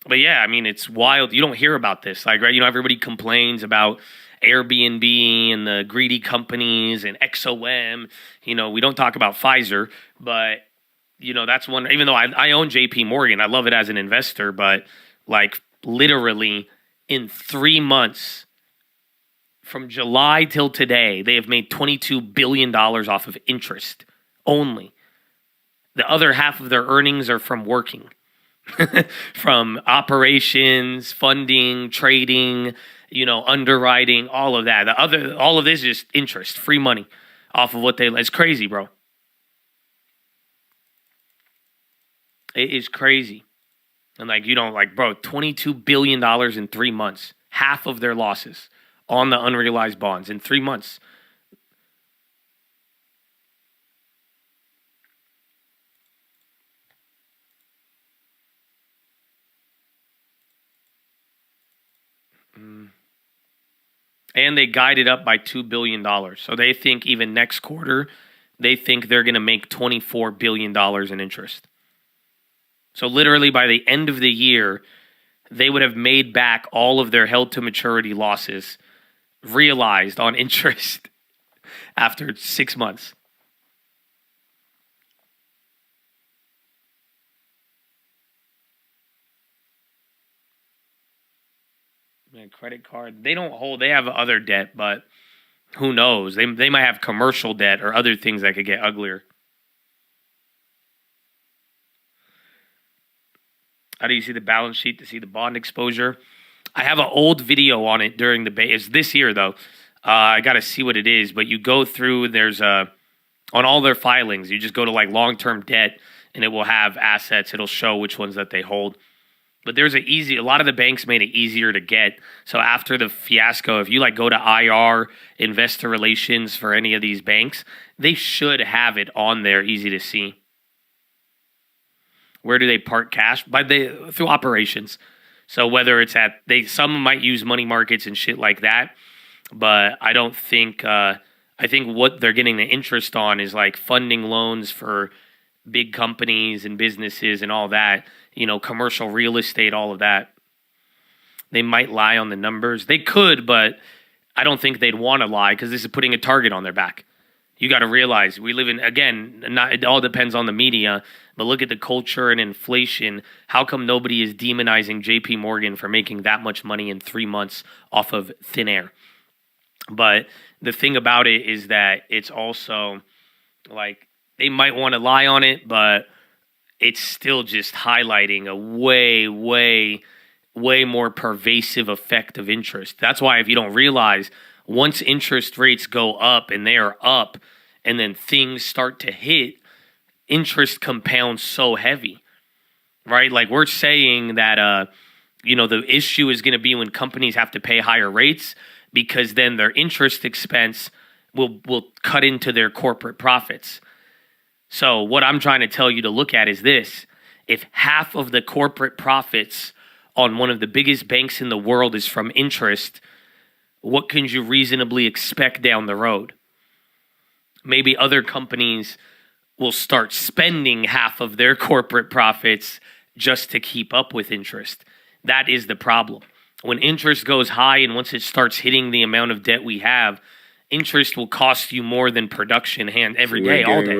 But yeah, I mean, it's wild. You don't hear about this. Like, right, everybody complains about Airbnb and the greedy companies and XOM. We don't talk about Pfizer, but that's one, even though I own JP Morgan, I love it as an investor, but like literally in 3 months from July till today, they have made $22 billion off of interest only. The other half of their earnings are from working, from operations, funding, trading, underwriting, all of that. All of this is just interest, free money off of what it's crazy, bro. It is crazy. And bro, $22 billion in 3 months, half of their losses on the unrealized bonds in 3 months. And they guided up by $2 billion. So they think even next quarter, they think they're going to make $24 billion in interest. So literally by the end of the year, they would have made back all of their held-to-maturity losses realized on interest after 6 months. Man, credit card, they have other debt, but who knows? They might have commercial debt or other things that could get uglier. How do you see the balance sheet to see the bond exposure? I have an old video on it during the it's this year though. I got to see what it is, but you go through, there's on all their filings, you just go to like long-term debt and it will have assets. It'll show which ones that they hold. But there's a lot of the banks made it easier to get. So after the fiasco, if you like go to IR, investor relations for any of these banks, they should have it on there, easy to see. Where do they park cash? Through operations. So whether it's some might use money markets and shit like that, but I don't think, I think what they're getting the interest on is like funding loans for big companies and businesses and all that, commercial real estate, all of that. They might lie on the numbers. They could, but I don't think they'd want to lie because this is putting a target on their back. You got to realize we live in, again, it all depends on the media, but look at the culture and inflation. How come nobody is demonizing JP Morgan for making that much money in 3 months off of thin air? But the thing about it is that it's also like they might want to lie on it, but it's still just highlighting a way, way, way more pervasive effect of interest. That's why if you don't realize, once interest rates go up and they are up and then things start to hit, interest compounds so heavy, right? Like we're saying that, the issue is going to be when companies have to pay higher rates because then their interest expense will cut into their corporate profits. So what I'm trying to tell you to look at is this. If half of the corporate profits on one of the biggest banks in the world is from interest, what can you reasonably expect down the road? Maybe other companies will start spending half of their corporate profits just to keep up with interest. That is the problem. When interest goes high and once it starts hitting the amount of debt we have, interest will cost you more than production every day, all day.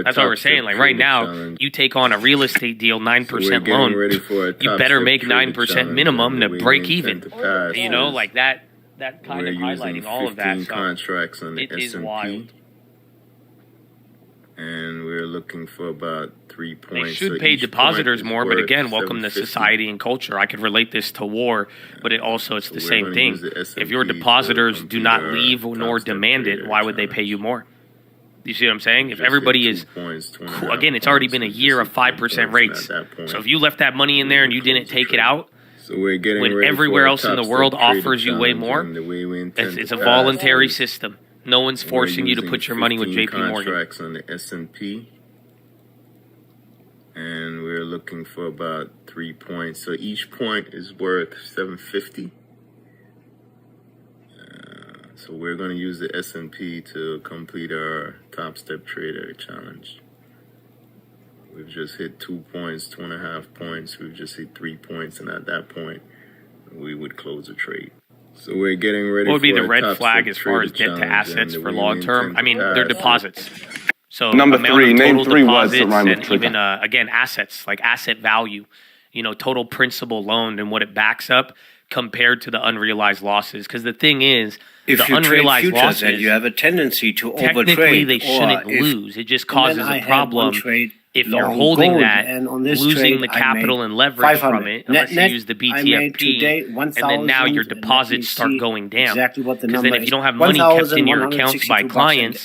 That's what we're saying. Like right now, you take on a real estate deal, 9% loan, you better make 9% minimum to break even. Like that kind of highlighting all of that. Contracts on the it is wild. And we're looking for about 3 points. They should pay depositors more, but again, welcome to society and culture. I could relate this to war, but it's the same thing. If your depositors do not leave nor demand it, why would they pay you more? You see what I'm saying? If everybody is, again, it's already been a year of 5% rates. So if you left that money in there and you didn't take it out, when everywhere else in the world offers you way more, it's a voluntary system. No one's forcing you to put your money with JP Morgan. Contracts on the S&P. And we're looking for about 3 points. So each point is worth $750. So we're going to use the S&P to complete our TopStep Trader challenge. We've just hit 2 points, 2.5 points. We've just hit 3 points. And at that point, we would close the trade. So we're getting ready. What would be the red flag as far as debt to assets for long term? I mean, they're deposits. So number three, name three words that rhyme with and even again assets like asset value, total principal loaned and what it backs up compared to the unrealized losses. Because the thing is, if the you unrealized trade futures losses, and you have a tendency to overtrade, technically they shouldn't lose. It just causes a problem. If you're holding that, losing the capital and leverage from it, unless you use the BTFP, and then now your deposits start going down. Because then if you don't have money kept in your accounts by clients,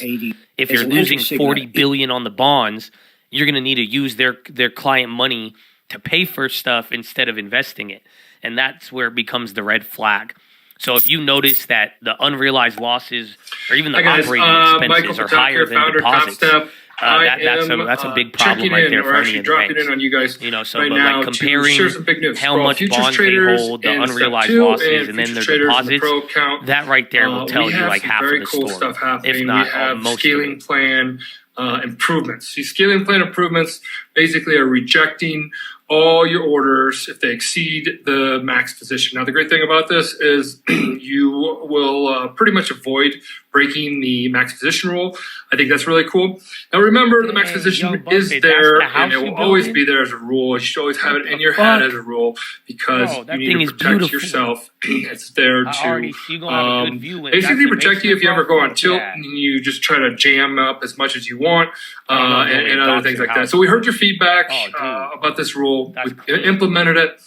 if you're losing $40 billion on the bonds, you're going to need to use their client money to pay for stuff instead of investing it. And that's where it becomes the red flag. So if you notice that the unrealized losses or even the operating expenses are higher than deposits, that's a big problem right there for any of the banks. In on you guys So right but now like comparing how much bonds they hold, the unrealized losses, and then their deposits, that right there will tell you like half of the story, if not most of it. Scaling plan improvements. These scaling plan improvements basically are rejecting all your orders if they exceed the max position. Now, the great thing about this is you will pretty much avoid breaking the max position rule. I think that's really cool. Now, remember, the max position is there, and it will always be there as a rule. You should always have it in your head as a rule because you need to protect yourself. It's there to basically protect you if you ever go on tilt and you just try to jam up as much as you want and other things like that. So we heard your feedback about this rule. cool. We implemented it.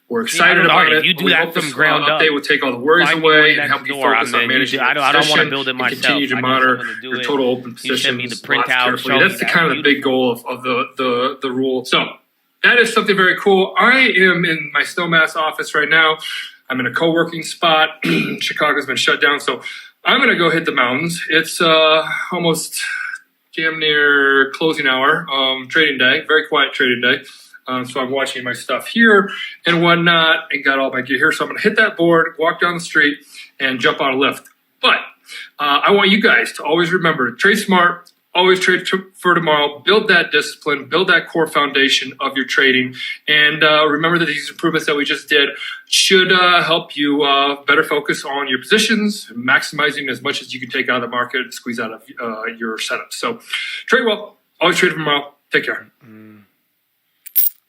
We're excited about it. If you do we that hope from this ground up, update will take all the worries find me one away and next help you door. focus on managing I your don't want to position build it and myself. continue to I need monitor someone to do your it. total open You positions send me the lots printout, carefully. show That's me the kind of the big goal of the rule. So that is something very cool. I am in my Snowmass office right now. I'm in a co-working spot. Chicago's been shut down, so I'm going to go hit the mountains. It's almost damn near closing hour, trading day, very quiet trading day. So I'm watching my stuff here and whatnot and got all my gear here. So I'm going to hit that board, walk down the street, and jump on a lift. But I want you guys to always remember, trade smart, always trade for tomorrow, build that discipline, build that core foundation of your trading. And remember that these improvements that we just did should help you better focus on your positions, maximizing as much as you can take out of the market and squeeze out of your setup. So trade well, always trade for tomorrow. Take care.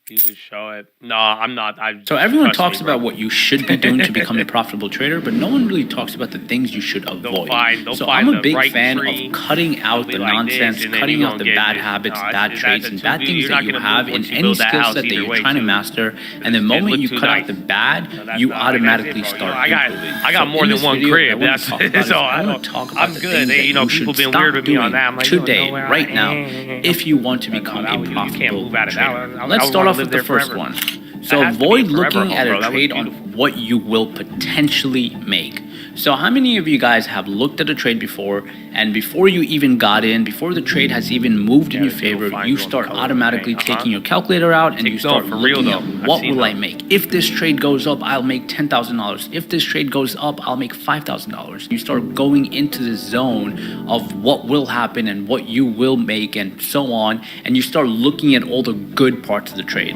You could show it. No, I'm not. So everyone talks about what you should be doing to become a profitable trader, but no one really talks about the things you should avoid. So I'm a big fan of cutting out the nonsense, cutting out the bad habits, bad traits, and bad things that you have in any skill set that you're trying to master. And the moment you cut out the bad, you automatically start improving. I got more than one crib. That's so I'm good. You know, people been weird with me on that. I'm like, today, right now, if you want to become a profitable trader. Let's start off with the first one. So avoid looking at a trade on what you will potentially make. So how many of you guys have looked at a trade before, and before you even got in, before the trade has even moved in your favor, you start automatically taking your calculator out and you start looking at what will I make? If this trade goes up, I'll make $10,000. If this trade goes up, I'll make $5,000. You start going into the zone of what will happen and what you will make and so on, and you start looking at all the good parts of the trade.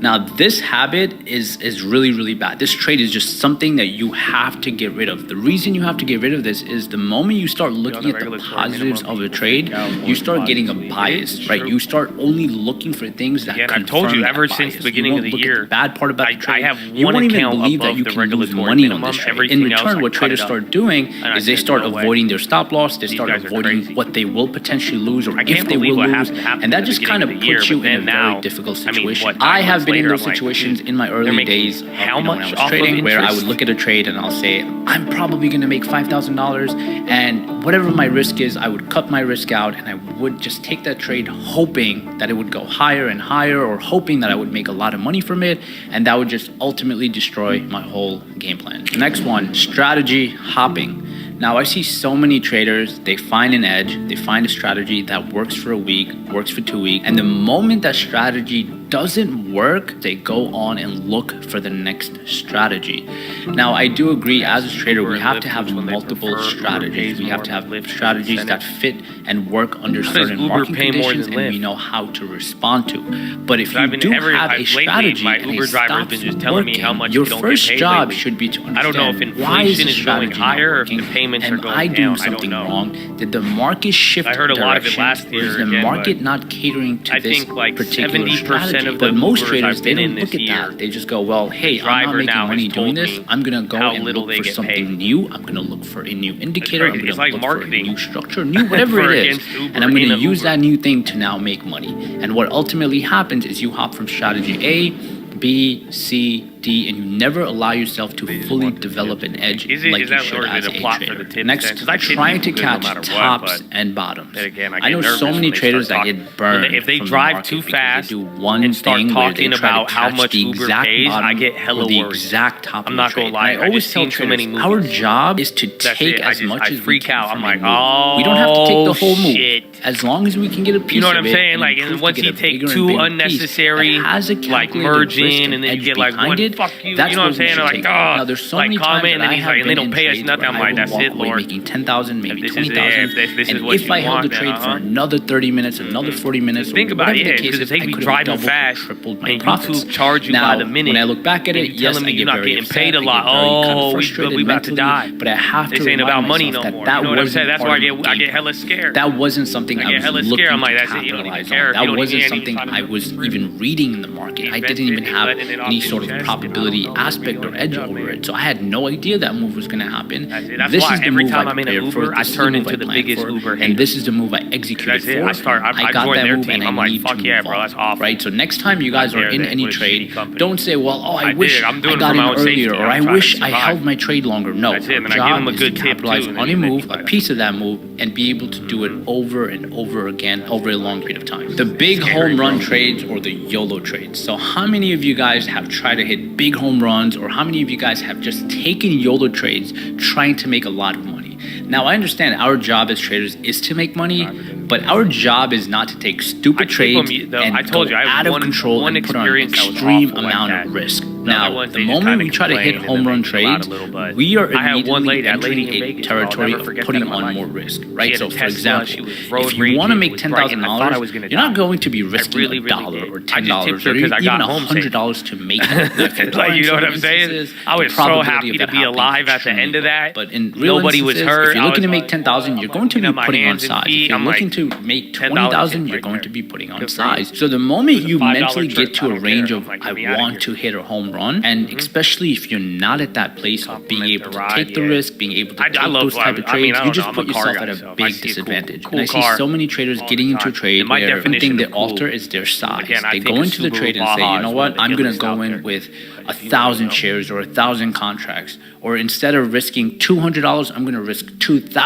Now, this habit is really, really bad. This trade is just something that you have to get rid of. The reason you have to get rid of this is the moment you start looking at the positives of a trade, you start getting a bias, right? You start only looking for things that confirm I told you ever that since bias. the beginning of the year, the bad part about the trade, I have you one won't even account believe that above you the can lose regulatory money on minimum. this trade. In Everything else, return, I what cut traders it up. start doing And is I they said, start no way. avoiding their stop loss. They start guys are avoiding crazy. what they will potentially lose or I if can't they believe will what lose. happened And that at the just kind of beginning of the year, puts you but in a then very now, difficult I mean, situation. what, 9 I have months been in later, those I'm like, situations in my they're early making days how when much I was off of trading where I interest? would look at a trade and I'll say, I'm probably going to make $5,000, and whatever my risk is, I would cut my risk out and I would just take that trade hoping that it would go higher and higher, or hoping that I would make a lot of money from it, and that would just ultimately destroy my whole game plan. Next one, strategy hopping. Now, I see so many traders, they find an edge, they find a strategy that works for a week, works for 2 weeks, and the moment that strategy doesn't work, they go on and look for the next strategy. Now, I do agree, as a trader, we have to have multiple strategies. We have to have strategies that fit and work under certain market conditions, and we know how to respond to. But if you do have a strategy and it stops working, your first job should be to I don't know if understand why is inflation the is going strategy higher not or if the working? payments are Am going I down. doing I don't something know. wrong? Did the market shift I heard a lot of it direction, last or year is the again, market but not catering to I this think like particular 70% strategy? of the But most movers traders, I've they been don't in look this at year, that. They just go, well, hey, I'm driver not making now money has doing told this. me I'm going to go how and little look they for get something paid. new. I'm going to look for a new indicator. I'm crazy. going It's to like look marketing. for a new structure, new whatever it is. against Uber, And I'm going in to a use Uber. that new thing to now make money. And what ultimately happens is you hop from strategy A, B, C, D, and you never allow yourself to fully develop an edge like you should as a trader. Next, trying to catch tops and bottoms. I know so many traders that get burned if they from the drive market too because fast they do one and start thing where they talking try about to how catch much the Uber exact pays, bottom I get hella or the worried. exact top I'm of not the gonna trade. lie, And I I always just tell seen too many traders, our movies. job is to That's take it. I as just- much I as we freak can out. I'm from like, a move. We don't have to take the whole move. shit. As long as we can get a piece You know what of I'm it saying? and Like, improve and to once get you a take bigger and two bigger piece unnecessary, that has a like calculated risk merging, and and then you edge get like behind one, it, fuck you. that's You know what I'm what we saying? should Like, take. oh, Now, there's so like many times comment, that and I he's have like, and they been don't in pay us trades nothing. where I'm I like, will that's walk it, away Lord. making 10,000, maybe This is 20,000. it. This is And what if you I held want, the trade man, for uh-huh. another 30 minutes, another 40 minutes, Think or about whatever it, the case because is, if they I be could have driving doubled or fast tripled my and profits. YouTube charge you now, by the minute, when I look back at and it, you yes, telling me I you're get not very getting upset. paid a I get lot. very kind of Oh, frustrated we about to mentally, die. but I have to This ain't remind about money myself no that more. that You know what I'm wasn't saying? That's part why of my I game get hella plan. scared. That wasn't something I I get was hella looking scared. I'm to like, that's it. You don't even capitalize care. on. You That don't wasn't even something trying to I was prove even reading in the market. I didn't even Invented have any sort of probability aspect or edge over it. So I had no idea that move was going to happen. This is the every move time I I'm in an prepared for. Uber, I This is turn move into the planned biggest for, Uber hater. and this is the move I executed for. I got joined that their move, team. and I I'm like, need fuck to yeah, move bro, that's on, awful. right? So next time you guys are in any trade, don't say, well, oh, I wish I'm doing I it got for in my own earlier, safety. or I I'm trying wish to I survive. held my trade longer. No, That's it, and your then I give them job a is good to tip, capitalize too, on a and then move, they a piece of that move, and be able to do it over and over again over a long period of time. The big home run trades or the YOLO trades. So how many of you guys have tried to hit big home runs, or how many of you guys have just taken YOLO trades trying to make a lot of money? Now, I understand our job as traders is to make money, but our job is not to take stupid trades and I told you, I out had of one control and put on an experience that was extreme awful like amount that. of risk. The Now, other ones, the they just moment kinda we try to hit complain home and run then they chill out trades, a little, but we are I had one immediately lady, that lady entering in a Vegas, bro, I'll territory never of forget putting that in my on life. more risk, She right? had So, a for Tesla, example, she was road if you want to raging, make it was bright, and I thought I was $10,000, gonna you're not die. going to be I risking really, a really dollar did. or I just tipped $10 her or 'cause I even got home safe. $100 to make it. Now, if you Like, you know what I'm instances, saying? I the was so probability happy of to that be happening alive is at the end extremely of low. that. But in real Nobody was instances, hurt. if you're I looking to was make like, 10,000, you're going to be looking at my putting on hands and size. feet, If you're I'm looking like, to make $10 20,000, you're right going there. to be putting on Good for you. size. So the moment you $5 mentally trip, get to I a don't range care. of I'm like, I get me outta want here. to hit a home run, and especially if you're not at that place of being able to ride, take the yeah. risk, being able to I take love those type of I mean, trades, I you don't just know, put I'm a car yourself guy, at a so if I big see a cool disadvantage. cool And I see car so many traders all getting the into a time. trade And my where everything definition they of cool, alter is their size. again, I They think go a into the Subaru trade and say, Baja you know is what, one of the I'm going to illest out go in there. with But if you 1,000 know. shares or 1,000 contracts, or instead of risking $200, I'm going to risk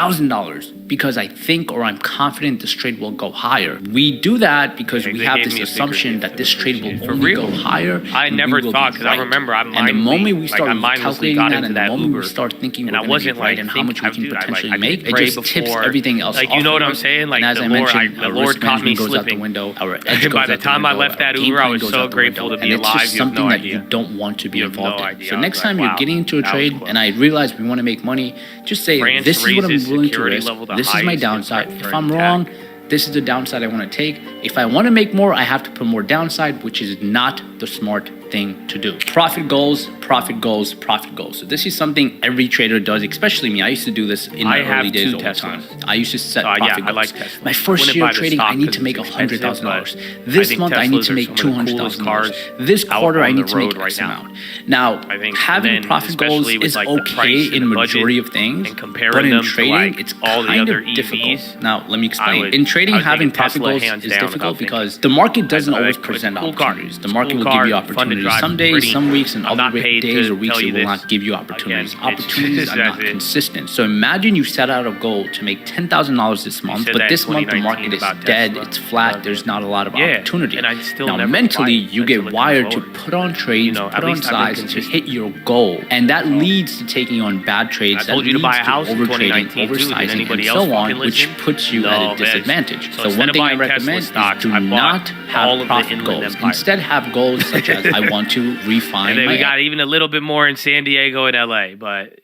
$2,000 because I think or I'm confident this trade will go higher. We do that because Yeah, we they have gave this me a assumption bigger that this trade will For only real. go higher. I and never we will thought, be because I right. remember I And the mindlessly, moment we like, start I mindlessly calculating got that, into and the that moment Uber, we start thinking and we're I going to wasn't be right like, and how much we can dude, potentially I make, could it pray just tips before. everything else Like, off you know what of I'm us. saying? Like, And as the I Lord, mentioned, the our Lord risk caught me management goes out the slipping. window, our edge And goes by out the the time I window, left our that game Uber, I plan was goes so out the grateful window. to And be it's alive. just You have something no that idea. you don't want to be You have involved no in. idea. So I was next like, time you're wow, getting into a that was trade close. and I realize we want to make money, just say, France this is what I'm raises willing to security risk. level the This is my highest in downside. threat If for I'm attack. wrong, this is the downside I want to take. If I want to make more, I have to put more downside, which is not the smart thing to do. Profit goals, profit goals, profit goals. So this is something every trader does, especially me. I used to do this in my early days all the time. I used to set profit I goals. like Tesla. My first year of trading, I need to make $100,000. This month, I need to make $200,000. This quarter, I need to make X amount. Now, having profit goals is okay in majority of things, but in trading, it's kind of difficult. Now, let me explain. In trading, having profit goals is difficult because the market doesn't always present opportunities. The market will give you opportunities some days, some weeks, and other days or weeks it will not give you opportunities. Opportunities are not consistent. So imagine you set out a goal to make $10,000 this month, but this month the market is dead, it's flat, there's not a lot of opportunity. Now mentally, you get wired to put on trades, put on size to hit your goal, and that leads to taking on bad trades, that leads to overtrading, oversizing, and so on, which puts you at a disadvantage. So one thing I recommend is do not have profit goals. Instead, have goals such as I want to refine And then my we got even a little bit more in San Diego and LA, but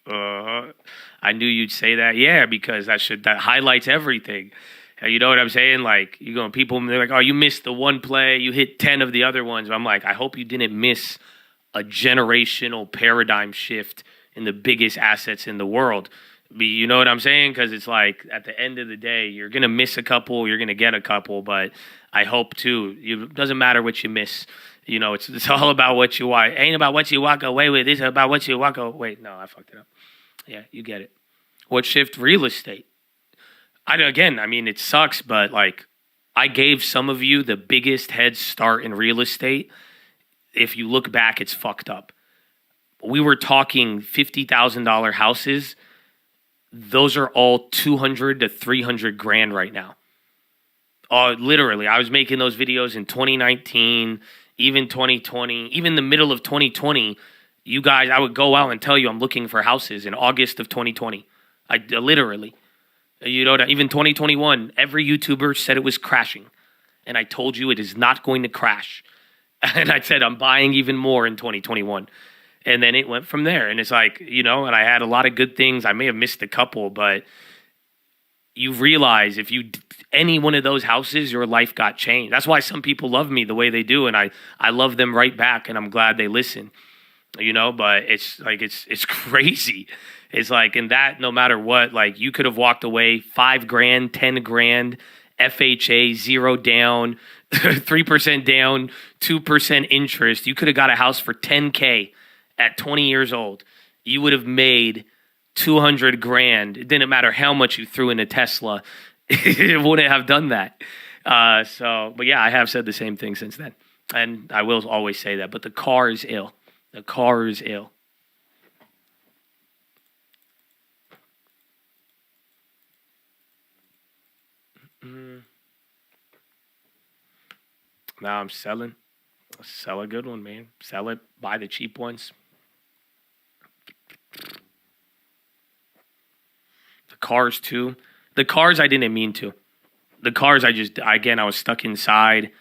I knew you'd say that. Yeah, because that highlights everything. You know what I'm saying? Like, people, they're like, oh, you missed the one play, you hit 10 of the other ones. I'm like, I hope you didn't miss a generational paradigm shift in the biggest assets in the world. You know what I'm saying? Because it's like, at the end of the day, you're going to miss a couple, you're going to get a couple, but I hope too, it doesn't matter what you miss. It's all about what you want. It ain't about what you walk away with. It's about what you walk away. Wait, no, I fucked it up. Yeah, you get it. What shift? Real estate. It sucks, but like, I gave some of you the biggest head start in real estate. If you look back, it's fucked up. We were talking $50,000 houses. Those are all 200 to 300 grand right now. Literally, I was making those videos in 2019, even 2020, even the middle of 2020. You guys, I would go out and tell you I'm looking for houses in August of 2020. I literally, even 2021, every YouTuber said it was crashing. And I told you it is not going to crash. And I said I'm buying even more in 2021. And then it went from there. And it's like, and I had a lot of good things. I may have missed a couple, but you realize if you any one of those houses, your life got changed. That's why some people love me the way they do, and I love them right back, and I'm glad they listen. But it's like it's crazy. It's like, in that, no matter what, like, you could have walked away $5,000, $10,000, FHA 0 down, 3% down, 2% interest, you could have got a house for $10K at 20 years old. You would have made 200 grand. It didn't matter how much you threw in a Tesla. It wouldn't have done that. But yeah, I have said the same thing since then. And I will always say that. But the car is ill. The car is ill. Now I'm selling. Sell a good one, man. Sell it. Buy the cheap ones. The cars, too. The cars, I didn't mean to. The cars, I was stuck inside.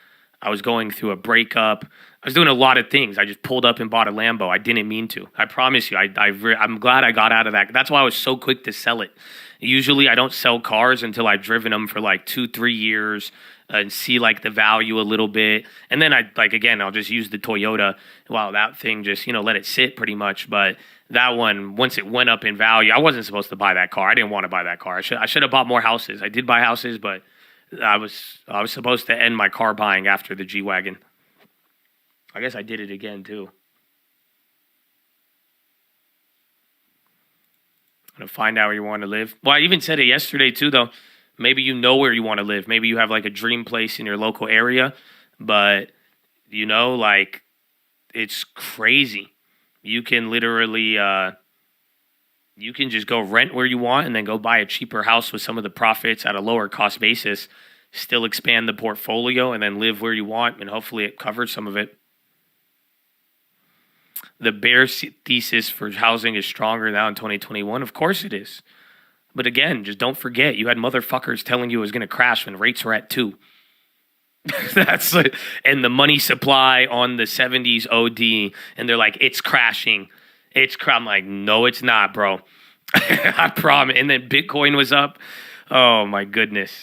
I was going through a breakup. I was doing a lot of things. I just pulled up and bought a Lambo. I didn't mean to. I promise you. I'm glad I got out of that. That's why I was so quick to sell it. Usually, I don't sell cars until I've driven them for like 2-3 years and see like the value a little bit. And then I'll just use the Toyota. Wow, that thing just, let it sit pretty much. But that one, once it went up in value, I wasn't supposed to buy that car. I didn't want to buy that car. I should have bought more houses. I did buy houses, but I was supposed to end my car buying after the G-Wagon. I guess I did it again, too. I'm going to find out where you want to live. Well, I even said it yesterday, too, though. Maybe you know where you want to live. Maybe you have, like, a dream place in your local area. But, it's crazy. You can literally, you can just go rent where you want and then go buy a cheaper house with some of the profits at a lower cost basis. Still expand the portfolio and then live where you want. And hopefully it covers some of it. The bear thesis for housing is stronger now in 2021. Of course it is. But again, just don't forget, you had motherfuckers telling you it was going to crash when rates were at 2. And the money supply on the 70s OD, and they're like, it's crashing. I'm like, no, it's not, bro. I promise. And then Bitcoin was up. Oh my goodness.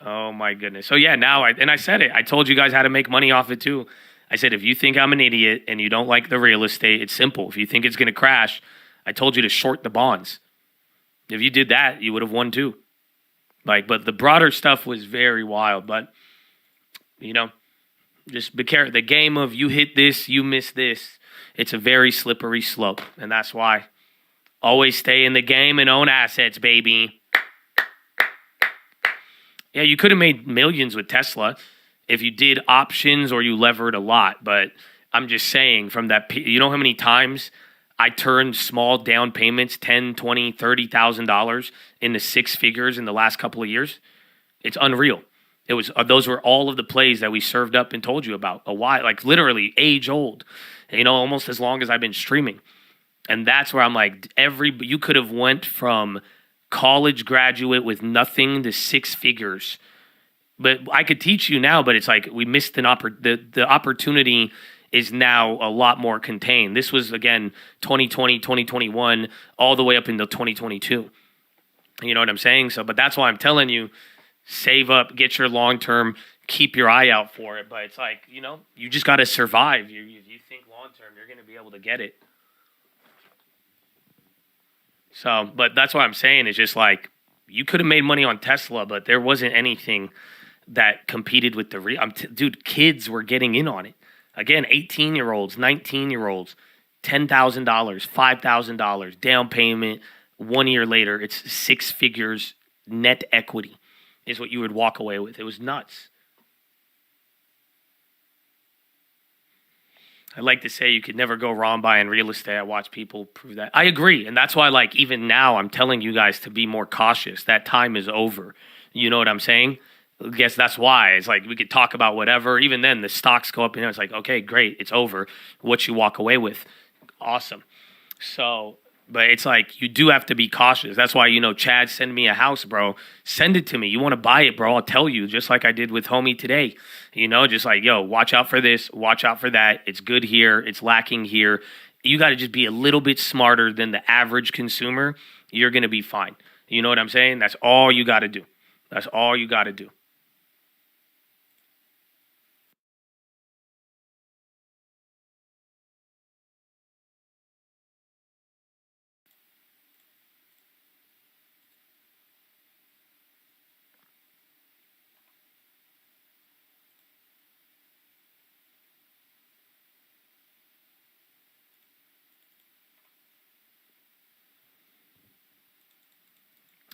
So yeah, now I said it. I told you guys how to make money off it too. I said, if you think I'm an idiot and you don't like the real estate, it's simple. If you think it's going to crash, I told you to short the bonds. If you did that, you would have won too. But the broader stuff was very wild. But, just be careful. The game of you hit this, you miss this, it's a very slippery slope. And that's why always stay in the game and own assets, baby. Yeah, you could have made millions with Tesla if you did options or you levered a lot. But I'm just saying from that, you know how many times I turned small down payments, $10,000, $20,000, $30,000 into 6 figures in the last couple of years? It's unreal. Those were all of the plays that we served up and told you about a while, like literally age old, almost as long as I've been streaming. And that's where I'm like, you could have went from college graduate with nothing to 6 figures. But I could teach you now, but it's like we missed the opportunity is now a lot more contained. This was, again, 2020, 2021, all the way up until 2022. You know what I'm saying? But that's why I'm telling you, save up, get your long-term, keep your eye out for it. But it's like, you just got to survive. If you think long-term, you're going to be able to get it. But that's what I'm saying. It's just like, you could have made money on Tesla, but there wasn't anything that competed with dude, kids were getting in on it. Again, 18-year-olds, 19-year-olds, $10,000, $5,000 down payment. 1 year later, it's 6 figures net equity is what you would walk away with. It was nuts. I like to say you could never go wrong buying real estate. I watch people prove that. I agree. And that's why, even now, I'm telling you guys to be more cautious. That time is over. You know what I'm saying? I guess that's why. It's like we could talk about whatever. Even then, the stocks go up and it's like, okay, great. It's over. What you walk away with. Awesome. But it's like you do have to be cautious. That's why, Chad, send me a house, bro. Send it to me. You want to buy it, bro? I'll tell you, just like I did with homie today. Just like, yo, watch out for this, watch out for that. It's good here. It's lacking here. You got to just be a little bit smarter than the average consumer. You're going to be fine. You know what I'm saying? That's all you got to do. That's all you got to do.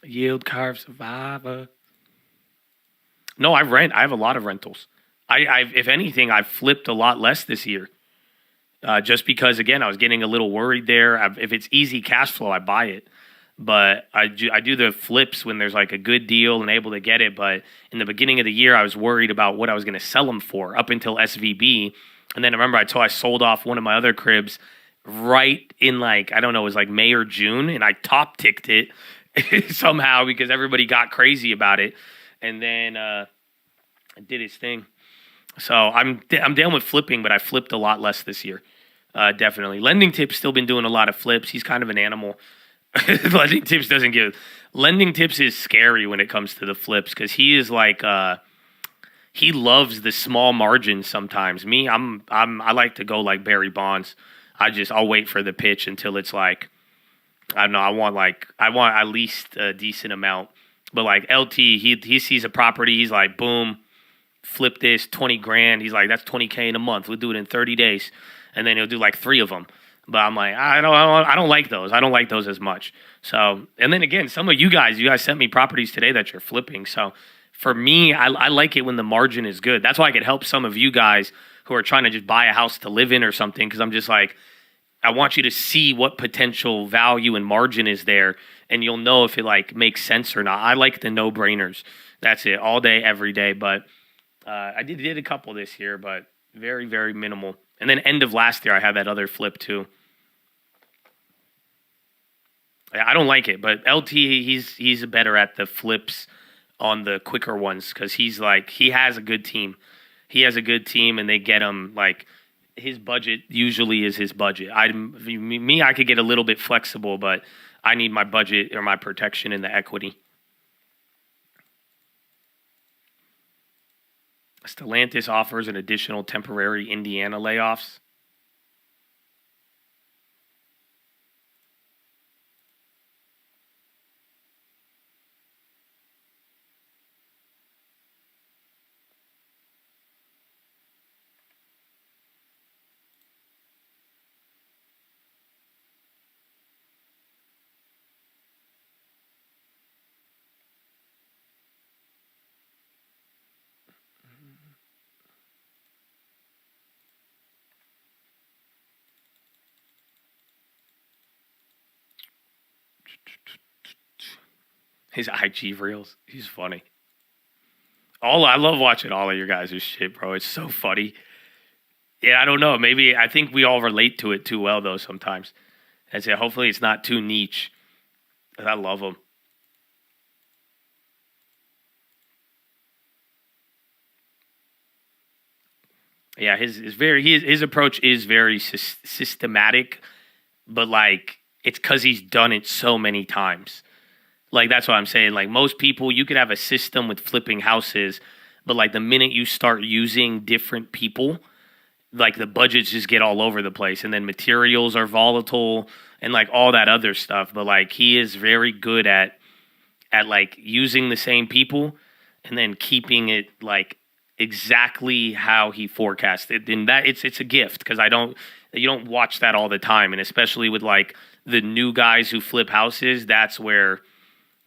Yield curve survivor. No, I rent. I have a lot of rentals. I've if anything, I've flipped a lot less this year. Just because, again, I was getting a little worried there. If it's easy cash flow, I buy it. But I do the flips when there's like a good deal and able to get it. But in the beginning of the year, I was worried about what I was going to sell them for up until SVB. And then I remember I sold off one of my other cribs right in like, I don't know, it was like May or June. And I top ticked it somehow because everybody got crazy about it. And then I did his thing. So I'm down with flipping, but I flipped a lot less this year. Definitely. Lending Tips still been doing a lot of flips. He's kind of an animal. Lending Tips is scary when it comes to the flips because he is like he loves the small margins sometimes. Me, I like to go like Barry Bonds. I'll wait for the pitch until it's like, I don't know, I want at least a decent amount. But like LT, he sees a property, he's like, boom, flip this, 20 grand. He's like, that's 20K in a month. We'll do it in 30 days. And then he'll do like 3 of them. But I'm like, I don't like those. I don't like those as much. So, and then again, some of you guys sent me properties today that you're flipping. So for me, I like it when the margin is good. That's why I could help some of you guys who are trying to just buy a house to live in or something. Because I'm just like, I want you to see what potential value and margin is there. And you'll know if it like makes sense or not. I like the no-brainers. That's it, all day, every day. But I did a couple this year, but very, very minimal. And then end of last year, I had that other flip too. I don't like it, but LT, he's better at the flips on the quicker ones because he has a good team. He has a good team, and they get him like his budget usually is his budget. I could get a little bit flexible, but I need my budget or my protection in the equity. Stellantis offers an additional temporary Indiana layoffs. His IG reels. He's funny. I love watching all of your guys' shit, bro. It's so funny. Yeah, I don't know. Maybe I think we all relate to it too well, though, sometimes. And so hopefully it's not too niche. I love them. Yeah, his approach is very systematic, but like it's because he's done it so many times. Like, that's what I'm saying. Like, most people, you could have a system with flipping houses, but, like, the minute you start using different people, like, the budgets just get all over the place. And then materials are volatile and, like, all that other stuff. But, like, he is very good at like, using the same people and then keeping it, like, exactly how he forecasted. And that it's a gift because you don't watch that all the time. And especially with, like, the new guys who flip houses, that's where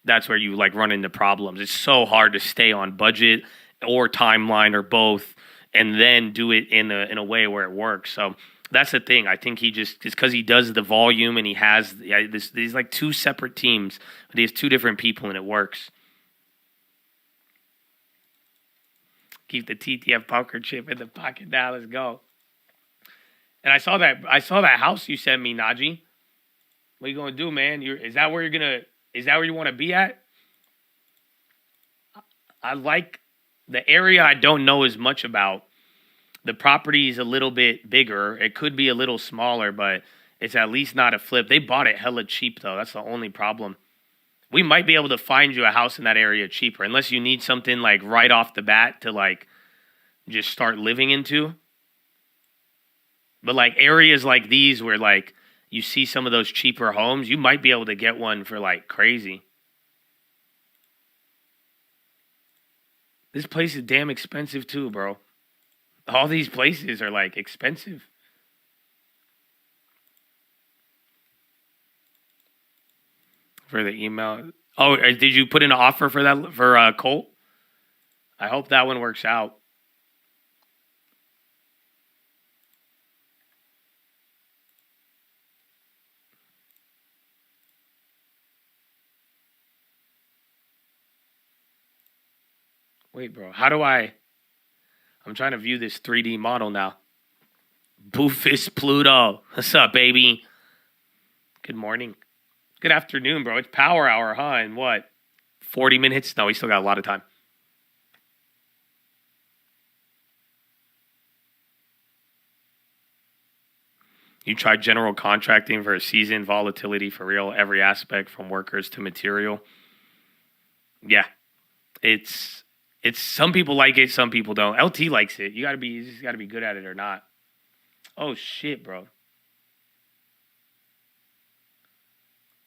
you like run into problems. It's so hard to stay on budget or timeline or both and then do it in a way where it works. So that's the thing. I think it's because he does the volume and he has these like 2 separate teams, but he has 2 different people and it works. Keep the TTF poker chip in the pocket now. Let's go. And I saw that house you sent me, Najee. What are you gonna do, man? Is that where you want to be at? I like the area I don't know as much about. The property is a little bit bigger. It could be a little smaller, but it's at least not a flip. They bought it hella cheap, though. That's the only problem. We might be able to find you a house in that area cheaper, unless you need something like right off the bat to like just start living into. But like areas like these where like you see some of those cheaper homes, you might be able to get one for like crazy. This place is damn expensive too, bro. All these places are like expensive. For the email, Oh, did you put in an offer for that for Colt? I hope that one works out. Wait, bro. How do I... I'm trying to view this 3D model now. Boofus Pluto. What's up, baby? Good morning. Good afternoon, bro. It's power hour, huh? In what? 40 minutes? No, we still got a lot of time. You tried general contracting for a season, volatility for real, every aspect from workers to material. Yeah. It's some people like it, some people don't. LT likes it. You just gotta be good at it or not. Oh shit, bro.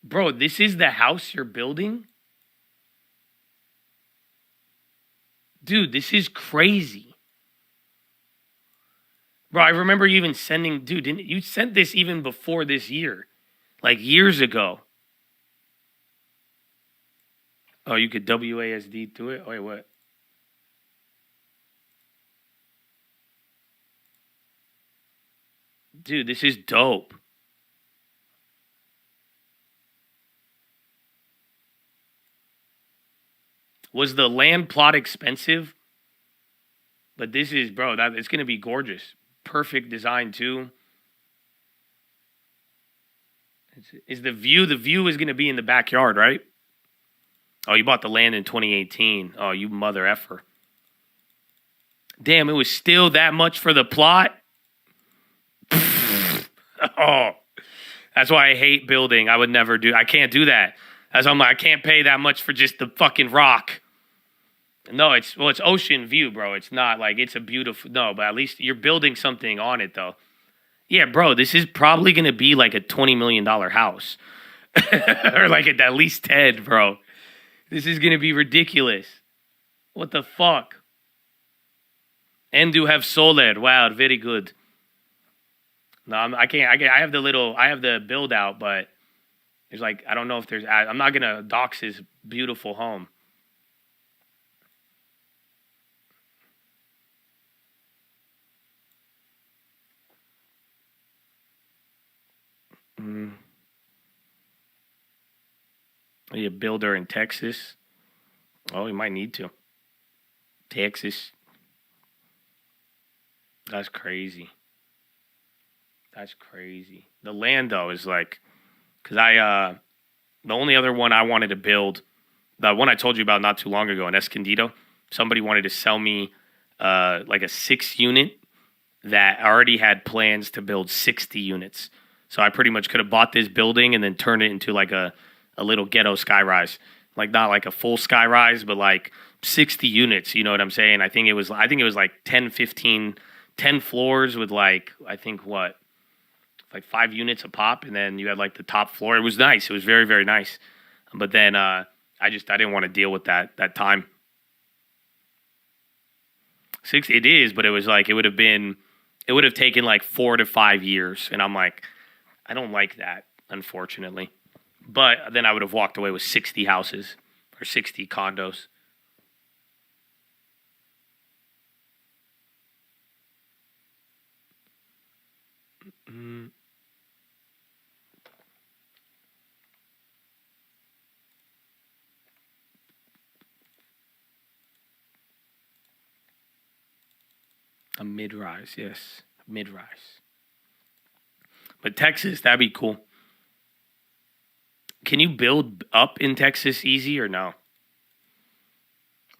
Bro, this is the house you're building? Dude, this is crazy. Bro, I remember you even sending... Dude, didn't you sent this even before this year? Like years ago. Oh, you could WASD to it? Wait, what? Dude, this is dope. Was the land plot expensive? But this is, bro, it's going to be gorgeous. Perfect design, too. Is the view is going to be in the backyard, right? Oh, you bought the land in 2018. Oh, you mother effer. Damn, it was still that much for the plot? Oh, that's why I hate building. I would never do. I can't do that. That's why I'm like, I can't pay that much for just the fucking rock. No, it's ocean view, bro. It's not like it's a beautiful. No, but at least you're building something on it, though. Yeah, bro, this is probably gonna be like a $20 million house, or like at least 10, bro. This is gonna be ridiculous. What the fuck? And do have solar. Wow, very good. No, I can't. I have the build out, but there's like, I don't know if there's, I'm not going to dox his beautiful home. Are you a builder in Texas? Oh, you might need to. Texas. That's crazy. That's crazy. The land, though, is like... Because the only other one I wanted to build, the one I told you about not too long ago in Escondido, somebody wanted to sell me like a 6-unit that already had plans to build 60 units. So I pretty much could have bought this building and then turned it into like a little ghetto skyrise. Like not like a full skyrise, but like 60 units, you know what I'm saying? I think it was like 10 floors with like, I think what? Like 5 units a pop, and then you had like the top floor. It was nice. It was very, very nice. But then I didn't want to deal with that time. 6, it is, but it was like it would have taken like 4 to 5 years, and I'm like, I don't like that, unfortunately. But then I would have walked away with 60 houses or 60 condos. A mid-rise, yes. Mid-rise. But Texas, that'd be cool. Can you build up in Texas easy or no?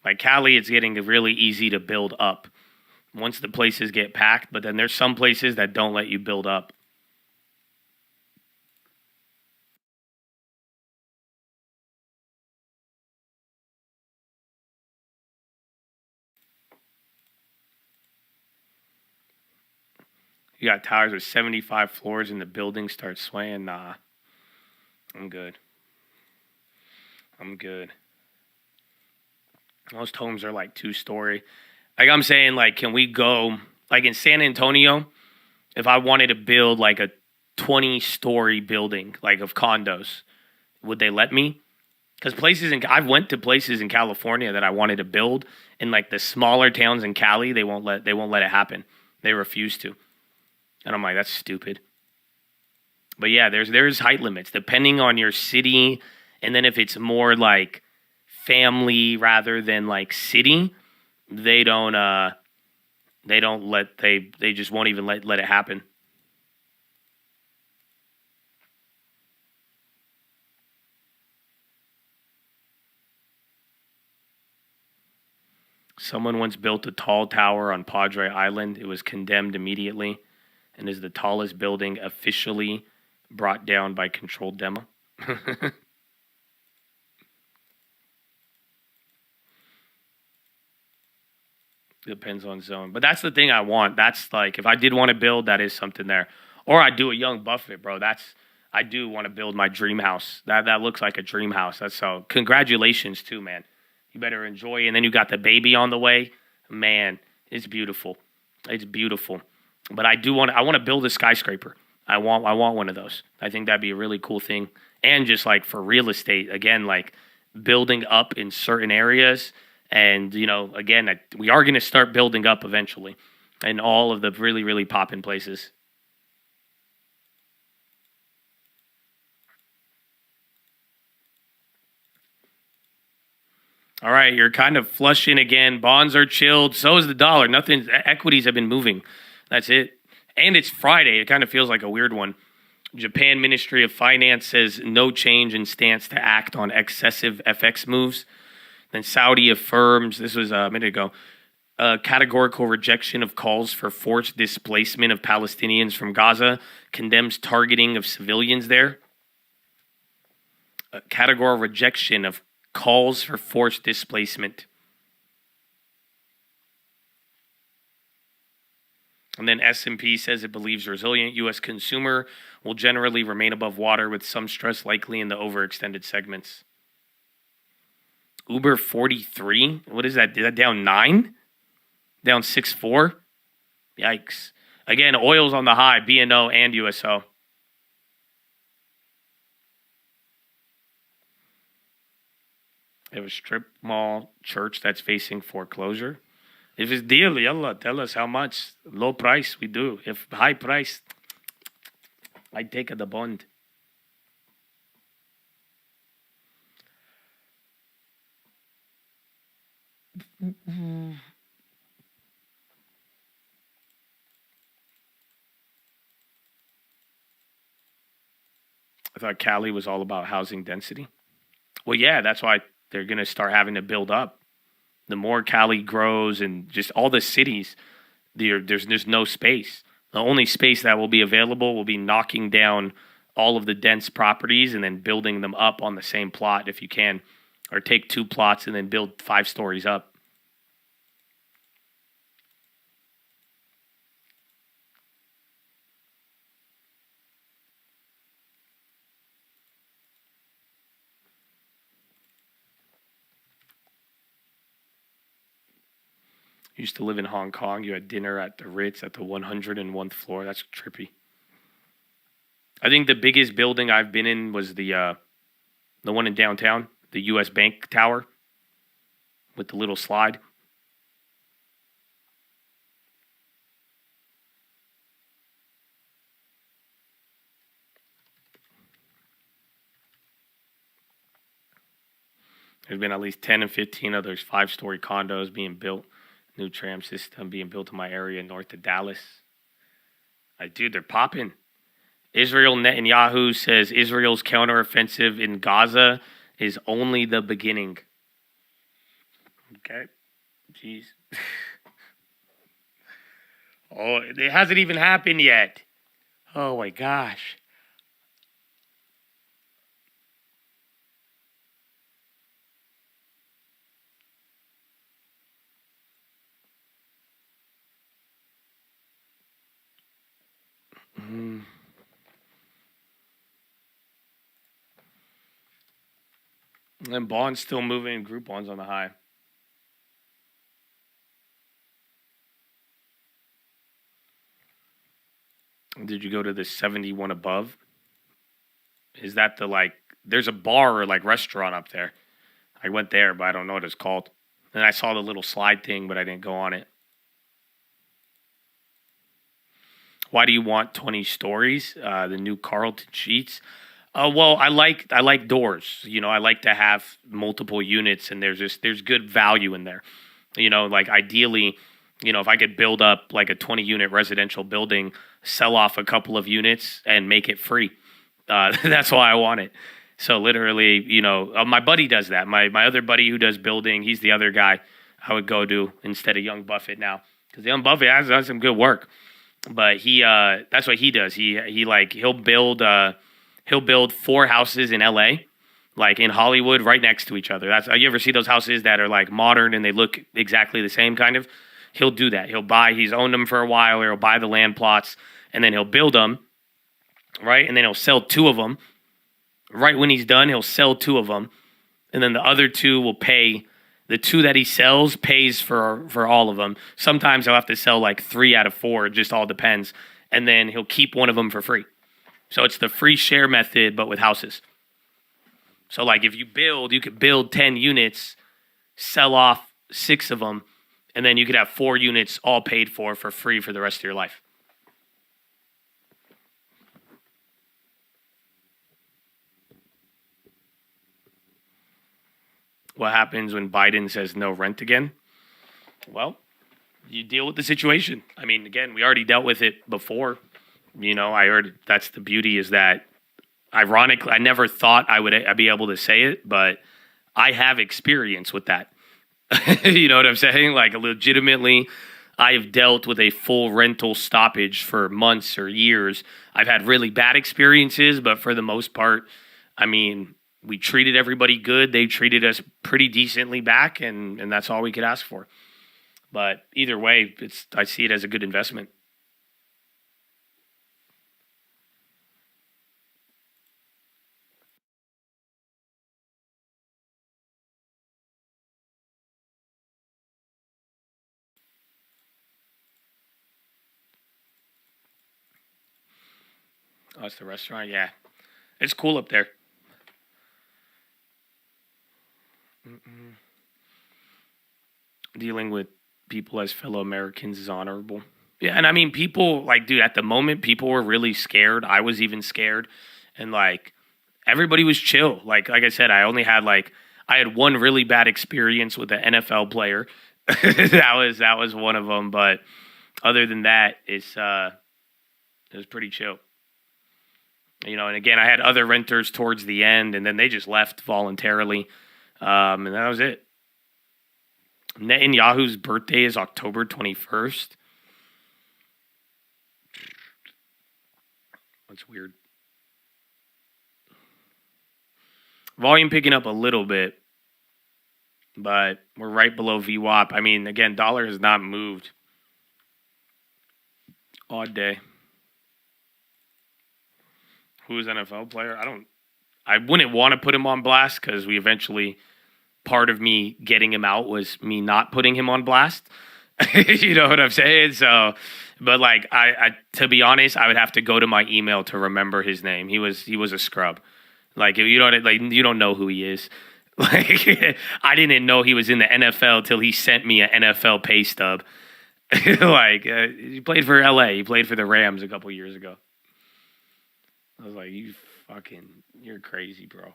Like Cali, it's getting really easy to build up once the places get packed, but then there's some places that don't let you build up. You got towers with 75 floors and the building starts swaying. Nah, I'm good. Most homes are like 2-story. Like I'm saying, like, can we go, like in San Antonio, if I wanted to build like a 20-story building, like of condos, would they let me? Because I've went to places in California that I wanted to build in like the smaller towns in Cali. They won't let it happen. They refuse to. And I'm like, that's stupid. But yeah, there's height limits depending on your city, and then if it's more like family rather than like city, they just won't even let it happen. Someone once built a tall tower on Padre Island. It was condemned immediately and is the tallest building officially brought down by controlled demo. Depends on zone. But that's the thing I want. That's like, if I did want to build, that is something there. Or I do a young Buffett, bro. I do want to build my dream house. That looks like a dream house. That's so. Congratulations too, man. You better enjoy it. And then you got the baby on the way. Man, it's beautiful. It's beautiful. But I want to build a skyscraper. I want one of those. I think that'd be a really cool thing. And just like for real estate, again, like building up in certain areas. And, again, we are going to start building up eventually in all of the really, really poppin' places. All right, you're kind of flushing again. Bonds are chilled. So is the dollar. Equities have been moving. That's it. And it's Friday. It kind of feels like a weird one. Japan Ministry of Finance says no change in stance to act on excessive FX moves. Then Saudi affirms, this was a minute ago, a categorical rejection of calls for forced displacement of Palestinians from Gaza, condemns targeting of civilians there. A categorical rejection of calls for forced displacement. And then S&P says it believes resilient U.S. consumer will generally remain above water with some stress likely in the overextended segments. Uber 43? What is that? Is that down 9? Down 6.4? Yikes. Again, oil's on the high, B&O and USO. They have a strip mall church that's facing foreclosure. If it's deal, yalla, tell us how much. Low price, we do. If high price, I take the bond. I thought Cali was all about housing density. Well, yeah, that's why they're going to start having to build up. The more Cali grows and just all the cities, there's no space. The only space that will be available will be knocking down all of the dense properties and then building them up on the same plot if you can. Or take 2 plots and then build 5 stories up. Used to live in Hong Kong. You had dinner at the Ritz at the 101th floor. That's trippy. I think the biggest building I've been in was the one in downtown, the U.S. Bank Tower with the little slide. There's been at least 10 and 15 others 5-story condos being built. New tram system being built in my area north of Dallas. Dude, they're popping. Israel Netanyahu says Israel's counteroffensive in Gaza is only the beginning. Okay. Jeez. Oh, it hasn't even happened yet. Oh my gosh. And bonds still moving, group bonds on the high. Did you go to the 71 above? Is that the there's a bar or like restaurant up there. I went there, but I don't know what it's called. And I saw the little slide thing, but I didn't go on it. Why do you want 20 stories? The new Carlton sheets. Well, I like doors. You know, I like to have multiple units, and there's good value in there. You know, like ideally, you know, if I could build up like a 20-unit residential building, sell off a couple of units, and make it free. That's why I want it. So literally, you know, my buddy does that. My other buddy who does building, he's the other guy I would go to instead of Young Buffett now, because Young Buffett has done some good work. But that's what he does. He'll build 4 houses in LA, like in Hollywood, right next to each other. You ever see those houses that are like modern and they look exactly the same kind of? He'll do that. He's owned them for a while, or he'll buy the land plots, and then he'll build them, right? And then he'll sell 2 of them. Right when he's done, he'll sell 2 of them, and then the other 2 will pay. The 2 that he sells pays for all of them. Sometimes he'll have to sell like 3 out of 4. It just all depends. And then he'll keep one of them for free. So it's the free share method, but with houses. So like if you could build 10 units, sell off 6 of them, and then you could have 4 units all paid for free for the rest of your life. What happens when Biden says no rent again? Well, you deal with the situation. I mean, again, we already dealt with it before. You know, I heard that's the beauty is that, ironically, I never thought I'd be able to say it, but I have experience with that. You know what I'm saying? Like, legitimately, I have dealt with a full rental stoppage for months or years. I've had really bad experiences, but for the most part, I mean, we treated everybody good. They treated us pretty decently back, and that's all we could ask for. But either way, I see it as a good investment. Oh, it's the restaurant? Yeah. It's cool up there. Dealing with people as fellow Americans is honorable. Yeah, and I mean, people, like, dude, at the moment, people were really scared. I was even scared. And, like, everybody was chill. Like I said, I had one really bad experience with an NFL player. that was one of them. But other than that, it was pretty chill. You know, and again, I had other renters towards the end, and then they just left voluntarily. And that was it. Netanyahu's birthday is October 21st. That's weird. Volume picking up a little bit, but we're right below VWAP. I mean, again, dollar has not moved all day. Who's NFL player? I wouldn't want to put him on blast because we eventually, part of me getting him out was me not putting him on blast. You know what I'm saying? So, but like, I to be honest, I would have to go to my email to remember his name. He was a scrub. Like, you don't know who he is. Like, I didn't know he was in the NFL till he sent me an NFL pay stub. Like, he played for LA. He played for the Rams a couple years ago. I was like, you're crazy, bro.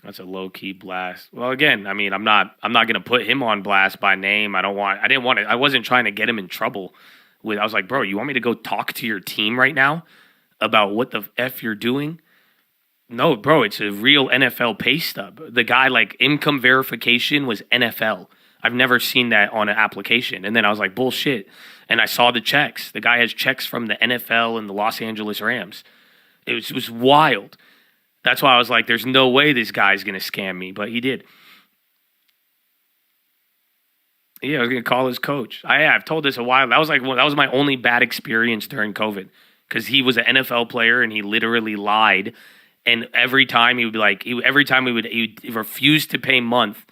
That's a low key blast. Well, again, I mean, I'm not gonna put him on blast by name. I wasn't trying to get him in trouble I was like, bro, you want me to go talk to your team right now about what the F you're doing? No, bro, it's a real NFL pay stub. The guy, like, income verification was NFL. I've never seen that on an application. And then I was like, bullshit. And I saw the checks. The guy has checks from the NFL and the Los Angeles Rams. It was wild. That's why I was like, there's no way this guy's going to scam me. But he did. Yeah, I was going to call his coach. I've told this a while. That was my only bad experience during COVID. Because he was an NFL player and he literally lied. And every time he would refuse to pay month.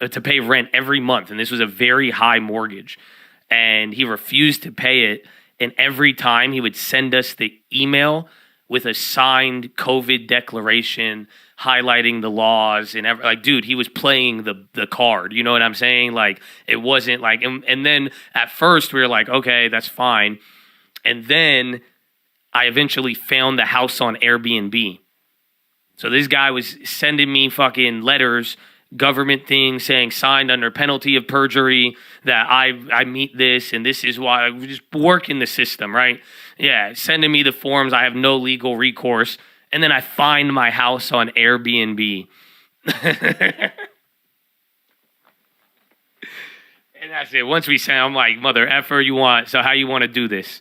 to pay rent every month, and this was a very high mortgage, and he refused to pay it. And every time he would send us the email with a signed COVID declaration highlighting the laws and like, dude, he was playing the card. You know what I'm saying? Like, it wasn't like, and then at first we were like, okay, that's fine. And then I eventually found the house on Airbnb. So this guy was sending me fucking letters, government things saying signed under penalty of perjury that I meet this and this is why. I was just working the system, right? Yeah, sending me the forms. I have no legal recourse. And then I find my house on Airbnb. And that's it. Once we say, I'm like, mother effer, you want, so how you want to do this?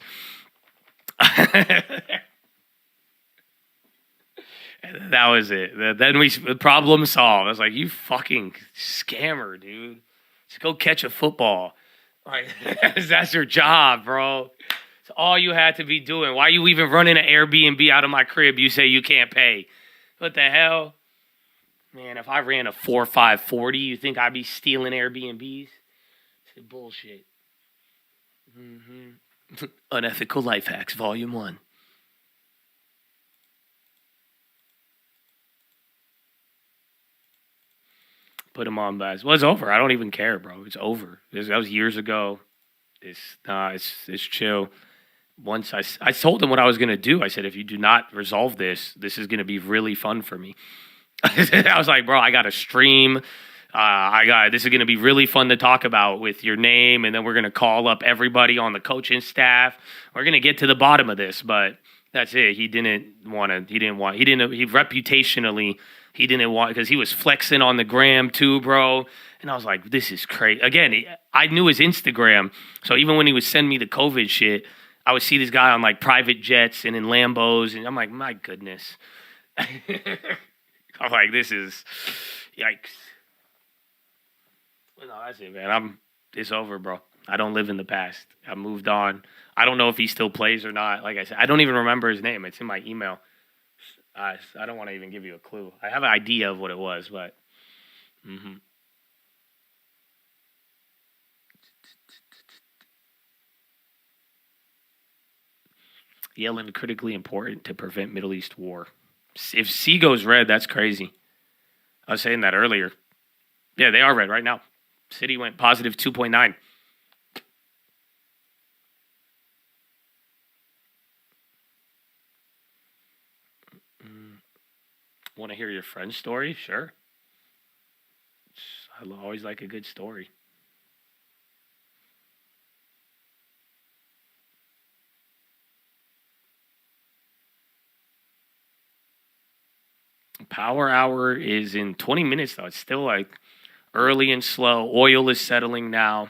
That was it. Then problem solved. I was like, you fucking scammer, dude. Just go catch a football. Like, that's your job, bro. It's all you had to be doing. Why you even running an Airbnb out of my crib? You say you can't pay. What the hell? Man, if I ran a 4.540, you think I'd be stealing Airbnbs? It's bullshit. Unethical Life Hacks, Volume 1. Put him on blast. Well, it's over. I don't even care, bro. It's over. That was years ago. It's chill. Once I told him what I was going to do. I said, if you do not resolve this, this is going to be really fun for me. I was like, bro, I got a stream. This is going to be really fun to talk about with your name. And then we're going to call up everybody on the coaching staff. We're going to get to the bottom of this, but that's it. He reputationally, he didn't want, because he was flexing on the gram too, bro. And I was like, this is crazy. Again, I knew his Instagram. So even when he would send me the COVID shit, I would see this guy on like private jets and in Lambos. And I'm like, my goodness. I'm like, this is, yikes. Well, no, that's it, man. It's over, bro. I don't live in the past. I moved on. I don't know if he still plays or not. Like I said, I don't even remember his name. It's in my email. I don't want to even give you a clue. I have an idea of what it was, but. Yellen critically important to prevent Middle East war. If C goes red, that's crazy. I was saying that earlier. Yeah, they are red right now. City went positive 2.9. Want to hear your friend's story? Sure. I always like a good story. Power hour is in 20 minutes, though. It's still like early and slow. Oil is settling now.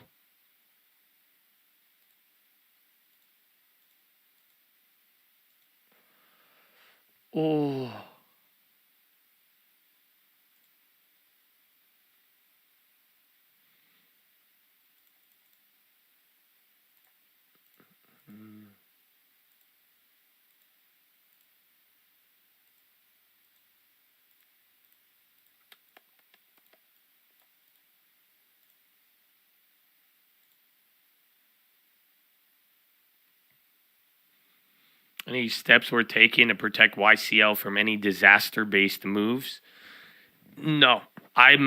Oh. Any steps were taken to protect YCL from any disaster-based moves? No. I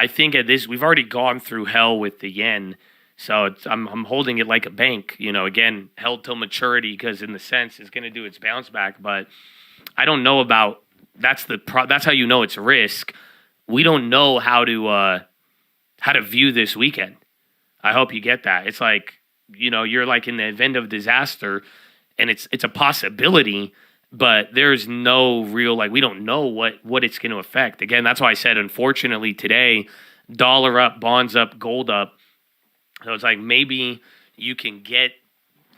think at this, we've already gone through hell with the yen, so I'm holding it like a bank. You know, again, held till maturity because in the sense it's going to do its bounce back. But I don't know about that's how you know it's a risk. We don't know how to view this weekend. I hope you get that. It's like, you know, you're like in the event of disaster. And it's a possibility, but there's no real, like, we don't know what it's going to affect. Again, that's why I said, unfortunately, today, dollar up, bonds up, gold up. So it's like maybe you can get,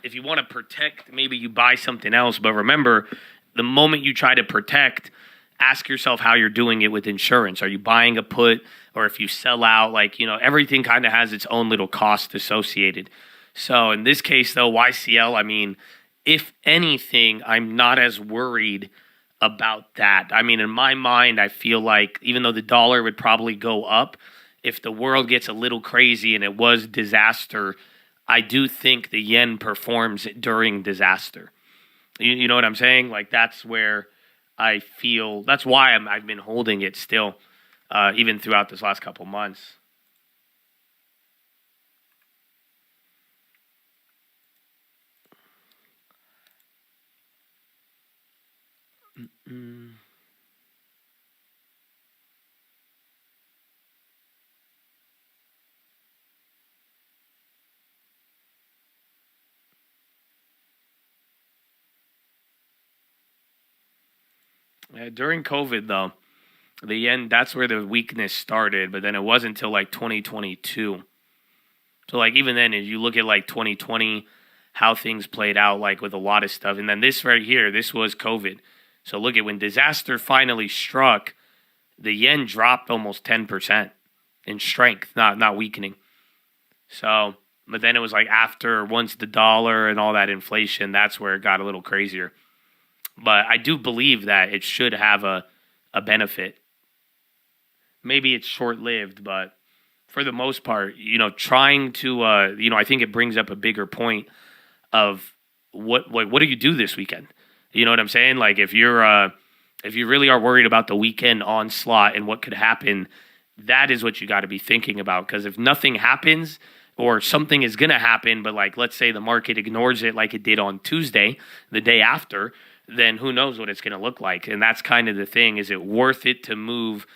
if you want to protect, maybe you buy something else. But remember, the moment you try to protect, ask yourself how you're doing it with insurance. Are you buying a put? Or if you sell out, like, you know, everything kind of has its own little cost associated. So in this case, though, YCL, I mean, if anything, I'm not as worried about that. I mean, in my mind, I feel like even though the dollar would probably go up, if the world gets a little crazy and it was disaster, I do think the yen performs during disaster. You know what I'm saying? Like, that's where I feel, that's why I've been holding it still, even throughout this last couple months. During COVID, though, the yen, that's where the weakness started, but then it wasn't until like 2022. So, like, even then, if you look at like 2020, how things played out, like with a lot of stuff, and then this right here, this was COVID. So look at when disaster finally struck, the yen dropped almost 10% in strength, not weakening. So, but then it was like after, once the dollar and all that inflation, that's where it got a little crazier. But I do believe that it should have a benefit. Maybe it's short-lived, but for the most part, trying to, I think it brings up a bigger point of what do you do this weekend? You know what I'm saying? Like, if you really are worried about the weekend onslaught and what could happen, that is what you got to be thinking about. Because if nothing happens, or something is going to happen, but like, let's say the market ignores it like it did on Tuesday, the day after, then who knows what it's going to look like. And that's kind of the thing. Is it worth it to move?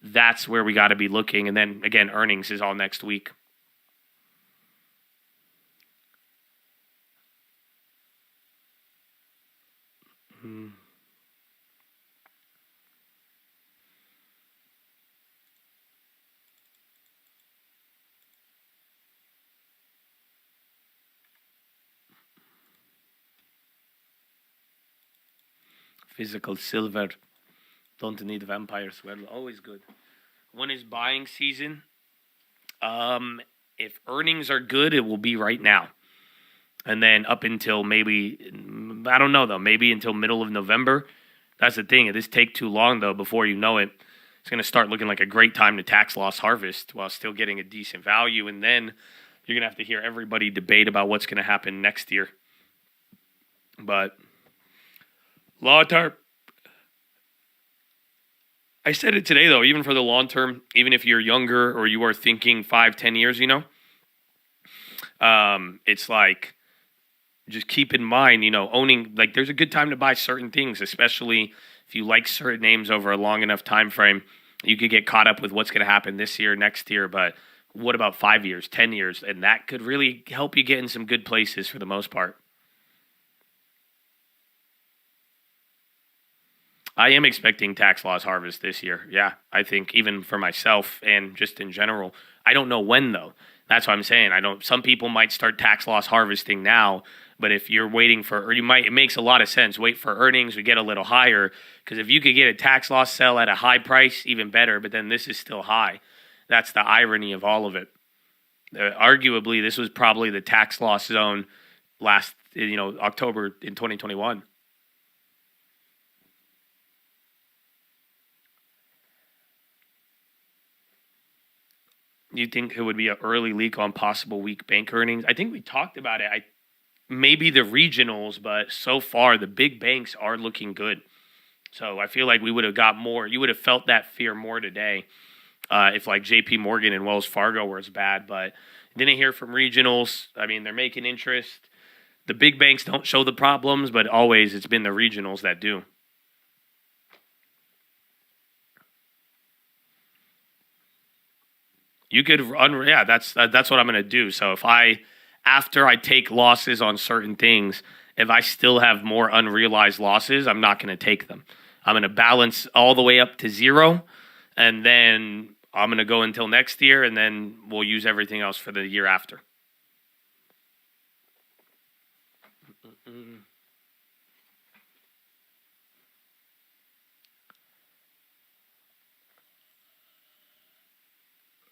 That's where we got to be looking. And then again, earnings is all next week. Physical silver. Don't need vampires. Well, always good. When is buying season? If earnings are good, it will be right now. And then up until maybe, I don't know though, maybe until middle of November. That's the thing. If this take too long though, before you know it, it's going to start looking like a great time to tax loss harvest while still getting a decent value. And then you're going to have to hear everybody debate about what's going to happen next year. But long-term, I said it today, though, even for the long term, even if you're younger or you are thinking 5-10 years, it's like, just keep in mind, owning, like, there's a good time to buy certain things, especially if you like certain names over a long enough time frame. You could get caught up with what's going to happen this year, next year, but what about 5 years, 10 years? And that could really help you get in some good places for the most part. I am expecting tax loss harvest this year. Yeah, I think even for myself and just in general. I don't know when, though. That's what I'm saying. Some people might start tax loss harvesting now, but if you're waiting for, it makes a lot of sense. Wait for earnings, we get a little higher, because if you could get a tax loss sell at a high price, even better, but then this is still high. That's the irony of all of it. Arguably, this was probably the tax loss zone last, October in 2021. You think it would be an early leak on possible weak bank earnings? I think we talked about it. Maybe the regionals, but so far the big banks are looking good. So I feel like we would have got more. You would have felt that fear more today if like JP Morgan and Wells Fargo were as bad. But didn't hear from regionals. I mean, they're making interest. The big banks don't show the problems, but always it's been the regionals that do. You could that's what I'm going to do. So after I take losses on certain things, if I still have more unrealized losses, I'm not going to take them. I'm going to balance all the way up to zero, and then I'm going to go until next year, and then we'll use everything else for the year after.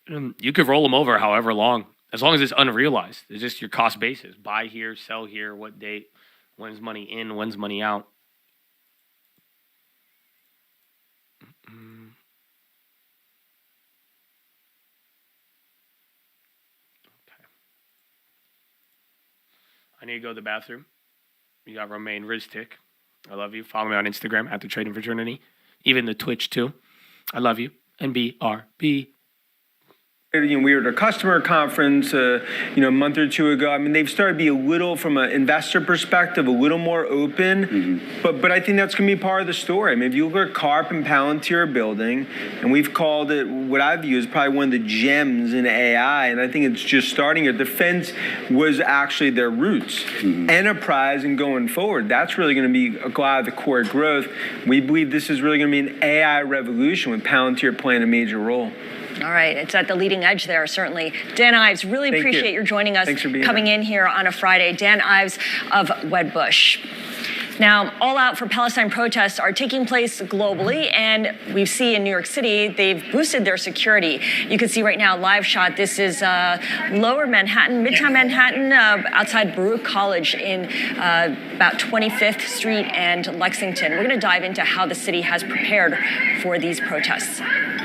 You could roll them over however long, as long as it's unrealized. It's just your cost basis. Buy here, sell here, what date, when's money in, when's money out. I need to go to the bathroom. You got Romaine Riztic. I love you. Follow me on Instagram at the Trading Fraternity. Even the Twitch too. I love you. NBRB. We were at a customer conference, a month or two ago. I mean, they've started to be a little, from an investor perspective, a little more open. But I think that's going to be part of the story. I mean, if you look at Carp and Palantir building, and we've called it what I view as probably one of the gems in AI, and I think it's just starting here. Defense was actually their roots. Enterprise and going forward, that's really going to be a lot of the core growth. We believe this is really going to be an AI revolution with Palantir playing a major role. All right, it's at the leading edge there, certainly. Dan Ives, really appreciate you joining us, coming in here on a Friday. Dan Ives of Wedbush. Now, all out for Palestine protests are taking place globally, and we see in New York City, they've boosted their security. You can see right now, live shot, this is lower Manhattan, Midtown Manhattan, outside Baruch College in about 25th Street and Lexington. We're gonna dive into how the city has prepared for these protests.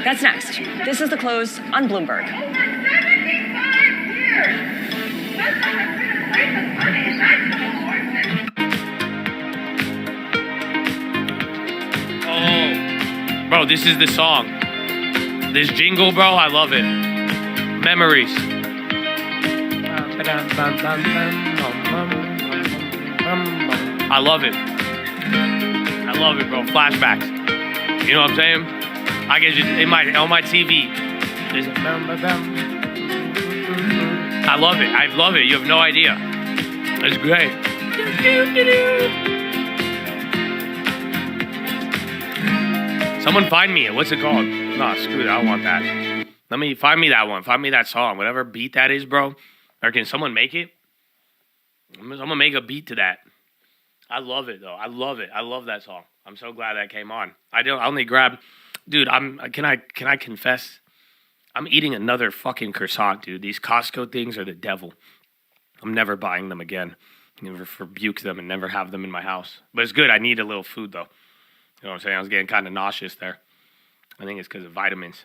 That's next. This is The Close on Bloomberg. Oh, bro, this is the song. This jingle, bro, I love it. Memories. I love it. I love it, bro. Flashbacks. You know what I'm saying? I get just on my TV. I love it. I love it. You have no idea. It's great. Someone find me it. What's it called? No, screw it. I don't want that. Find me that one. Find me that song. Whatever beat that is, bro. Or can someone make it? I'm gonna make a beat to that. I love it though. I love it. I love that song. I'm so glad that came on. I only grabbed, dude. Can I confess? I'm eating another fucking croissant, dude. These Costco things are the devil. I'm never buying them again. Never rebuke them and never have them in my house. But it's good. I need a little food though. You know what I'm saying? I was getting kind of nauseous there. I think it's because of vitamins.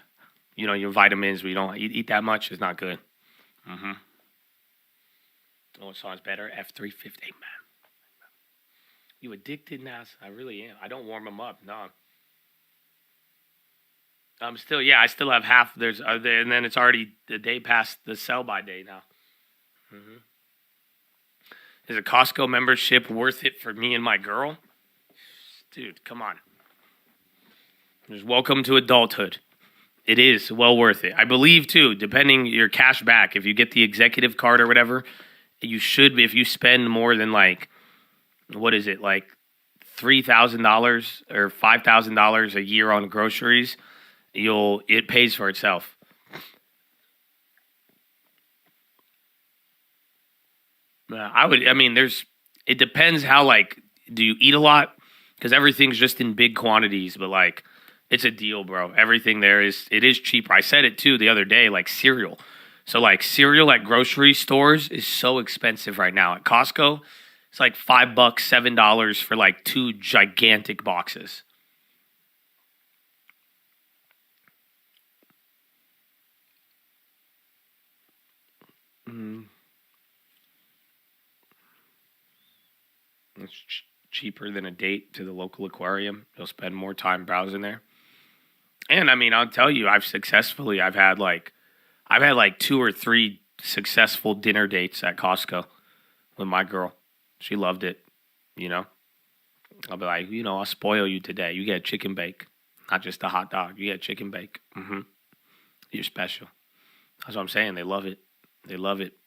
You know, your vitamins, we don't eat that much. It's not good. Oh, what song's better? F350, man. You addicted, Nas? I really am. I don't warm them up, no. I still have half. And then it's already the day past the sell-by day now. Is a Costco membership worth it for me and my girl? Dude, come on. Just welcome to adulthood. It is well worth it. I believe, too, depending your cash back, if you get the executive card or whatever, you should, if you spend more than like, what is it, like $3,000 or $5,000 a year on groceries, it pays for itself. It depends how, like, do you eat a lot? Because everything's just in big quantities, but like, it's a deal, bro. Everything there it is cheaper. I said it too the other day, like cereal. So like cereal at grocery stores is so expensive right now. At Costco, it's like $5, $7 for like 2 gigantic boxes. It's cheaper than a date to the local aquarium. You'll spend more time browsing there. And I mean, I'll tell you, I've had like 2 or 3 successful dinner dates at Costco with my girl. She loved it, you know. I'll be like, I'll spoil you today. You get chicken bake, not just a hot dog. You get chicken bake. You're special. That's what I'm saying. They love it. They love it.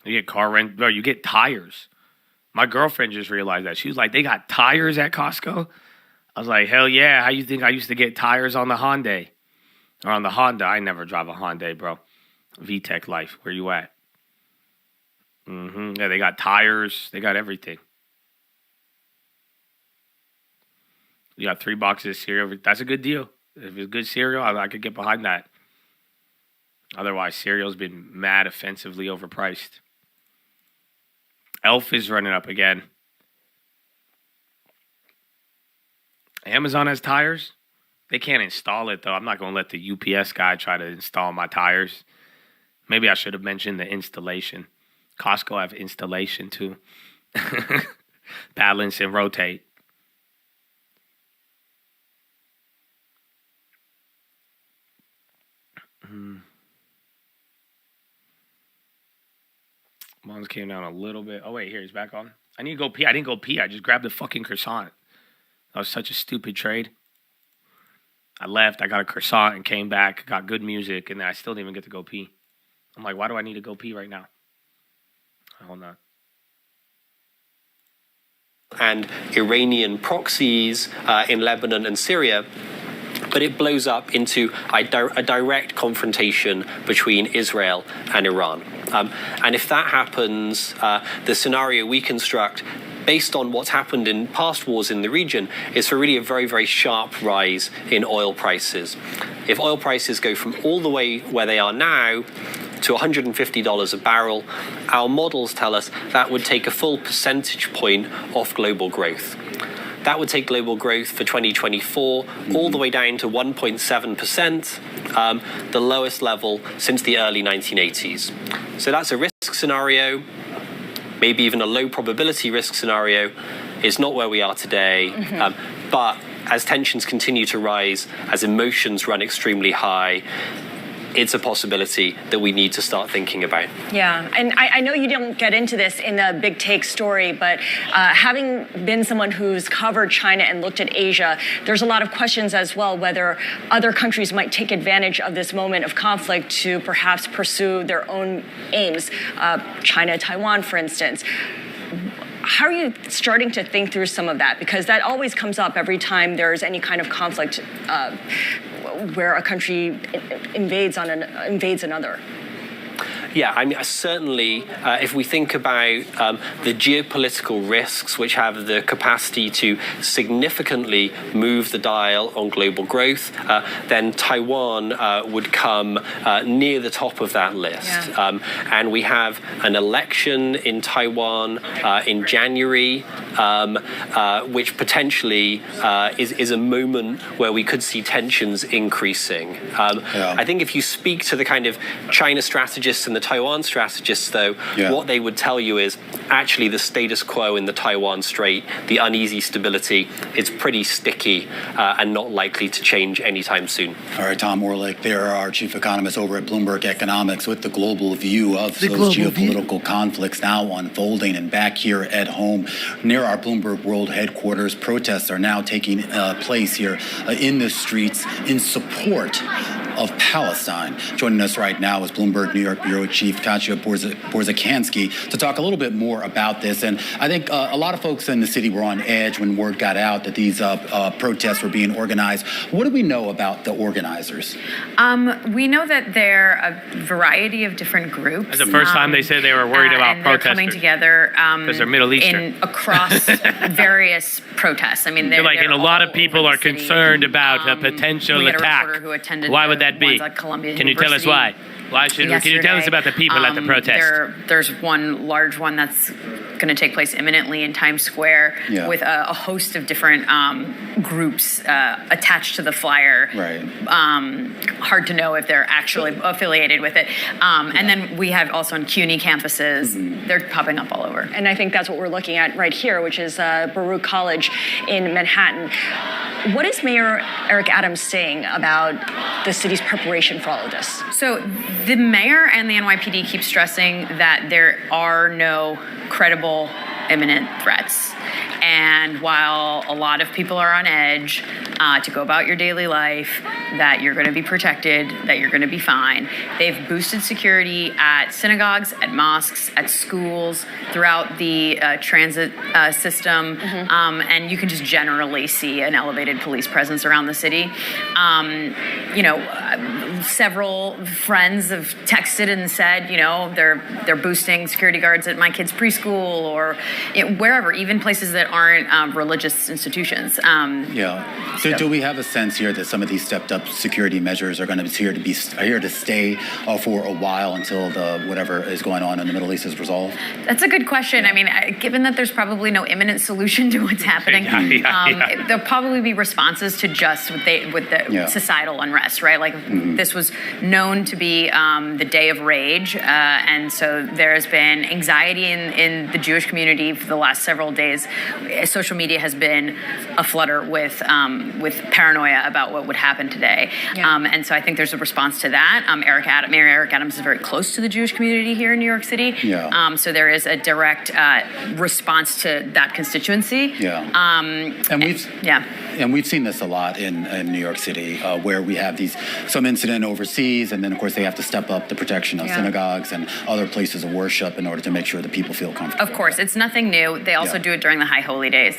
You get car rent, bro. You get tires. My girlfriend just realized that. She was like, they got tires at Costco? I was like, hell yeah. How you think I used to get tires on the Hyundai? Or on the Honda. I never drive a Hyundai, bro. VTEC life. Where you at? Yeah, they got tires. They got everything. You got 3 boxes of cereal. That's a good deal. If it's good cereal, I could get behind that. Otherwise, cereal's been mad offensively overpriced. Elf is running up again. Amazon has tires. They can't install it, though. I'm not going to let the UPS guy try to install my tires. Maybe I should have mentioned the installation. Costco have installation too. Balance and rotate. Bonds came down a little bit. Oh, wait, here, he's back on. I need to go pee. I didn't go pee. I just grabbed the fucking croissant. That was such a stupid trade. I left. I got a croissant and came back, got good music, and then I still didn't even get to go pee. I'm like, why do I need to go pee right now? Hold on. And Iranian proxies in Lebanon and Syria, but it blows up into a direct confrontation between Israel and Iran. And if that happens, the scenario we construct based on what's happened in past wars in the region is for really a very, very sharp rise in oil prices. If oil prices go from all the way where they are now to $150 a barrel, our models tell us that would take a full percentage point off global growth. That would take global growth for 2024 all the way down to 1.7%, the lowest level since the early 1980s. So that's a risk scenario, maybe even a low probability risk scenario. It's not where we are today, but as tensions continue to rise, as emotions run extremely high, it's a possibility that we need to start thinking about. Yeah, and I know you don't get into this in the big take story, but having been someone who's covered China and looked at Asia, there's a lot of questions as well whether other countries might take advantage of this moment of conflict to perhaps pursue their own aims. China, Taiwan, for instance. How are you starting to think through some of that? Because that always comes up every time there's any kind of conflict where a country invades another. Yeah, I mean, certainly, if we think about the geopolitical risks which have the capacity to significantly move the dial on global growth, then Taiwan would come near the top of that list. Yeah. And we have an election in Taiwan in January, which potentially is a moment where we could see tensions increasing. I think if you speak to the kind of China strategists and the Taiwan strategists, though, what they would tell you is actually the status quo in the Taiwan Strait, the uneasy stability, is pretty sticky and not likely to change anytime soon. All right, Tom Orlick, there, our chief economist over at Bloomberg Economics, with the global view of those geopolitical conflicts now unfolding. And back here at home, near our Bloomberg World headquarters, protests are now taking place here in the streets in support of Palestine. Joining us right now is Bloomberg New York Bureau Chief Katya Borzakansky to talk a little bit more about this. And I think a lot of folks in the city were on edge when word got out that these protests were being organized. What do we know about the organizers? We know that they're a variety of different groups. That's the first time they said they were worried about and protesters. They're coming together because they're Middle Eastern. Across various protests. I mean, they're and a lot of people are concerned about a potential attack. Why would that be? Can you tell us why? Can you tell us about the people at the protest? There's one large one that's going to take place imminently in Times Square with a host of different groups attached to the flyer. Right. Hard to know if they're actually affiliated with it. And then we have also on CUNY campuses. They're popping up all over. And I think that's what we're looking at right here, which is Baruch College in Manhattan. What is Mayor Eric Adams saying about the city's preparation for all of this? So the mayor and the NYPD keep stressing that there are no credible imminent threats. And while a lot of people are on edge to go about your daily life, that you're going to be protected, that you're going to be fine, they've boosted security at synagogues, at mosques, at schools, throughout the transit system. And you can just generally see an elevated police presence around the city. Several friends have texted and said, they're boosting security guards at my kid's preschool or wherever, even places that aren't religious institutions. So do we have a sense here that some of these stepped up security measures are going to be here to stay for a while until whatever is going on in the Middle East is resolved? That's a good question. I mean, given that there's probably no imminent solution to what's happening, there'll probably be responses to just with the societal unrest, right? Like this this was known to be the day of rage, and so there has been anxiety in the Jewish community for the last several days. Social media has been aflutter with paranoia about what would happen today, and so I think there's a response to that. Mayor Eric Adams is very close to the Jewish community here in New York City, so there is a direct response to that constituency. And we've seen this a lot in New York City, where we have some incident overseas, and then of course they have to step up the protection of synagogues and other places of worship in order to make sure that people feel comfortable. Of course, it's nothing new. They also do it during the high holy days.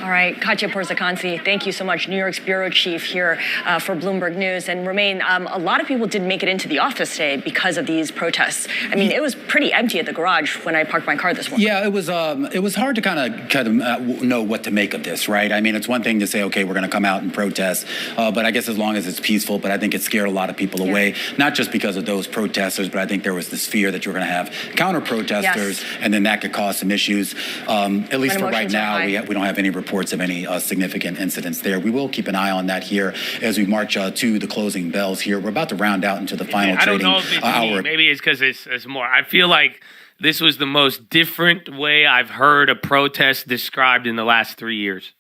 All right, Katya Porzakansi, thank you so much, New York's bureau chief here for Bloomberg News. And Romain, a lot of people didn't make it into the office today because of these protests. I mean, it was pretty empty at the garage when I parked my car this morning. Yeah, it was hard to kind of know what to make of this, right? I mean, it's one thing to say, okay, we're going to come out and protest, but I guess as long as it's peaceful. But I think it scared a lot of people away, not just because of those protesters, but I think there was this fear that you're going to have counter protesters, and then that could cause some issues. At least for right now, we don't have any reports of any significant incidents there. We will keep an eye on that here as we march to the closing bells here. We're about to round out into the final trading hour. Maybe it's because it's more. I feel like this was the most different way I've heard a protest described in the last 3 years.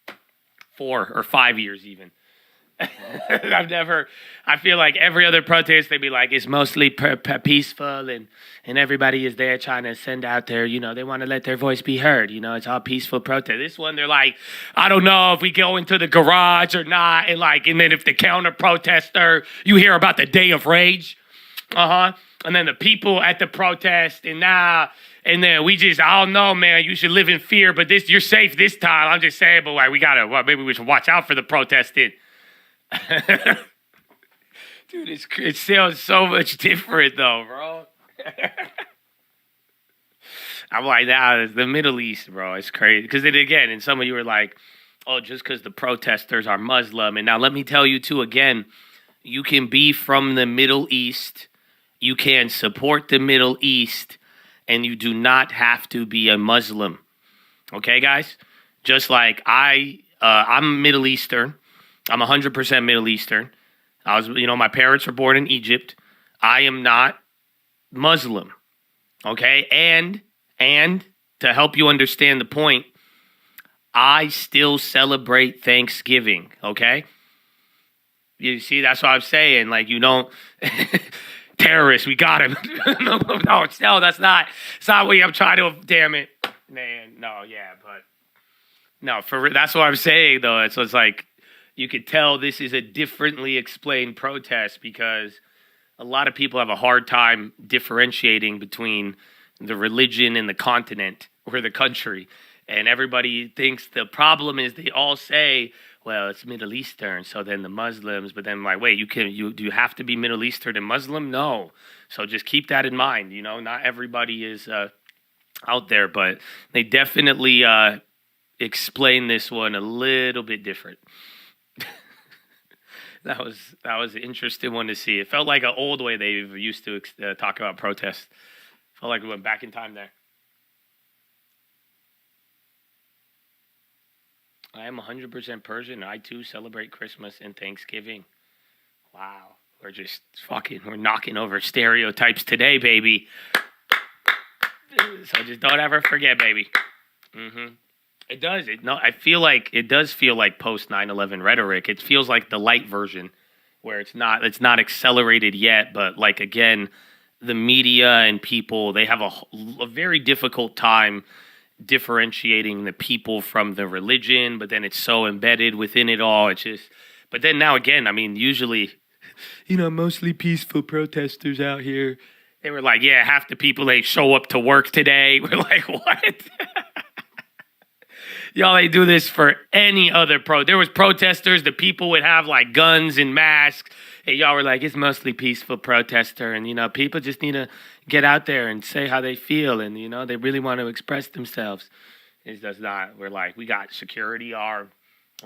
4 or 5 years even. I feel like every other protest, they'd be like, it's mostly peaceful and everybody is there trying to send out their, they want to let their voice be heard. It's all peaceful protest. This one, they're like, I don't know if we go into the garage or not. And then if the counter protester, you hear about the day of rage. And then the people at the protest and then I don't know, man, you should live in fear, but you're safe this time. I'm just saying, but maybe we should watch out for the protesting. Dude, it sounds so much different though, bro. I'm like, it's the Middle East, bro. It's crazy. Because then again, and some of you were like, oh, just because the protesters are Muslim. And now let me tell you too, again, you can be from the Middle East. You can support the Middle East. And you do not have to be a Muslim. Okay, guys? Just like I'm Middle Eastern. I'm 100% Middle Eastern. My parents were born in Egypt. I am not Muslim. Okay? And to help you understand the point, I still celebrate Thanksgiving. Okay? You see, that's what I'm saying. Like, you don't... Terrorists, we got him. No, that's not what I'm trying to... Damn it. Man, no, yeah, but... No, that's what I'm saying, though. It's like... You could tell this is a differently explained protest because a lot of people have a hard time differentiating between the religion and the continent or the country. And everybody thinks the problem is they all say, well, it's Middle Eastern, so then the Muslims, but then like, wait, do you have to be Middle Eastern and Muslim? No. So just keep that in mind. Not everybody is out there, but they definitely explain this one a little bit different. That was an interesting one to see. It felt like an old way they used to talk about protests. Felt like we went back in time there. I am 100% Persian. I too celebrate Christmas and Thanksgiving. Wow, we're knocking over stereotypes today, baby. So just don't ever forget, baby. It does. I feel like it does feel like post 9/11 rhetoric. It feels like the light version, where it's not accelerated yet, but like again, the media and people, they have a very difficult time differentiating the people from the religion. But then it's so embedded within it all. It's just. But then now again, I mean, usually, mostly peaceful protesters out here. They were like, yeah, half the people they show up to work today. We're like, what? Y'all ain't do this for any other There was protesters, the people would have like guns and masks. And y'all were like, it's mostly peaceful protester. And, people just need to get out there and say how they feel. And, they really want to express themselves. It does not. We're like, we got security.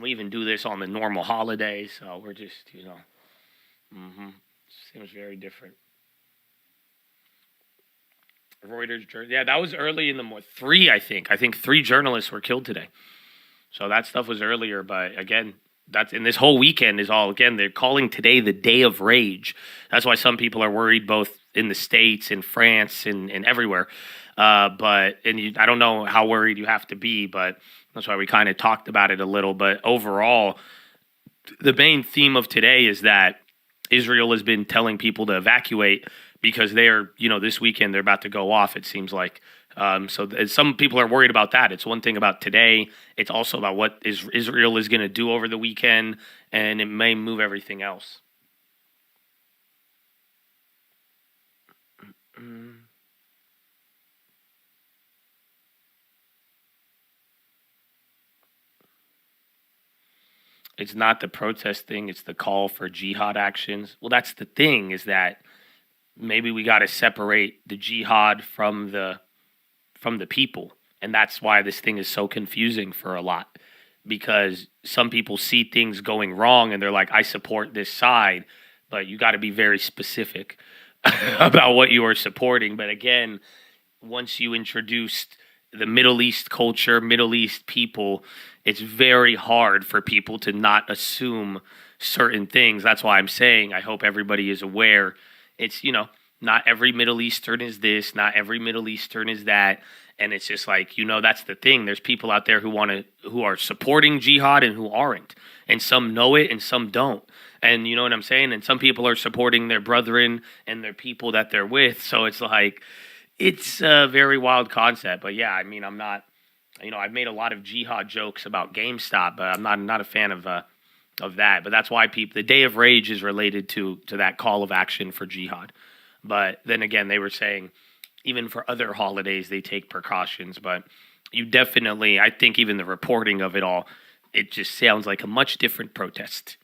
We even do this on the normal holidays. So we're just, seems very different. Reuters, yeah, that was early in the morning. 3, I think. I think 3 journalists were killed today. So that stuff was earlier, but again, That's and this whole weekend is all again. They're calling today the Day of Rage. That's why some people are worried, both in the States, in France, and everywhere. I don't know how worried you have to be, but that's why we kind of talked about it a little. But overall, the main theme of today is that Israel has been telling people to evacuate because they're, this weekend they're about to go off. It seems like. So some people are worried about that. It's one thing about today. It's also about what Israel is going to do over the weekend, and it may move everything else. It's not the protest thing. It's the call for jihad actions. Well, that's the thing, is that maybe we got to separate the jihad from the people. And that's why this thing is so confusing for a lot, because some people see things going wrong and they're like, I support this side, but you got to be very specific about what you are supporting. But again, once you introduced the Middle East culture, Middle East people, it's very hard for people to not assume certain things. That's why I'm saying I hope everybody is aware. It's, not every Middle Eastern is this, not every Middle Eastern is that. And it's just like, that's the thing. There's people out there who are supporting jihad and who aren't. And some know it and some don't. And you know what I'm saying? And some people are supporting their brethren and their people that they're with. So it's like, it's a very wild concept. But yeah, I mean, I'm not, I've made a lot of jihad jokes about GameStop, but I'm not a fan of that. But that's why the Day of Rage is related to that call of action for jihad. But then again, they were saying even for other holidays, they take precautions. But you definitely, I think even the reporting of it all, it just sounds like a much different protest.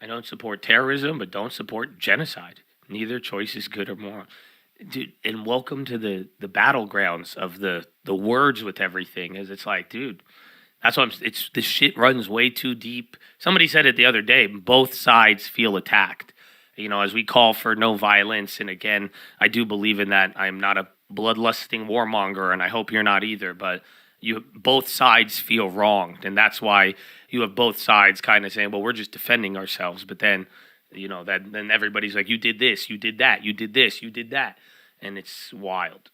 I don't support terrorism, but don't support genocide. Neither choice is good or moral. Dude, and welcome to the battlegrounds of the words with everything. Is it's like, dude, that's what this shit runs way too deep. Somebody said it the other day, both sides feel attacked. As we call for no violence, and again, I do believe in that. I'm not a bloodlusting warmonger, and I hope you're not either, but both sides feel wronged, and that's why you have both sides kind of saying, well, we're just defending ourselves. But then, then everybody's like, you did this, you did that, you did this, you did that. And it's wild.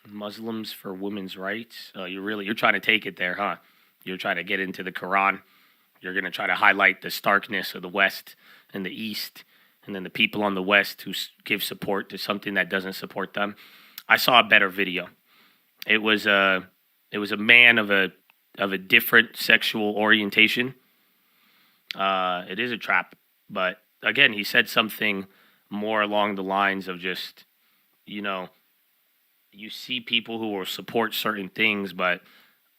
Muslims for women's rights. You're trying to take it there, huh? You're trying to get into the Quran. You're going to try to highlight the starkness of the West and the East, and then the people on the West who give support to something that doesn't support them. I saw a better video. It was a man of a different sexual orientation. It is a trap, but again, he said something more along the lines of just, you see people who will support certain things, but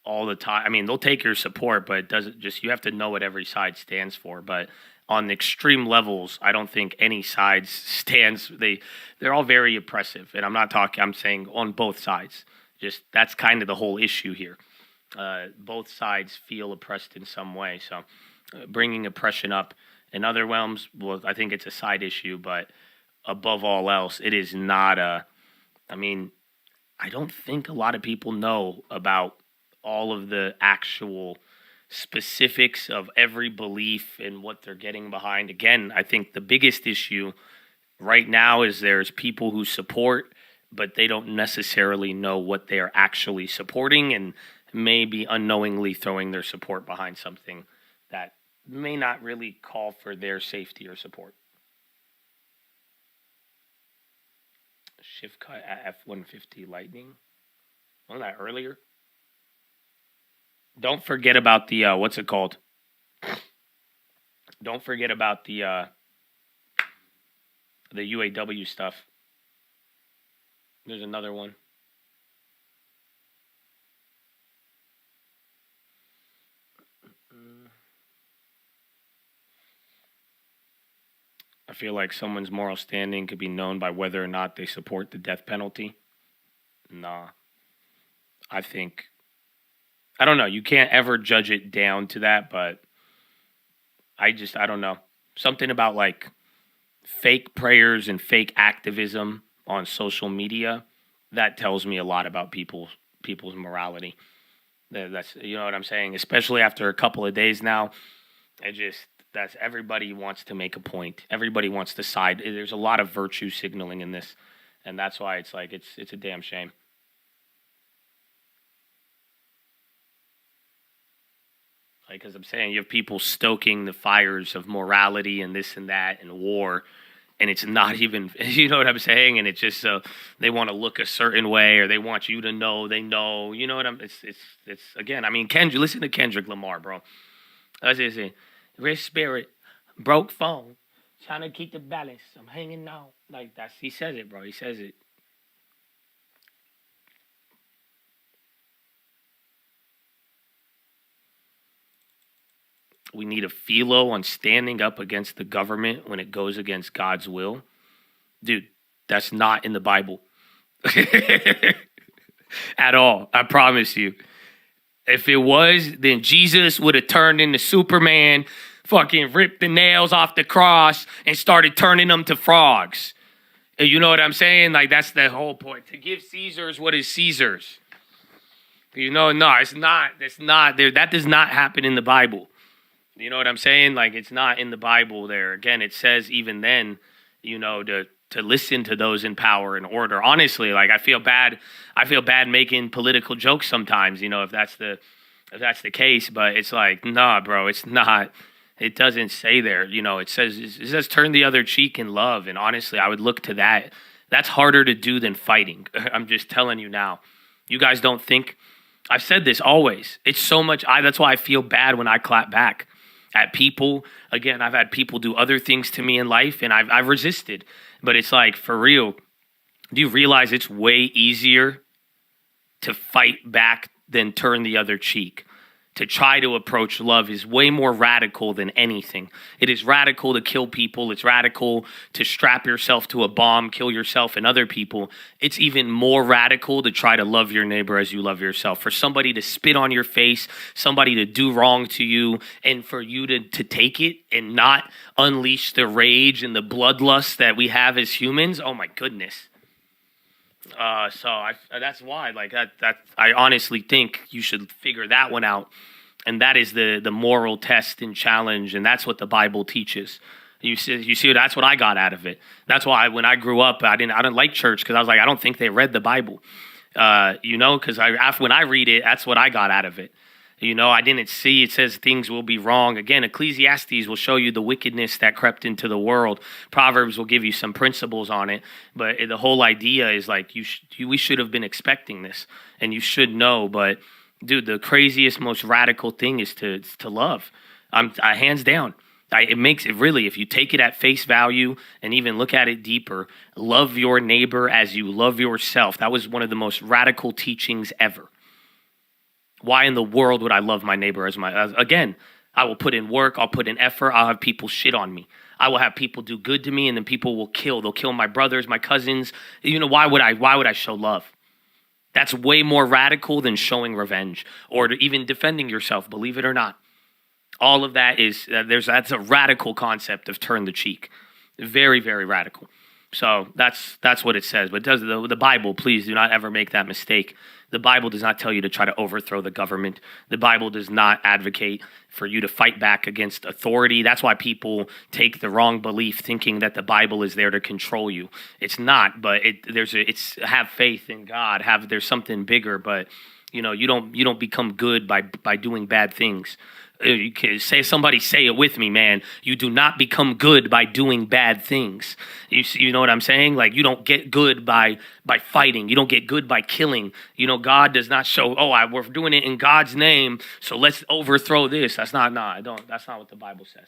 all the time, I mean, they'll take your support, but it doesn't you have to know what every side stands for. But on the extreme levels, I don't think any side stands. They're all very oppressive, and I'm saying on both sides. Just that's kind of the whole issue here. Both sides feel oppressed in some way. So bringing oppression up in other realms, well, I think it's a side issue, but above all else, it is not I don't think a lot of people know about all of the actual specifics of every belief and what they're getting behind. Again, I think the biggest issue right now is there's people who support, but they don't necessarily know what they're actually supporting, and maybe unknowingly throwing their support behind something that may not really call for their safety or support. Shift cut at F-150 Lightning. Wasn't that earlier? Don't forget about the, what's it called? Don't forget about the UAW stuff. There's another one. I feel like someone's moral standing could be known by whether or not they support the death penalty. Nah. I don't know. You can't ever judge it down to that, but I don't know. Something about like fake prayers and fake activism on social media, that tells me a lot about people's morality. That's, you know what I'm saying? Especially after a couple of days now, that's everybody wants to make a point. Everybody wants to side. There's a lot of virtue signaling in this, and that's why it's like it's a damn shame. Like, because I'm saying, you have people stoking the fires of morality and this and that and war, and it's not even, you know what I'm saying? And it's just they want to look a certain way, or they want you to know they know. You know what it's again. I mean, listen to Kendrick Lamar, bro. That's it. Rich spirit, broke phone, trying to keep the balance. I'm hanging out. Like, he says it, bro. He says it. We need a philo on standing up against the government when it goes against God's will. Dude, that's not in the Bible. At all. I promise you. If it was, then Jesus would have turned into Superman, fucking ripped the nails off the cross, and started turning them to frogs. You know what I'm saying? Like, that's the whole point. To give Caesar's what is Caesar's. You know, no, it's not. It's not there. That does not happen in the Bible. You know what I'm saying? Like, it's not in the Bible there. Again, it says even then, you know, to listen to those in power and order. Honestly, like, I feel bad making political jokes sometimes, you know, if that's the case, but it's like, nah, bro, it's not. It doesn't say there, you know, it says turn the other cheek in love. And honestly, I would look to that. That's harder to do than fighting. I'm just telling you now. You guys don't think, I've said this always. It's so much, that's why I feel bad when I clap back at people. Again, I've had people do other things to me in life, and I've resisted. But it's like, for real, do you realize it's way easier to fight back than turn the other cheek? To try to approach love is way more radical than anything. It is radical to kill people. It's radical to strap yourself to a bomb, kill yourself and other people. It's even more radical to try to love your neighbor as you love yourself. For somebody to spit on your face, somebody to do wrong to you, and for you to take it and not unleash the rage and the bloodlust that we have as humans, oh my goodness. That's why, like, that I honestly think you should figure that one out, and that is the moral test and challenge, and that's what the Bible teaches. You see, that's what I got out of it. That's why when I grew up, I didn't like church, because I was like, I don't think they read the Bible, you know, because when I read it, that's what I got out of it. You know, I didn't see, it says things will be wrong. Again, Ecclesiastes will show you the wickedness that crept into the world. Proverbs will give you some principles on it. But the whole idea is like, we should have been expecting this, and you should know. But dude, the craziest, most radical thing is to love. Hands down. It makes it really, if you take it at face value and even look at it deeper, love your neighbor as you love yourself. That was one of the most radical teachings ever. Why in the world would I love my neighbor as again, I will put in work, I'll put in effort, I'll have people shit on me. I will have people do good to me, and then people will kill. They'll kill my brothers, my cousins. You know, why would I show love? That's way more radical than showing revenge or even defending yourself, believe it or not. All of that is, that's a radical concept of turn the cheek. Very, very radical. So that's what it says. But the Bible, please do not ever make that mistake. The Bible does not tell you to try to overthrow the government. The Bible does not advocate for you to fight back against authority. That's why people take the wrong belief thinking that the Bible is there to control you. It's not, but it's have faith in God. There's something bigger, but you know, you don't become good by doing bad things. You can say it with me, man. You do not become good by doing bad things. You know what I'm saying? Like, you don't get good by fighting. You don't get good by killing. You know, God does not show, we're doing it in God's name, so let's overthrow this. That's not what the Bible says.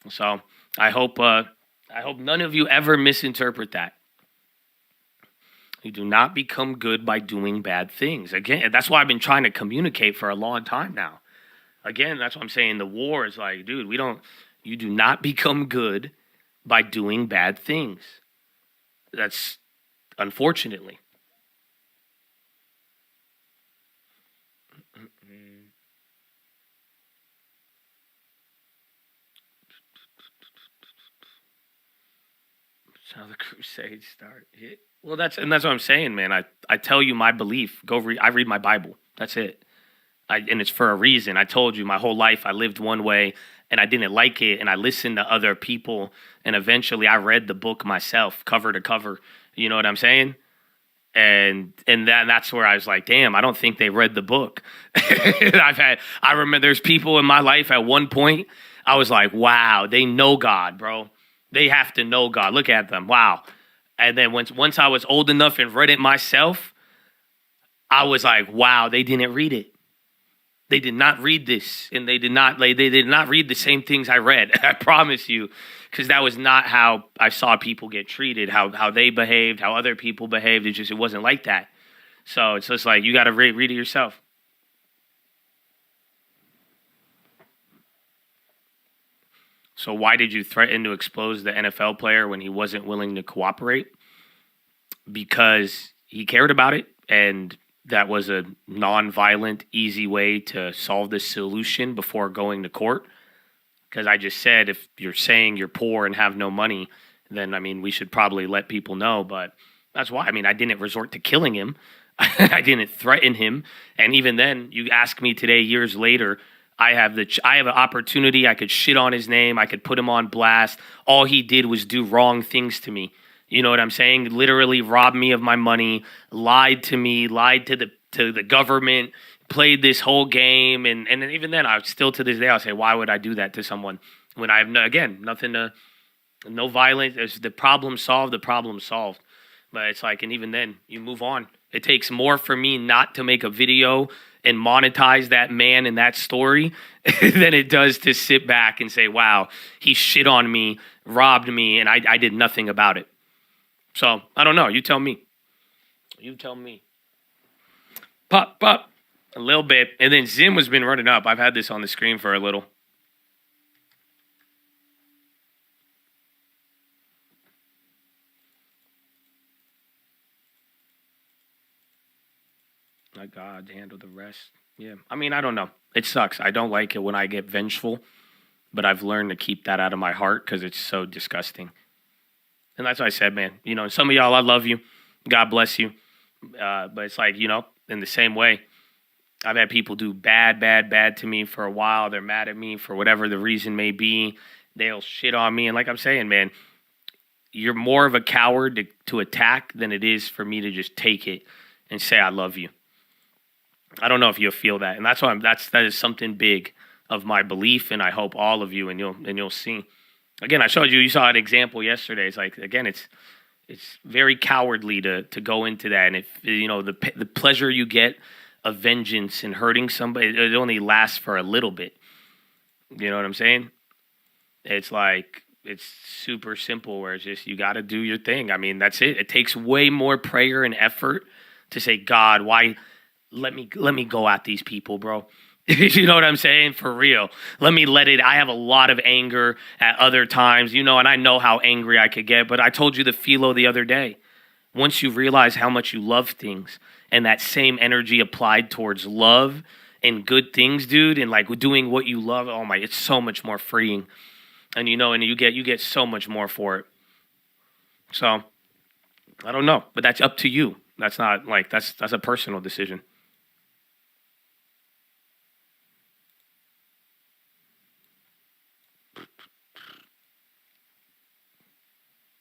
So I hope none of you ever misinterpret that. You do not become good by doing bad things. Again, that's why I've been trying to communicate for a long time now. Again, that's what I'm saying. The war is like, dude, you do not become good by doing bad things. That's unfortunately. That's how the Crusades start. Well, that's what I'm saying, man. I tell you my belief. I read my Bible. That's it. And it's for a reason. I told you my whole life I lived one way and I didn't like it, and I listened to other people, and eventually I read the book myself, cover to cover. You know what I'm saying? And that's where I was like, damn, I don't think they read the book. I remember there's people in my life at one point, I was like, wow, they know God, bro. They have to know God. Look at them. Wow. And then once I was old enough and read it myself, I was like, wow, they didn't read it. They did not read this, and they did not read the same things I read. I promise you, because that was not how I saw people get treated, how they behaved, how other people behaved. It wasn't like that. So it's just like you got to read it yourself. So why did you threaten to expose the NFL player when he wasn't willing to cooperate? Because he cared about it, and that was a non-violent, easy way to solve the solution before going to court. Because I just said, if you're saying you're poor and have no money, then, I mean, we should probably let people know. But that's why. I mean, I didn't resort to killing him. I didn't threaten him. And even then, you ask me today, years later, I have an opportunity. I could shit on his name. I could put him on blast. All he did was do wrong things to me. You know what I'm saying? Literally robbed me of my money, lied to me, lied to the government, played this whole game. And even then, I still to this day, I'll say, why would I do that to someone when I have, no violence. It's the problem solved, But it's like, and even then, you move on. It takes more for me not to make a video and monetize that man and that story than it does to sit back and say, wow, he shit on me, robbed me, and I did nothing about it. So, I don't know. You tell me. Pop. A little bit. And then Zim has been running up. I've had this on the screen for a little. Let God handle the rest. Yeah. I mean, I don't know. It sucks. I don't like it when I get vengeful. But I've learned to keep that out of my heart because it's so disgusting. And that's what I said, man. You know, some of y'all, I love you. God bless you. But it's like, you know, in the same way, I've had people do bad to me for a while. They're mad at me for whatever the reason may be. They'll shit on me. And like I'm saying, man, you're more of a coward to attack than it is for me to just take it and say, I love you. I don't know if you'll feel that. And that's why that is something big of my belief. And I hope all of you, and you'll see. Again, I showed you saw an example yesterday. It's like, again, it's very cowardly to go into that. And if you know the pleasure you get of vengeance and hurting somebody, it only lasts for a little bit. You know what I'm saying? It's like, it's super simple where it's just, you got to do your thing. I mean, that's it. It takes way more prayer and effort to say, God, why let me go at these people, bro. You know what I'm saying? For real. I have a lot of anger at other times, you know, and I know how angry I could get, but I told you the philo the other day. Once you realize how much you love things and that same energy applied towards love and good things, dude, and like doing what you love, oh my, it's so much more freeing. And you know, and you get so much more for it. So, I don't know, but that's up to you. That's not like, that's a personal decision.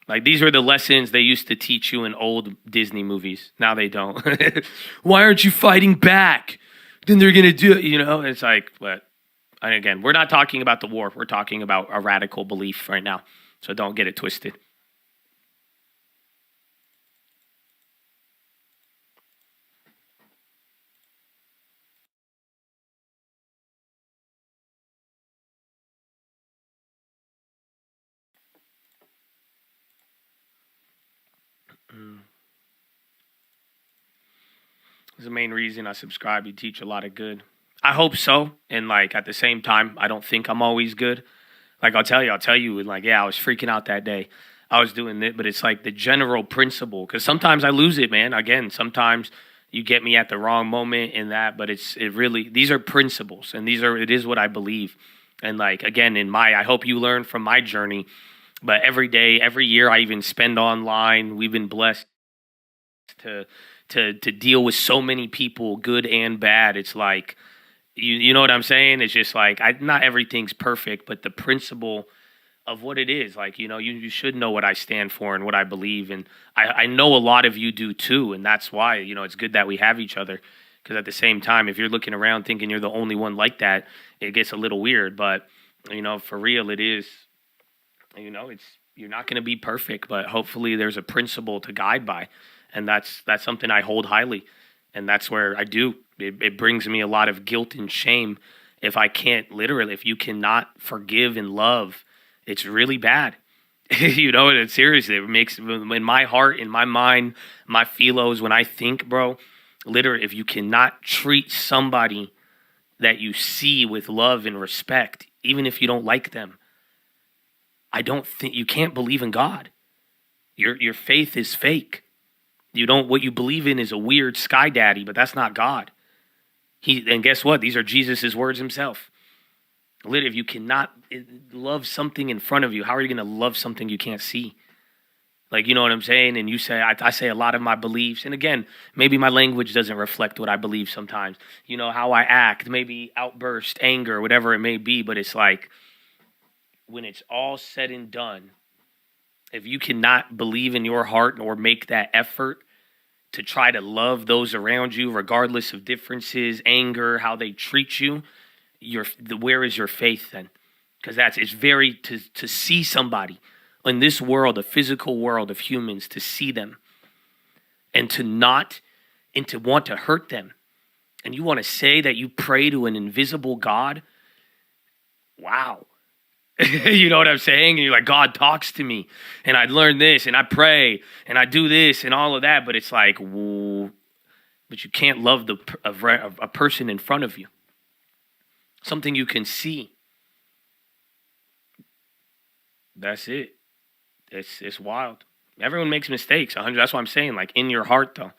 Like, these were the lessons they used to teach you in old Disney movies. Now they don't. Why aren't you fighting back? Then they're going to do it, you know? It's like, but, and again, we're not talking about the war. We're talking about a radical belief right now. So don't get it twisted. It's the main reason I subscribe. You teach a lot of good. I hope so. And like at the same time, I don't think I'm always good. Like I'll tell you, like, yeah, I was freaking out that day. I was doing it, but it's like the general principle. Because sometimes I lose it, man. Again, sometimes you get me at the wrong moment in that, but these are principles, and it is what I believe. And like, again, I hope you learn from my journey, but every day, every year I even spend online. We've been blessed to deal with so many people, good and bad. It's like, you know what I'm saying? It's just like, not everything's perfect, but the principle of what it is, like, you should know what I stand for and what I believe. And I know a lot of you do too. And that's why, it's good that we have each other. Because at the same time, if you're looking around thinking you're the only one like that, it gets a little weird. But, for real, it is, you're not going to be perfect, but hopefully there's a principle to guide by. And that's something I hold highly. And that's where I do. It brings me a lot of guilt and shame if you cannot forgive and love. It's really bad. And seriously, it makes, in my heart, in my mind, my philos, when I think, bro, literally, if you cannot treat somebody that you see with love and respect, even if you don't like them, I don't think you can't believe in God. Your faith is fake. What you believe in is a weird sky daddy, but that's not God. And guess what? These are Jesus's words himself. Literally, if you cannot love something in front of you, how are you going to love something you can't see? Like, you know what I'm saying? And you say, I say a lot of my beliefs. And again, maybe my language doesn't reflect what I believe sometimes. How I act, maybe outburst, anger, whatever it may be. But it's like, when it's all said and done, if you cannot believe in your heart or make that effort to try to love those around you, regardless of differences, anger, how they treat you, where is your faith then? Because it's very to see somebody in this world, a physical world of humans, to see them and to want to hurt them. And you want to say that you pray to an invisible God? Wow. You know what I'm saying? And you're like, God talks to me and I learn this and I pray and I do this and all of that. But it's like, whoa, but you can't love a person in front of you. Something you can see. That's it. It's wild. Everyone makes mistakes. That's why I'm saying, like, in your heart, though.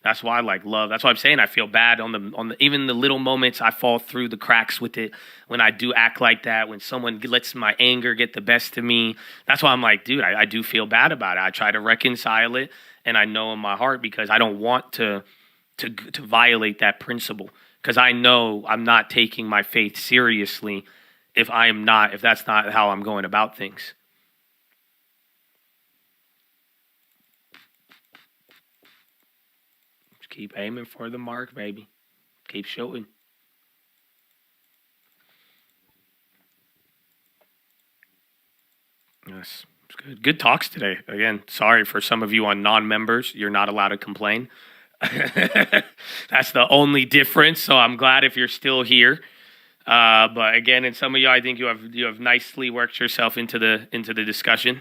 That's why I like love. That's why I'm saying I feel bad on the even the little moments I fall through the cracks with it when I do act like that, when someone lets my anger get the best of me. That's why I'm like, dude, I do feel bad about it. I try to reconcile it, and I know in my heart, because I don't want to violate that principle. Because I know I'm not taking my faith seriously if that's not how I'm going about things. Just keep aiming for the mark, baby. Keep shooting. Yes, it's good. Good talks today. Again, sorry for some of you on non-members. You're not allowed to complain. That's the only difference. So I'm glad if you're still here. But again, and some of you, I think you have nicely worked yourself into the discussion.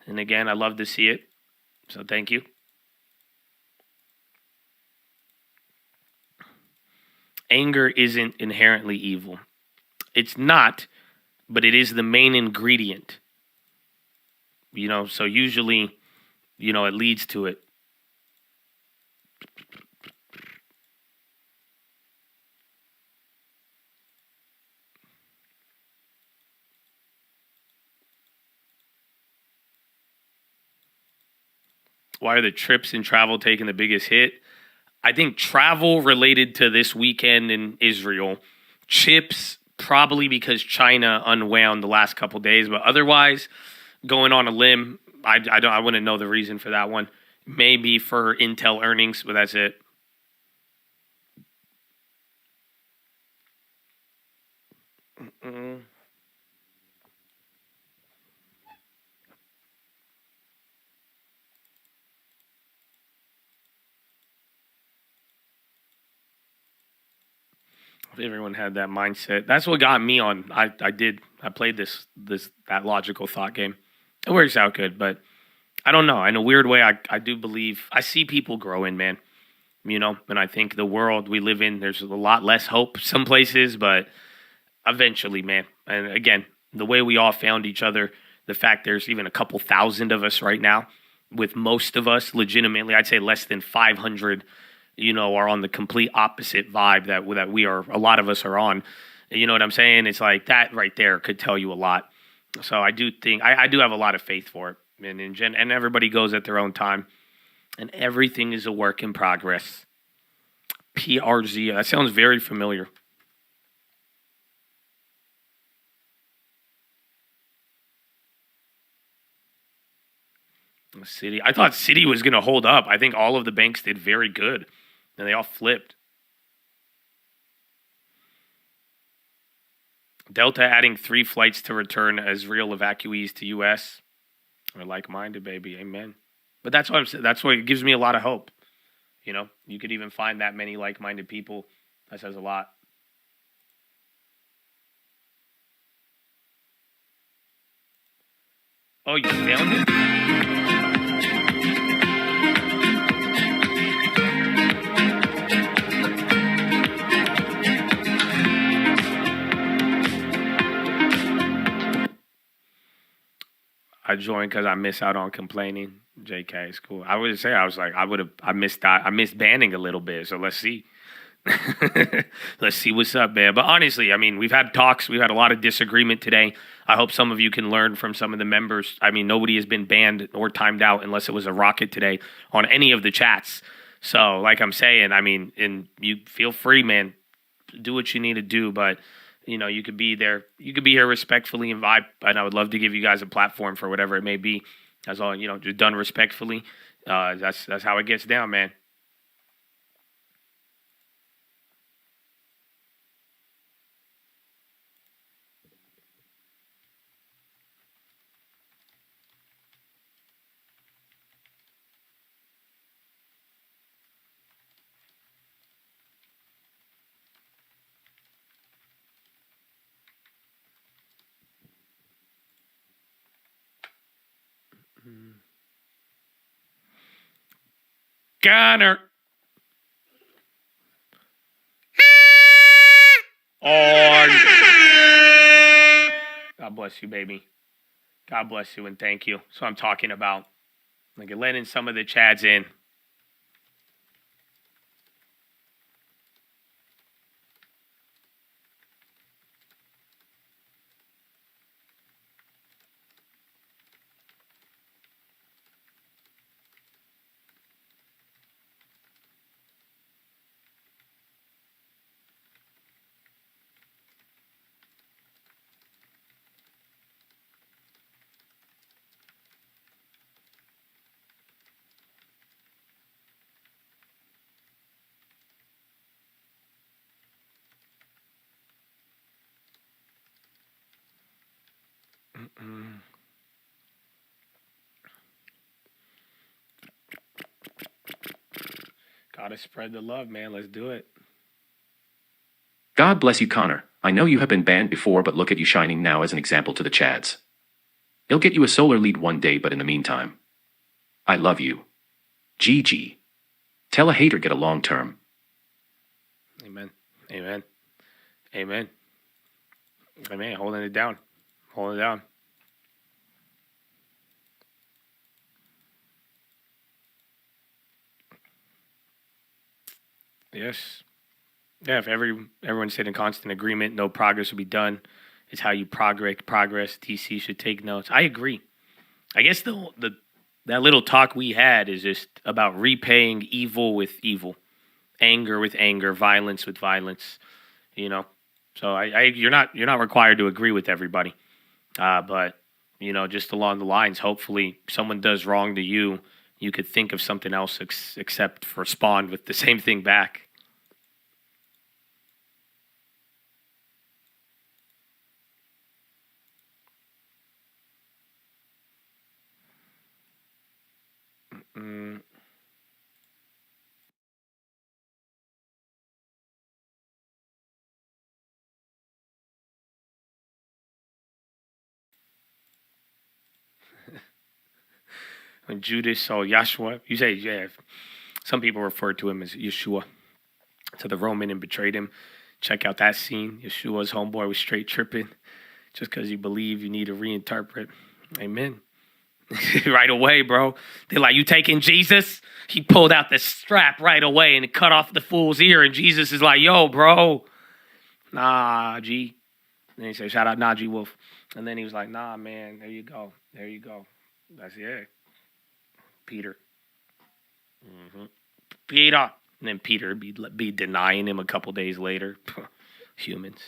And again, I love to see it. So thank you. Anger isn't inherently evil. It's not, but it is the main ingredient. So usually, it leads to it. Why are the trips and travel taking the biggest hit? I think travel related to this weekend in Israel. Chips, probably because China unwound the last couple days. But otherwise, going on a limb, I wouldn't know the reason for that one. Maybe for Intel earnings, but that's it. Everyone had that mindset. That's what got me on. I played that logical thought game. It works out good, but I don't know. In a weird way, I do believe I see people growing, man. you know, and I think the world we live in, there's a lot less hope some places, but eventually, man. And again, the way we all found each other, the fact there's even a couple thousand of us right now, with most of us legitimately, I'd say less than 500, you know, are on the complete opposite vibe that we are, a lot of us are on. You know what I'm saying? It's like that right there could tell you a lot. So I do think, I do have a lot of faith for it. And everybody goes at their own time. And everything is a work in progress. PRZ, that sounds very familiar. City. I thought City was going to hold up. I think all of the banks did very good. And they all flipped. Delta adding 3 flights to return as real evacuees to U.S. We're like-minded, baby. Amen. But that's what I'm saying. That's what it gives me a lot of hope. You know, you could even find that many like-minded people. That says a lot. Oh, you found it? I joined because I miss out on complaining. JK is cool. I would say I missed banning a little bit. So let's see. Let's see what's up, man. But honestly, I mean, we've had talks. We've had a lot of disagreement today. I hope some of you can learn from some of the members. I mean, nobody has been banned or timed out unless it was a rocket today on any of the chats. So like I'm saying, I mean, and you feel free, man. Do what you need to do, but you know, you could be there. You could be here respectfully and vibe. And I would love to give you guys a platform for whatever it may be. That's all, you know, just done respectfully. That's how it gets down, man. Gunner. On. God bless you, baby. God bless you and thank you. So I'm talking about. Like letting some of the chads in. Gotta spread the love, man. Let's do it. God bless you, Connor. I know you have been banned before, but look at you shining now as an example to the Chads. He'll get you a solar lead one day, but in the meantime, I love you. GG. Tell a hater get a long term. Amen. Amen. Amen. Amen. Holding it down. Holding it down. Yes. Yeah, if everyone stayed in constant agreement, no progress would be done. It's how you progress. DC should take notes. I agree. I guess that little talk we had is just about repaying evil with evil, anger with anger, violence with violence. You know, so you're not required to agree with everybody, but you know, just along the lines. Hopefully, someone does wrong to you, you could think of something else except respond with the same thing back. When Judas saw Yahshua, you say, yeah. Some people refer to him as Yeshua, to the Roman and betrayed him. Check out that scene. Yeshua's homeboy was straight tripping. Just because you believe, you need to reinterpret. Amen. Right away, bro. They're like, you taking Jesus? He pulled out the strap right away and cut off the fool's ear. And Jesus is like, yo, bro. Nah, G. And then he said, shout out Najee Wolf. And then he was like, nah, man, there you go. There you go. That's it. Peter. Peter. And then Peter be denying him a couple days later. Humans.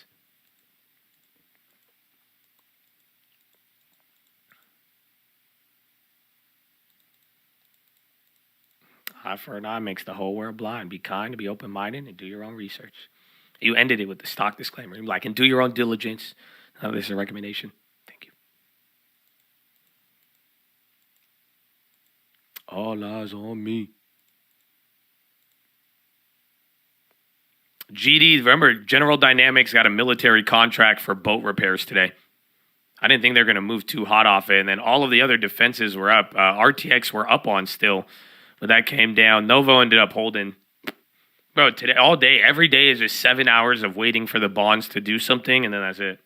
Eye for an eye makes the whole world blind. Be kind, be open-minded, and do your own research. You ended it with the stock disclaimer. You're like, and do your own diligence. This is a recommendation. Thank you. All eyes on me. GD, remember, General Dynamics got a military contract for boat repairs today. I didn't think they were going to move too hot off it. And then all of the other defenses were up. RTX were up on still. But that came down. Novo ended up holding. Bro, today, all day, every day is just 7 hours of waiting for the bonds to do something, and then that's it.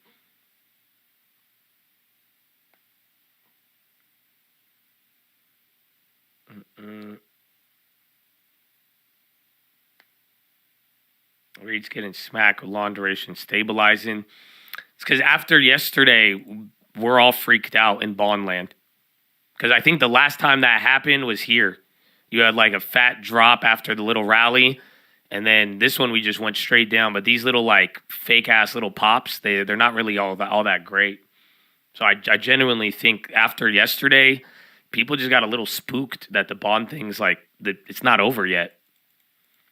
Reed's getting smacked with long duration stabilizing. It's because after yesterday, we're all freaked out in bond land. Because I think the last time that happened was here. You had like a fat drop after the little rally, and then this one we just went straight down. But these little like fake ass little pops, they're not really all that great. So I genuinely think after yesterday, people just got a little spooked that the bond thing's like it's not over yet.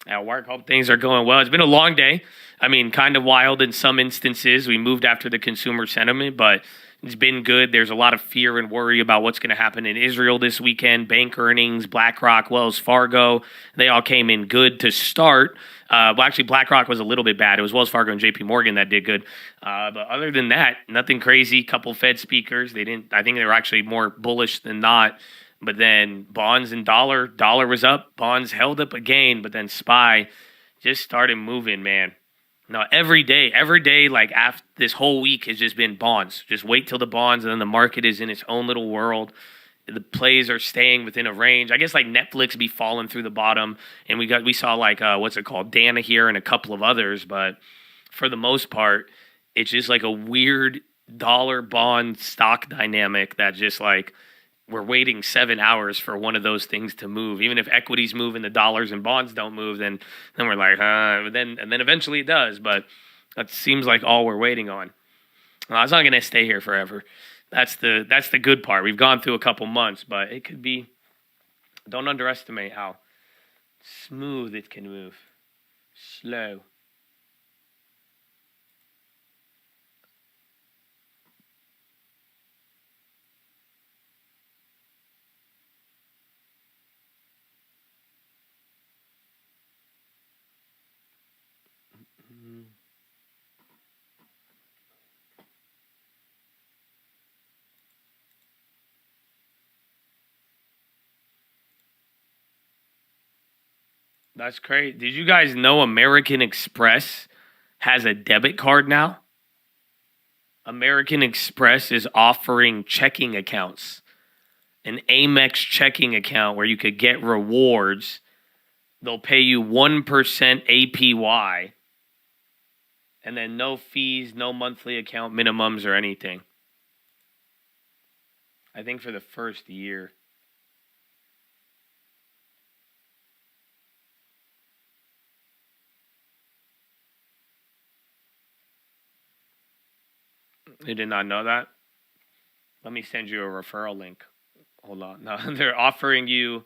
At work, hope things are going well. It's been a long day. I mean, kind of wild in some instances. We moved after the consumer sentiment, but it's been good. There's a lot of fear and worry about what's going to happen in Israel this weekend. Bank earnings, BlackRock, Wells Fargo, they all came in good to start. Well, actually, BlackRock was a little bit bad. It was Wells Fargo and JP Morgan that did good. But other than that, nothing crazy. Couple Fed speakers. I think they were actually more bullish than not. But then bonds and dollar was up. Bonds held up again. But then SPY just started moving, man. No, every day, like after this whole week has just been bonds. Just wait till the bonds, and then the market is in its own little world. The plays are staying within a range. I guess like Netflix be falling through the bottom, and we saw like what's it called, Dana here and a couple of others. But for the most part, it's just like a weird dollar bond stock dynamic that just like we're waiting 7 hours for one of those things to move. Even if equities move and the dollars and bonds don't move, then we're like, and then eventually it does. But that seems like all we're waiting on. Well, it's not going to stay here forever. That's the good part. We've gone through a couple months, but it could be. Don't underestimate how smooth it can move. Slow. That's great. Did you guys know American Express has a debit card now? American Express is offering checking accounts, an Amex checking account where you could get rewards. They'll pay you 1% APY, and then no fees, no monthly account minimums or anything. I think for the first year. You did not know that? Let me send you a referral link. Hold on. No, they're offering you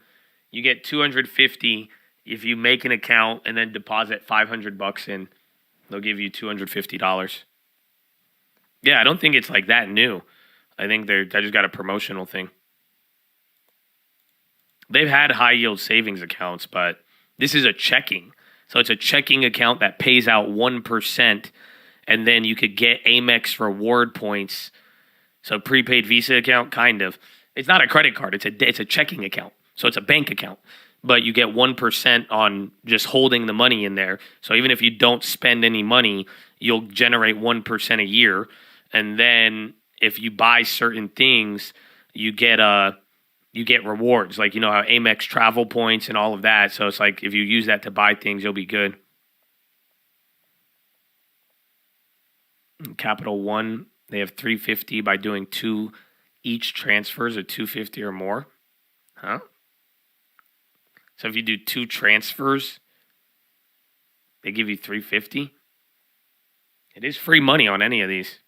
get $250 if you make an account and then deposit $500 in. They'll give you $250. Yeah, I don't think it's like that new. I think they just got a promotional thing. They've had high yield savings accounts, but this is a checking. So it's a checking account that pays out 1%. And then you could get Amex reward points. So prepaid Visa account, kind of. It's not a credit card. It's a checking account. So it's a bank account. but you get 1% on just holding the money in there. So even if you don't spend any money, you'll generate 1% a year. And then if you buy certain things, you get rewards, like, you know, how Amex travel points and all of that. So it's like if you use that to buy things, you'll be good. Capital One, they have 350 by doing 2 each transfers of 250 or more. Huh? So if you do 2 transfers, they give you 350. It is free money on any of these.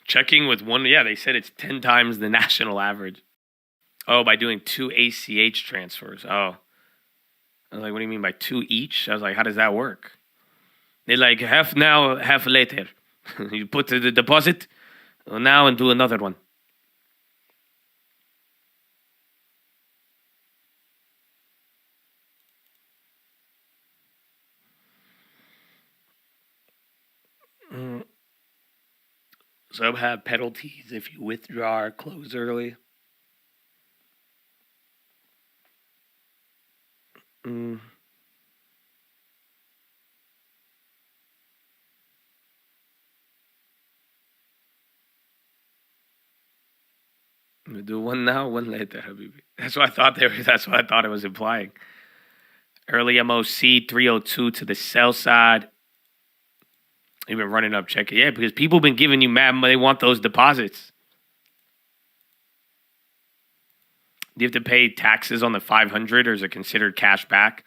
Checking with one, yeah, they said it's 10 times the national average. Oh, by doing 2 ACH transfers. Oh. I was like, what do you mean by 2 each? I was like, how does that work? They're like, half now, half later. You put the deposit now and do another one. Some have penalties if you withdraw or close early. We do one now, one later, Habibi. That's what I thought that's what I thought it was implying. Early MOC 302 to the sell side. You've been running up check it. Yeah, because people have been giving you mad money. They want those deposits. Do you have to pay taxes on the 500 or is it considered cash back?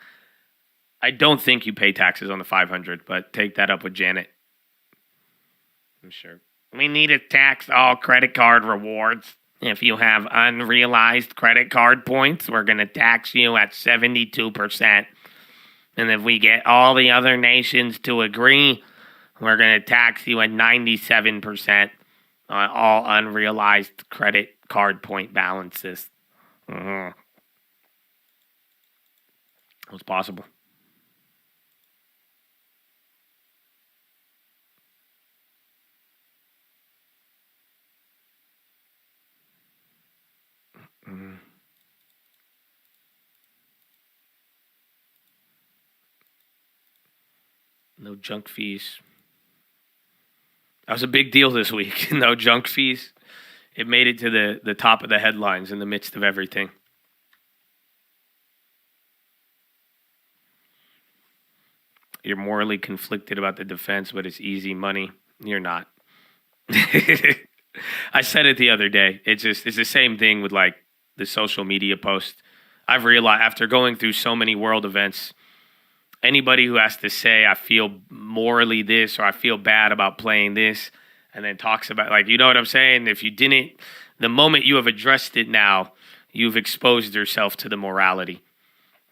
I don't think you pay taxes on the 500, but take that up with Janet. I'm sure. We need to tax all credit card rewards. If you have unrealized credit card points, we're going to tax you at 72%. And if we get all the other nations to agree, we're going to tax you at 97% on all unrealized credit card point balances. It's possible. No junk fees. That was a big deal this week. No junk fees. It made it to the top of the headlines in the midst of everything. You're morally conflicted about the defense, but it's easy money. You're not. I said it the other day. It's the same thing with like the social media post. I've realized after going through so many world events, anybody who has to say, I feel morally this or I feel bad about playing this, and then talks about, like, you know what I'm saying? If you didn't, the moment you have addressed it now, you've exposed yourself to the morality,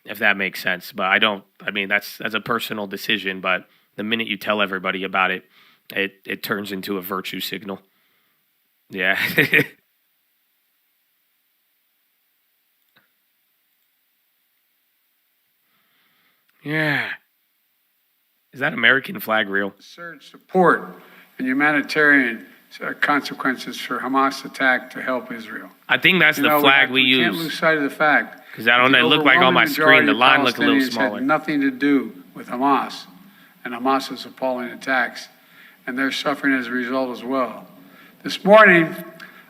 if that makes sense. But that's a personal decision, but the minute you tell everybody about it, it turns into a virtue signal. Yeah. Yeah. Is that American flag real? Surge support and humanitarian consequences for Hamas attack to help Israel. I think that's the flag we use. We can't lose sight of the fact. Because I don't know, it looked like on my screen, the line looked a little smaller. Had nothing to do with Hamas and Hamas's appalling attacks, and they're suffering as a result as well. This morning,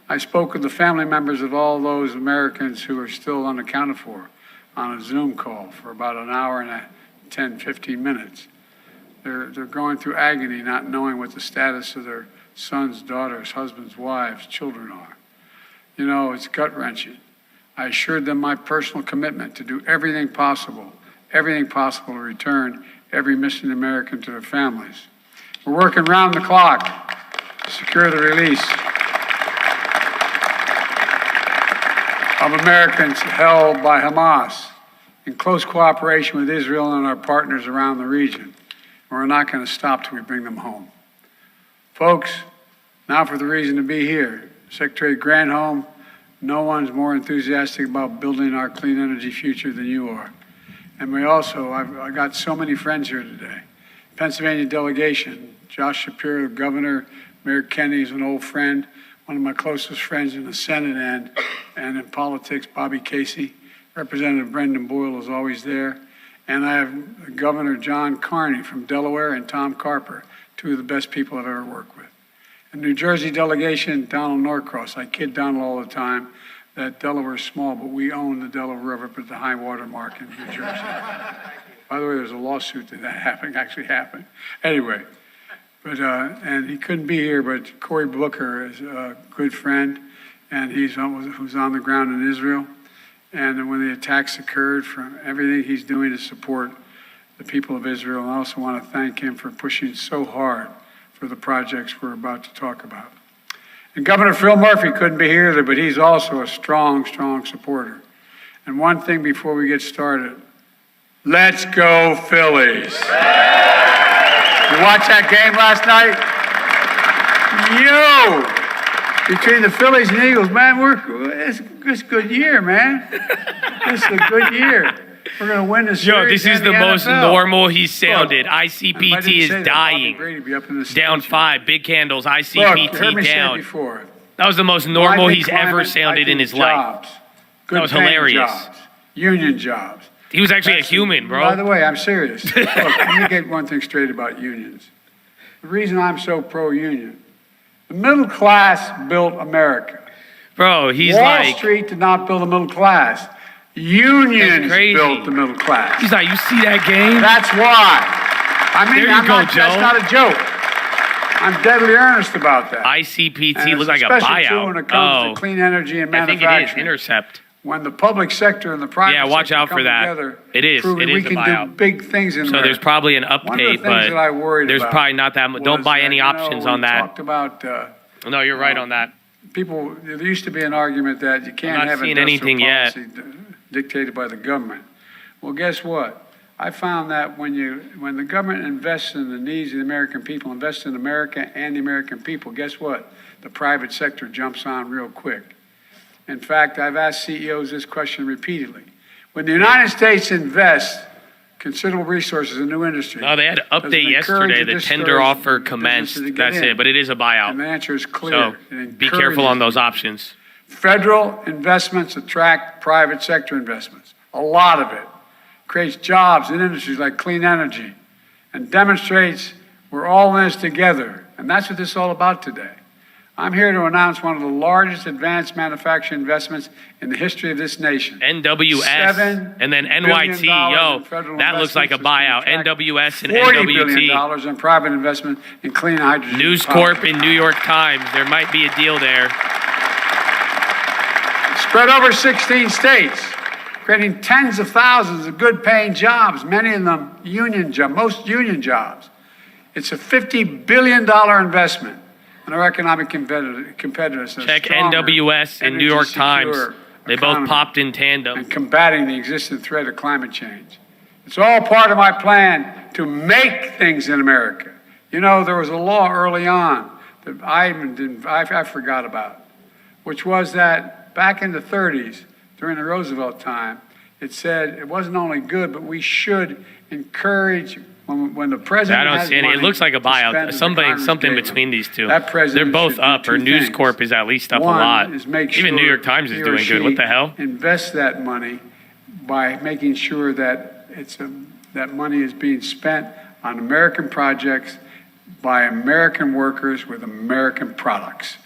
I spoke with the family members of all those Americans who are still unaccounted for on a Zoom call for about an hour and 10, 15 minutes. They're going through agony, not knowing what the status of their sons, daughters, husbands, wives, children are. You know, it's gut-wrenching. I assured them my personal commitment to do everything possible to return every missing American to their families. We're working round the clock to secure the release of Americans held by Hamas in close cooperation with Israel and our partners around the region. We're not going to stop till we bring them home. Folks, now for the reason to be here. Secretary Granholm, no one's more enthusiastic about building our clean energy future than you are. And I got so many friends here today. Pennsylvania delegation, Josh Shapiro, the governor, Mayor Kenney is an old friend. one of my closest friends in the Senate and in politics, Bobby Casey. Representative Brendan Boyle is always there. And I have Governor John Carney from Delaware and Tom Carper, two of the best people I've ever worked with. And New Jersey delegation, Donald Norcross. I kid Donald all the time that Delaware is small, but we own the Delaware River up at the high water mark in New Jersey. By the way, there's a lawsuit that actually happened. Anyway, but and he couldn't be here, but Cory Booker is a good friend, and who's on the ground in Israel. And when the attacks occurred, from everything he's doing to support the people of Israel. And I also want to thank him for pushing so hard for the projects we're about to talk about. And Governor Phil Murphy couldn't be here either, but he's also a strong, strong supporter. And one thing before we get started, let's go Phillies. You watch that game last night? Between the Phillies and Eagles, man, it's a good year, man. This is a good year. We're going to win this series. This is the most normal he's sounded. ICPT is dying. Down 5, big candles, ICPT down. That was the most normal he's ever sounded in his life. That was hilarious. Jobs, union jobs. He was actually a human, bro. By the way, I'm serious. Look, let me get one thing straight about unions. The reason I'm so pro-union, the middle class built America. Bro, he's Wall Street did not build the middle class. Unions built the middle class. He's like, you see that game? That's why. Joe. That's not a joke. I'm deadly earnest about that. ICPT looks like a buyout. When it comes to clean energy and manufacturing. I think it is. Intercept. When the public sector and the private sector watch out for that. Together, it is a buyout. Do big things in so there's probably an update, but there's probably not that much. Don't buy any options on that. Talked about. No, you're right on that. People, there used to be an argument that you can't have industrial policy dictated by the government. Well, guess what? I found that when the government invests in the needs of the American people, invests in America and the American people, guess what? The private sector jumps on real quick. In fact, I've asked CEOs this question repeatedly. When the United States invests considerable resources in new industries. No, they had to update yesterday. The tender offer commenced. That's it, but it is a buyout. And the answer is clear. So be careful on those options. Federal investments attract private sector investments. A lot of it creates jobs in industries like clean energy and demonstrates we're all in this together. And that's what this is all about today. I'm here to announce one of the largest advanced manufacturing investments in the history of this nation. NWS and then NYT. That looks like a buyout. NWS and $40 NWT. billion in private investment in clean hydrogen. News Corp in New York Times. There might be a deal there. Spread over 16 states, creating tens of thousands of good-paying jobs, many of them union jobs, most union jobs. It's a $50 billion investment. And our economic competitors. Check NWS and New York Times. They both popped in tandem. And combating the existing threat of climate change. It's all part of my plan to make things in America. You know, there was a law early on that I forgot about, which was that back in the 30s, during the Roosevelt time, it said it wasn't only good, but we should encourage. When the president I don't see any. It looks like a buyout. Something between these two. They're both up. Or News Corp is at least up a lot. Even New York Times is doing good. What the hell? Invest that money by making sure that that money is being spent on American projects by American workers with American products.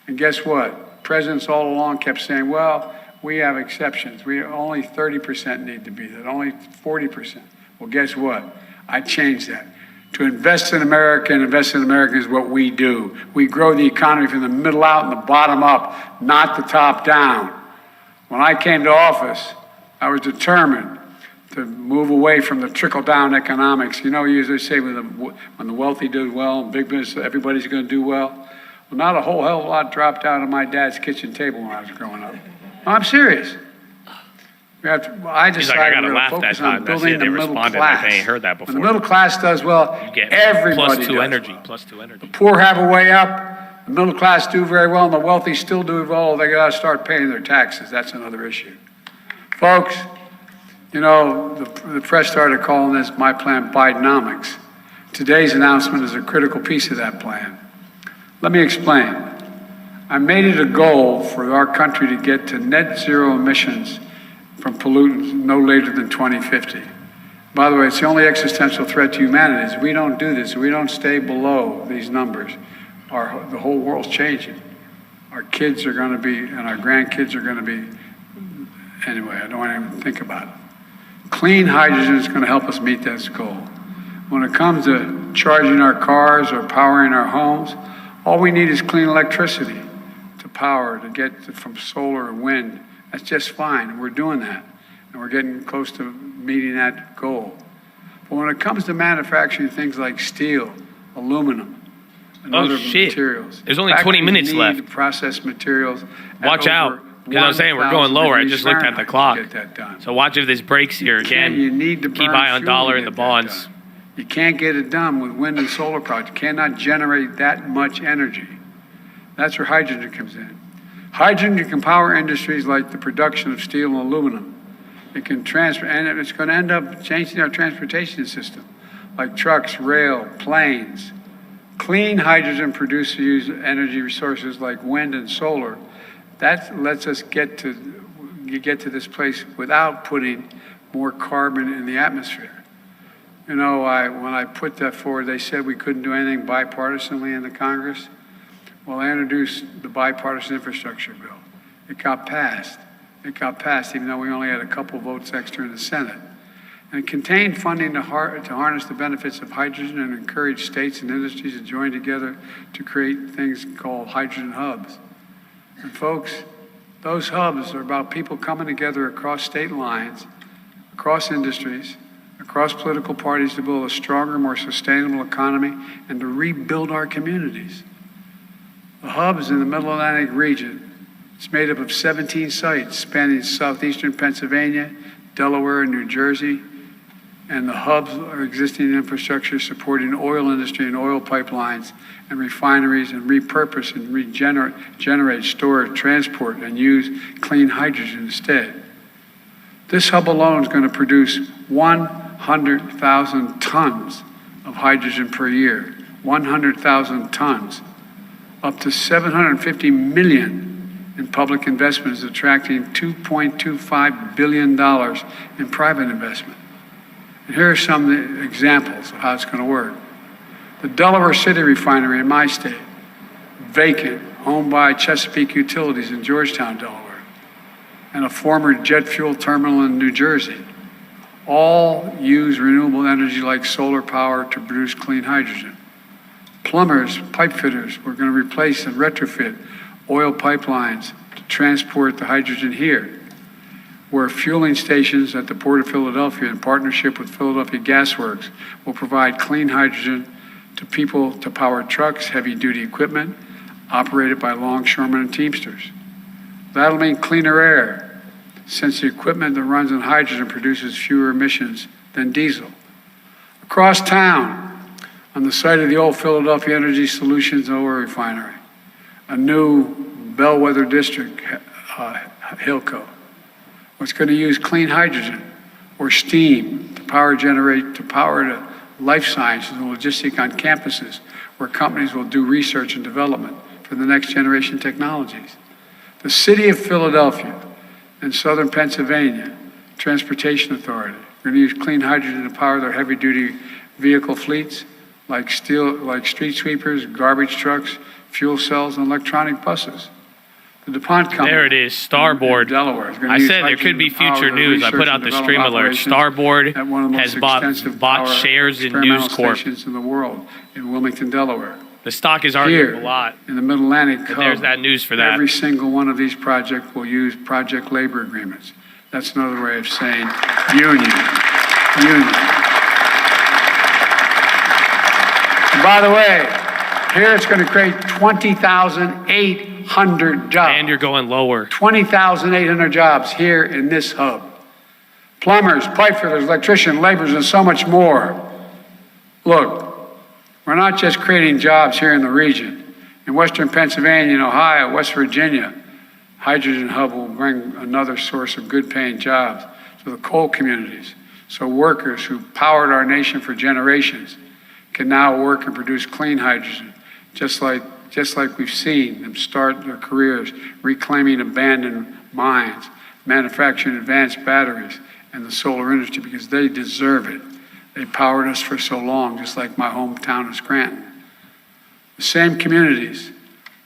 And guess what? Presidents all along kept saying, well, we have exceptions. We only 30% need to be that. Only 40%. Well, guess what? I changed that. To invest in America and invest in America is what we do. We grow the economy from the middle out and the bottom up, not the top down. When I came to office, I was determined to move away from the trickle-down economics. You know, you usually say when the wealthy do well and big business, everybody's going to do well. Well, not a whole hell of a lot dropped out of my dad's kitchen table when I was growing up. No, I'm serious. I decided we're going to focus on building the middle class. They ain't heard that before. When the middle class does well, everybody does well. Plus two energy. The poor have a way up. The middle class do very well, and the wealthy still do well. They got to start paying their taxes. That's another issue. Folks, you know, the press started calling this my plan Bidenomics. Today's announcement is a critical piece of that plan. Let me explain. I made it a goal for our country to get to net zero emissions from pollutants no later than 2050. By the way, it's the only existential threat to humanity. If we don't do this, if we don't stay below these numbers, the whole world's changing. Our kids are going to be, and our grandkids are going to be, anyway, I don't want to even think about it. Clean hydrogen is going to help us meet that goal. When it comes to charging our cars or powering our homes, all we need is clean electricity to power, to get from solar and wind. That's just fine, and we're doing that. And we're getting close to meeting that goal. But when it comes to manufacturing things like steel, aluminum, and other materials. There's only 20 minutes left. Processed materials. Watch out. Because I'm saying we're going lower. I just looked at the clock. So watch if this breaks here again. You need to keep eye on dollar and the bonds. You can't get it done with wind and solar projects. You cannot generate that much energy. That's where hydrogen comes in. Hydrogen can power industries like the production of steel and aluminum. It can transfer, and it's going to end up changing our transportation system, like trucks, rail, planes. Clean hydrogen produces use energy resources like wind and solar. That lets us get to this place without putting more carbon in the atmosphere. You know, when I put that forward, they said we couldn't do anything bipartisanly in the Congress. Well, I introduced the bipartisan infrastructure bill. It got passed. It got passed, even though we only had a couple votes extra in the Senate. And it contained funding to harness the benefits of hydrogen and encourage states and industries to join together to create things called hydrogen hubs. And folks, those hubs are about people coming together across state lines, across industries, across political parties to build a stronger, more sustainable economy and to rebuild our communities. The hubs in the Middle Atlantic region, it's made up of 17 sites spanning southeastern Pennsylvania, Delaware, and New Jersey. And the hubs are existing infrastructure supporting oil industry and oil pipelines and refineries and repurpose and regenerate, store, transport, and use clean hydrogen instead. This hub alone is going to produce 100,000 tons of hydrogen per year, 100,000 tons, up to $750 million in public investment is attracting $2.25 billion in private investment. And here are some of the examples of how it's going to work. The Delaware City refinery in my state, vacant, owned by Chesapeake Utilities in Georgetown, Delaware, and a former jet fuel terminal in New Jersey, all use renewable energy like solar power to produce clean hydrogen. Plumbers, pipe fitters, we're going to replace and retrofit oil pipelines to transport the hydrogen here, where fueling stations at the Port of Philadelphia in partnership with Philadelphia Gas Works will provide clean hydrogen to people to power trucks, heavy-duty equipment operated by longshoremen and Teamsters. That'll mean cleaner air, since the equipment that runs on hydrogen produces fewer emissions than diesel. Across town, on the site of the old Philadelphia Energy Solutions oil refinery, a new bellwether district, Hillco, was going to use clean hydrogen or steam to power the life sciences and logistics on campuses where companies will do research and development for the next generation technologies. The city of Philadelphia and southern Pennsylvania Transportation Authority are going to use clean hydrogen to power their heavy-duty vehicle fleets like street sweepers, garbage trucks, fuel cells, and electronic buses. The DuPont company. There it is, Starboard. Delaware. I said there could be future news. I put out the stream alert. Starboard has bought shares in News Corp. In the world, in Wilmington, Delaware. The stock is arguing a lot. In the Middle Atlantic, there's that news for that. Every single one of these projects will use project labor agreements. That's another way of saying union. And by the way, here it's going to create 20,800 jobs. And you're going lower. 20,800 jobs here in this hub. Plumbers, pipe fitters, electricians, laborers, and so much more. Look, we're not just creating jobs here in the region. In western Pennsylvania and Ohio, West Virginia, hydrogen hub will bring another source of good-paying jobs to the coal communities. So workers who powered our nation for generations can now work and produce clean hydrogen, just like just like we've seen them start their careers reclaiming abandoned mines, manufacturing advanced batteries, and the solar industry, because they deserve it. They powered us for so long, just like my hometown of Scranton. The same communities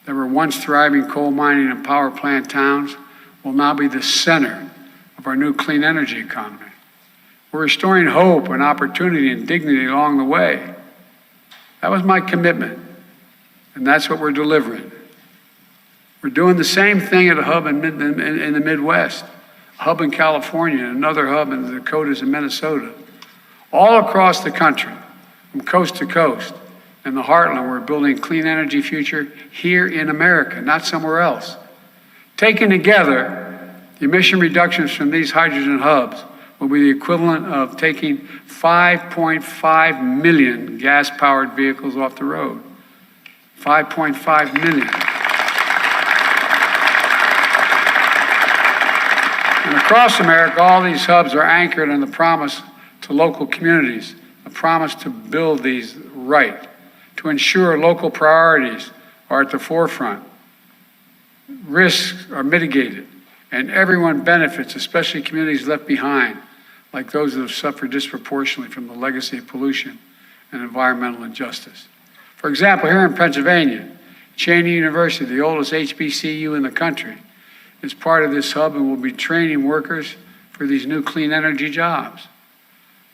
that were once thriving coal mining and power plant towns will now be the center of our new clean energy economy. We're restoring hope and opportunity and dignity along the way. That was my commitment, and that's what we're delivering. We're doing the same thing at a hub in the Midwest, a hub in California, and another hub in the Dakotas and Minnesota. All across the country, from coast to coast, in the heartland, we're building a clean energy future here in America, not somewhere else. Taken together, the emission reductions from these hydrogen hubs will be the equivalent of taking 5.5 million gas-powered vehicles off the road. 5.5 million. And across America, all these hubs are anchored in the promise to local communities, a promise to build these right, to ensure local priorities are at the forefront, risks are mitigated, and everyone benefits, especially communities left behind, like those that have suffered disproportionately from the legacy of pollution and environmental injustice. For example, here in Pennsylvania, Cheney University, the oldest HBCU in the country, is part of this hub and will be training workers for these new clean energy jobs.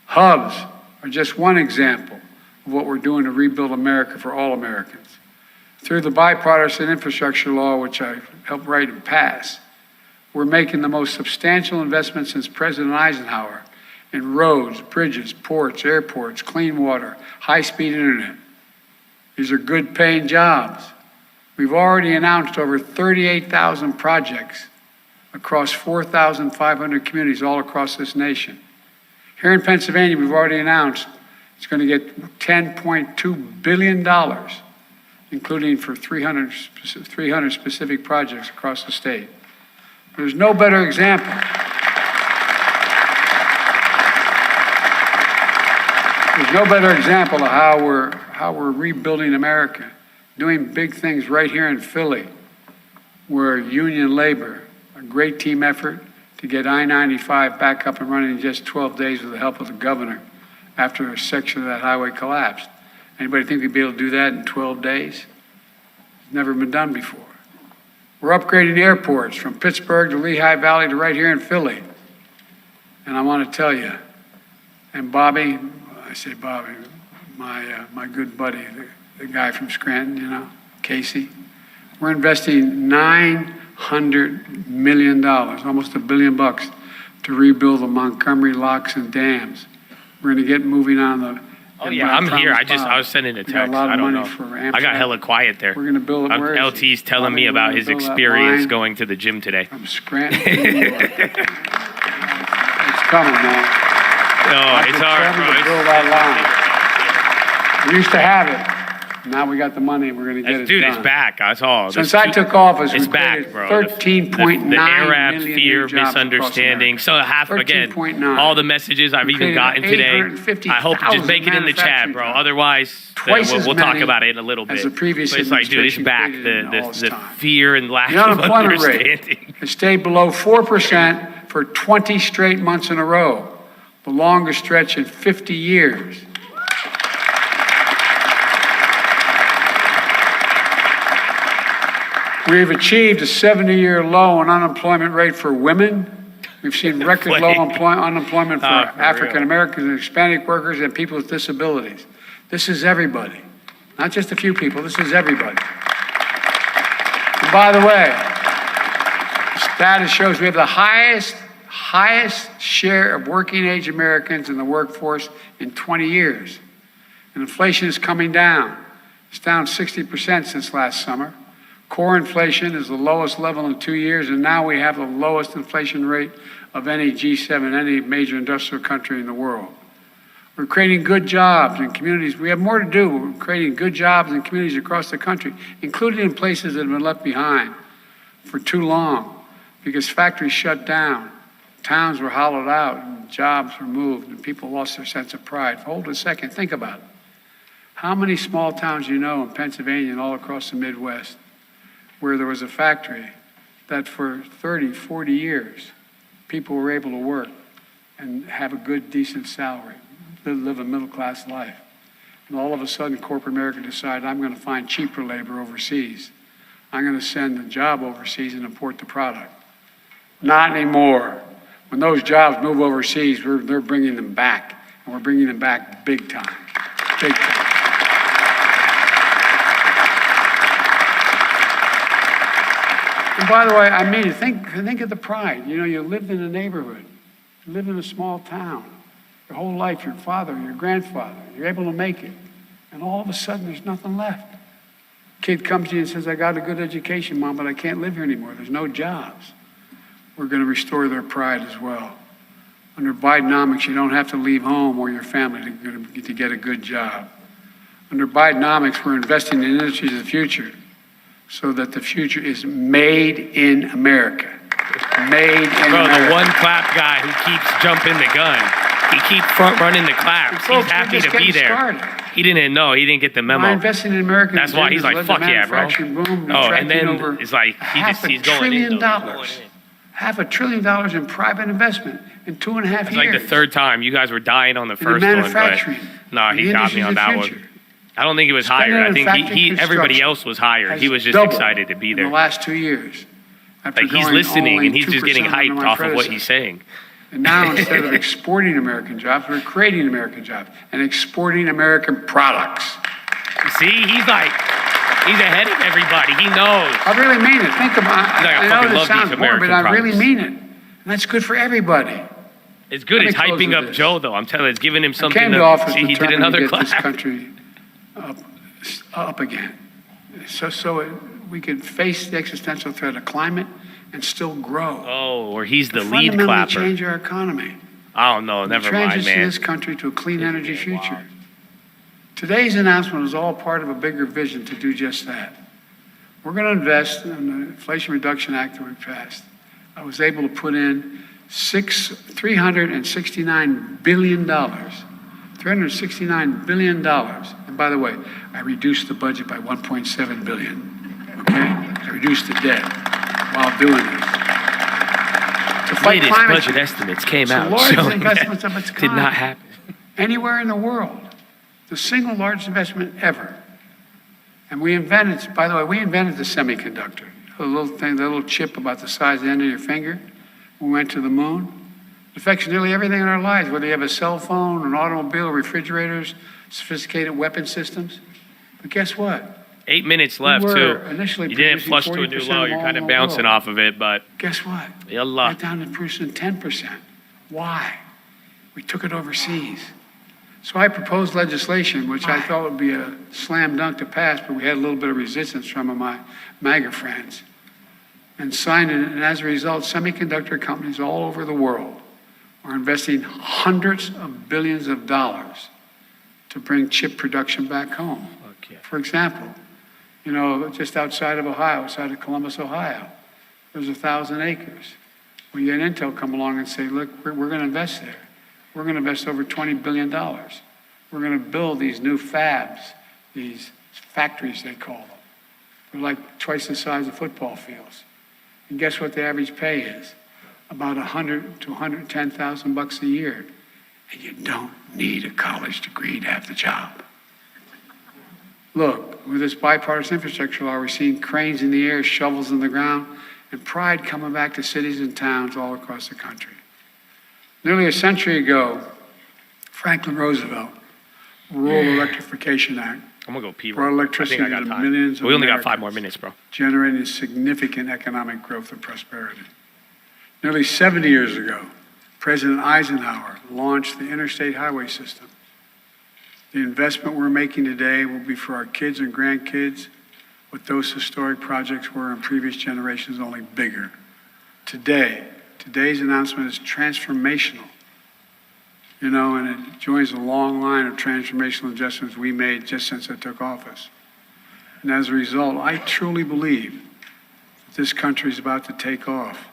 Hubs are just one example of what we're doing to rebuild America for all Americans. Through the bipartisan infrastructure law, which I helped write and pass, we're making the most substantial investment since President Eisenhower in roads, bridges, ports, airports, clean water, high-speed internet. These are good-paying jobs. We've already announced over 38,000 projects across 4,500 communities all across this nation. Here in Pennsylvania, we've already announced it's going to get $10.2 billion, including for 300 specific projects across the state. There's no better example. There's no better example of how we're rebuilding America, doing big things right here in Philly, where union labor, a great team effort to get I-95 back up and running in just 12 days with the help of the governor after a section of that highway collapsed. Anybody think we'd be able to do that in 12 days? It's never been done before. We're upgrading airports from Pittsburgh to Lehigh Valley to right here in Philly. And I want to tell you, and Bobby, I say Bobby, my good buddy, the guy from Scranton, you know, Casey, we're investing $900 million, almost $1 billion, to rebuild the Montgomery locks and dams. We're going to get moving on the. Oh yeah, I'm here. I was sending a text. I don't know. I got hella quiet there. We're going to build it. LT's telling me about his experience going to the gym today. From Scranton, New York. It's coming, man. No, it's all right, bro. Build that line. We used to have it. Now we got the money and we're going to get it Dude, done. it's back. That's all. Since I took office, it's we back, bro. 13.9 the Arab million fear, new jobs misunderstanding. So again, all the messages I've even gotten today. I hope you just make it in the chat, bro. Otherwise, we'll talk about it in a little bit. As the previous but it's like, dude, it's back. The fear and lack of understanding. The unemployment rate has stayed below 4% for 20 straight months in a row, the longest stretch in 50 years. We've achieved a 70-year low on unemployment rate for women. We've seen record low unemployment for African Americans and Hispanic workers and people with disabilities. This is everybody, not just a few people. This is everybody. And by the way, the status shows we have the highest share of working-age Americans in the workforce in 20 years. And inflation is coming down. It's down 60% since last summer. Core inflation is the lowest level in 2 years, and now we have the lowest inflation rate of any G7, any major industrial country in the world. We're creating good jobs in communities. We have more to do. We're creating good jobs in communities across the country, including in places that have been left behind for too long because factories shut down, towns were hollowed out, and jobs were moved, and people lost their sense of pride. Hold a second, think about it. How many small towns you know in Pennsylvania and all across the Midwest where there was a factory that for 30, 40 years, people were able to work and have a good, decent salary, live a middle-class life. And all of a sudden, corporate America decided, I'm going to find cheaper labor overseas. I'm going to send the job overseas and import the product. Not anymore. When those jobs move overseas, they're bringing them back, and we're bringing them back big time, big time. And by the way, I mean, think of the pride. You know, you lived in a neighborhood, you live in a small town, your whole life, your father, your grandfather, you're able to make it. And all of a sudden, there's nothing left. Kid comes to you and says, I got a good education, Mom, but I can't live here anymore. There's no jobs. We're going to restore their pride as well. Under Bidenomics, you don't have to leave home or your family to get a good job. Under Bidenomics, we're investing in industries of the future so that the future is made in America. Made in America. The one clap guy who keeps jumping the gun. He keeps front running the claps. He's happy to be there. Started. He didn't know. He didn't get the memo. I invested in American. That's why he's like, fuck yeah, bro. Boom, and then it's like he's going in. $500 billion in private investment in 2.5 years. It's like the third time. You guys were dying on the first one, but no, he got me on that one. I don't think it was hired. I think everybody else was hired. He was just excited to be there. In the last 2 years. Like he's listening and he's just getting hyped off of what he's saying. And now instead of exporting American jobs, we're creating American jobs and exporting American products. See, he's ahead of everybody. He knows. I really mean it. Think about it. I know this sounds boring, but I really mean it. And that's good for everybody. It's good. It's hyping up Joe, though. I'm telling you, it's giving him something. I came to office he did another class. This country up again. So we could face the existential threat of climate and still grow. Oh, or he's the lead fundamentally clapper. Change our economy. Oh, no, never mind, man. Transition this country to a clean energy future. Today's announcement is all part of a bigger vision to do just that. We're going to invest in the Inflation Reduction Act that we passed. I was able to put in $369 billion. $369 billion. And by the way, I reduced the budget by $1.7 billion. Okay? I reduced the debt while doing this. To fight Latest climate budget change. estimates came It's the out largest showing investments that of its kind. did not happen. Anywhere in the world. The single largest investment ever. And we invented, by the way, we invented the semiconductor. The little thing, the little chip about the size of the end of your finger. We went to the moon. It affects nearly everything in our lives, whether you have a cell phone, an automobile, refrigerators, sophisticated weapon systems. But guess what? 8 minutes left, too. Initially you didn't flush to a new low. You're kind of bouncing off of it, but guess what? Yallah. Went down to producing 10%. Why? We took it overseas. So I proposed legislation, which I thought would be a slam dunk to pass, but we had a little bit of resistance from my MAGA friends, and signed it. And as a result, semiconductor companies all over the world are investing hundreds of billions of dollars to bring chip production back home. Okay. For example, you know, just outside of Ohio, outside of Columbus, Ohio, there's 1,000 acres. We get Intel come along and say, look, we're going to invest there. We're going to invest over $20 billion. We're going to build these new fabs, these factories they call them. They're like twice the size of football fields. And guess what the average pay is? About $100,000 to $110,000 a year. And you don't need a college degree to have the job. Look, with this bipartisan infrastructure law, we're seeing cranes in the air, shovels in the ground, and pride coming back to cities and towns all across the country. Nearly a century ago, Franklin Roosevelt, Rural Electrification Act, I'm going to go pee. brought electricity to millions of We only got Americans, 5 more minutes, bro. generating significant economic growth and prosperity. Nearly 70 years ago, President Eisenhower launched the interstate highway system. The investment we're making today will be for our kids and grandkids what those historic projects were in previous generations, only bigger. Today's announcement is transformational, you know, and it joins a long line of transformational adjustments we made just since I took office. And as a result, I truly believe that this country is about to take off,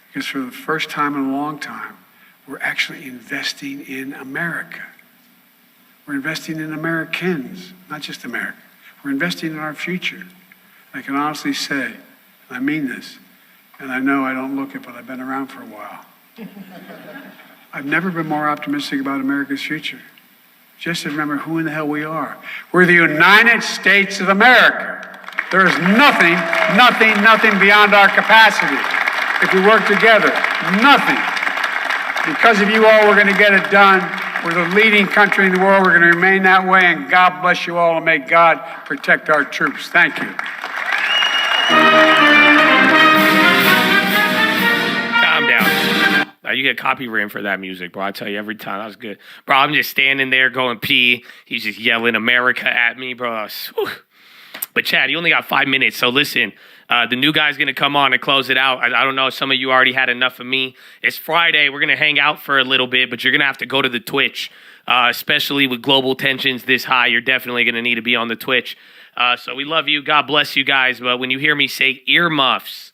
because for the first time in a long time, we're actually investing in America. We're investing in Americans, not just America. We're investing in our future. I can honestly say, and I mean this, and I know I don't look it, but I've been around for a while. I've never been more optimistic about America's future. Just to remember who in the hell we are. We're the United States of America. There is nothing beyond our capacity. If we work together, nothing. Because of you all, we're going to get it done. We're the leading country in the world. We're going to remain that way, and God bless you all, and may God protect our troops. Thank you. Calm down. You get copyrighted for that music, bro. I tell you every time. That was good. Bro, I'm just standing there going pee. He's just yelling America at me, bro. Whew. But Chad, you only got 5 minutes, so listen. The new guy's going to come on and close it out. I don't know if some of you already had enough of me. It's Friday. We're going to hang out for a little bit, but you're going to have to go to the Twitch, especially with global tensions this high. You're definitely going to need to be on the Twitch. So we love you. God bless you guys. But when you hear me say earmuffs,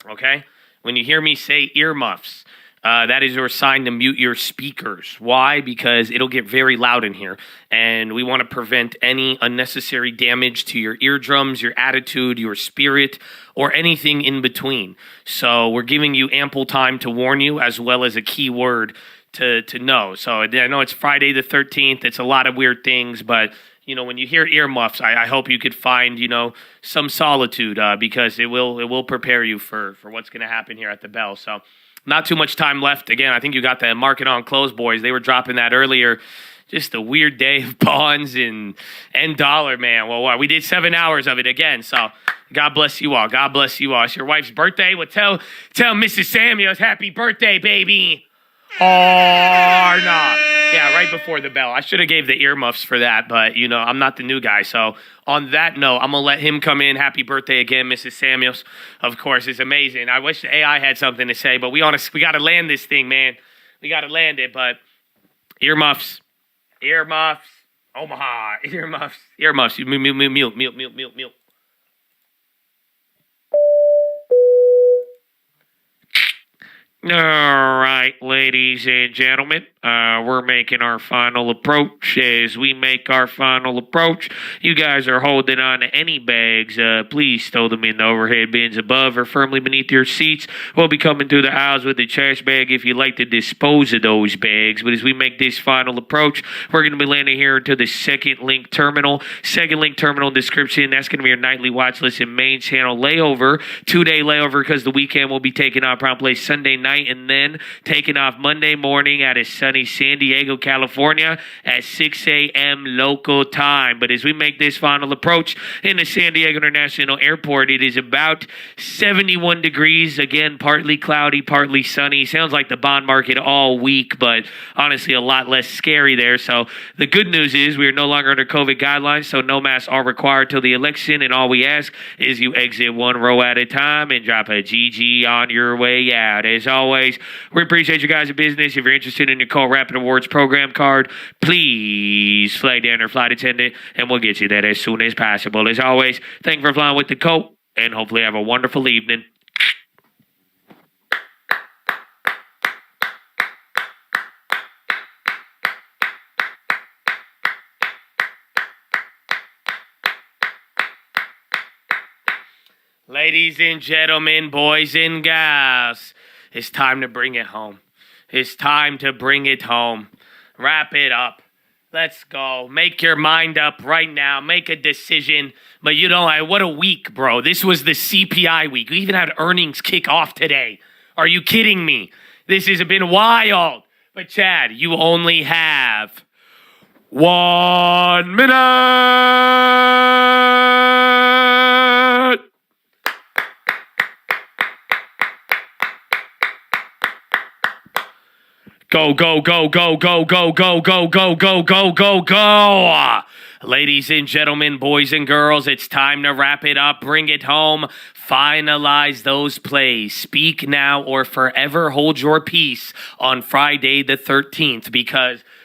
okay? When you hear me say earmuffs, that is your sign to mute your speakers. Why? Because it'll get very loud in here. And we want to prevent any unnecessary damage to your eardrums, your attitude, your spirit, or anything in between. So we're giving you ample time to warn you, as well as a key word to know. So I know it's Friday the 13th. It's a lot of weird things, but when you hear earmuffs, I hope you could find, some solitude because it will prepare you for what's going to happen here at the bell. So not too much time left. Again, I think you got the market on close, boys. They were dropping that earlier. Just a weird day of bonds and dollar, man. Well, we did 7 hours of it again. So God bless you all. God bless you all. It's your wife's birthday. Well, tell Mrs. Samuels happy birthday, baby. Or not. Yeah, right before the bell. I should have gave the earmuffs for that, but, I'm not the new guy. So on that note, I'm going to let him come in. Happy birthday again, Mrs. Samuels. Of course, it's amazing. I wish the AI had something to say, but we got to land this thing, man. We got to land it, but earmuffs. Omaha, earmuffs. Mute. All right, ladies and gentlemen, we're making our final approach. As we make our final approach, you guys are holding on to any bags. Please throw them in the overhead bins above or firmly beneath your seats. We'll be coming through the aisles with a trash bag if you'd like to dispose of those bags. But as we make this final approach, we're going to be landing here into the second link terminal. Second link terminal description, that's going to be your nightly watch list and main channel layover. 2-day layover because the weekend will be taking off probably Sunday night and then taking off Monday morning out of sunny San Diego, California at 6 a.m. local time. But as we make this final approach in the San Diego International Airport, it is about 71 degrees. Again, partly cloudy, partly sunny. Sounds like the bond market all week, but honestly a lot less scary there. So the good news is we are no longer under COVID guidelines, so no masks are required till the election, and all we ask is you exit one row at a time and drop a GG on your way out. As always, we appreciate you guys' business. If you're interested in your Call Rapid Awards program card, please flag down our flight attendant, and we'll get you that as soon as possible. As always, thank you for flying with the coat, and hopefully have a wonderful evening. Ladies and gentlemen, boys and gals, it's time to bring it home. It's time to bring it home. Wrap it up. Let's go. Make your mind up right now. Make a decision. But what a week, bro. This was the CPI week. We even had earnings kick off today. Are you kidding me? This has been wild. But Chad, you only have 1 minute. Go, go, go, go, go, go, go, go, go, go, go, go, go. Ladies and gentlemen, boys and girls, it's time to wrap it up. Bring it home. Finalize those plays. Speak now or forever hold your peace on Friday the 13th, because